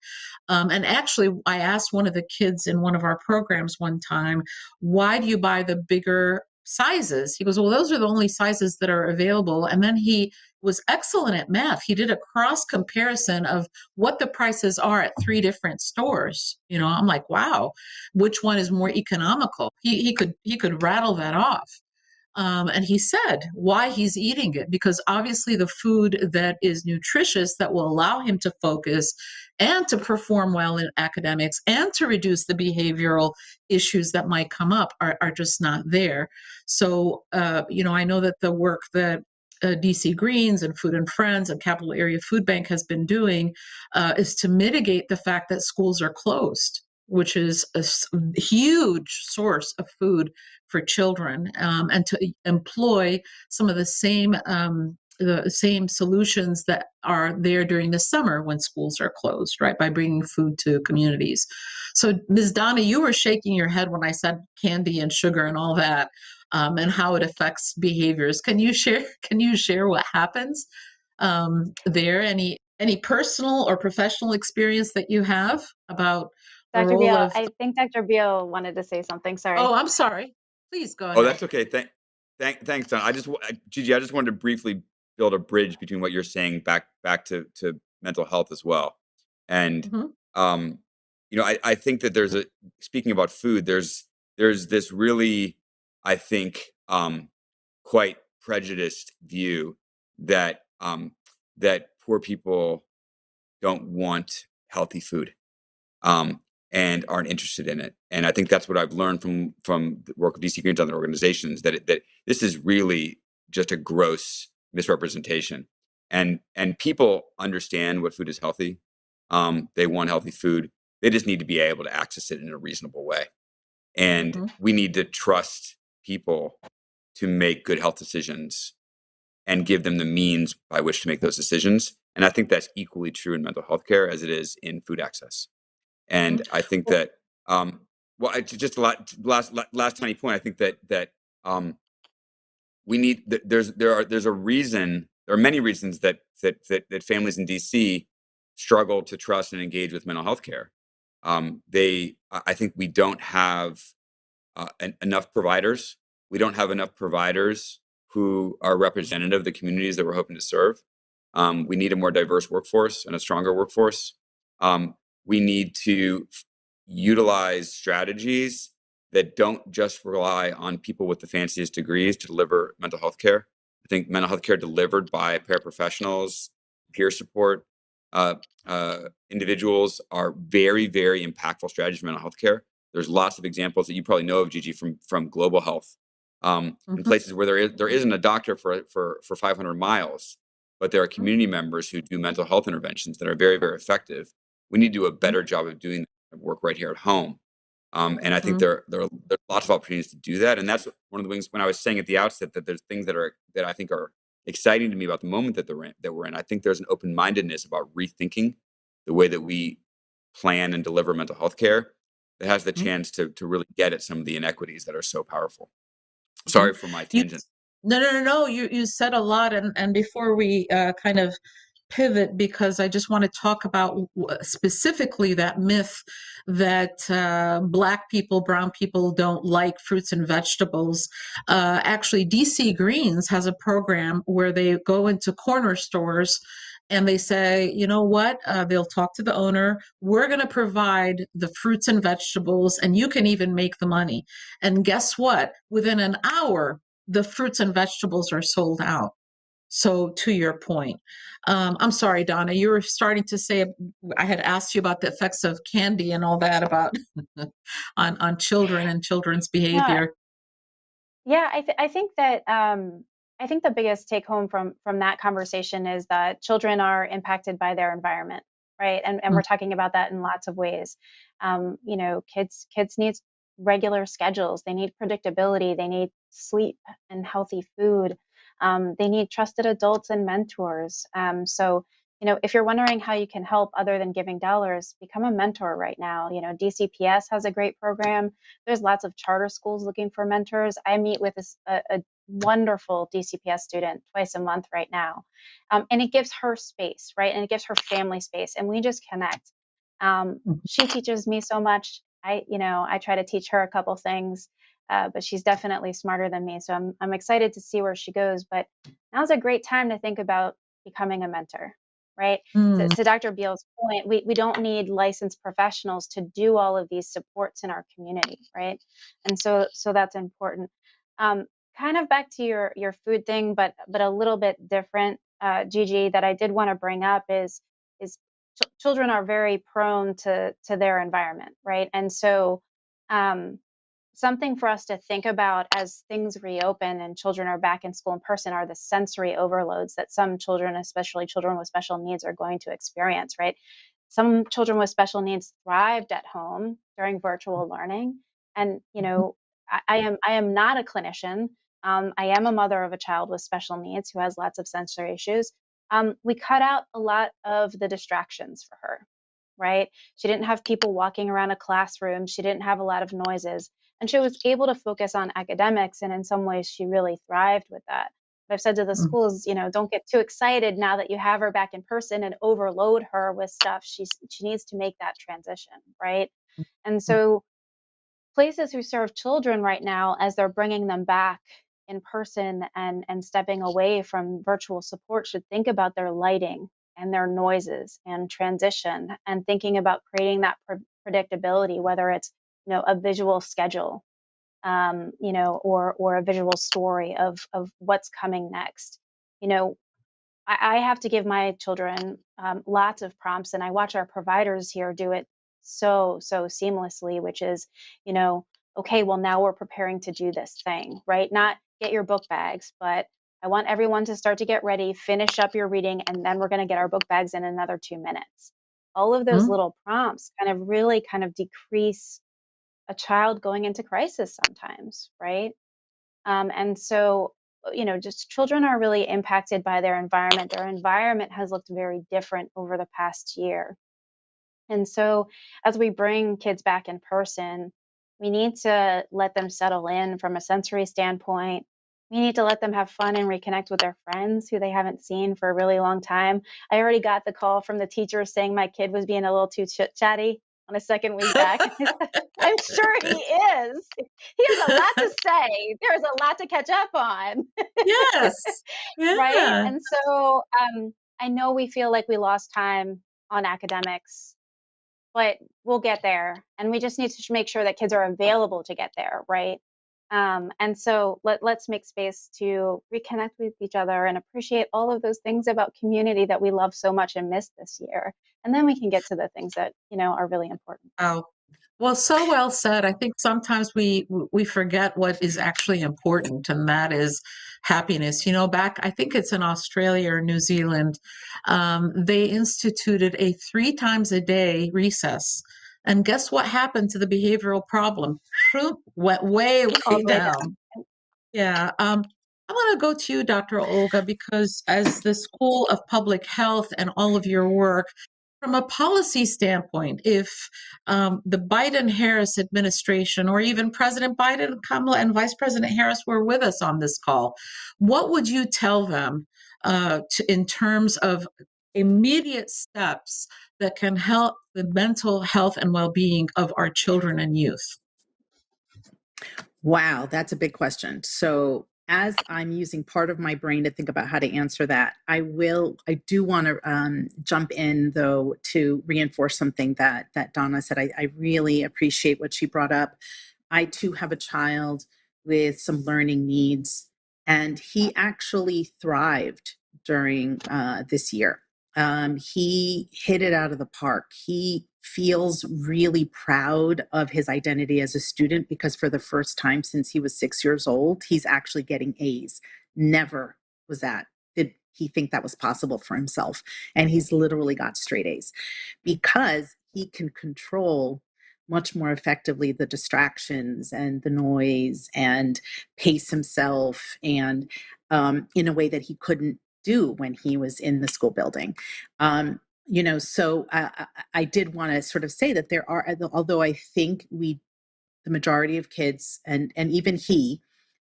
And actually, I asked one of the kids in one of our programs one time, why do you buy the bigger sizes? He goes, well, those are the only sizes that are available. And then he was excellent at math. He did a cross comparison of what the prices are at 3 different stores. I'm like, wow, which one is more economical? He could rattle that off. And he said why he's eating it, because obviously the food that is nutritious, that will allow him to focus and to perform well in academics and to reduce the behavioral issues that might come up, are just not there. So, I know that the work that DC Greens and Food and Friends and Capital Area Food Bank has been doing is to mitigate the fact that schools are closed, which is a huge source of food for children, and to employ some of the same solutions that are there during the summer when schools are closed, right? By bringing food to communities. So, Ms. Donna, you were shaking your head when I said candy and sugar and all that, and how it affects behaviors. Can you share? Can you share what happens there? Any personal or professional experience that you have about the Dr. role Beal, of? I think Dr. Beal wanted to say something. Sorry. Oh, I'm sorry. Please go Oh, ahead. that's okay. Thanks, Don. Gigi, I just wanted to briefly build a bridge between what you're saying back to mental health as well. And Mhm. I think that speaking about food, there's this really, I think, quite prejudiced view that that poor people don't want healthy food. And aren't interested in it. And I think that's what I've learned from the work of DC Greens and other organizations, that this is really just a gross misrepresentation. And people understand what food is healthy. They want healthy food. They just need to be able to access it in a reasonable way. And Mhm. we need to trust people to make good health decisions and give them the means by which to make those decisions. And I think that's equally true in mental health care as it is in food access. And I think that, just a last tiny point. I think that we need there's a reason. There are many reasons that families in DC struggle to trust and engage with mental health care. I think we don't have enough providers. We don't have enough providers who are representative of the communities that we're hoping to serve. We need a more diverse workforce and a stronger workforce. We need to utilize strategies that don't just rely on people with the fanciest degrees to deliver mental health care. I think mental health care delivered by paraprofessionals, peer support, individuals are very, very impactful strategies for mental health care. There's lots of examples that you probably know of, Gigi, from global health, in places where there isn't a doctor for 500 miles, but there are community members who do mental health interventions that are very, very effective. We need to do a better job of doing that work right here at home. And I think there are lots of opportunities to do that. And that's one of the things when I was saying at the outset that there's things that I think are exciting to me about the moment that we're in. I think there's an open-mindedness about rethinking the way that we plan and deliver mental health care that has the chance to really get at some of the inequities that are so powerful. Sorry for my tangent. No. You said a lot, and before we kind of pivot, because I just want to talk about specifically that myth that Black people, brown people don't like fruits and vegetables. Actually, DC Greens has a program where they go into corner stores and they say, you know what? They'll talk to the owner. We're going to provide the fruits and vegetables, and you can even make the money. And guess what? Within an hour, the fruits and vegetables are sold out. So to your point, I'm sorry, Donna, you were starting to say, I had asked you about the effects of candy and all that about on children and children's Yeah, behavior. yeah. I think that I think the biggest take home from that conversation is that children are impacted by their environment, right? And Mm, we're talking about that in lots of ways. Kids need regular schedules. They need predictability. They need sleep and healthy food. They need trusted adults and mentors. If you're wondering how you can help other than giving dollars, become a mentor right now. DCPS has a great program. There's lots of charter schools looking for mentors. I meet with a wonderful DCPS student twice a month right now. And it gives her space, right? And it gives her family space. And we just connect. mhm. She teaches me so much. I try to teach her a couple things, but she's definitely smarter than me. So I'm excited to see where she goes. But now's a great time to think about becoming a mentor, right? To, Mm, to Dr. Beal's point, we don't need licensed professionals to do all of these supports in our community, right? And so that's important. Um, Kind of back to your food thing, but a little bit different, Gigi, that I did want to bring up is children are very prone to their environment, right? And so um, something for us to think about as things reopen and children are back in school in person are the sensory overloads that some children, especially children with special needs, are going to experience, right? Some children with special needs thrived at home during virtual learning. And, I am not a clinician. I am a mother of a child with special needs who has lots of sensory issues. We cut out a lot of the distractions for her, right? She didn't have people walking around a classroom. She didn't have a lot of noises. And she was able to focus on academics. And in some ways, she really thrived with that. But I've said to the mm, schools, don't get too excited now that you have her back in person and overload her with stuff. She needs to make that transition, right? And mm, so places who serve children right now, as they're bringing them back in person and stepping away from virtual support, should think about their lighting and their noises and transition, and thinking about creating that predictability, whether it's a visual schedule, or a visual story of what's coming next. you know I have to give my children lots of prompts, and I watch our providers here do it so seamlessly, which is, you know, okay, well, now we're preparing to do this thing, right? Not get your book bags, but I want everyone to start to get ready, finish up your reading, and then we're going to get our book bags in another 2 minutes. All of those mm. little prompts kind of really kind of decrease a child going into crisis sometimes, right? And so, just children are really impacted by their environment. Their environment has looked very different over the past year. And so, as we bring kids back in person, we need to let them settle in from a sensory standpoint. We need to let them have fun and reconnect with their friends who they haven't seen for a really long time. I already got the call from the teacher saying my kid was being a little too chatty on a second week back. I'm sure he is. He has a lot to say. There's a lot to catch up on. Yes. Right? Yeah. And so I know we feel like we lost time on academics, but we'll get there. And we just need to make sure that kids are available to get there, right? And so let's make space to reconnect with each other and appreciate all of those things about community that we love so much and missed this year. And then we can get to the things that, are really important. Oh, well, so well said. I think sometimes we forget what is actually important, and that is happiness. Back, I think it's in Australia or New Zealand, they instituted a 3 times a day recess. And guess what happened to the behavioral problem? Went way, All way the way down. down. Yeah. I want to go to you, Dr. Olga, because as the School of Public Health and all of your work, from a policy standpoint, if the Biden-Harris administration, or even President Biden, Kamala, and Vice President Harris were with us on this call, what would you tell them in terms of immediate steps that can help the mental health and well-being of our children and youth? Wow, that's a big question. So, as I'm using part of my brain to think about how to answer that, I do want to jump in though to reinforce something that Donna said. I really appreciate what she brought up. I too have a child with some learning needs, And he actually thrived during this year. He hit it out of the park. He feels really proud of his identity as a student because for the first time since he was 6 years old, he's actually getting A's. Never did he think that was possible for himself. And he's literally got straight A's because he can control much more effectively the distractions and the noise and pace himself and in a way that he couldn't do when he was in the school building. So I did want to sort of say that there are, although I think the majority of kids and even he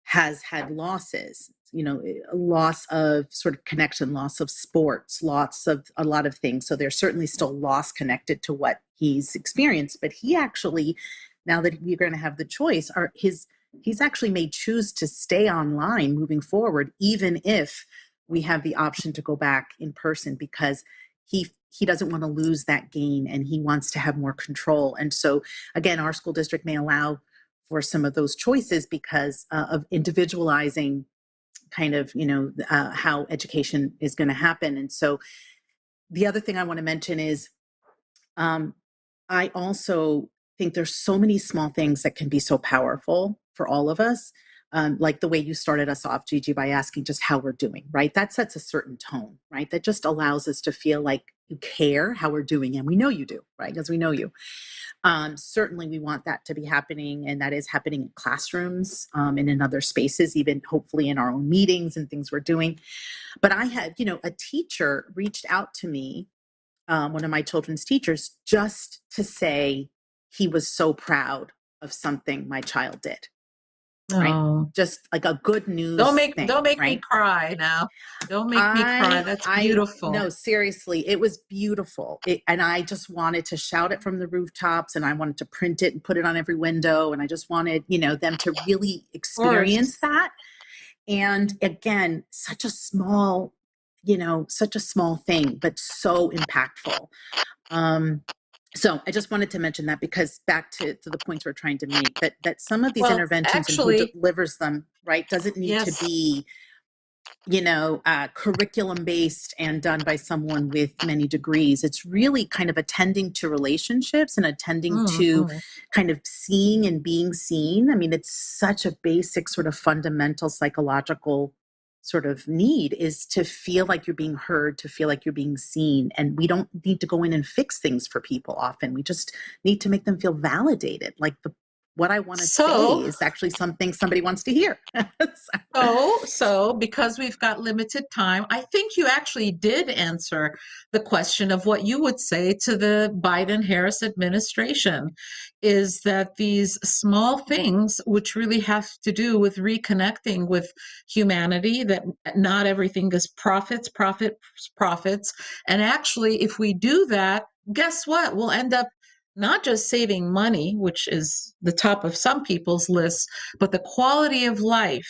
has had losses, loss of sort of connection, loss of sports, lots of a lot of things. So there's certainly still loss connected to what he's experienced. But he actually, now that you're going to have the choice, he's actually may choose to stay online moving forward, even if we have the option to go back in person, because he doesn't want to lose that gain and he wants to have more control. And so again, our school district may allow for some of those choices because of individualizing kind of, how education is going to happen. And so the other thing I want to mention is I also think there's so many small things that can be so powerful for all of us. Like the way you started us off, Gigi, by asking just how we're doing, right? That sets a certain tone, right? That just allows us to feel like you care how we're doing. And we know you do, right? Because we know you. Certainly we want that to be happening, and that is happening in classrooms and in other spaces, even hopefully in our own meetings and things we're doing. But I had, a teacher reached out to me, one of my children's teachers, just to say he was so proud of something my child did. Right? Oh. Just like a good news Don't make thing, me right? cry now. Don't make me cry. That's beautiful. No, seriously, it was beautiful. And I just wanted to shout it from the rooftops, and I wanted to print it and put it on every window. And I just wanted, them to really experience that. And again, such a small thing, but so impactful. So I just wanted to mention that because back to the points we're trying to make, that some of these interventions and who delivers them, right, doesn't need to be, curriculum based and done by someone with many degrees. It's really kind of attending to relationships and attending to kind of seeing and being seen. I mean, it's such a basic sort of fundamental psychological sort of need, is to feel like you're being heard, to feel like you're being seen. And we don't need to go in and fix things for people often. We just need to make them feel validated. Like what I want to say is actually something somebody wants to hear. So because we've got limited time, I think you actually did answer the question of what you would say to the Biden-Harris administration, is that these small things, which really have to do with reconnecting with humanity, that not everything is profits. And actually, if we do that, guess what? We'll end up not just saving money, which is the top of some people's lists, but the quality of life,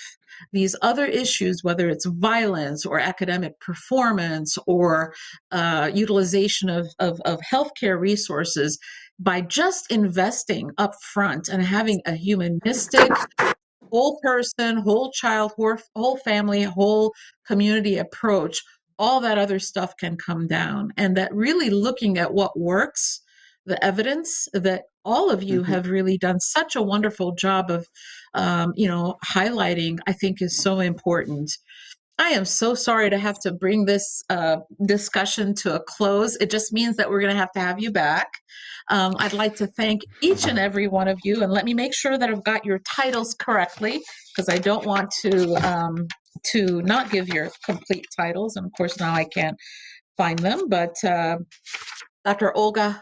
these other issues, whether it's violence or academic performance or utilization of healthcare resources, by just investing upfront and having a humanistic, whole person, whole child, whole family, whole community approach, all that other stuff can come down. And that really looking at what works, the evidence that all of you have really done such a wonderful job of, highlighting, I think is so important. I am so sorry to have to bring this discussion to a close. It just means that we're going to have you back. I'd like to thank each and every one of you, and let me make sure that I've got your titles correctly, because I don't want to not give your complete titles. And of course, now I can't find them, but Dr. Olga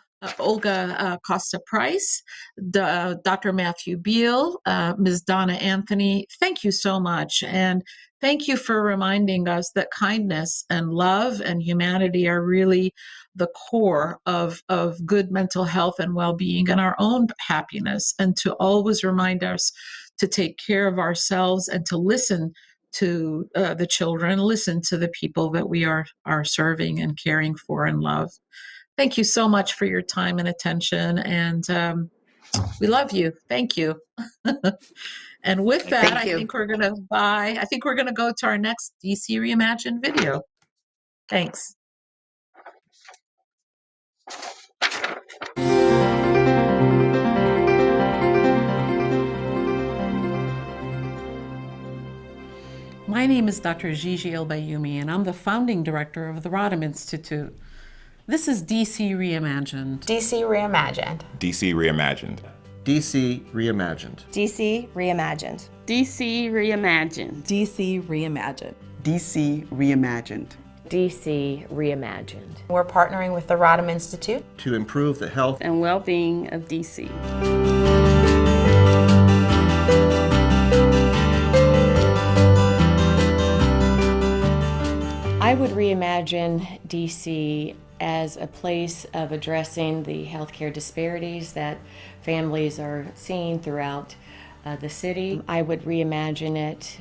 Costa Price, Dr. Matthew Beal, Ms. Donna Anthony, thank you so much. And thank you for reminding us that kindness and love and humanity are really the core of good mental health and well-being and our own happiness, and to always remind us to take care of ourselves and to listen to the children, listen to the people that we are serving and caring for and love. Thank you so much for your time and attention. And We love you. Thank you. And with that, Thank you. I think we're gonna go to our next DC Reimagined video. Thanks. My name is Dr. Gigi El-Bayoumi, and I'm the founding director of the Rodham Institute. This is DC Reimagined. DC Reimagined. DC Reimagined. DC Reimagined. DC Reimagined. DC Reimagined. DC Reimagined. DC Reimagined. DC Reimagined. We're partnering with the Rodham Institute To improve the health And well-being of DC. I would reimagine DC as a place of addressing the healthcare disparities that families are seeing throughout the city. I would reimagine it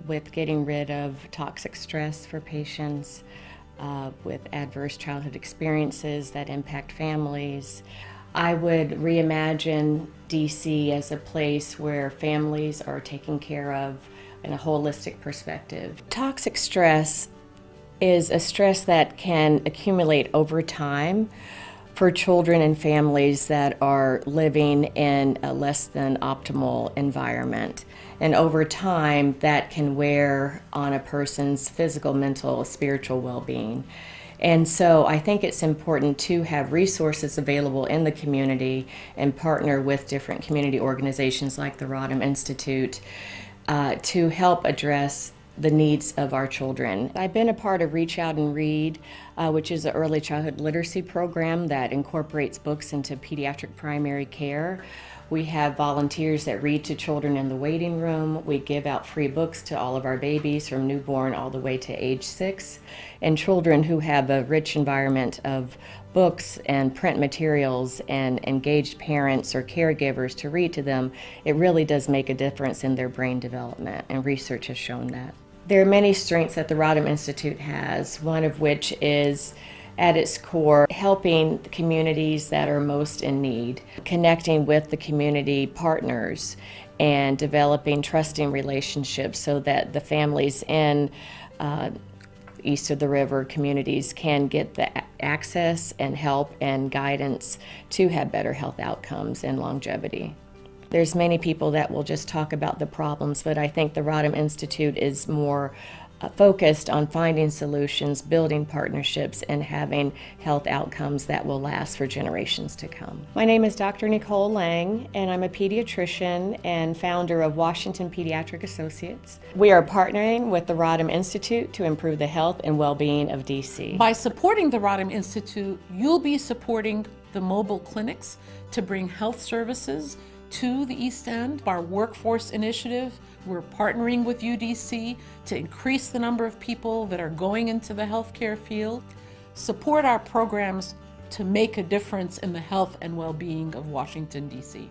with getting rid of toxic stress for patients, with adverse childhood experiences that impact families. I would reimagine DC as a place where families are taken care of in a holistic perspective. Toxic stress is a stress that can accumulate over time for children and families that are living in a less than optimal environment. And over time, that can wear on a person's physical, mental, spiritual well-being. And so I think it's important to have resources available in the community and partner with different community organizations like the Rodham Institute to help address the needs of our children. I've been a part of Reach Out and Read, which is an early childhood literacy program that incorporates books into pediatric primary care. We have volunteers that read to children in the waiting room. We give out free books to all of our babies from newborn all the way to age 6. And children who have a rich environment of books and print materials and engaged parents or caregivers to read to them, it really does make a difference in their brain development, and research has shown that. There are many strengths that the Rodham Institute has, one of which is at its core, helping the communities that are most in need, connecting with the community partners, and developing trusting relationships so that the families in east of the river communities can get the access and help and guidance to have better health outcomes and longevity. There's many people that will just talk about the problems, but I think the Rodham Institute is more focused on finding solutions, building partnerships, and having health outcomes that will last for generations to come. My name is Dr. Nicole Lang, and I'm a pediatrician and founder of Washington Pediatric Associates. We are partnering with the Rodham Institute to improve the health and well-being of DC. By supporting the Rodham Institute, you'll be supporting the mobile clinics to bring health services to the East End. Our workforce initiative, we're partnering with UDC to increase the number of people that are going into the healthcare field. Support our programs to make a difference in the health and well-being of Washington, D.C.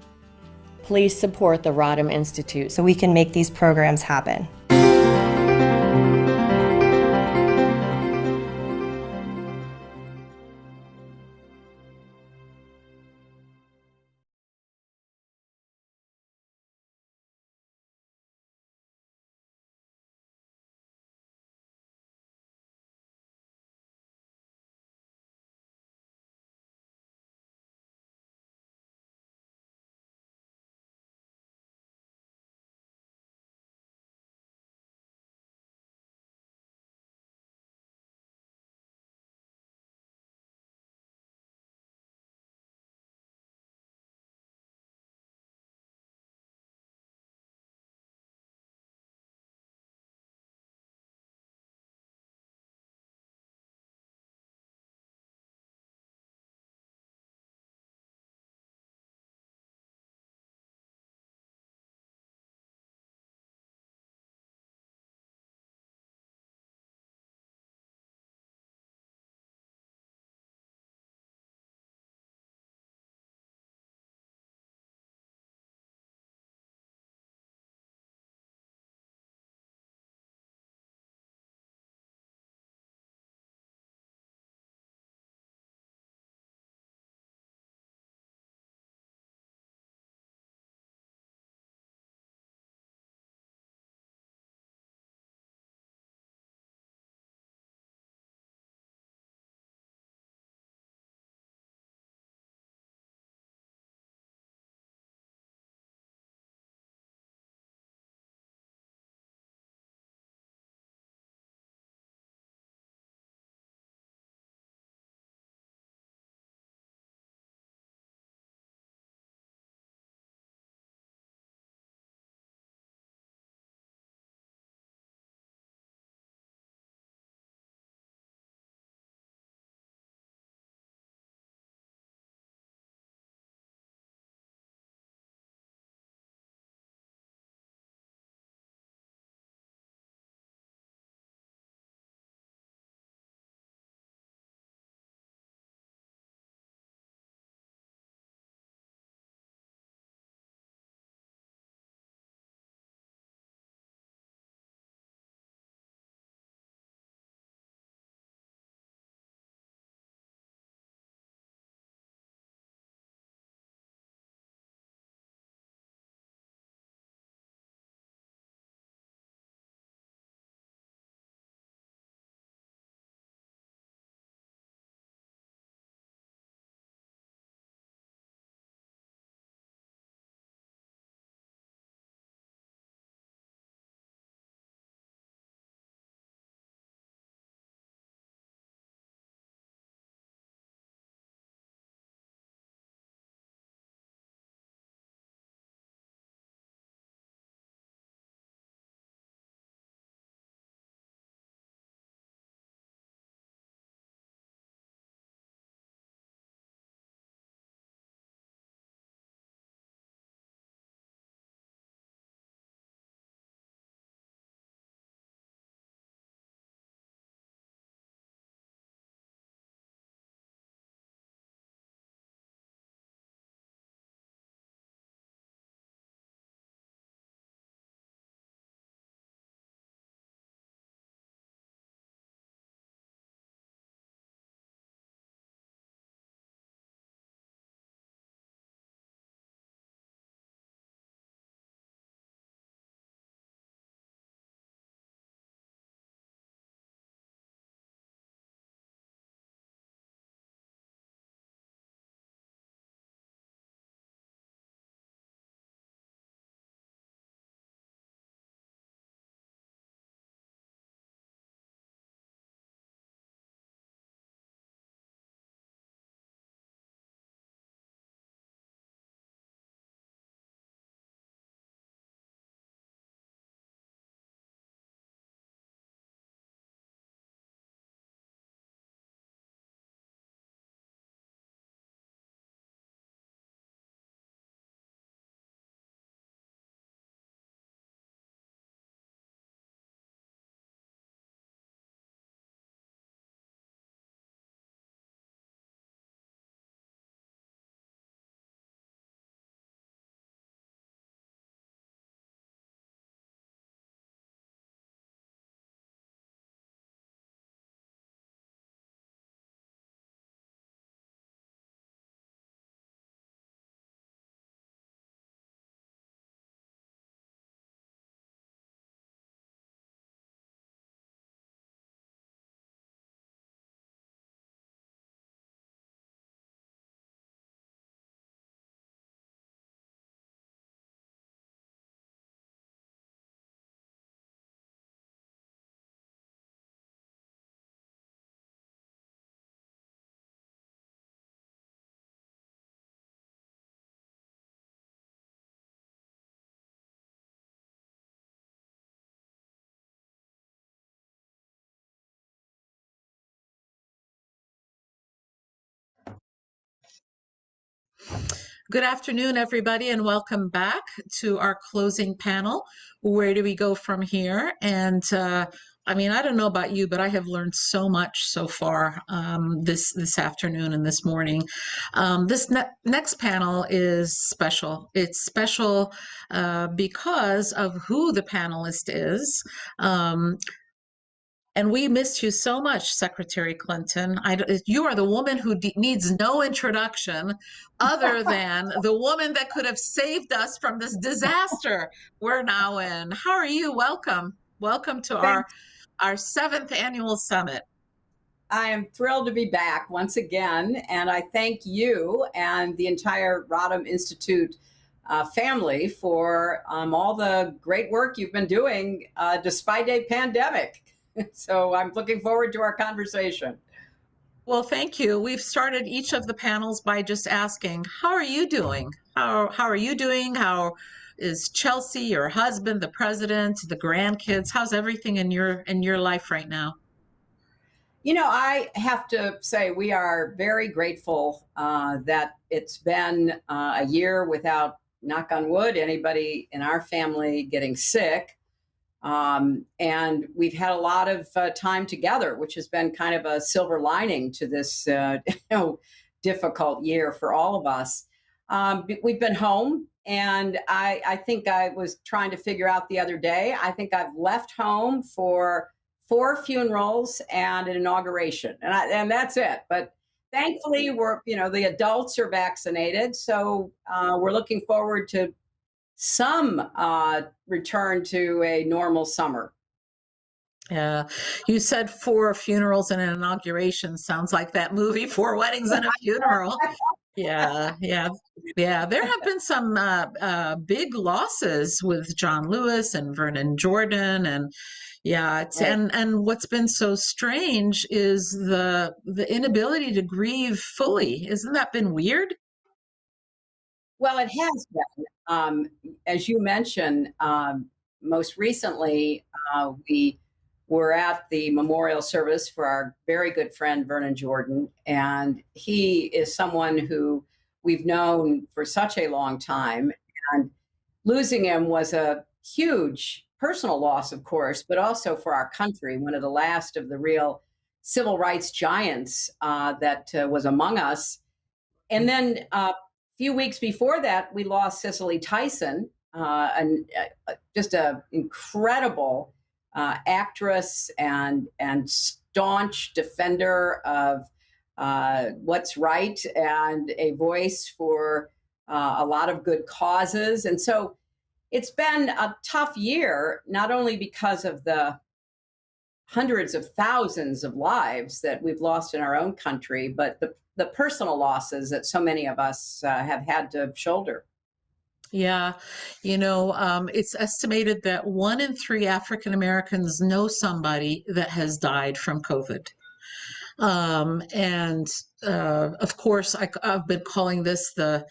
Please support the Rodham Institute so we can make these programs happen. Good afternoon, everybody, and welcome back to our closing panel. Where do we go from here? And I don't know about you, but I have learned so much so far this afternoon and this morning. This next panel is special. It's special because of who the panelist is. And we missed you so much, Secretary Clinton. You are the woman who needs no introduction other than the woman that could have saved us from this disaster we're now in. How are you? Welcome. Welcome to our 7th annual summit. I am thrilled to be back once again, and I thank you and the entire Rodham Institute family for all the great work you've been doing despite a pandemic. So I'm looking forward to our conversation. Well, thank you. We've started each of the panels by just asking, how are you doing? How are you doing? How is Chelsea, your husband, the president, the grandkids? How's everything in your life right now? You know, I have to say we are very grateful that it's been a year without, knock on wood, anybody in our family getting sick. And we've had a lot of time together, which has been kind of a silver lining to this difficult year for all of us. We've been home, and I think I was trying to figure out the other day, I think I've left home for 4 funerals and an inauguration, and that's it. But thankfully, the adults are vaccinated, so we're looking forward to some return to a normal summer. Yeah, you said 4 funerals and an inauguration. Sounds like that movie, 4 Weddings and a Funeral. Yeah. There have been some big losses with John Lewis and Vernon Jordan, and and what's been so strange is the inability to grieve fully. Isn't that been weird? Well, it has been. As you mentioned, most recently, we were at the memorial service for our very good friend, Vernon Jordan. And he is someone who we've known for such a long time. And losing him was a huge personal loss, of course, but also for our country, one of the last of the real civil rights giants that was among us. And then few weeks before that, we lost Cicely Tyson, just an incredible actress and staunch defender of what's right and a voice for a lot of good causes. And so it's been a tough year, not only because of the hundreds of thousands of lives that we've lost in our own country, but the personal losses that so many of us have had to shoulder. Yeah, it's estimated that 1 in 3 African Americans know somebody that has died from COVID. And of course, I've been calling this the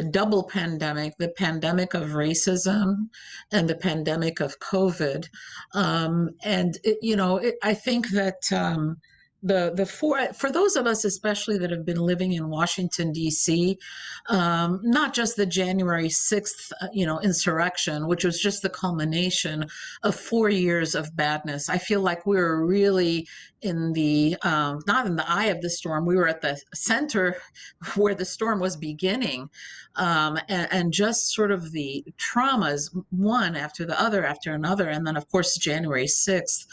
double pandemic, the pandemic of racism and the pandemic of COVID. I think that for those of us especially that have been living in Washington D.C., not just the January 6th insurrection, which was just the culmination of 4 years of badness. I feel like we were really in the not in the eye of the storm. We were at the center where the storm was beginning, and just sort of the traumas, one after the other after another, and then of course January 6th.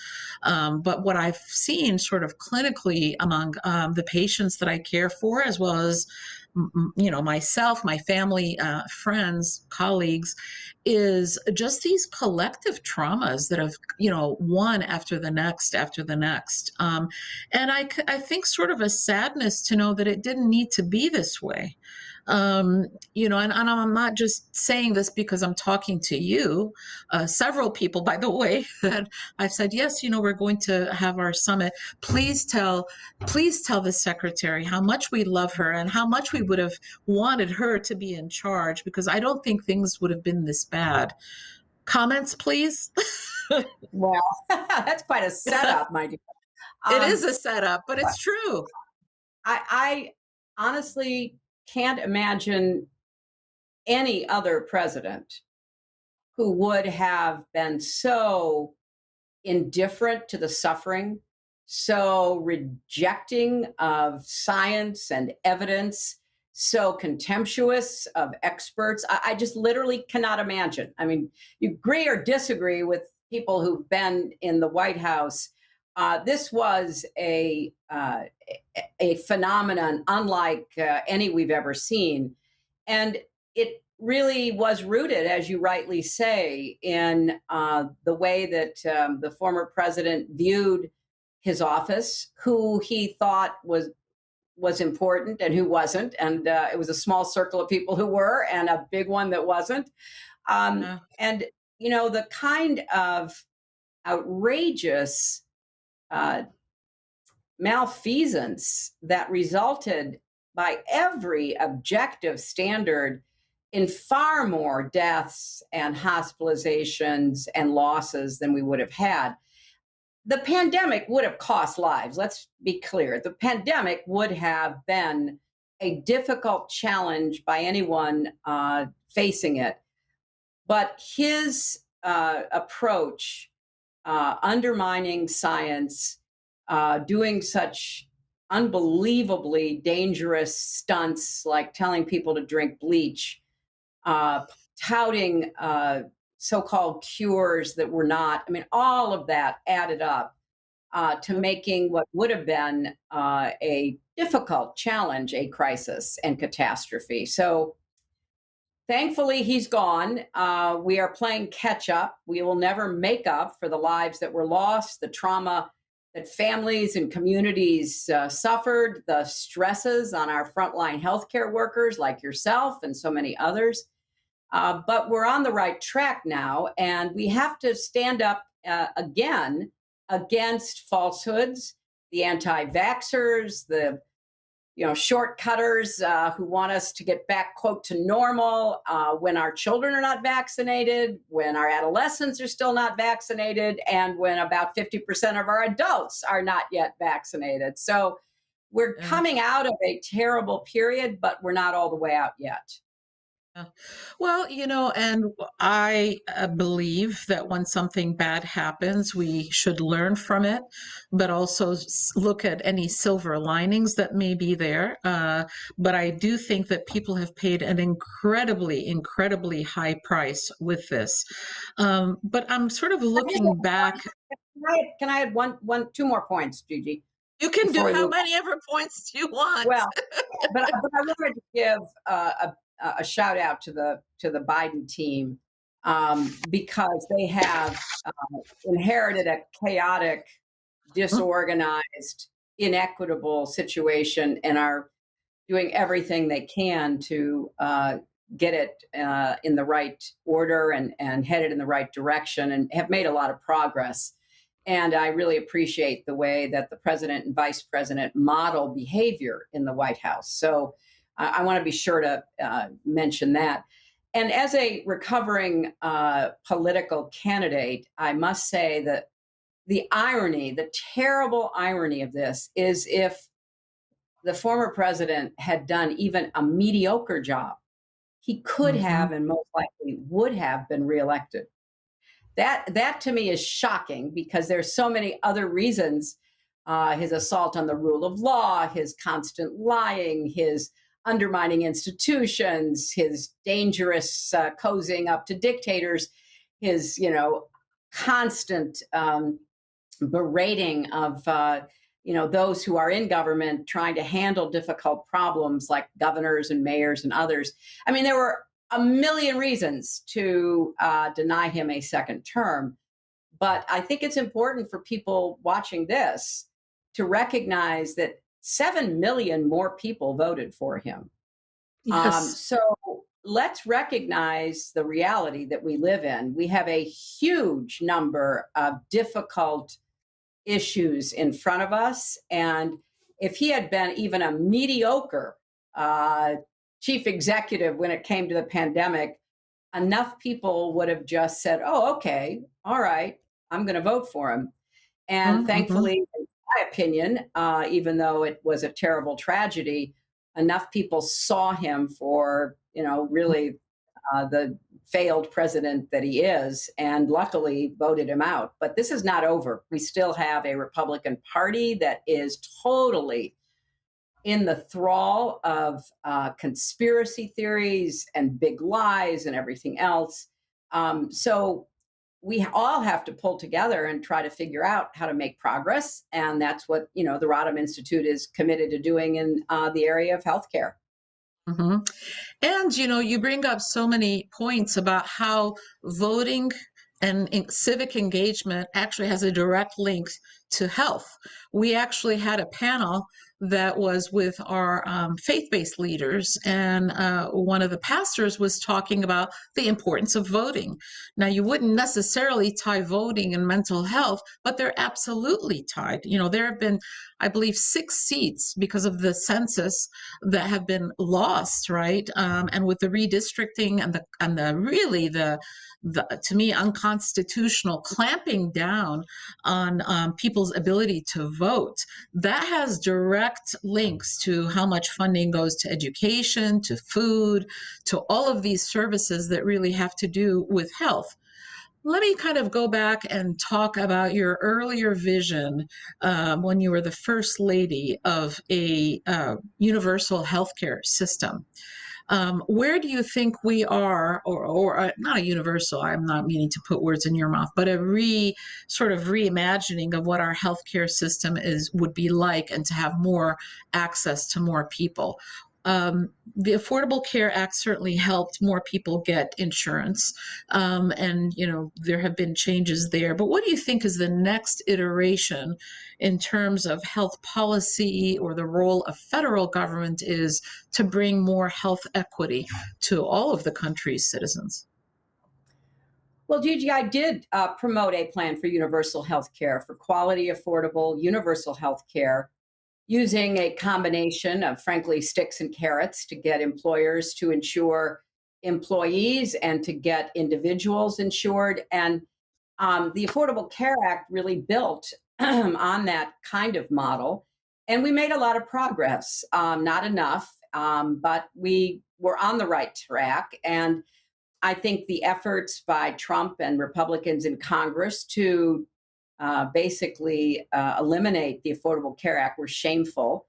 But what I've seen sort of clinically among the patients that I care for, as well as myself, my family, friends, colleagues, is just these collective traumas that have, one after the next, and I think sort of a sadness to know that it didn't need to be this way. And I'm not just saying this because I'm talking to you. Several people, by the way, that I've said, yes, we're going to have our summit. Please tell the secretary how much we love her and how much we would have wanted her to be in charge, because I don't think things would have been this bad. Comments, please? Well, that's quite a setup, my dear. It is a setup, but it's true. I honestly can't imagine any other president who would have been so indifferent to the suffering, so rejecting of science and evidence, so contemptuous of experts. I just literally cannot imagine. I mean, you agree or disagree with people who've been in the White House. This was a phenomenon unlike any we've ever seen. And it really was rooted, as you rightly say, in the way that the former president viewed his office, who he thought was important and who wasn't. And it was a small circle of people who were and a big one that wasn't. And, you know, the kind of outrageous malfeasance that resulted by every objective standard in far more deaths and hospitalizations and losses than we would have had. The pandemic would have cost lives. Let's be clear. The pandemic would have been a difficult challenge by anyone facing it. But his approach, undermining science, doing such unbelievably dangerous stunts like telling people to drink bleach, touting so-called cures that were not. I mean, all of that added up to making what would have been a difficult challenge a crisis and catastrophe. So thankfully, he's gone. We are playing catch up. We will never make up for the lives that were lost, the trauma that families and communities suffered, the stresses on our frontline healthcare workers like yourself and so many others. But we're on the right track now, and we have to stand up again against falsehoods, the anti-vaxxers, the shortcutters who want us to get back, quote, to normal when our children are not vaccinated, when our adolescents are still not vaccinated, and when about 50% of our adults are not yet vaccinated. So we're coming out of a terrible period, but we're not all the way out yet. Well, and I believe that when something bad happens, we should learn from it, but also look at any silver linings that may be there. But I do think that people have paid an incredibly, incredibly high price with this. But I'm sort of looking back. Can I add two more points, Gigi? You can do how many ever points do you want? Well, but I wanted to give a shout out to the Biden team because they have inherited a chaotic, disorganized, inequitable situation and are doing everything they can to get it in the right order and headed in the right direction, and have made a lot of progress. And I really appreciate the way that the president and vice president model behavior in the White House. So I want to be sure to mention that. And as a recovering political candidate, I must say that the irony, the terrible irony of this is if the former president had done even a mediocre job, he could have and most likely would have been reelected. That to me is shocking because there's so many other reasons. His assault on the rule of law, his constant lying, his undermining institutions, his dangerous cozying up to dictators, his constant berating of those who are in government trying to handle difficult problems like governors and mayors and others. I mean, there were a million reasons to deny him a second term. But I think it's important for people watching this to recognize that 7 million more people voted for him. Yes. So let's recognize the reality that we live in. We have a huge number of difficult issues in front of us. And if he had been even a mediocre chief executive when it came to the pandemic, enough people would have just said, oh, okay, all right, I'm going to vote for him. And thankfully, in my opinion, even though it was a terrible tragedy, enough people saw him for, really the failed president that he is, and luckily voted him out. But this is not over. We still have a Republican Party that is totally in the thrall of conspiracy theories and big lies and everything else. So we all have to pull together and try to figure out how to make progress. And that's what, the Rodham Institute is committed to doing in the area of healthcare. Mm-hmm. And, you bring up so many points about how voting and civic engagement actually has a direct link to health. We actually had a panel that was with our faith-based leaders, and one of the pastors was talking about the importance of voting. Now, you wouldn't necessarily tie voting and mental health, but they're absolutely tied. There have been, I believe, 6 seats because of the census that have been lost, right? And with the redistricting and the really the to me unconstitutional clamping down on people's ability to vote, that has direct links to how much funding goes to education, to food, to all of these services that really have to do with health. Let me kind of go back and talk about your earlier vision when you were the first lady of a universal healthcare system. Where do you think we are, or not a universal, I'm not meaning to put words in your mouth, but a sort of reimagining of what our healthcare system would be like, and to have more access to more people. The Affordable Care Act certainly helped more people get insurance, and there have been changes there. But what do you think is the next iteration in terms of health policy, or the role of federal government is to bring more health equity to all of the country's citizens? Well, Gigi, I did promote a plan for universal health care, for quality, affordable, universal health care, using a combination of, frankly, sticks and carrots to get employers to insure employees and to get individuals insured. And the Affordable Care Act really built on that kind of model. And we made a lot of progress, not enough, but we were on the right track. And I think the efforts by Trump and Republicans in Congress to basically eliminate the Affordable Care Act were shameful,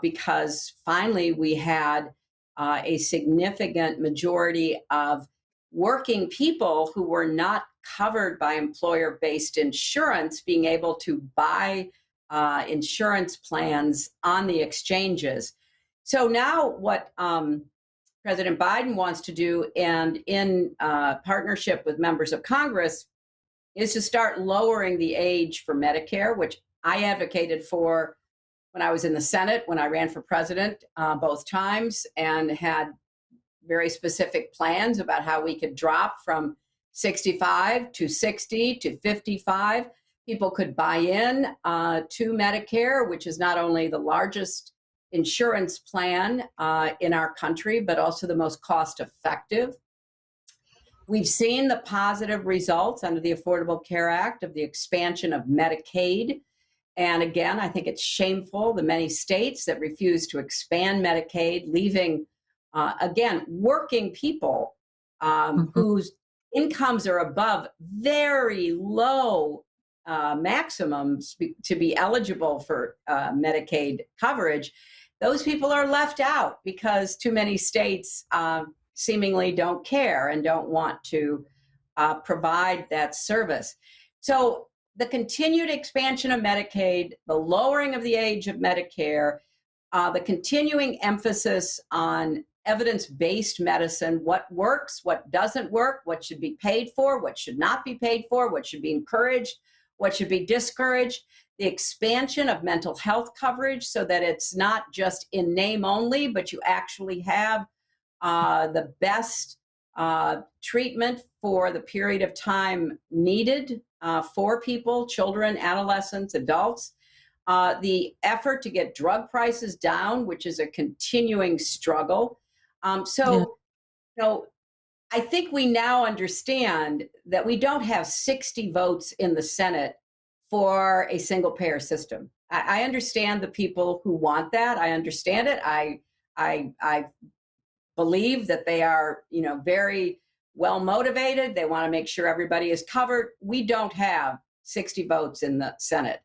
because finally we had a significant majority of working people who were not covered by employer-based insurance being able to buy insurance plans on the exchanges. So now what President Biden wants to do, and in partnership with members of Congress, is to start lowering the age for Medicare, which I advocated for when I was in the Senate, when I ran for president both times, and had very specific plans about how we could drop from 65 to 60 to 55. People could buy in to Medicare, which is not only the largest insurance plan in our country, but also the most cost effective. We've seen the positive results under the Affordable Care Act of the expansion of Medicaid. And again, I think it's shameful, the many states that refuse to expand Medicaid, leaving, again, working people whose incomes are above very low maximums to be eligible for Medicaid coverage. Those people are left out because too many states seemingly don't care and don't want to provide that service. So the continued expansion of Medicaid, the lowering of the age of Medicare, the continuing emphasis on evidence-based medicine, what works, what doesn't work, what should be paid for, what should not be paid for, what should be encouraged, what should be discouraged, the expansion of mental health coverage so that it's not just in name only, but you actually have the best treatment for the period of time needed for people, children, adolescents, adults. The effort to get drug prices down, which is a continuing struggle. I think we now understand that we don't have 60 votes in the Senate for a single payer system. I understand the people who want that. I understand it. I I believe that they are, very well motivated. They want to make sure everybody is covered. We don't have 60 votes in the Senate.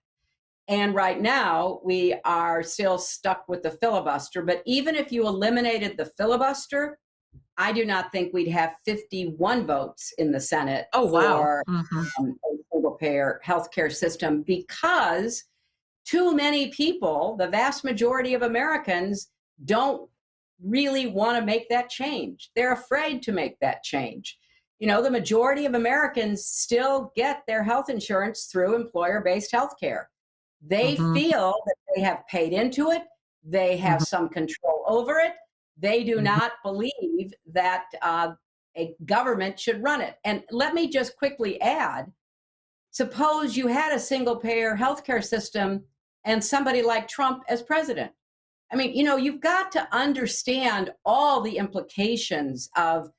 And right now, we are still stuck with the filibuster. But even if you eliminated the filibuster, I do not think we'd have 51 votes in the Senate for a single-payer healthcare system, because too many people, the vast majority of Americans, don't really want to make that change. They're afraid to make that change. The majority of Americans still get their health insurance through employer-based healthcare. They feel that they have paid into it. They have some control over it. They do not believe that a government should run it. And let me just quickly add, suppose you had a single-payer healthcare system and somebody like Trump as president. I mean, you've got to understand all the implications of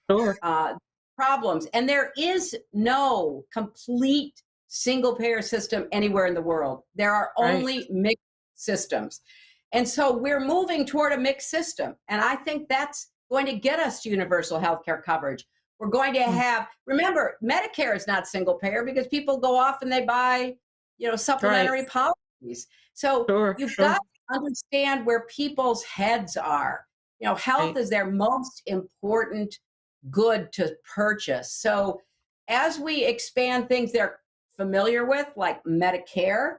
problems. And there is no complete single-payer system anywhere in the world. There are only mixed systems. And so we're moving toward a mixed system. And I think that's going to get us to universal health care coverage. We're going to have, remember, Medicare is not single payer because people go off and they buy, supplementary policies. So you've got to understand where people's heads are. Health is their most important good to purchase. So as we expand things they're familiar with, like Medicare,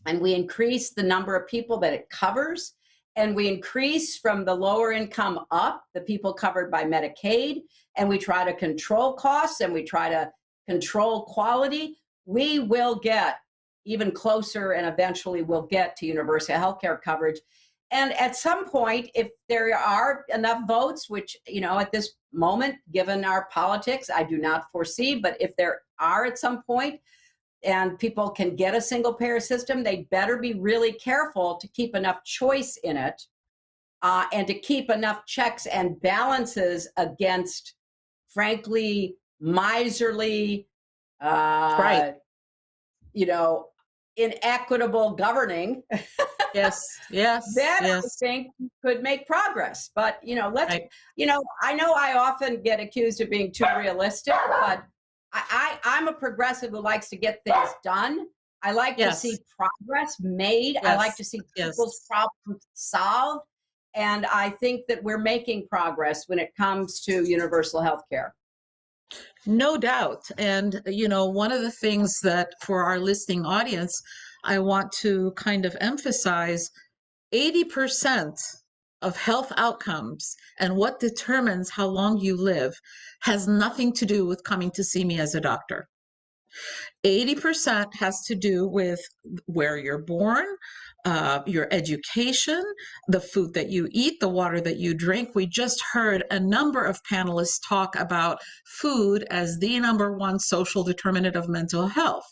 and we increase the number of people that it covers, and we increase from the lower income up, the people covered by Medicaid, and we try to control costs and we try to control quality, we will get even closer and eventually we'll get to universal health care coverage. And at some point, if there are enough votes, which, at this moment, given our politics, I do not foresee, but if there are at some point, and people can get a single payer system, they better be really careful to keep enough choice in it and to keep enough checks and balances against, frankly, miserly, inequitable governing. Yes. I think could make progress. But, I know I often get accused of being too realistic, but I'm a progressive who likes to get things done. I like to see progress made. I like to see people's problems solved. And I think that we're making progress when it comes to universal health care. No doubt. And, one of the things that for our listening audience, I want to kind of emphasize, 80% of health outcomes and what determines how long you live has nothing to do with coming to see me as a doctor. 80% has to do with where you're born, your education, the food that you eat, the water that you drink. We just heard a number of panelists talk about food as the number one social determinant of mental health.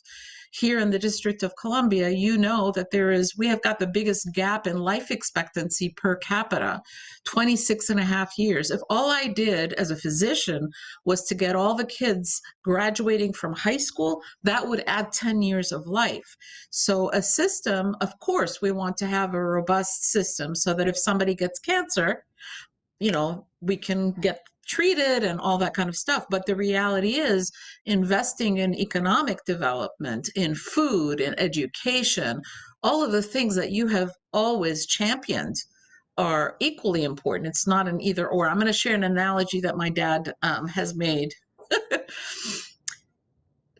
Here in the District of Columbia, that we have got the biggest gap in life expectancy per capita, 26 and a half years. If all I did as a physician was to get all the kids graduating from high school, that would add 10 years of life. So a system, of course, we want to have a robust system so that if somebody gets cancer, we can get treated and all that kind of stuff. But the reality is investing in economic development, in food, in education, all of the things that you have always championed are equally important. It's not an either or. I'm going to share an analogy that my dad has made.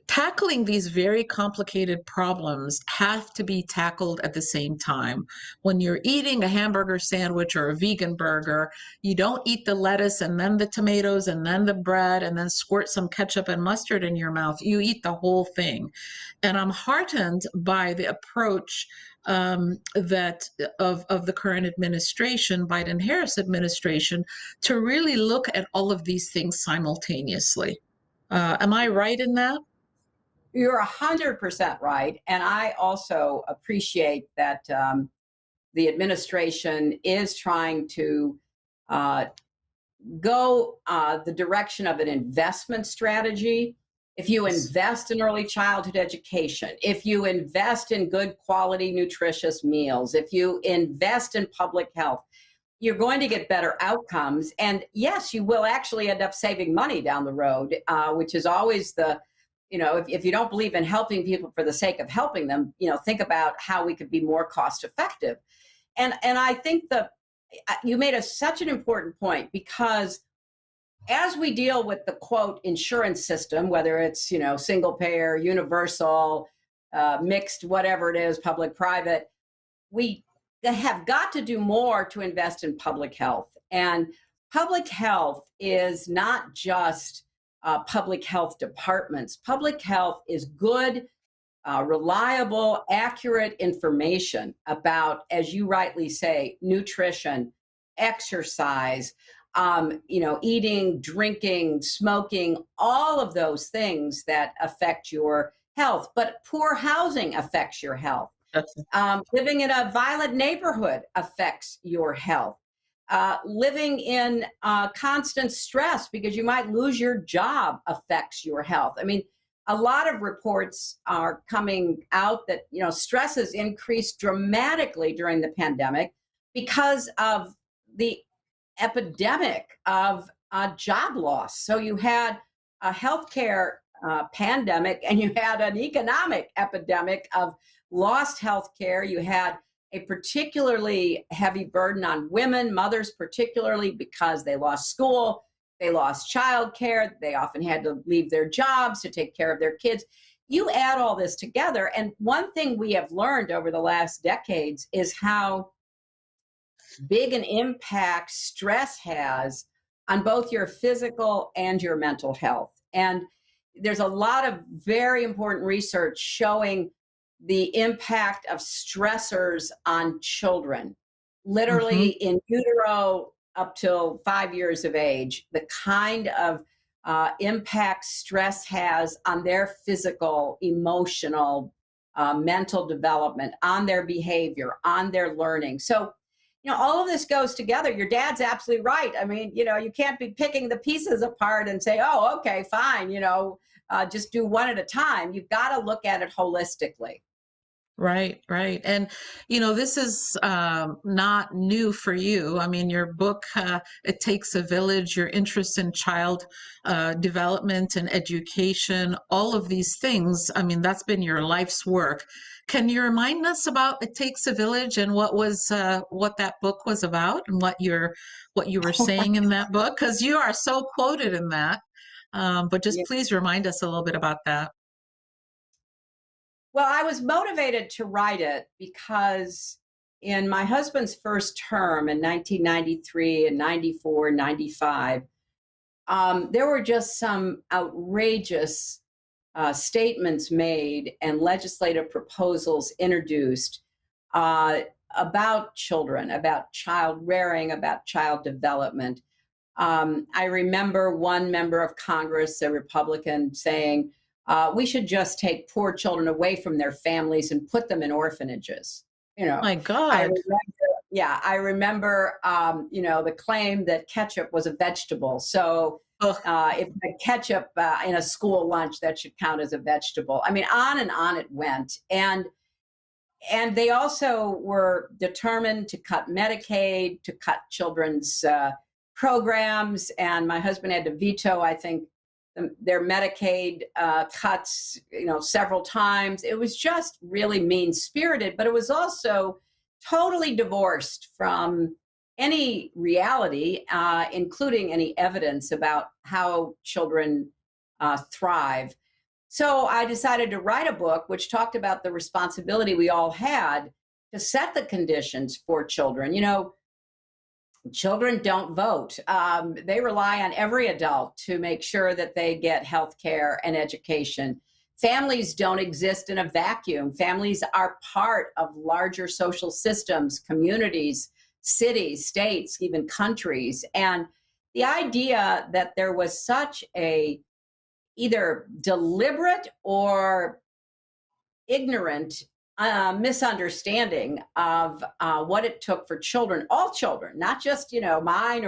Tackling these very complicated problems have to be tackled at the same time. When you're eating a hamburger sandwich or a vegan burger, you don't eat the lettuce and then the tomatoes and then the bread and then squirt some ketchup and mustard in your mouth. You eat the whole thing. And I'm heartened by the approach that of the current administration, Biden-Harris administration, to really look at all of these things simultaneously. Am I right in that? You're 100% right. And I also appreciate that the administration is trying to go the direction of an investment strategy. If you invest in early childhood education, if you invest in good quality, nutritious meals, if you invest in public health, you're going to get better outcomes. And yes, you will actually end up saving money down the road, which is always if you don't believe in helping people for the sake of helping them, think about how we could be more cost effective. And I think you made such an important point, because as we deal with the quote insurance system, whether it's, single payer, universal, mixed, whatever it is, public, private, we have got to do more to invest in public health. And public health is not just public health departments. Public health is good, reliable, accurate information about, as you rightly say, nutrition, exercise, eating, drinking, smoking, all of those things that affect your health. But poor housing affects your health. Living in a violent neighborhood affects your health. Living in constant stress because you might lose your job affects your health. I mean, a lot of reports are coming out that, stress has increased dramatically during the pandemic because of the epidemic of job loss. So you had a healthcare pandemic, and you had an economic epidemic of lost health care. You had a particularly heavy burden on women, mothers particularly, because they lost school, they lost childcare, they often had to leave their jobs to take care of their kids. You add all this together, and one thing we have learned over the last decades is how big an impact stress has on both your physical and your mental health. And there's a lot of very important research showing the impact of stressors on children, literally in utero up till 5 years of age, the kind of impact stress has on their physical, emotional, mental development, on their behavior, on their learning. So, all of this goes together. Your dad's absolutely right. I mean, you can't be picking the pieces apart and say, oh, okay, fine, just do one at a time. You've got to look at it holistically. Right, right. And, this is not new for you. I mean, your book, It Takes a Village, your interest in child development and education, all of these things, I mean, that's been your life's work. Can you remind us about It Takes a Village and what that book was about, and what you were saying in that book? Because you are so quoted in that. But just please remind us a little bit about that. Well, I was motivated to write it because in my husband's first term in 1993 and 94, 95, there were just some outrageous statements made and legislative proposals introduced about children, about child rearing, about child development. I remember one member of Congress, a Republican, saying, we should just take poor children away from their families and put them in orphanages. My God. I remember, the claim that ketchup was a vegetable. So if the ketchup in a school lunch, that should count as a vegetable. I mean, on and on it went. And they also were determined to cut Medicaid, to cut children's programs. And my husband had to veto, I think, their Medicaid cuts, several times. It was just really mean-spirited, but it was also totally divorced from any reality, including any evidence about how children thrive. So I decided to write a book which talked about the responsibility we all had to set the conditions for children. Children don't vote. They rely on every adult to make sure that they get health care and education. Families don't exist in a vacuum. Families are part of larger social systems, communities, cities, states, even countries. And the idea that there was such a either deliberate or ignorant misunderstanding of what it took for children, all children, not just, mine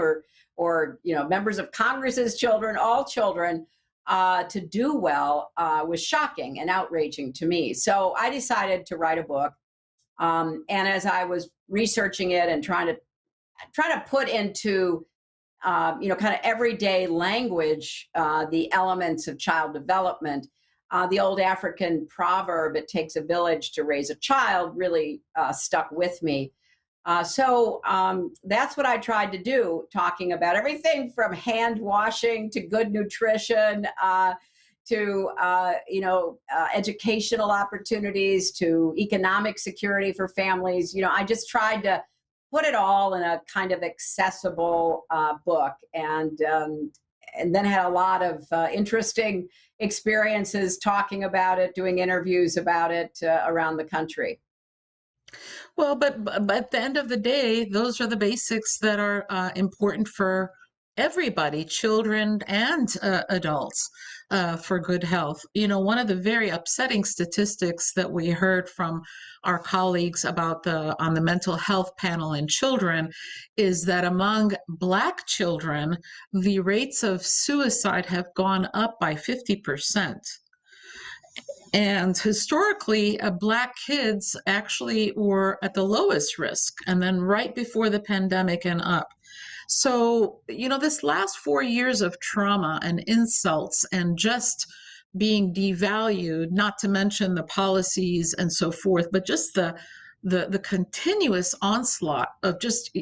or members of Congress's children, all children, to do well was shocking and outraging to me. So I decided to write a book. And as I was researching it and trying to try to put into kind of everyday language, the elements of child development. The old African proverb, "It takes a village to raise a child," really stuck with me. So that's what I tried to do, talking about everything from hand washing to good nutrition, to educational opportunities, to economic security for families. I just tried to put it all in a kind of accessible book, and then had a lot of interesting experiences talking about it, doing interviews about it around the country. Well, but at the end of the day, those are the basics that are important for everybody, children and adults, for good health. One of the very upsetting statistics that we heard from our colleagues about on the mental health panel in children is that among Black children, the rates of suicide have gone up by 50%. And historically, Black kids actually were at the lowest risk, and then right before the pandemic and up. So, this last 4 years of trauma and insults and just being devalued, not to mention the policies and so forth, but just the continuous onslaught of just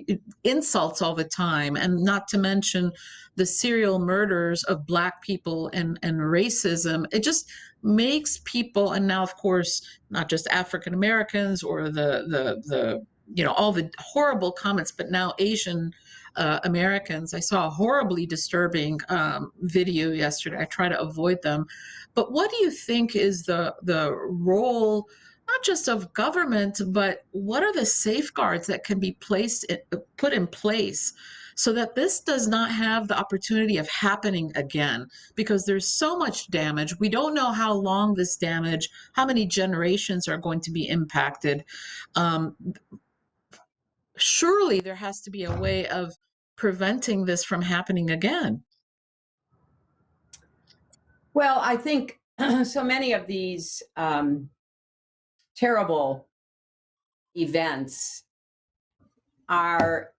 insults all the time, and not to mention the serial murders of Black people and racism. It just makes people, and now of course not just African Americans or the all the horrible comments, but now Asian Americans. I saw a horribly disturbing video yesterday. I try to avoid them. But what do you think is the role, not just of government, but what are the safeguards that can be put in place so that this does not have the opportunity of happening again? Because there's so much damage. We don't know how long this damage, how many generations are going to be impacted. Um, Surely there has to be a way of preventing this from happening again. Well, I think so many of these terrible events are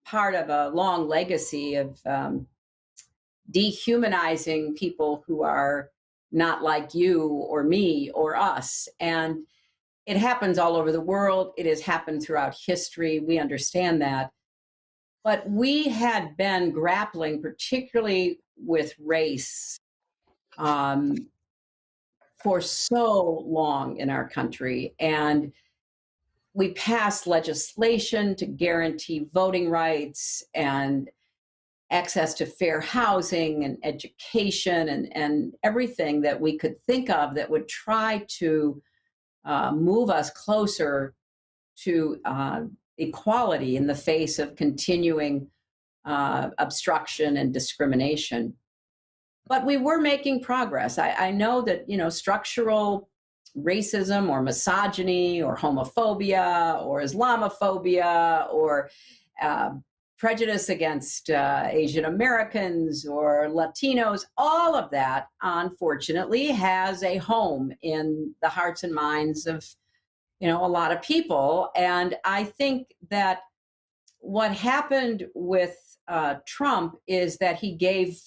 part of a long legacy of dehumanizing people who are not like you or me or us. And it happens all over the world. It has happened throughout history. We understand that. But we had been grappling, particularly with race, for so long in our country. And we passed legislation to guarantee voting rights and access to fair housing and education and everything that we could think of that would try to move us closer to equality in the face of continuing obstruction and discrimination. But we were making progress. I know that, structural racism or misogyny or homophobia or Islamophobia or prejudice against Asian Americans or Latinos, all of that, unfortunately, has a home in the hearts and minds of, a lot of people. And I think that what happened with Trump is that he gave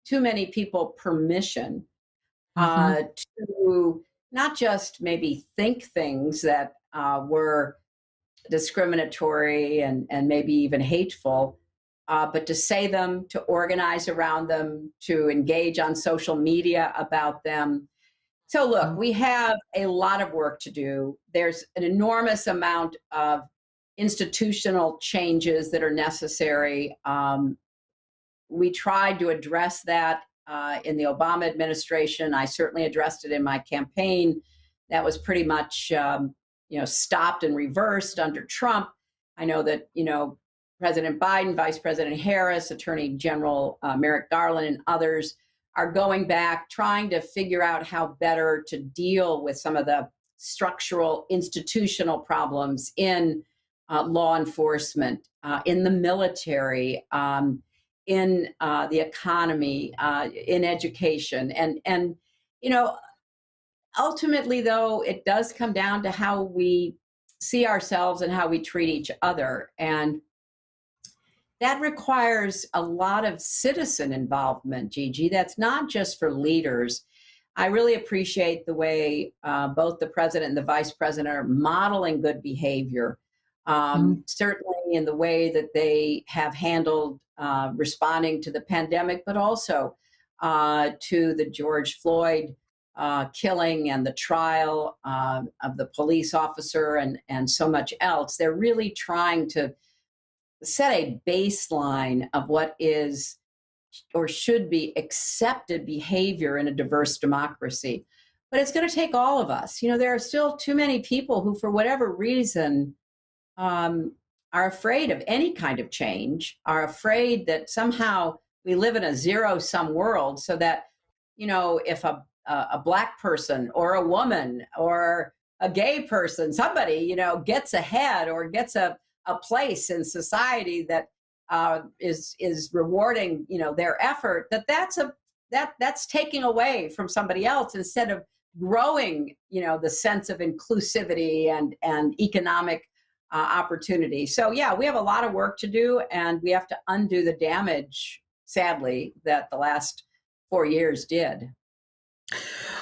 too many people permission to not just maybe think things that were discriminatory and maybe even hateful, but to say them, to organize around them, to engage on social media about them. So look, we have a lot of work to do. There's an enormous amount of institutional changes that are necessary. We tried to address that in the Obama administration. I certainly addressed it in my campaign. That was pretty much stopped and reversed under Trump. I know that, President Biden, Vice President Harris, Attorney General Merrick Garland, and others are going back, trying to figure out how better to deal with some of the structural institutional problems in law enforcement, in the military, in the economy, in education. And ultimately, though, it does come down to how we see ourselves and how we treat each other. And that requires a lot of citizen involvement, Gigi. That's not just for leaders. I really appreciate the way both the president and the vice president are modeling good behavior, certainly in the way that they have handled responding to the pandemic, but also to the George Floyd killing and the trial of the police officer and so much else. They're really trying to set a baseline of what is or should be accepted behavior in a diverse democracy. But it's going to take all of us. You know, there are still too many people who, for whatever reason, are afraid of any kind of change, are afraid that somehow we live in a zero-sum world, so that, you know, if a Black person or a woman or a gay person, somebody, you know, gets ahead or gets a place in society that is rewarding, you know, their effort, that's taking away from somebody else instead of growing, you know, the sense of inclusivity and economic opportunity. So yeah, we have a lot of work to do, and we have to undo the damage, sadly, that the last 4 years did.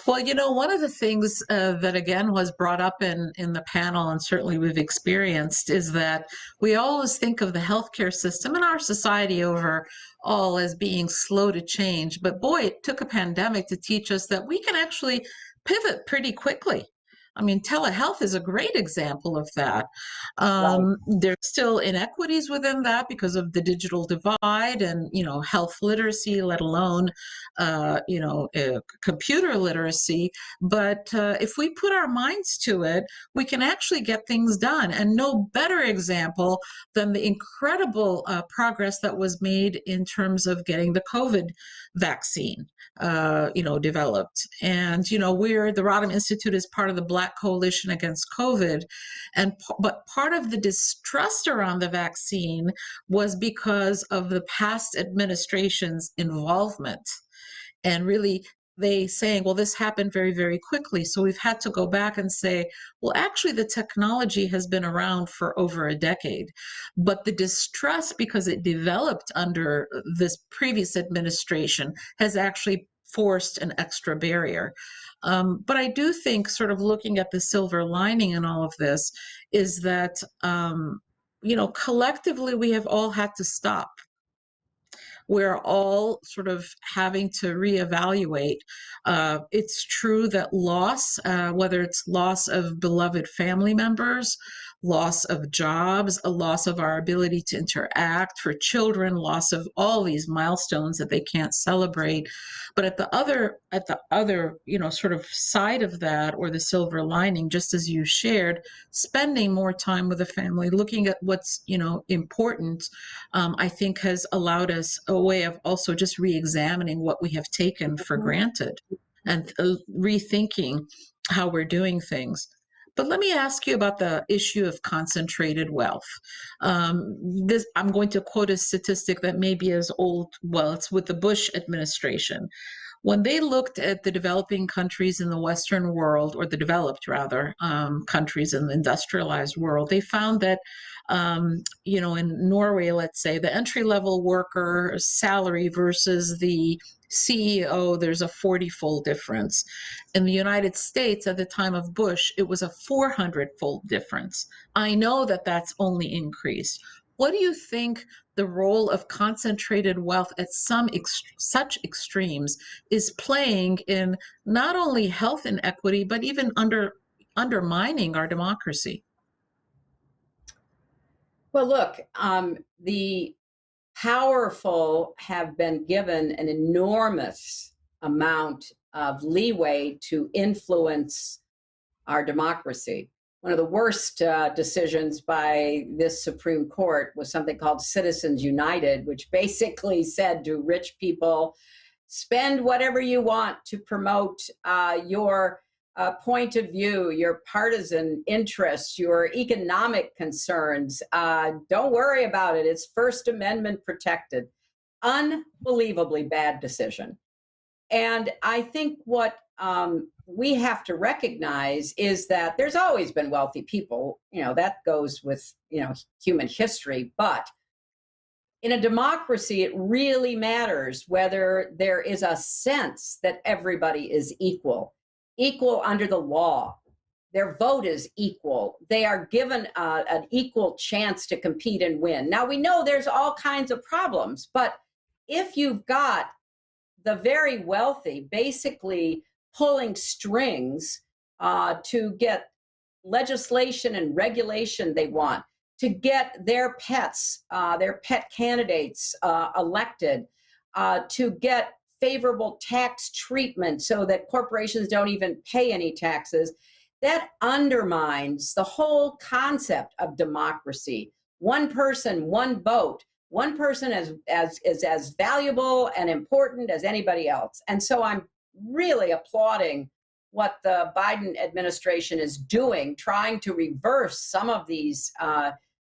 Well, you know, one of the things that again was brought up in the panel, and certainly we've experienced, is that we always think of the healthcare system and our society overall as being slow to change. But boy, it took a pandemic to teach us that we can actually pivot pretty quickly. I mean, telehealth is a great example of that. There's still inequities within that because of the digital divide and, you know, health literacy, let alone, computer literacy. But if we put our minds to it, we can actually get things done. And no better example than the incredible progress that was made in terms of getting the COVID vaccine, developed. And, you know, the Rodham Institute is part of the Black Coalition Against COVID. But part of the distrust around the vaccine was because of the past administration's involvement. And really, they saying, well, this happened very, very quickly. So we've had to go back and say, well, actually, the technology has been around for over a decade. But the distrust, because it developed under this previous administration, has actually forced an extra barrier. But I do think, sort of looking at the silver lining in all of this, is that, collectively, we have all had to stop. We're all sort of having to reevaluate. It's true that loss, whether it's loss of beloved family members, loss of jobs, a loss of our ability to interact for children, loss of all these milestones that they can't celebrate. But at the other, sort of side of that, or the silver lining, just as you shared, spending more time with the family, looking at what's, important, I think has allowed us a way of also just re-examining what we have taken for granted and rethinking how we're doing things. But let me ask you about the issue of concentrated wealth. I'm going to quote a statistic that may be as old, well, it's with the Bush administration. When they looked at the developing countries in the Western world, or the developed rather, countries in the industrialized world, they found that, in Norway, let's say, the entry-level worker salary versus the CEO, there's a 40-fold difference. In the United States, at the time of Bush, it was a 400-fold difference. I know that that's only increased. What do you think the role of concentrated wealth at such extremes is playing in not only health inequity, but even undermining our democracy? Well, look, the powerful have been given an enormous amount of leeway to influence our democracy. One of the worst decisions by this Supreme Court was something called Citizens United, which basically said to rich people, spend whatever you want to promote your point of view, your partisan interests, your economic concerns. Don't worry about it. It's First Amendment protected. Unbelievably bad decision. And I think what we have to recognize is that there's always been wealthy people, that goes with, human history. But in a democracy, it really matters whether there is a sense that everybody is equal, equal under the law. Their vote is equal. They are given an equal chance to compete and win. Now, we know there's all kinds of problems, but if you've got the very wealthy basically pulling strings to get legislation and regulation they want, to get their pets, their pet candidates elected, to get favorable tax treatment so that corporations don't even pay any taxes, that undermines the whole concept of democracy. One person, one vote. One person is as valuable and important as anybody else. And so I'm really applauding what the Biden administration is doing, trying to reverse some of these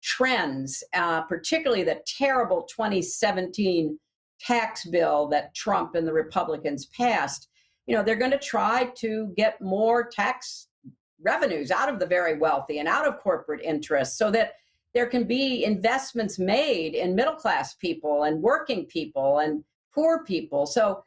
trends, particularly the terrible 2017 tax bill that Trump and the Republicans passed. You know, they're going to try to get more tax revenues out of the very wealthy and out of corporate interests so that there can be investments made in middle-class people and working people and poor people. So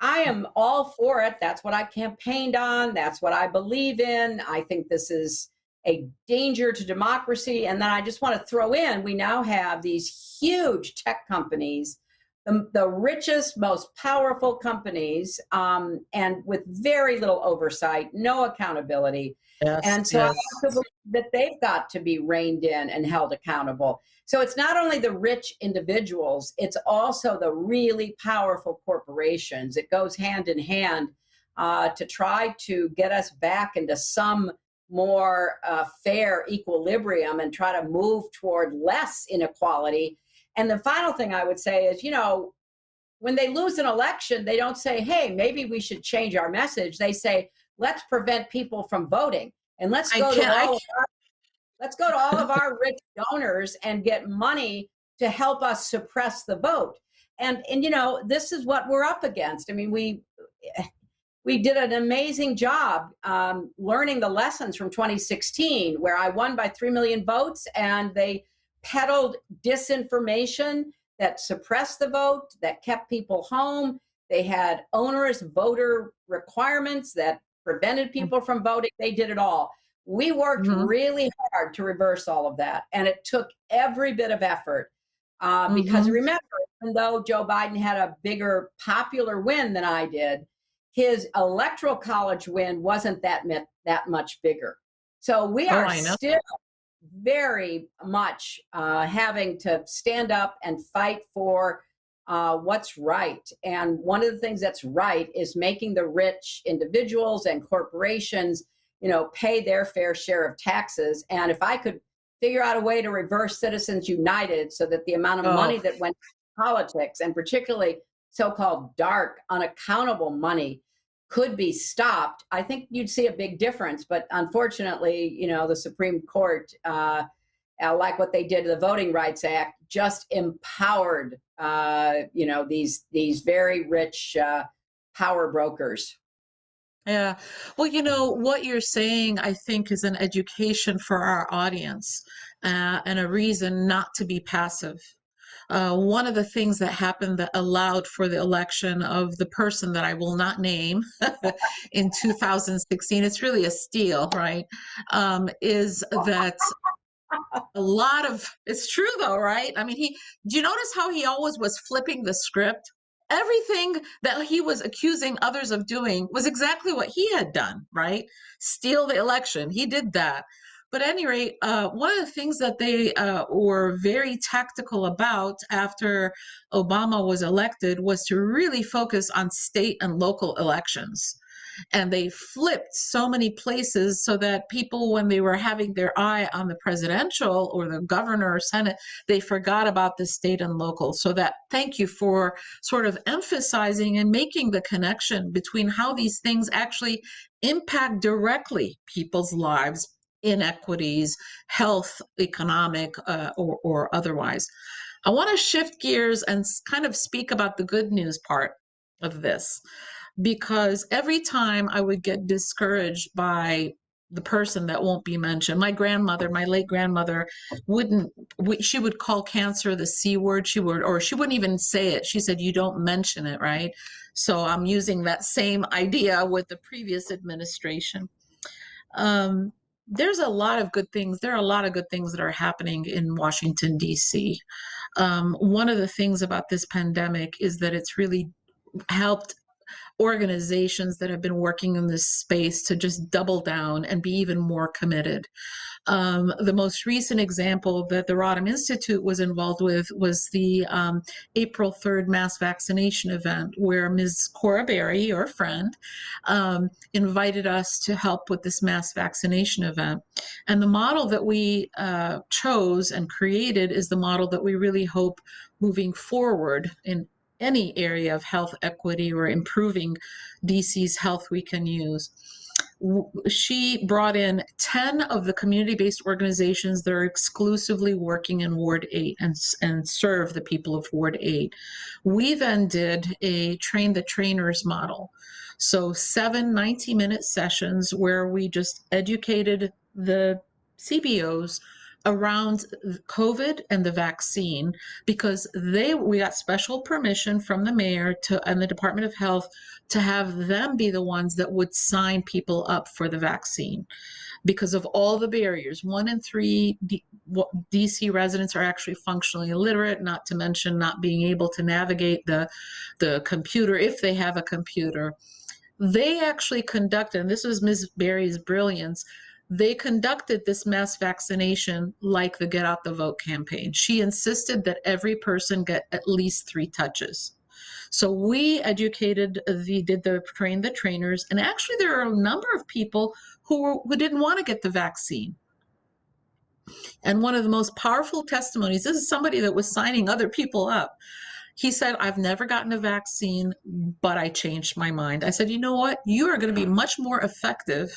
I am all for it. That's what I campaigned on. That's what I believe in. I think this is a danger to democracy. And then I just want to throw in, we now have these huge tech companies, the richest, most powerful companies, and with very little oversight, no accountability. Yes, And so yes. I also believe that they've got to be reined in and held accountable. So it's not only the rich individuals, it's also the really powerful corporations. It goes hand in hand to try to get us back into some more fair equilibrium and try to move toward less inequality. And the final thing I would say is, you know, when they lose an election, they don't say, hey, maybe we should change our message. They say, let's prevent people from voting. And let's go to all of our rich donors and get money to help us suppress the vote. And you know, this is what we're up against. I mean, we did an amazing job learning the lessons from 2016, where I won by 3 million votes, and they peddled disinformation that suppressed the vote, that kept people home. They had onerous voter requirements that prevented people from voting. They did it all. We worked really hard to reverse all of that, and it took every bit of effort because remember, even though Joe Biden had a bigger popular win than I did, his electoral college win wasn't that much bigger. So we are still very much having to stand up and fight for what's right. And one of the things that's right is making the rich individuals and corporations, you know, pay their fair share of taxes. And if I could figure out a way to reverse Citizens United so that the amount of money that went to politics, and particularly so-called dark, unaccountable money, could be stopped, I think you'd see a big difference. But unfortunately, you know, the Supreme Court, like what they did to the Voting Rights Act, just empowered, you know, these very rich power brokers. Yeah. Well, you know, what you're saying, I think, is an education for our audience and a reason not to be passive. One of the things that happened that allowed for the election of the person that I will not name in 2016, it's really a steal, right? Is that a lot of, it's true though, right? I mean, do you notice how he always was flipping the script? Everything that he was accusing others of doing was exactly what he had done, right? Steal the election. He did that. But at any rate, one of the things that they were very tactical about after Obama was elected was to really focus on state and local elections. And they flipped so many places so that people, when they were having their eye on the presidential or the governor or senate, they forgot about the state and local. So that, thank you for sort of emphasizing and making the connection between how these things actually impact directly people's lives, inequities, health, economic, or otherwise. I want to shift gears and kind of speak about the good news part of this, because every time I would get discouraged by the person that won't be mentioned. My grandmother, my late grandmother, she would call cancer the C word. She wouldn't even say it. She said, you don't mention it, right? So I'm using that same idea with the previous administration. There's a lot of good things. There are a lot of good things that are happening in Washington, D.C. One of the things about this pandemic is that it's really helped organizations that have been working in this space to just double down and be even more committed. The most recent example that the Rodham Institute was involved with was the April 3rd mass vaccination event, where Ms. Cora Berry, your friend, invited us to help with this mass vaccination event. And the model that we chose and created is the model that we really hope moving forward in any area of health equity or improving DC's health we can use. She brought in 10 of the community-based organizations that are exclusively working in Ward 8 and serve the people of Ward 8. We then did a train the trainers model. So 7 90-minute sessions where we just educated the CBOs around COVID and the vaccine, because we got special permission from the mayor and the Department of Health to have them be the ones that would sign people up for the vaccine because of all the barriers. 1 in 3 DC residents are actually functionally illiterate, not to mention not being able to navigate the computer if they have a computer. They actually conducted, and this was Ms. Berry's brilliance, they conducted this mass vaccination like the Get Out the Vote campaign. She insisted that every person get at least 3 touches. So we educated, trained the trainers, and actually there are a number of people who didn't want to get the vaccine. And one of the most powerful testimonies, this is somebody that was signing other people up. He said, I've never gotten a vaccine, but I changed my mind. I said, you know what? You are going to be much more effective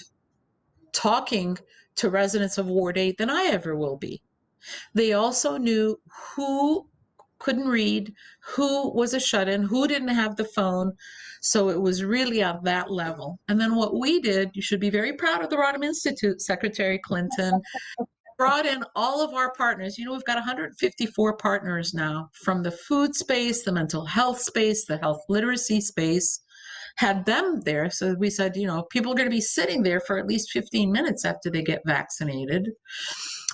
talking to residents of Ward 8 than I ever will be. They also knew who couldn't read, who was a shut-in, who didn't have the phone. So it was really at that level. And then what we did, you should be very proud of the Rodham Institute, Secretary Clinton, brought in all of our partners. You know, we've got 154 partners now, from the food space, the mental health space, the health literacy space, had them there. So we said, you know, people are going to be sitting there for at least 15 minutes after they get vaccinated.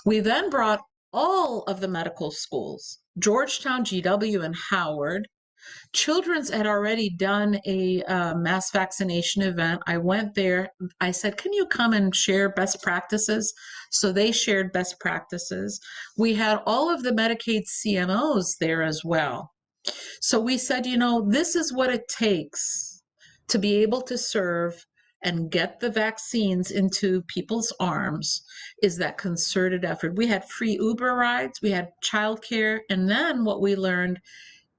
We then brought all of the medical schools, Georgetown, GW, and Howard. Children's had already done a mass vaccination event. I went there. I said, can you come and share best practices? So they shared best practices. We had all of the Medicaid CMOs there as well. So we said, you know, this is what it takes to be able to serve and get the vaccines into people's arms, is that concerted effort. We had free Uber rides, we had childcare, and then what we learned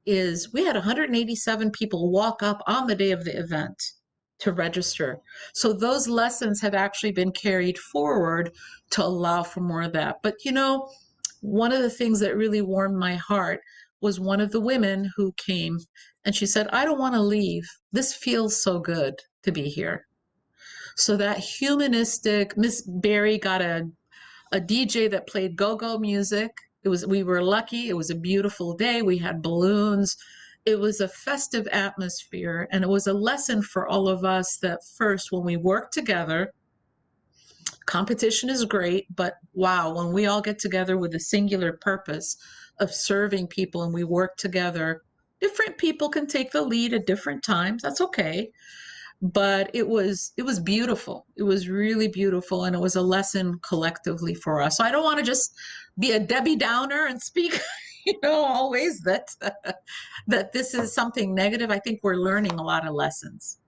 is we had 187 people walk up on the day of the event to register. So those lessons have actually been carried forward to allow for more of that. But you know, one of the things that really warmed my heart was one of the women who came and she said, I don't want to leave. This feels so good to be here. So that humanistic, Miss Berry got a DJ that played go-go music. We were lucky. It was a beautiful day. We had balloons. It was a festive atmosphere. And it was a lesson for all of us that first, when we work together, competition is great, but wow, when we all get together with a singular purpose of serving people and we work together, different people can take the lead at different times. That's okay. But it was beautiful. It was really beautiful, and it was a lesson collectively for us. So I don't want to just be a Debbie Downer and speak, you know, always that that this is something negative. I think we're learning a lot of lessons.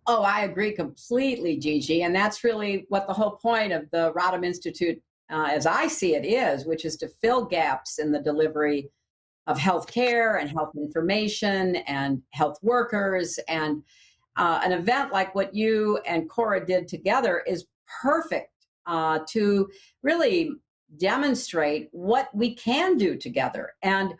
Oh, I agree completely, Gigi. And that's really what the whole point of the Rodham Institute, as I see it, is, which is to fill gaps in the delivery of healthcare and health information and health workers. And an event like what you and Cora did together is perfect to really demonstrate what we can do together. And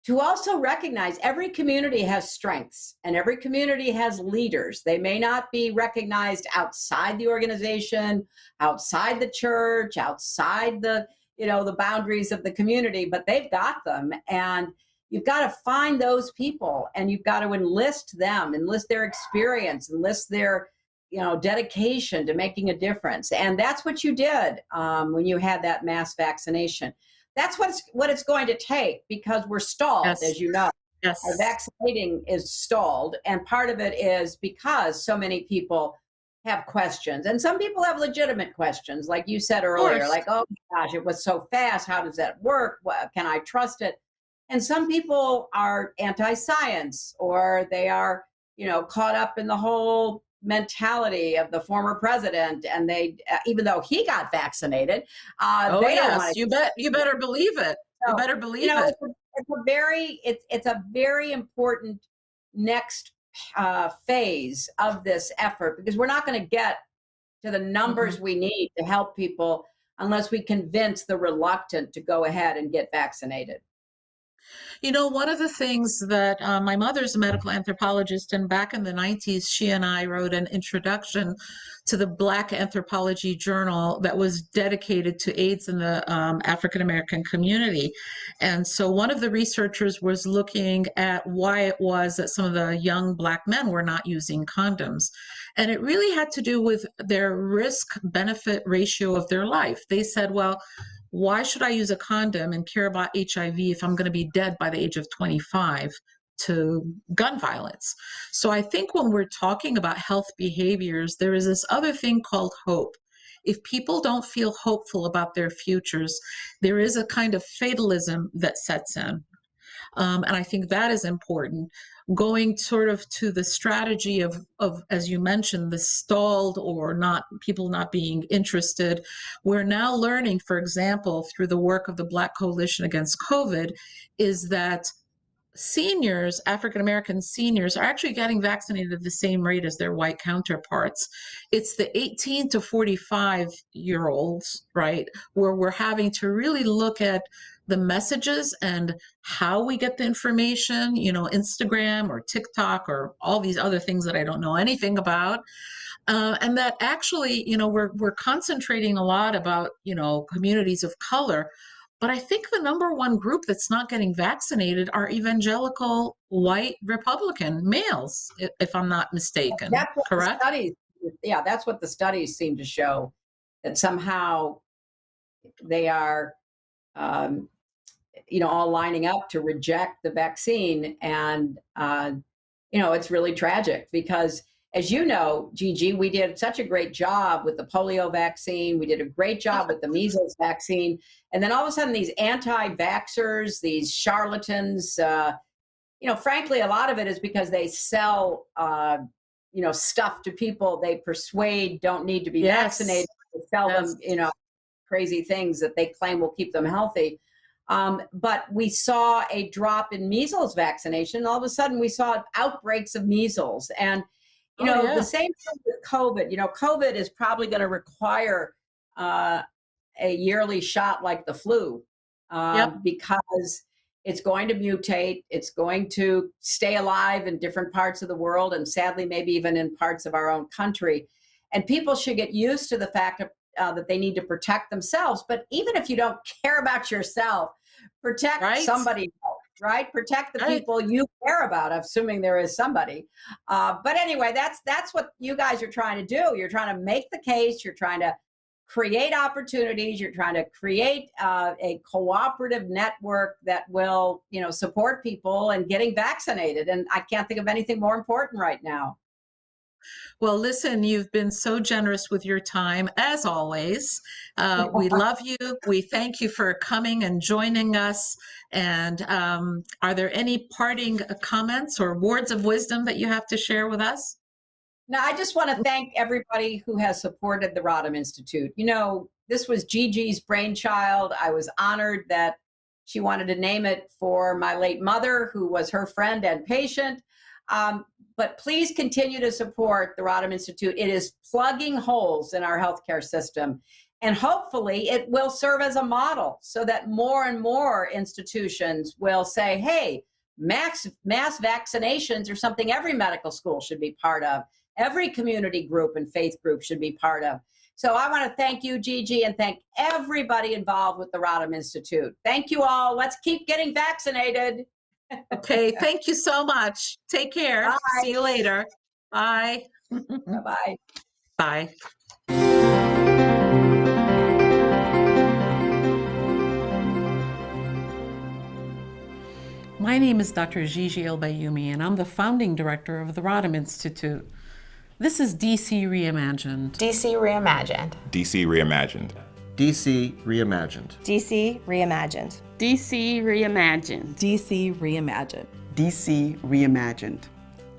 to also recognize every community has strengths and every community has leaders. They may not be recognized outside the organization, outside the church, outside the, the boundaries of the community, but they've got them. And you've got to find those people and you've got to enlist them, enlist their experience, enlist their, dedication to making a difference. And that's what you did when you had that mass vaccination. That's what it's going to take, because we're stalled, Yes. as you know. Yes. Our vaccinating is stalled. And part of it is because so many people have questions. And some people have legitimate questions, like you said earlier, like, oh my gosh, it was so fast. How does that work? Can I trust it? And some people are anti-science, or they are, caught up in the whole mentality of the former president, and they even though he got vaccinated, they don't want to. You better believe it. So, you better believe it. It's a very important next phase of this effort, because we're not going to get to the numbers we need to help people unless we convince the reluctant to go ahead and get vaccinated. One of the things that my mother's a medical anthropologist, and back in the 90s, she and I wrote an introduction to the Black Anthropology Journal that was dedicated to AIDS in the African American community. And so one of the researchers was looking at why it was that some of the young Black men were not using condoms. And it really had to do with their risk-benefit ratio of their life. They said, well, why should I use a condom and care about HIV if I'm going to be dead by the age of 25 to gun violence? So I think when we're talking about health behaviors, there is this other thing called hope. If people don't feel hopeful about their futures, there is a kind of fatalism that sets in. And I think that is important. Going sort of to the strategy of, as you mentioned, the stalled or not, people not being interested. We're now learning, for example, through the work of the Black Coalition Against COVID, is that seniors, African American seniors, are actually getting vaccinated at the same rate as their white counterparts. It's the 18 to 45-year-olds, right, where we're having to really look at the messages and how we get the information, Instagram or TikTok or all these other things that I don't know anything about. And that actually, we're concentrating a lot about, communities of color. But I think the number one group that's not getting vaccinated are evangelical white Republican males, if I'm not mistaken. That's what correct? That's what the studies seem to show, that somehow they are, all lining up to reject the vaccine. And, it's really tragic because, as you know, Gigi, we did such a great job with the polio vaccine. We did a great job with the measles vaccine. And then all of a sudden, these anti-vaxxers, these charlatans, frankly, a lot of it is because they sell, stuff to people they persuade don't need to be vaccinated. They sell them, crazy things that they claim will keep them healthy. But we saw a drop in measles vaccination. All of a sudden, we saw outbreaks of measles. And the same thing with COVID. COVID is probably going to require a yearly shot like the flu because it's going to mutate. It's going to stay alive in different parts of the world, and sadly, maybe even in parts of our own country. And people should get used to the fact that they need to protect themselves. But even if you don't care about yourself, protect somebody else. Right? Protect the people you care about, assuming there is somebody. But anyway, that's what you guys are trying to do. You're trying to make the case. You're trying to create opportunities. You're trying to create a cooperative network that will, support people and getting vaccinated. And I can't think of anything more important right now. Well, listen, you've been so generous with your time, as always. We love you. We thank you for coming and joining us. And are there any parting comments or words of wisdom that you have to share with us? No, I just want to thank everybody who has supported the Rodham Institute. This was Gigi's brainchild. I was honored that she wanted to name it for my late mother, who was her friend and patient. But please continue to support the Rodham Institute. It is plugging holes in our healthcare system. And hopefully it will serve as a model so that more and more institutions will say, hey, mass vaccinations are something every medical school should be part of. Every community group and faith group should be part of. So I want to thank you, Gigi, and thank everybody involved with the Rodham Institute. Thank you all. Let's keep getting vaccinated. Okay, thank you so much. Take care. Bye. See you later. Bye. Bye-bye. Bye. My name is Dr. Gigi El-Bayoumi, and I'm the founding director of the Rodham Institute. This is DC Reimagined. DC Reimagined. DC Reimagined. DC Reimagined. DC Reimagined. DC Reimagined. DC Reimagined. DC Reimagined.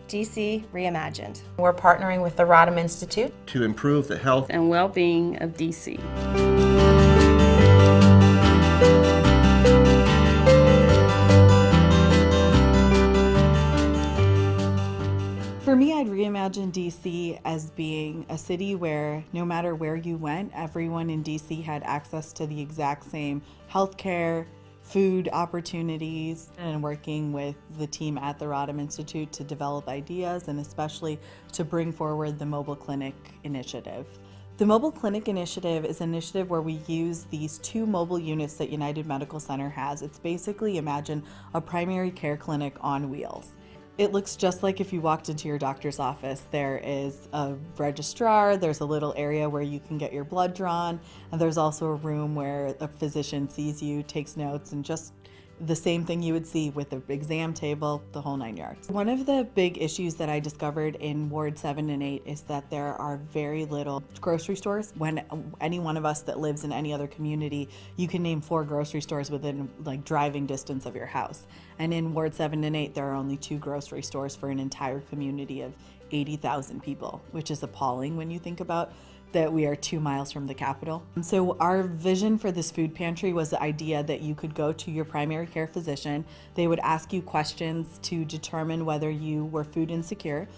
DC Reimagined. We're partnering with the Rodham Institute To improve the health And well-being of DC. For me, I'd reimagine DC as being a city where no matter where you went, everyone in DC had access to the exact same healthcare, food opportunities, and working with the team at the Rodham Institute to develop ideas and especially to bring forward the Mobile Clinic Initiative. The Mobile Clinic Initiative is an initiative where we use these 2 mobile units that United Medical Center has. It's basically, imagine a primary care clinic on wheels. It looks just like if you walked into your doctor's office. There is a registrar, there's a little area where you can get your blood drawn, and there's also a room where a physician sees you, takes notes, and just the same thing you would see with the exam table, the whole 9 yards. One of the big issues that I discovered in Ward 7 and 8 is that there are very little grocery stores. When any one of us that lives in any other community, you can name 4 grocery stores within like driving distance of your house. And in Ward 7 and 8, there are only 2 grocery stores for an entire community of 80,000 people, which is appalling when you think about that we are 2 miles from the Capitol. And so our vision for this food pantry was the idea that you could go to your primary care physician. They would ask you questions to determine whether you were food insecure.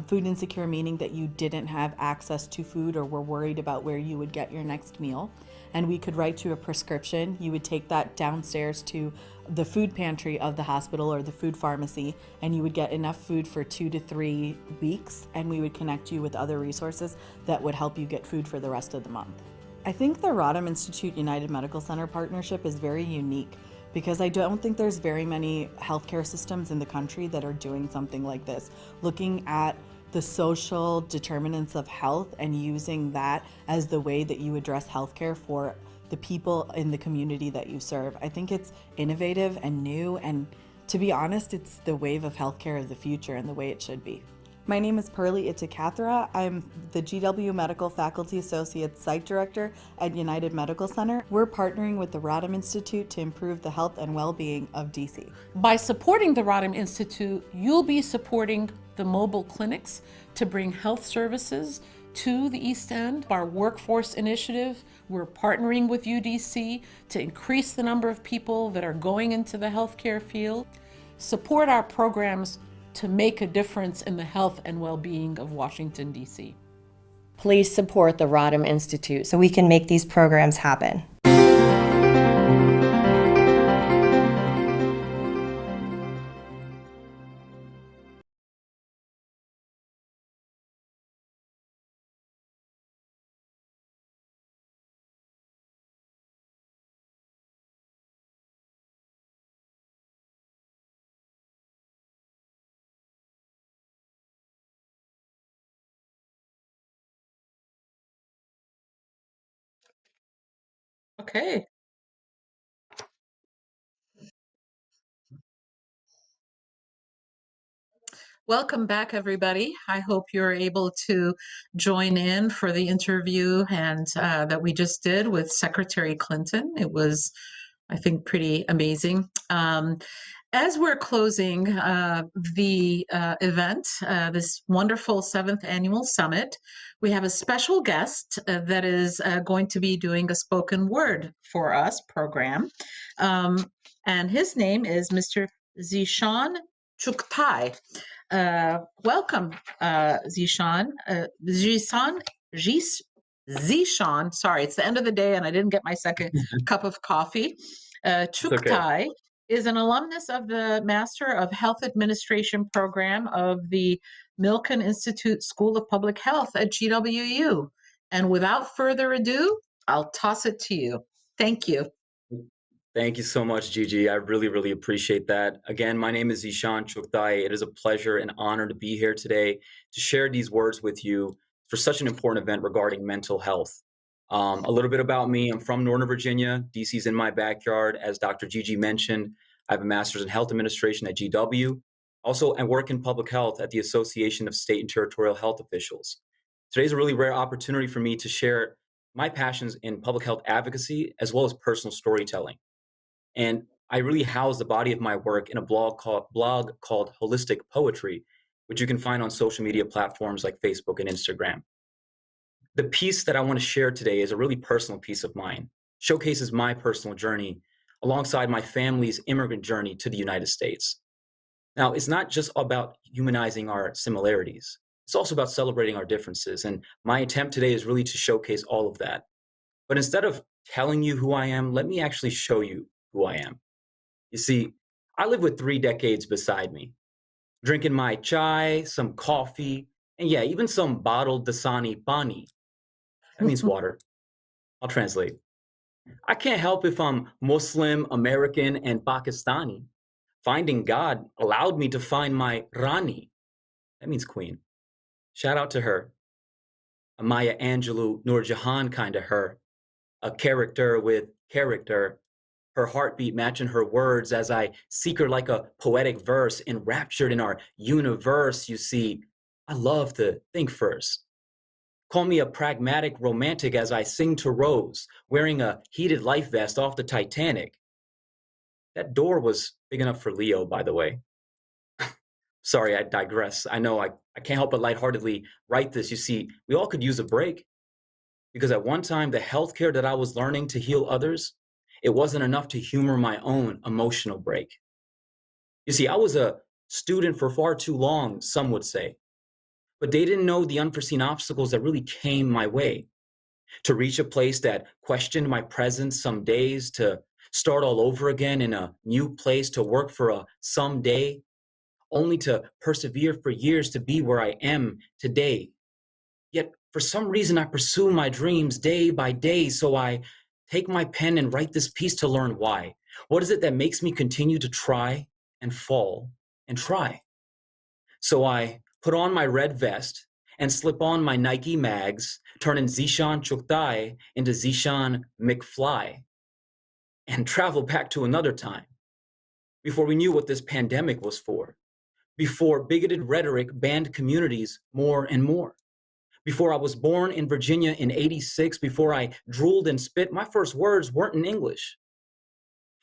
Food insecure meaning that you didn't have access to food or were worried about where you would get your next meal. And we could write you a prescription. You would take that downstairs to the food pantry of the hospital or the food pharmacy, and you would get enough food for 2 to 3 weeks, and we would connect you with other resources that would help you get food for the rest of the month. I think the Rodham Institute United Medical Center partnership is very unique because I don't think there's very many healthcare systems in the country that are doing something like this, looking at the social determinants of health and using that as the way that you address healthcare for the people in the community that you serve. I think it's innovative and new, and to be honest, it's the wave of healthcare of the future and the way it should be. My name is Pearlie Itikathra. I'm the GW Medical Faculty Associate Site Director at United Medical Center. We're partnering with the Rodham Institute to improve the health and well-being of DC. By supporting the Rodham Institute, you'll be supporting the mobile clinics to bring health services to the East End. Our workforce initiative, we're partnering with UDC to increase the number of people that are going into the healthcare field. Support our programs to make a difference in the health and well-being of Washington, D.C. Please support the Rodham Institute so we can make these programs happen. Okay. Welcome back, everybody. I hope you're able to join in for the interview and that we just did with Secretary Clinton. It was, I think, pretty amazing. As we're closing the event, this wonderful 7th Annual Summit, we have a special guest that is going to be doing a spoken word for us program. And his name is Mr. Zishan Chuktai. Welcome, Zishan. Zishan, Zishan, sorry, it's the end of the day and I didn't get my second cup of coffee. It's okay. Chuktai is an alumnus of the Master of Health Administration program of the Milken Institute School of Public Health at GWU. And without further ado, I'll toss it to you. Thank you. Thank you so much, Gigi. I really, really appreciate that. Again, my name is Zishan Chuktai. It is a pleasure and honor to be here today to share these words with you for such an important event regarding mental health. A little bit about me. I'm from Northern Virginia. DC's in my backyard. As Dr. Gigi mentioned, I have a master's in health administration at GW. Also, I work in public health at the Association of State and Territorial Health Officials. Today's a really rare opportunity for me to share my passions in public health advocacy as well as personal storytelling. And I really house the body of my work in a blog called Holistic Poetry, which you can find on social media platforms like Facebook and Instagram. The piece that I want to share today is a really personal piece of mine, showcases my personal journey alongside my family's immigrant journey to the United States. Now, it's not just about humanizing our similarities. It's also about celebrating our differences. And my attempt today is really to showcase all of that. But instead of telling you who I am, let me actually show you who I am. You see, I live with 3 decades beside me, drinking my chai, some coffee, and yeah, even some bottled Dasani pani. That means water. I'll translate. I can't help if I'm Muslim, American, and Pakistani. Finding God allowed me to find my Rani. That means queen. Shout out to her. A Maya Angelou, Noor Jahan kind of her. A character with character. Her heartbeat matching her words as I seek her like a poetic verse, enraptured in our universe. You see, I love to think first. Call me a pragmatic romantic as I sing to Rose, wearing a heated life vest off the Titanic. That door was big enough for Leo, by the way. Sorry, I digress. I know I can't help but lightheartedly write this. You see, we all could use a break. Because at one time, the healthcare that I was learning to heal others, it wasn't enough to humor my own emotional break. You see, I was a student for far too long, some would say, but they didn't know the unforeseen obstacles that really came my way. To reach a place that questioned my presence some days, to start all over again in a new place, to work for a someday, only to persevere for years to be where I am today. Yet, for some reason, I pursue my dreams day by day, so I take my pen and write this piece to learn why. What is it that makes me continue to try and fall and try? So I put on my red vest and slip on my Nike mags, turning Zishan Chuktai into Zishan McFly, and travel back to another time, before we knew what this pandemic was for, before bigoted rhetoric banned communities more and more. Before I was born in Virginia in '86, before I drooled and spit, my first words weren't in English.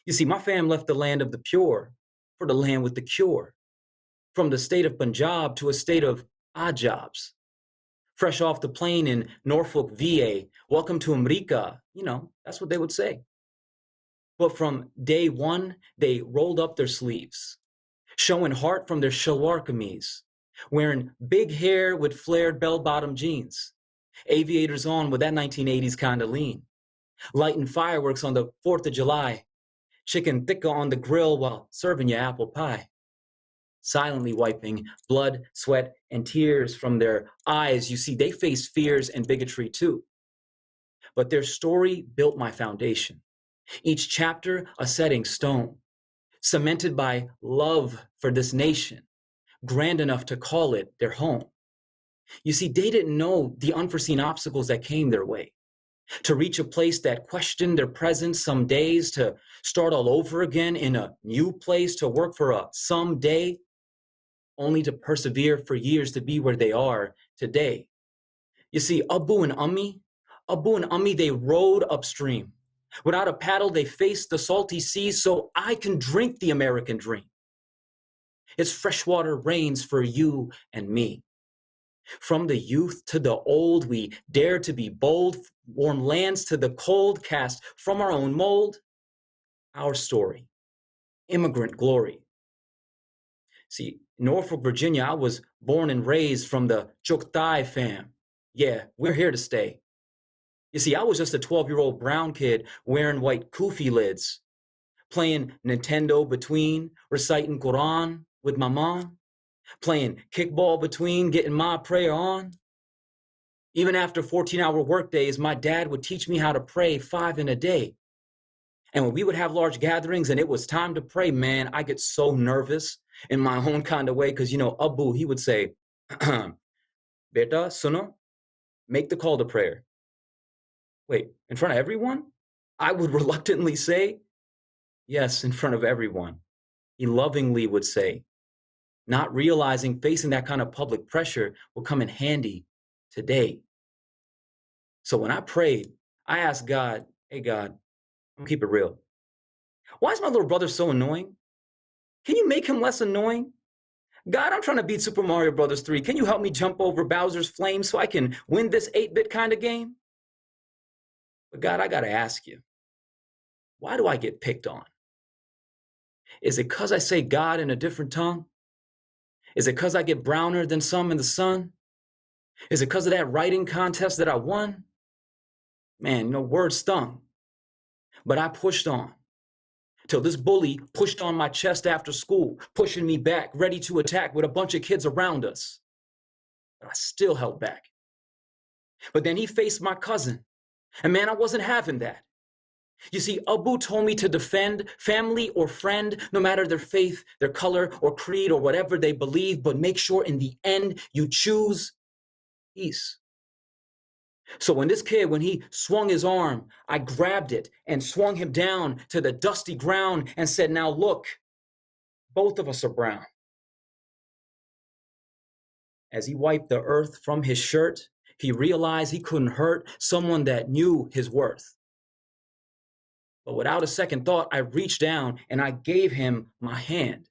You see, my fam left the land of the pure for the land with the cure. From the state of Punjab to a state of odd jobs. Fresh off the plane in Norfolk, VA, welcome to America. You know, that's what they would say. But from day one, they rolled up their sleeves, showing heart from their shalwar kameez, wearing big hair with flared bell-bottom jeans, aviators on with that 1980s kind of lean, lighting fireworks on the 4th of July, chicken tikka on the grill while serving you apple pie, silently wiping blood, sweat, and tears from their eyes. You see, they face fears and bigotry too. But their story built my foundation, each chapter a setting stone, cemented by love for this nation, grand enough to call it their home. You see, they didn't know the unforeseen obstacles that came their way. To reach a place that questioned their presence some days, to start all over again in a new place, to work for a someday, only to persevere for years to be where they are today. You see, Abu and Ummi, they rowed upstream. Without a paddle, they faced the salty seas so I can drink the American dream. It's freshwater rains for you and me. From the youth to the old, we dare to be bold, warm lands to the cold, cast from our own mold. Our story, immigrant glory. See, in Norfolk, Virginia, I was born and raised from the Chuktai fam. Yeah, we're here to stay. You see, I was just a 12-year-old brown kid wearing white kufi lids, playing Nintendo between, reciting Quran with my mom, playing kickball between, getting my prayer on. Even after 14-hour work days, my dad would teach me how to pray 5 in a day. And when we would have large gatherings and it was time to pray, man, I get so nervous in my own kind of way because, Abu, he would say, Beta, suno, make the call to prayer. Wait, in front of everyone? I would reluctantly say, yes, in front of everyone. He lovingly would say, not realizing facing that kind of public pressure will come in handy today. So when I prayed, I asked God, hey, God, I'm gonna keep it real. Why is my little brother so annoying? Can you make him less annoying? God, I'm trying to beat Super Mario Brothers 3. Can you help me jump over Bowser's flames so I can win this 8-bit kind of game? But God, I gotta ask you, why do I get picked on? Is it because I say God in a different tongue? Is it because I get browner than some in the sun? Is it because of that writing contest that I won? Man, words stung. But I pushed on till this bully pushed on my chest after school, pushing me back, ready to attack with a bunch of kids around us. But I still held back. But then he faced my cousin, and man, I wasn't having that. You see, Abu told me to defend family or friend, no matter their faith, their color, or creed, or whatever they believe, but make sure in the end you choose peace. So when he swung his arm, I grabbed it and swung him down to the dusty ground and said, now look, both of us are brown. As he wiped the earth from his shirt, he realized he couldn't hurt someone that knew his worth. But without a second thought, I reached down and I gave him my hand.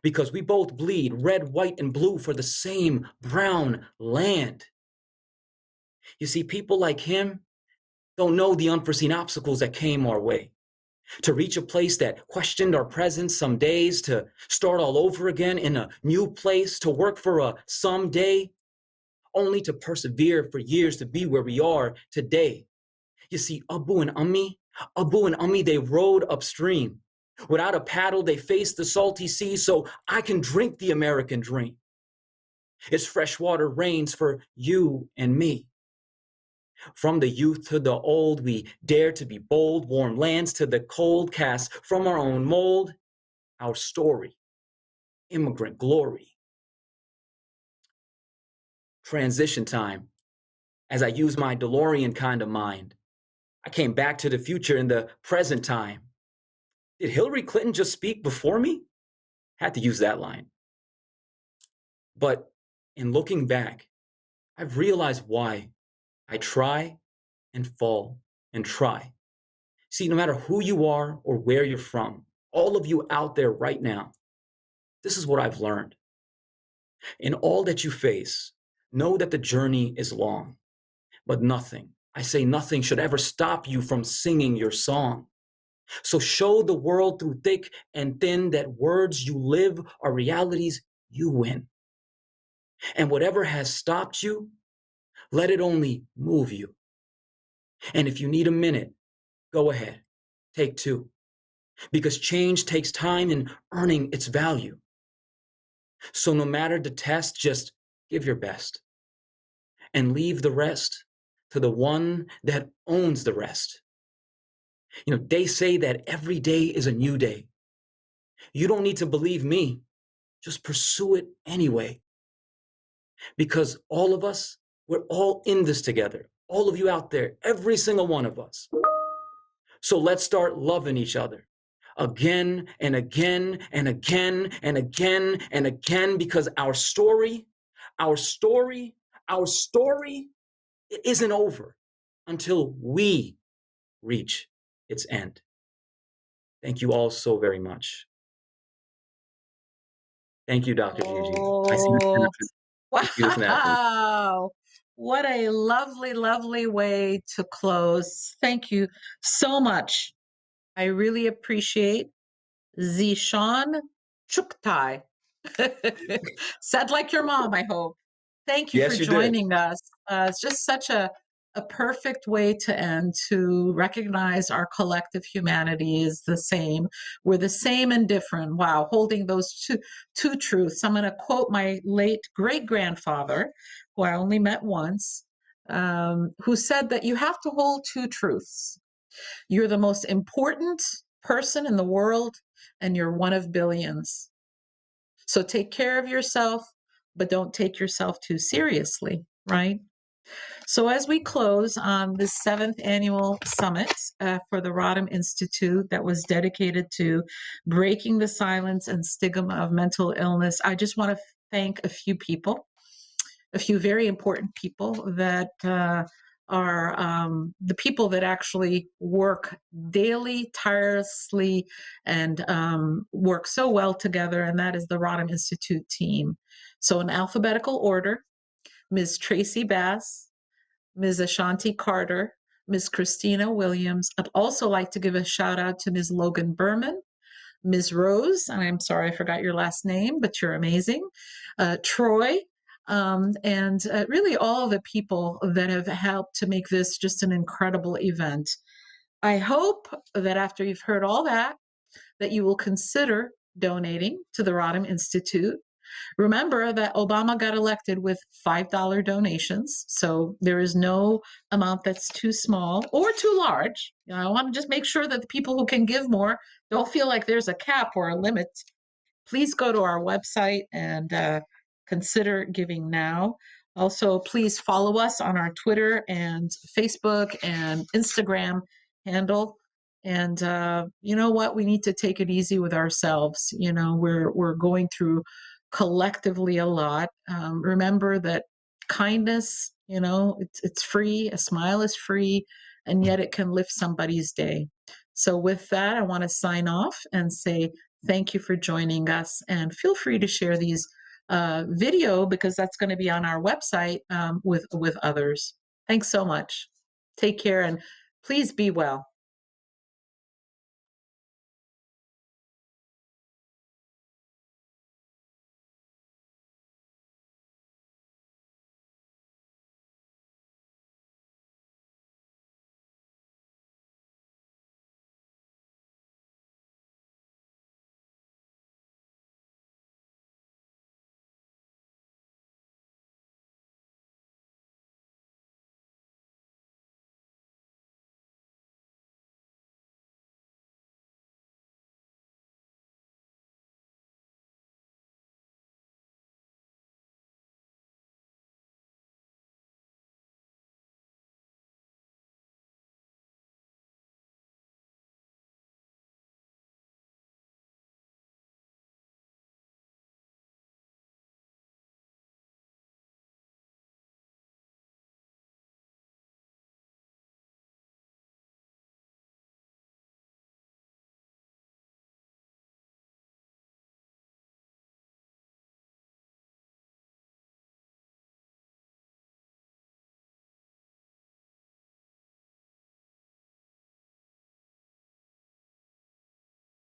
Because we both bleed red, white, and blue for the same brown land. You see, people like him don't know the unforeseen obstacles that came our way. To reach a place that questioned our presence some days, to start all over again in a new place, to work for a someday, only to persevere for years to be where we are today. You see, Abu and Ummi, they rowed upstream. Without a paddle, they faced the salty sea so I can drink the American dream. It's freshwater rains for you and me. From the youth to the old, we dare to be bold, warm lands to the cold, cast from our own mold, our story, immigrant glory. Transition time. As I use my DeLorean kind of mind, I came back to the future in the present time. Did Hillary Clinton just speak before me? Had to use that line. But in looking back, I've realized why I try and fall and try. See, no matter who you are or where you're from, all of you out there right now, this is what I've learned. In all that you face, know that the journey is long, but nothing, I say nothing, should ever stop you from singing your song. So show the world through thick and thin that words you live are realities you win. And whatever has stopped you, let it only move you. And if you need a minute, go ahead, take 2. Because change takes time in earning its value. So no matter the test, just give your best. And leave the rest to the one that owns the rest. They say that every day is a new day. You don't need to believe me. Just pursue it anyway. Because all of us, we're all in this together. All of you out there, every single one of us. So let's start loving each other again and again and again and again and again, because our story, it isn't over until we reach its end. Thank you all so very much. Thank you, Dr. Gigi. Wow. What a lovely, lovely way to close. Thank you so much. I really appreciate Zishan Chuktai. Said like your mom, I hope. Thank you Yes, for you did. joining us. It's just such a a perfect way to end, to recognize our collective humanity is the same. We're the same and different. Wow, holding those two truths. I'm going to quote my late great-grandfather, who I only met once, who said that you have to hold two truths. You're the most important person in the world, and you're one of billions. So take care of yourself, but don't take yourself too seriously, right? So as we close on this 7th annual summit for the Rodham Institute that was dedicated to breaking the silence and stigma of mental illness, I just want to thank a few people, a few very important people that are the people that actually work daily, tirelessly, and work so well together, and that is the Rodham Institute team. So in alphabetical order, Ms. Tracy Bass, Ms. Ashanti Carter, Ms. Christina Williams. I'd also like to give a shout out to Ms. Logan Berman, Ms. Rose, and I'm sorry I forgot your last name, but you're amazing, Troy, and really all the people that have helped to make this just an incredible event. I hope that after you've heard all that you will consider donating to the Rodham Institute. Remember that Obama got elected with $5 donations, so there is no amount that's too small or too large. I want to just make sure that the people who can give more don't feel like there's a cap or a limit. Please go to our website and consider giving now. Also, please follow us on our Twitter and Facebook and Instagram handle. And you know what? We need to take it easy with ourselves. You know, we're going through collectively a lot. Remember that kindness, you know, it's free. A smile is free, and yet it can lift somebody's day. So with that, I want to sign off and say thank you for joining us, and feel free to share these video, because that's going to be on our website with others. Thanks so much. Take care, and please be well.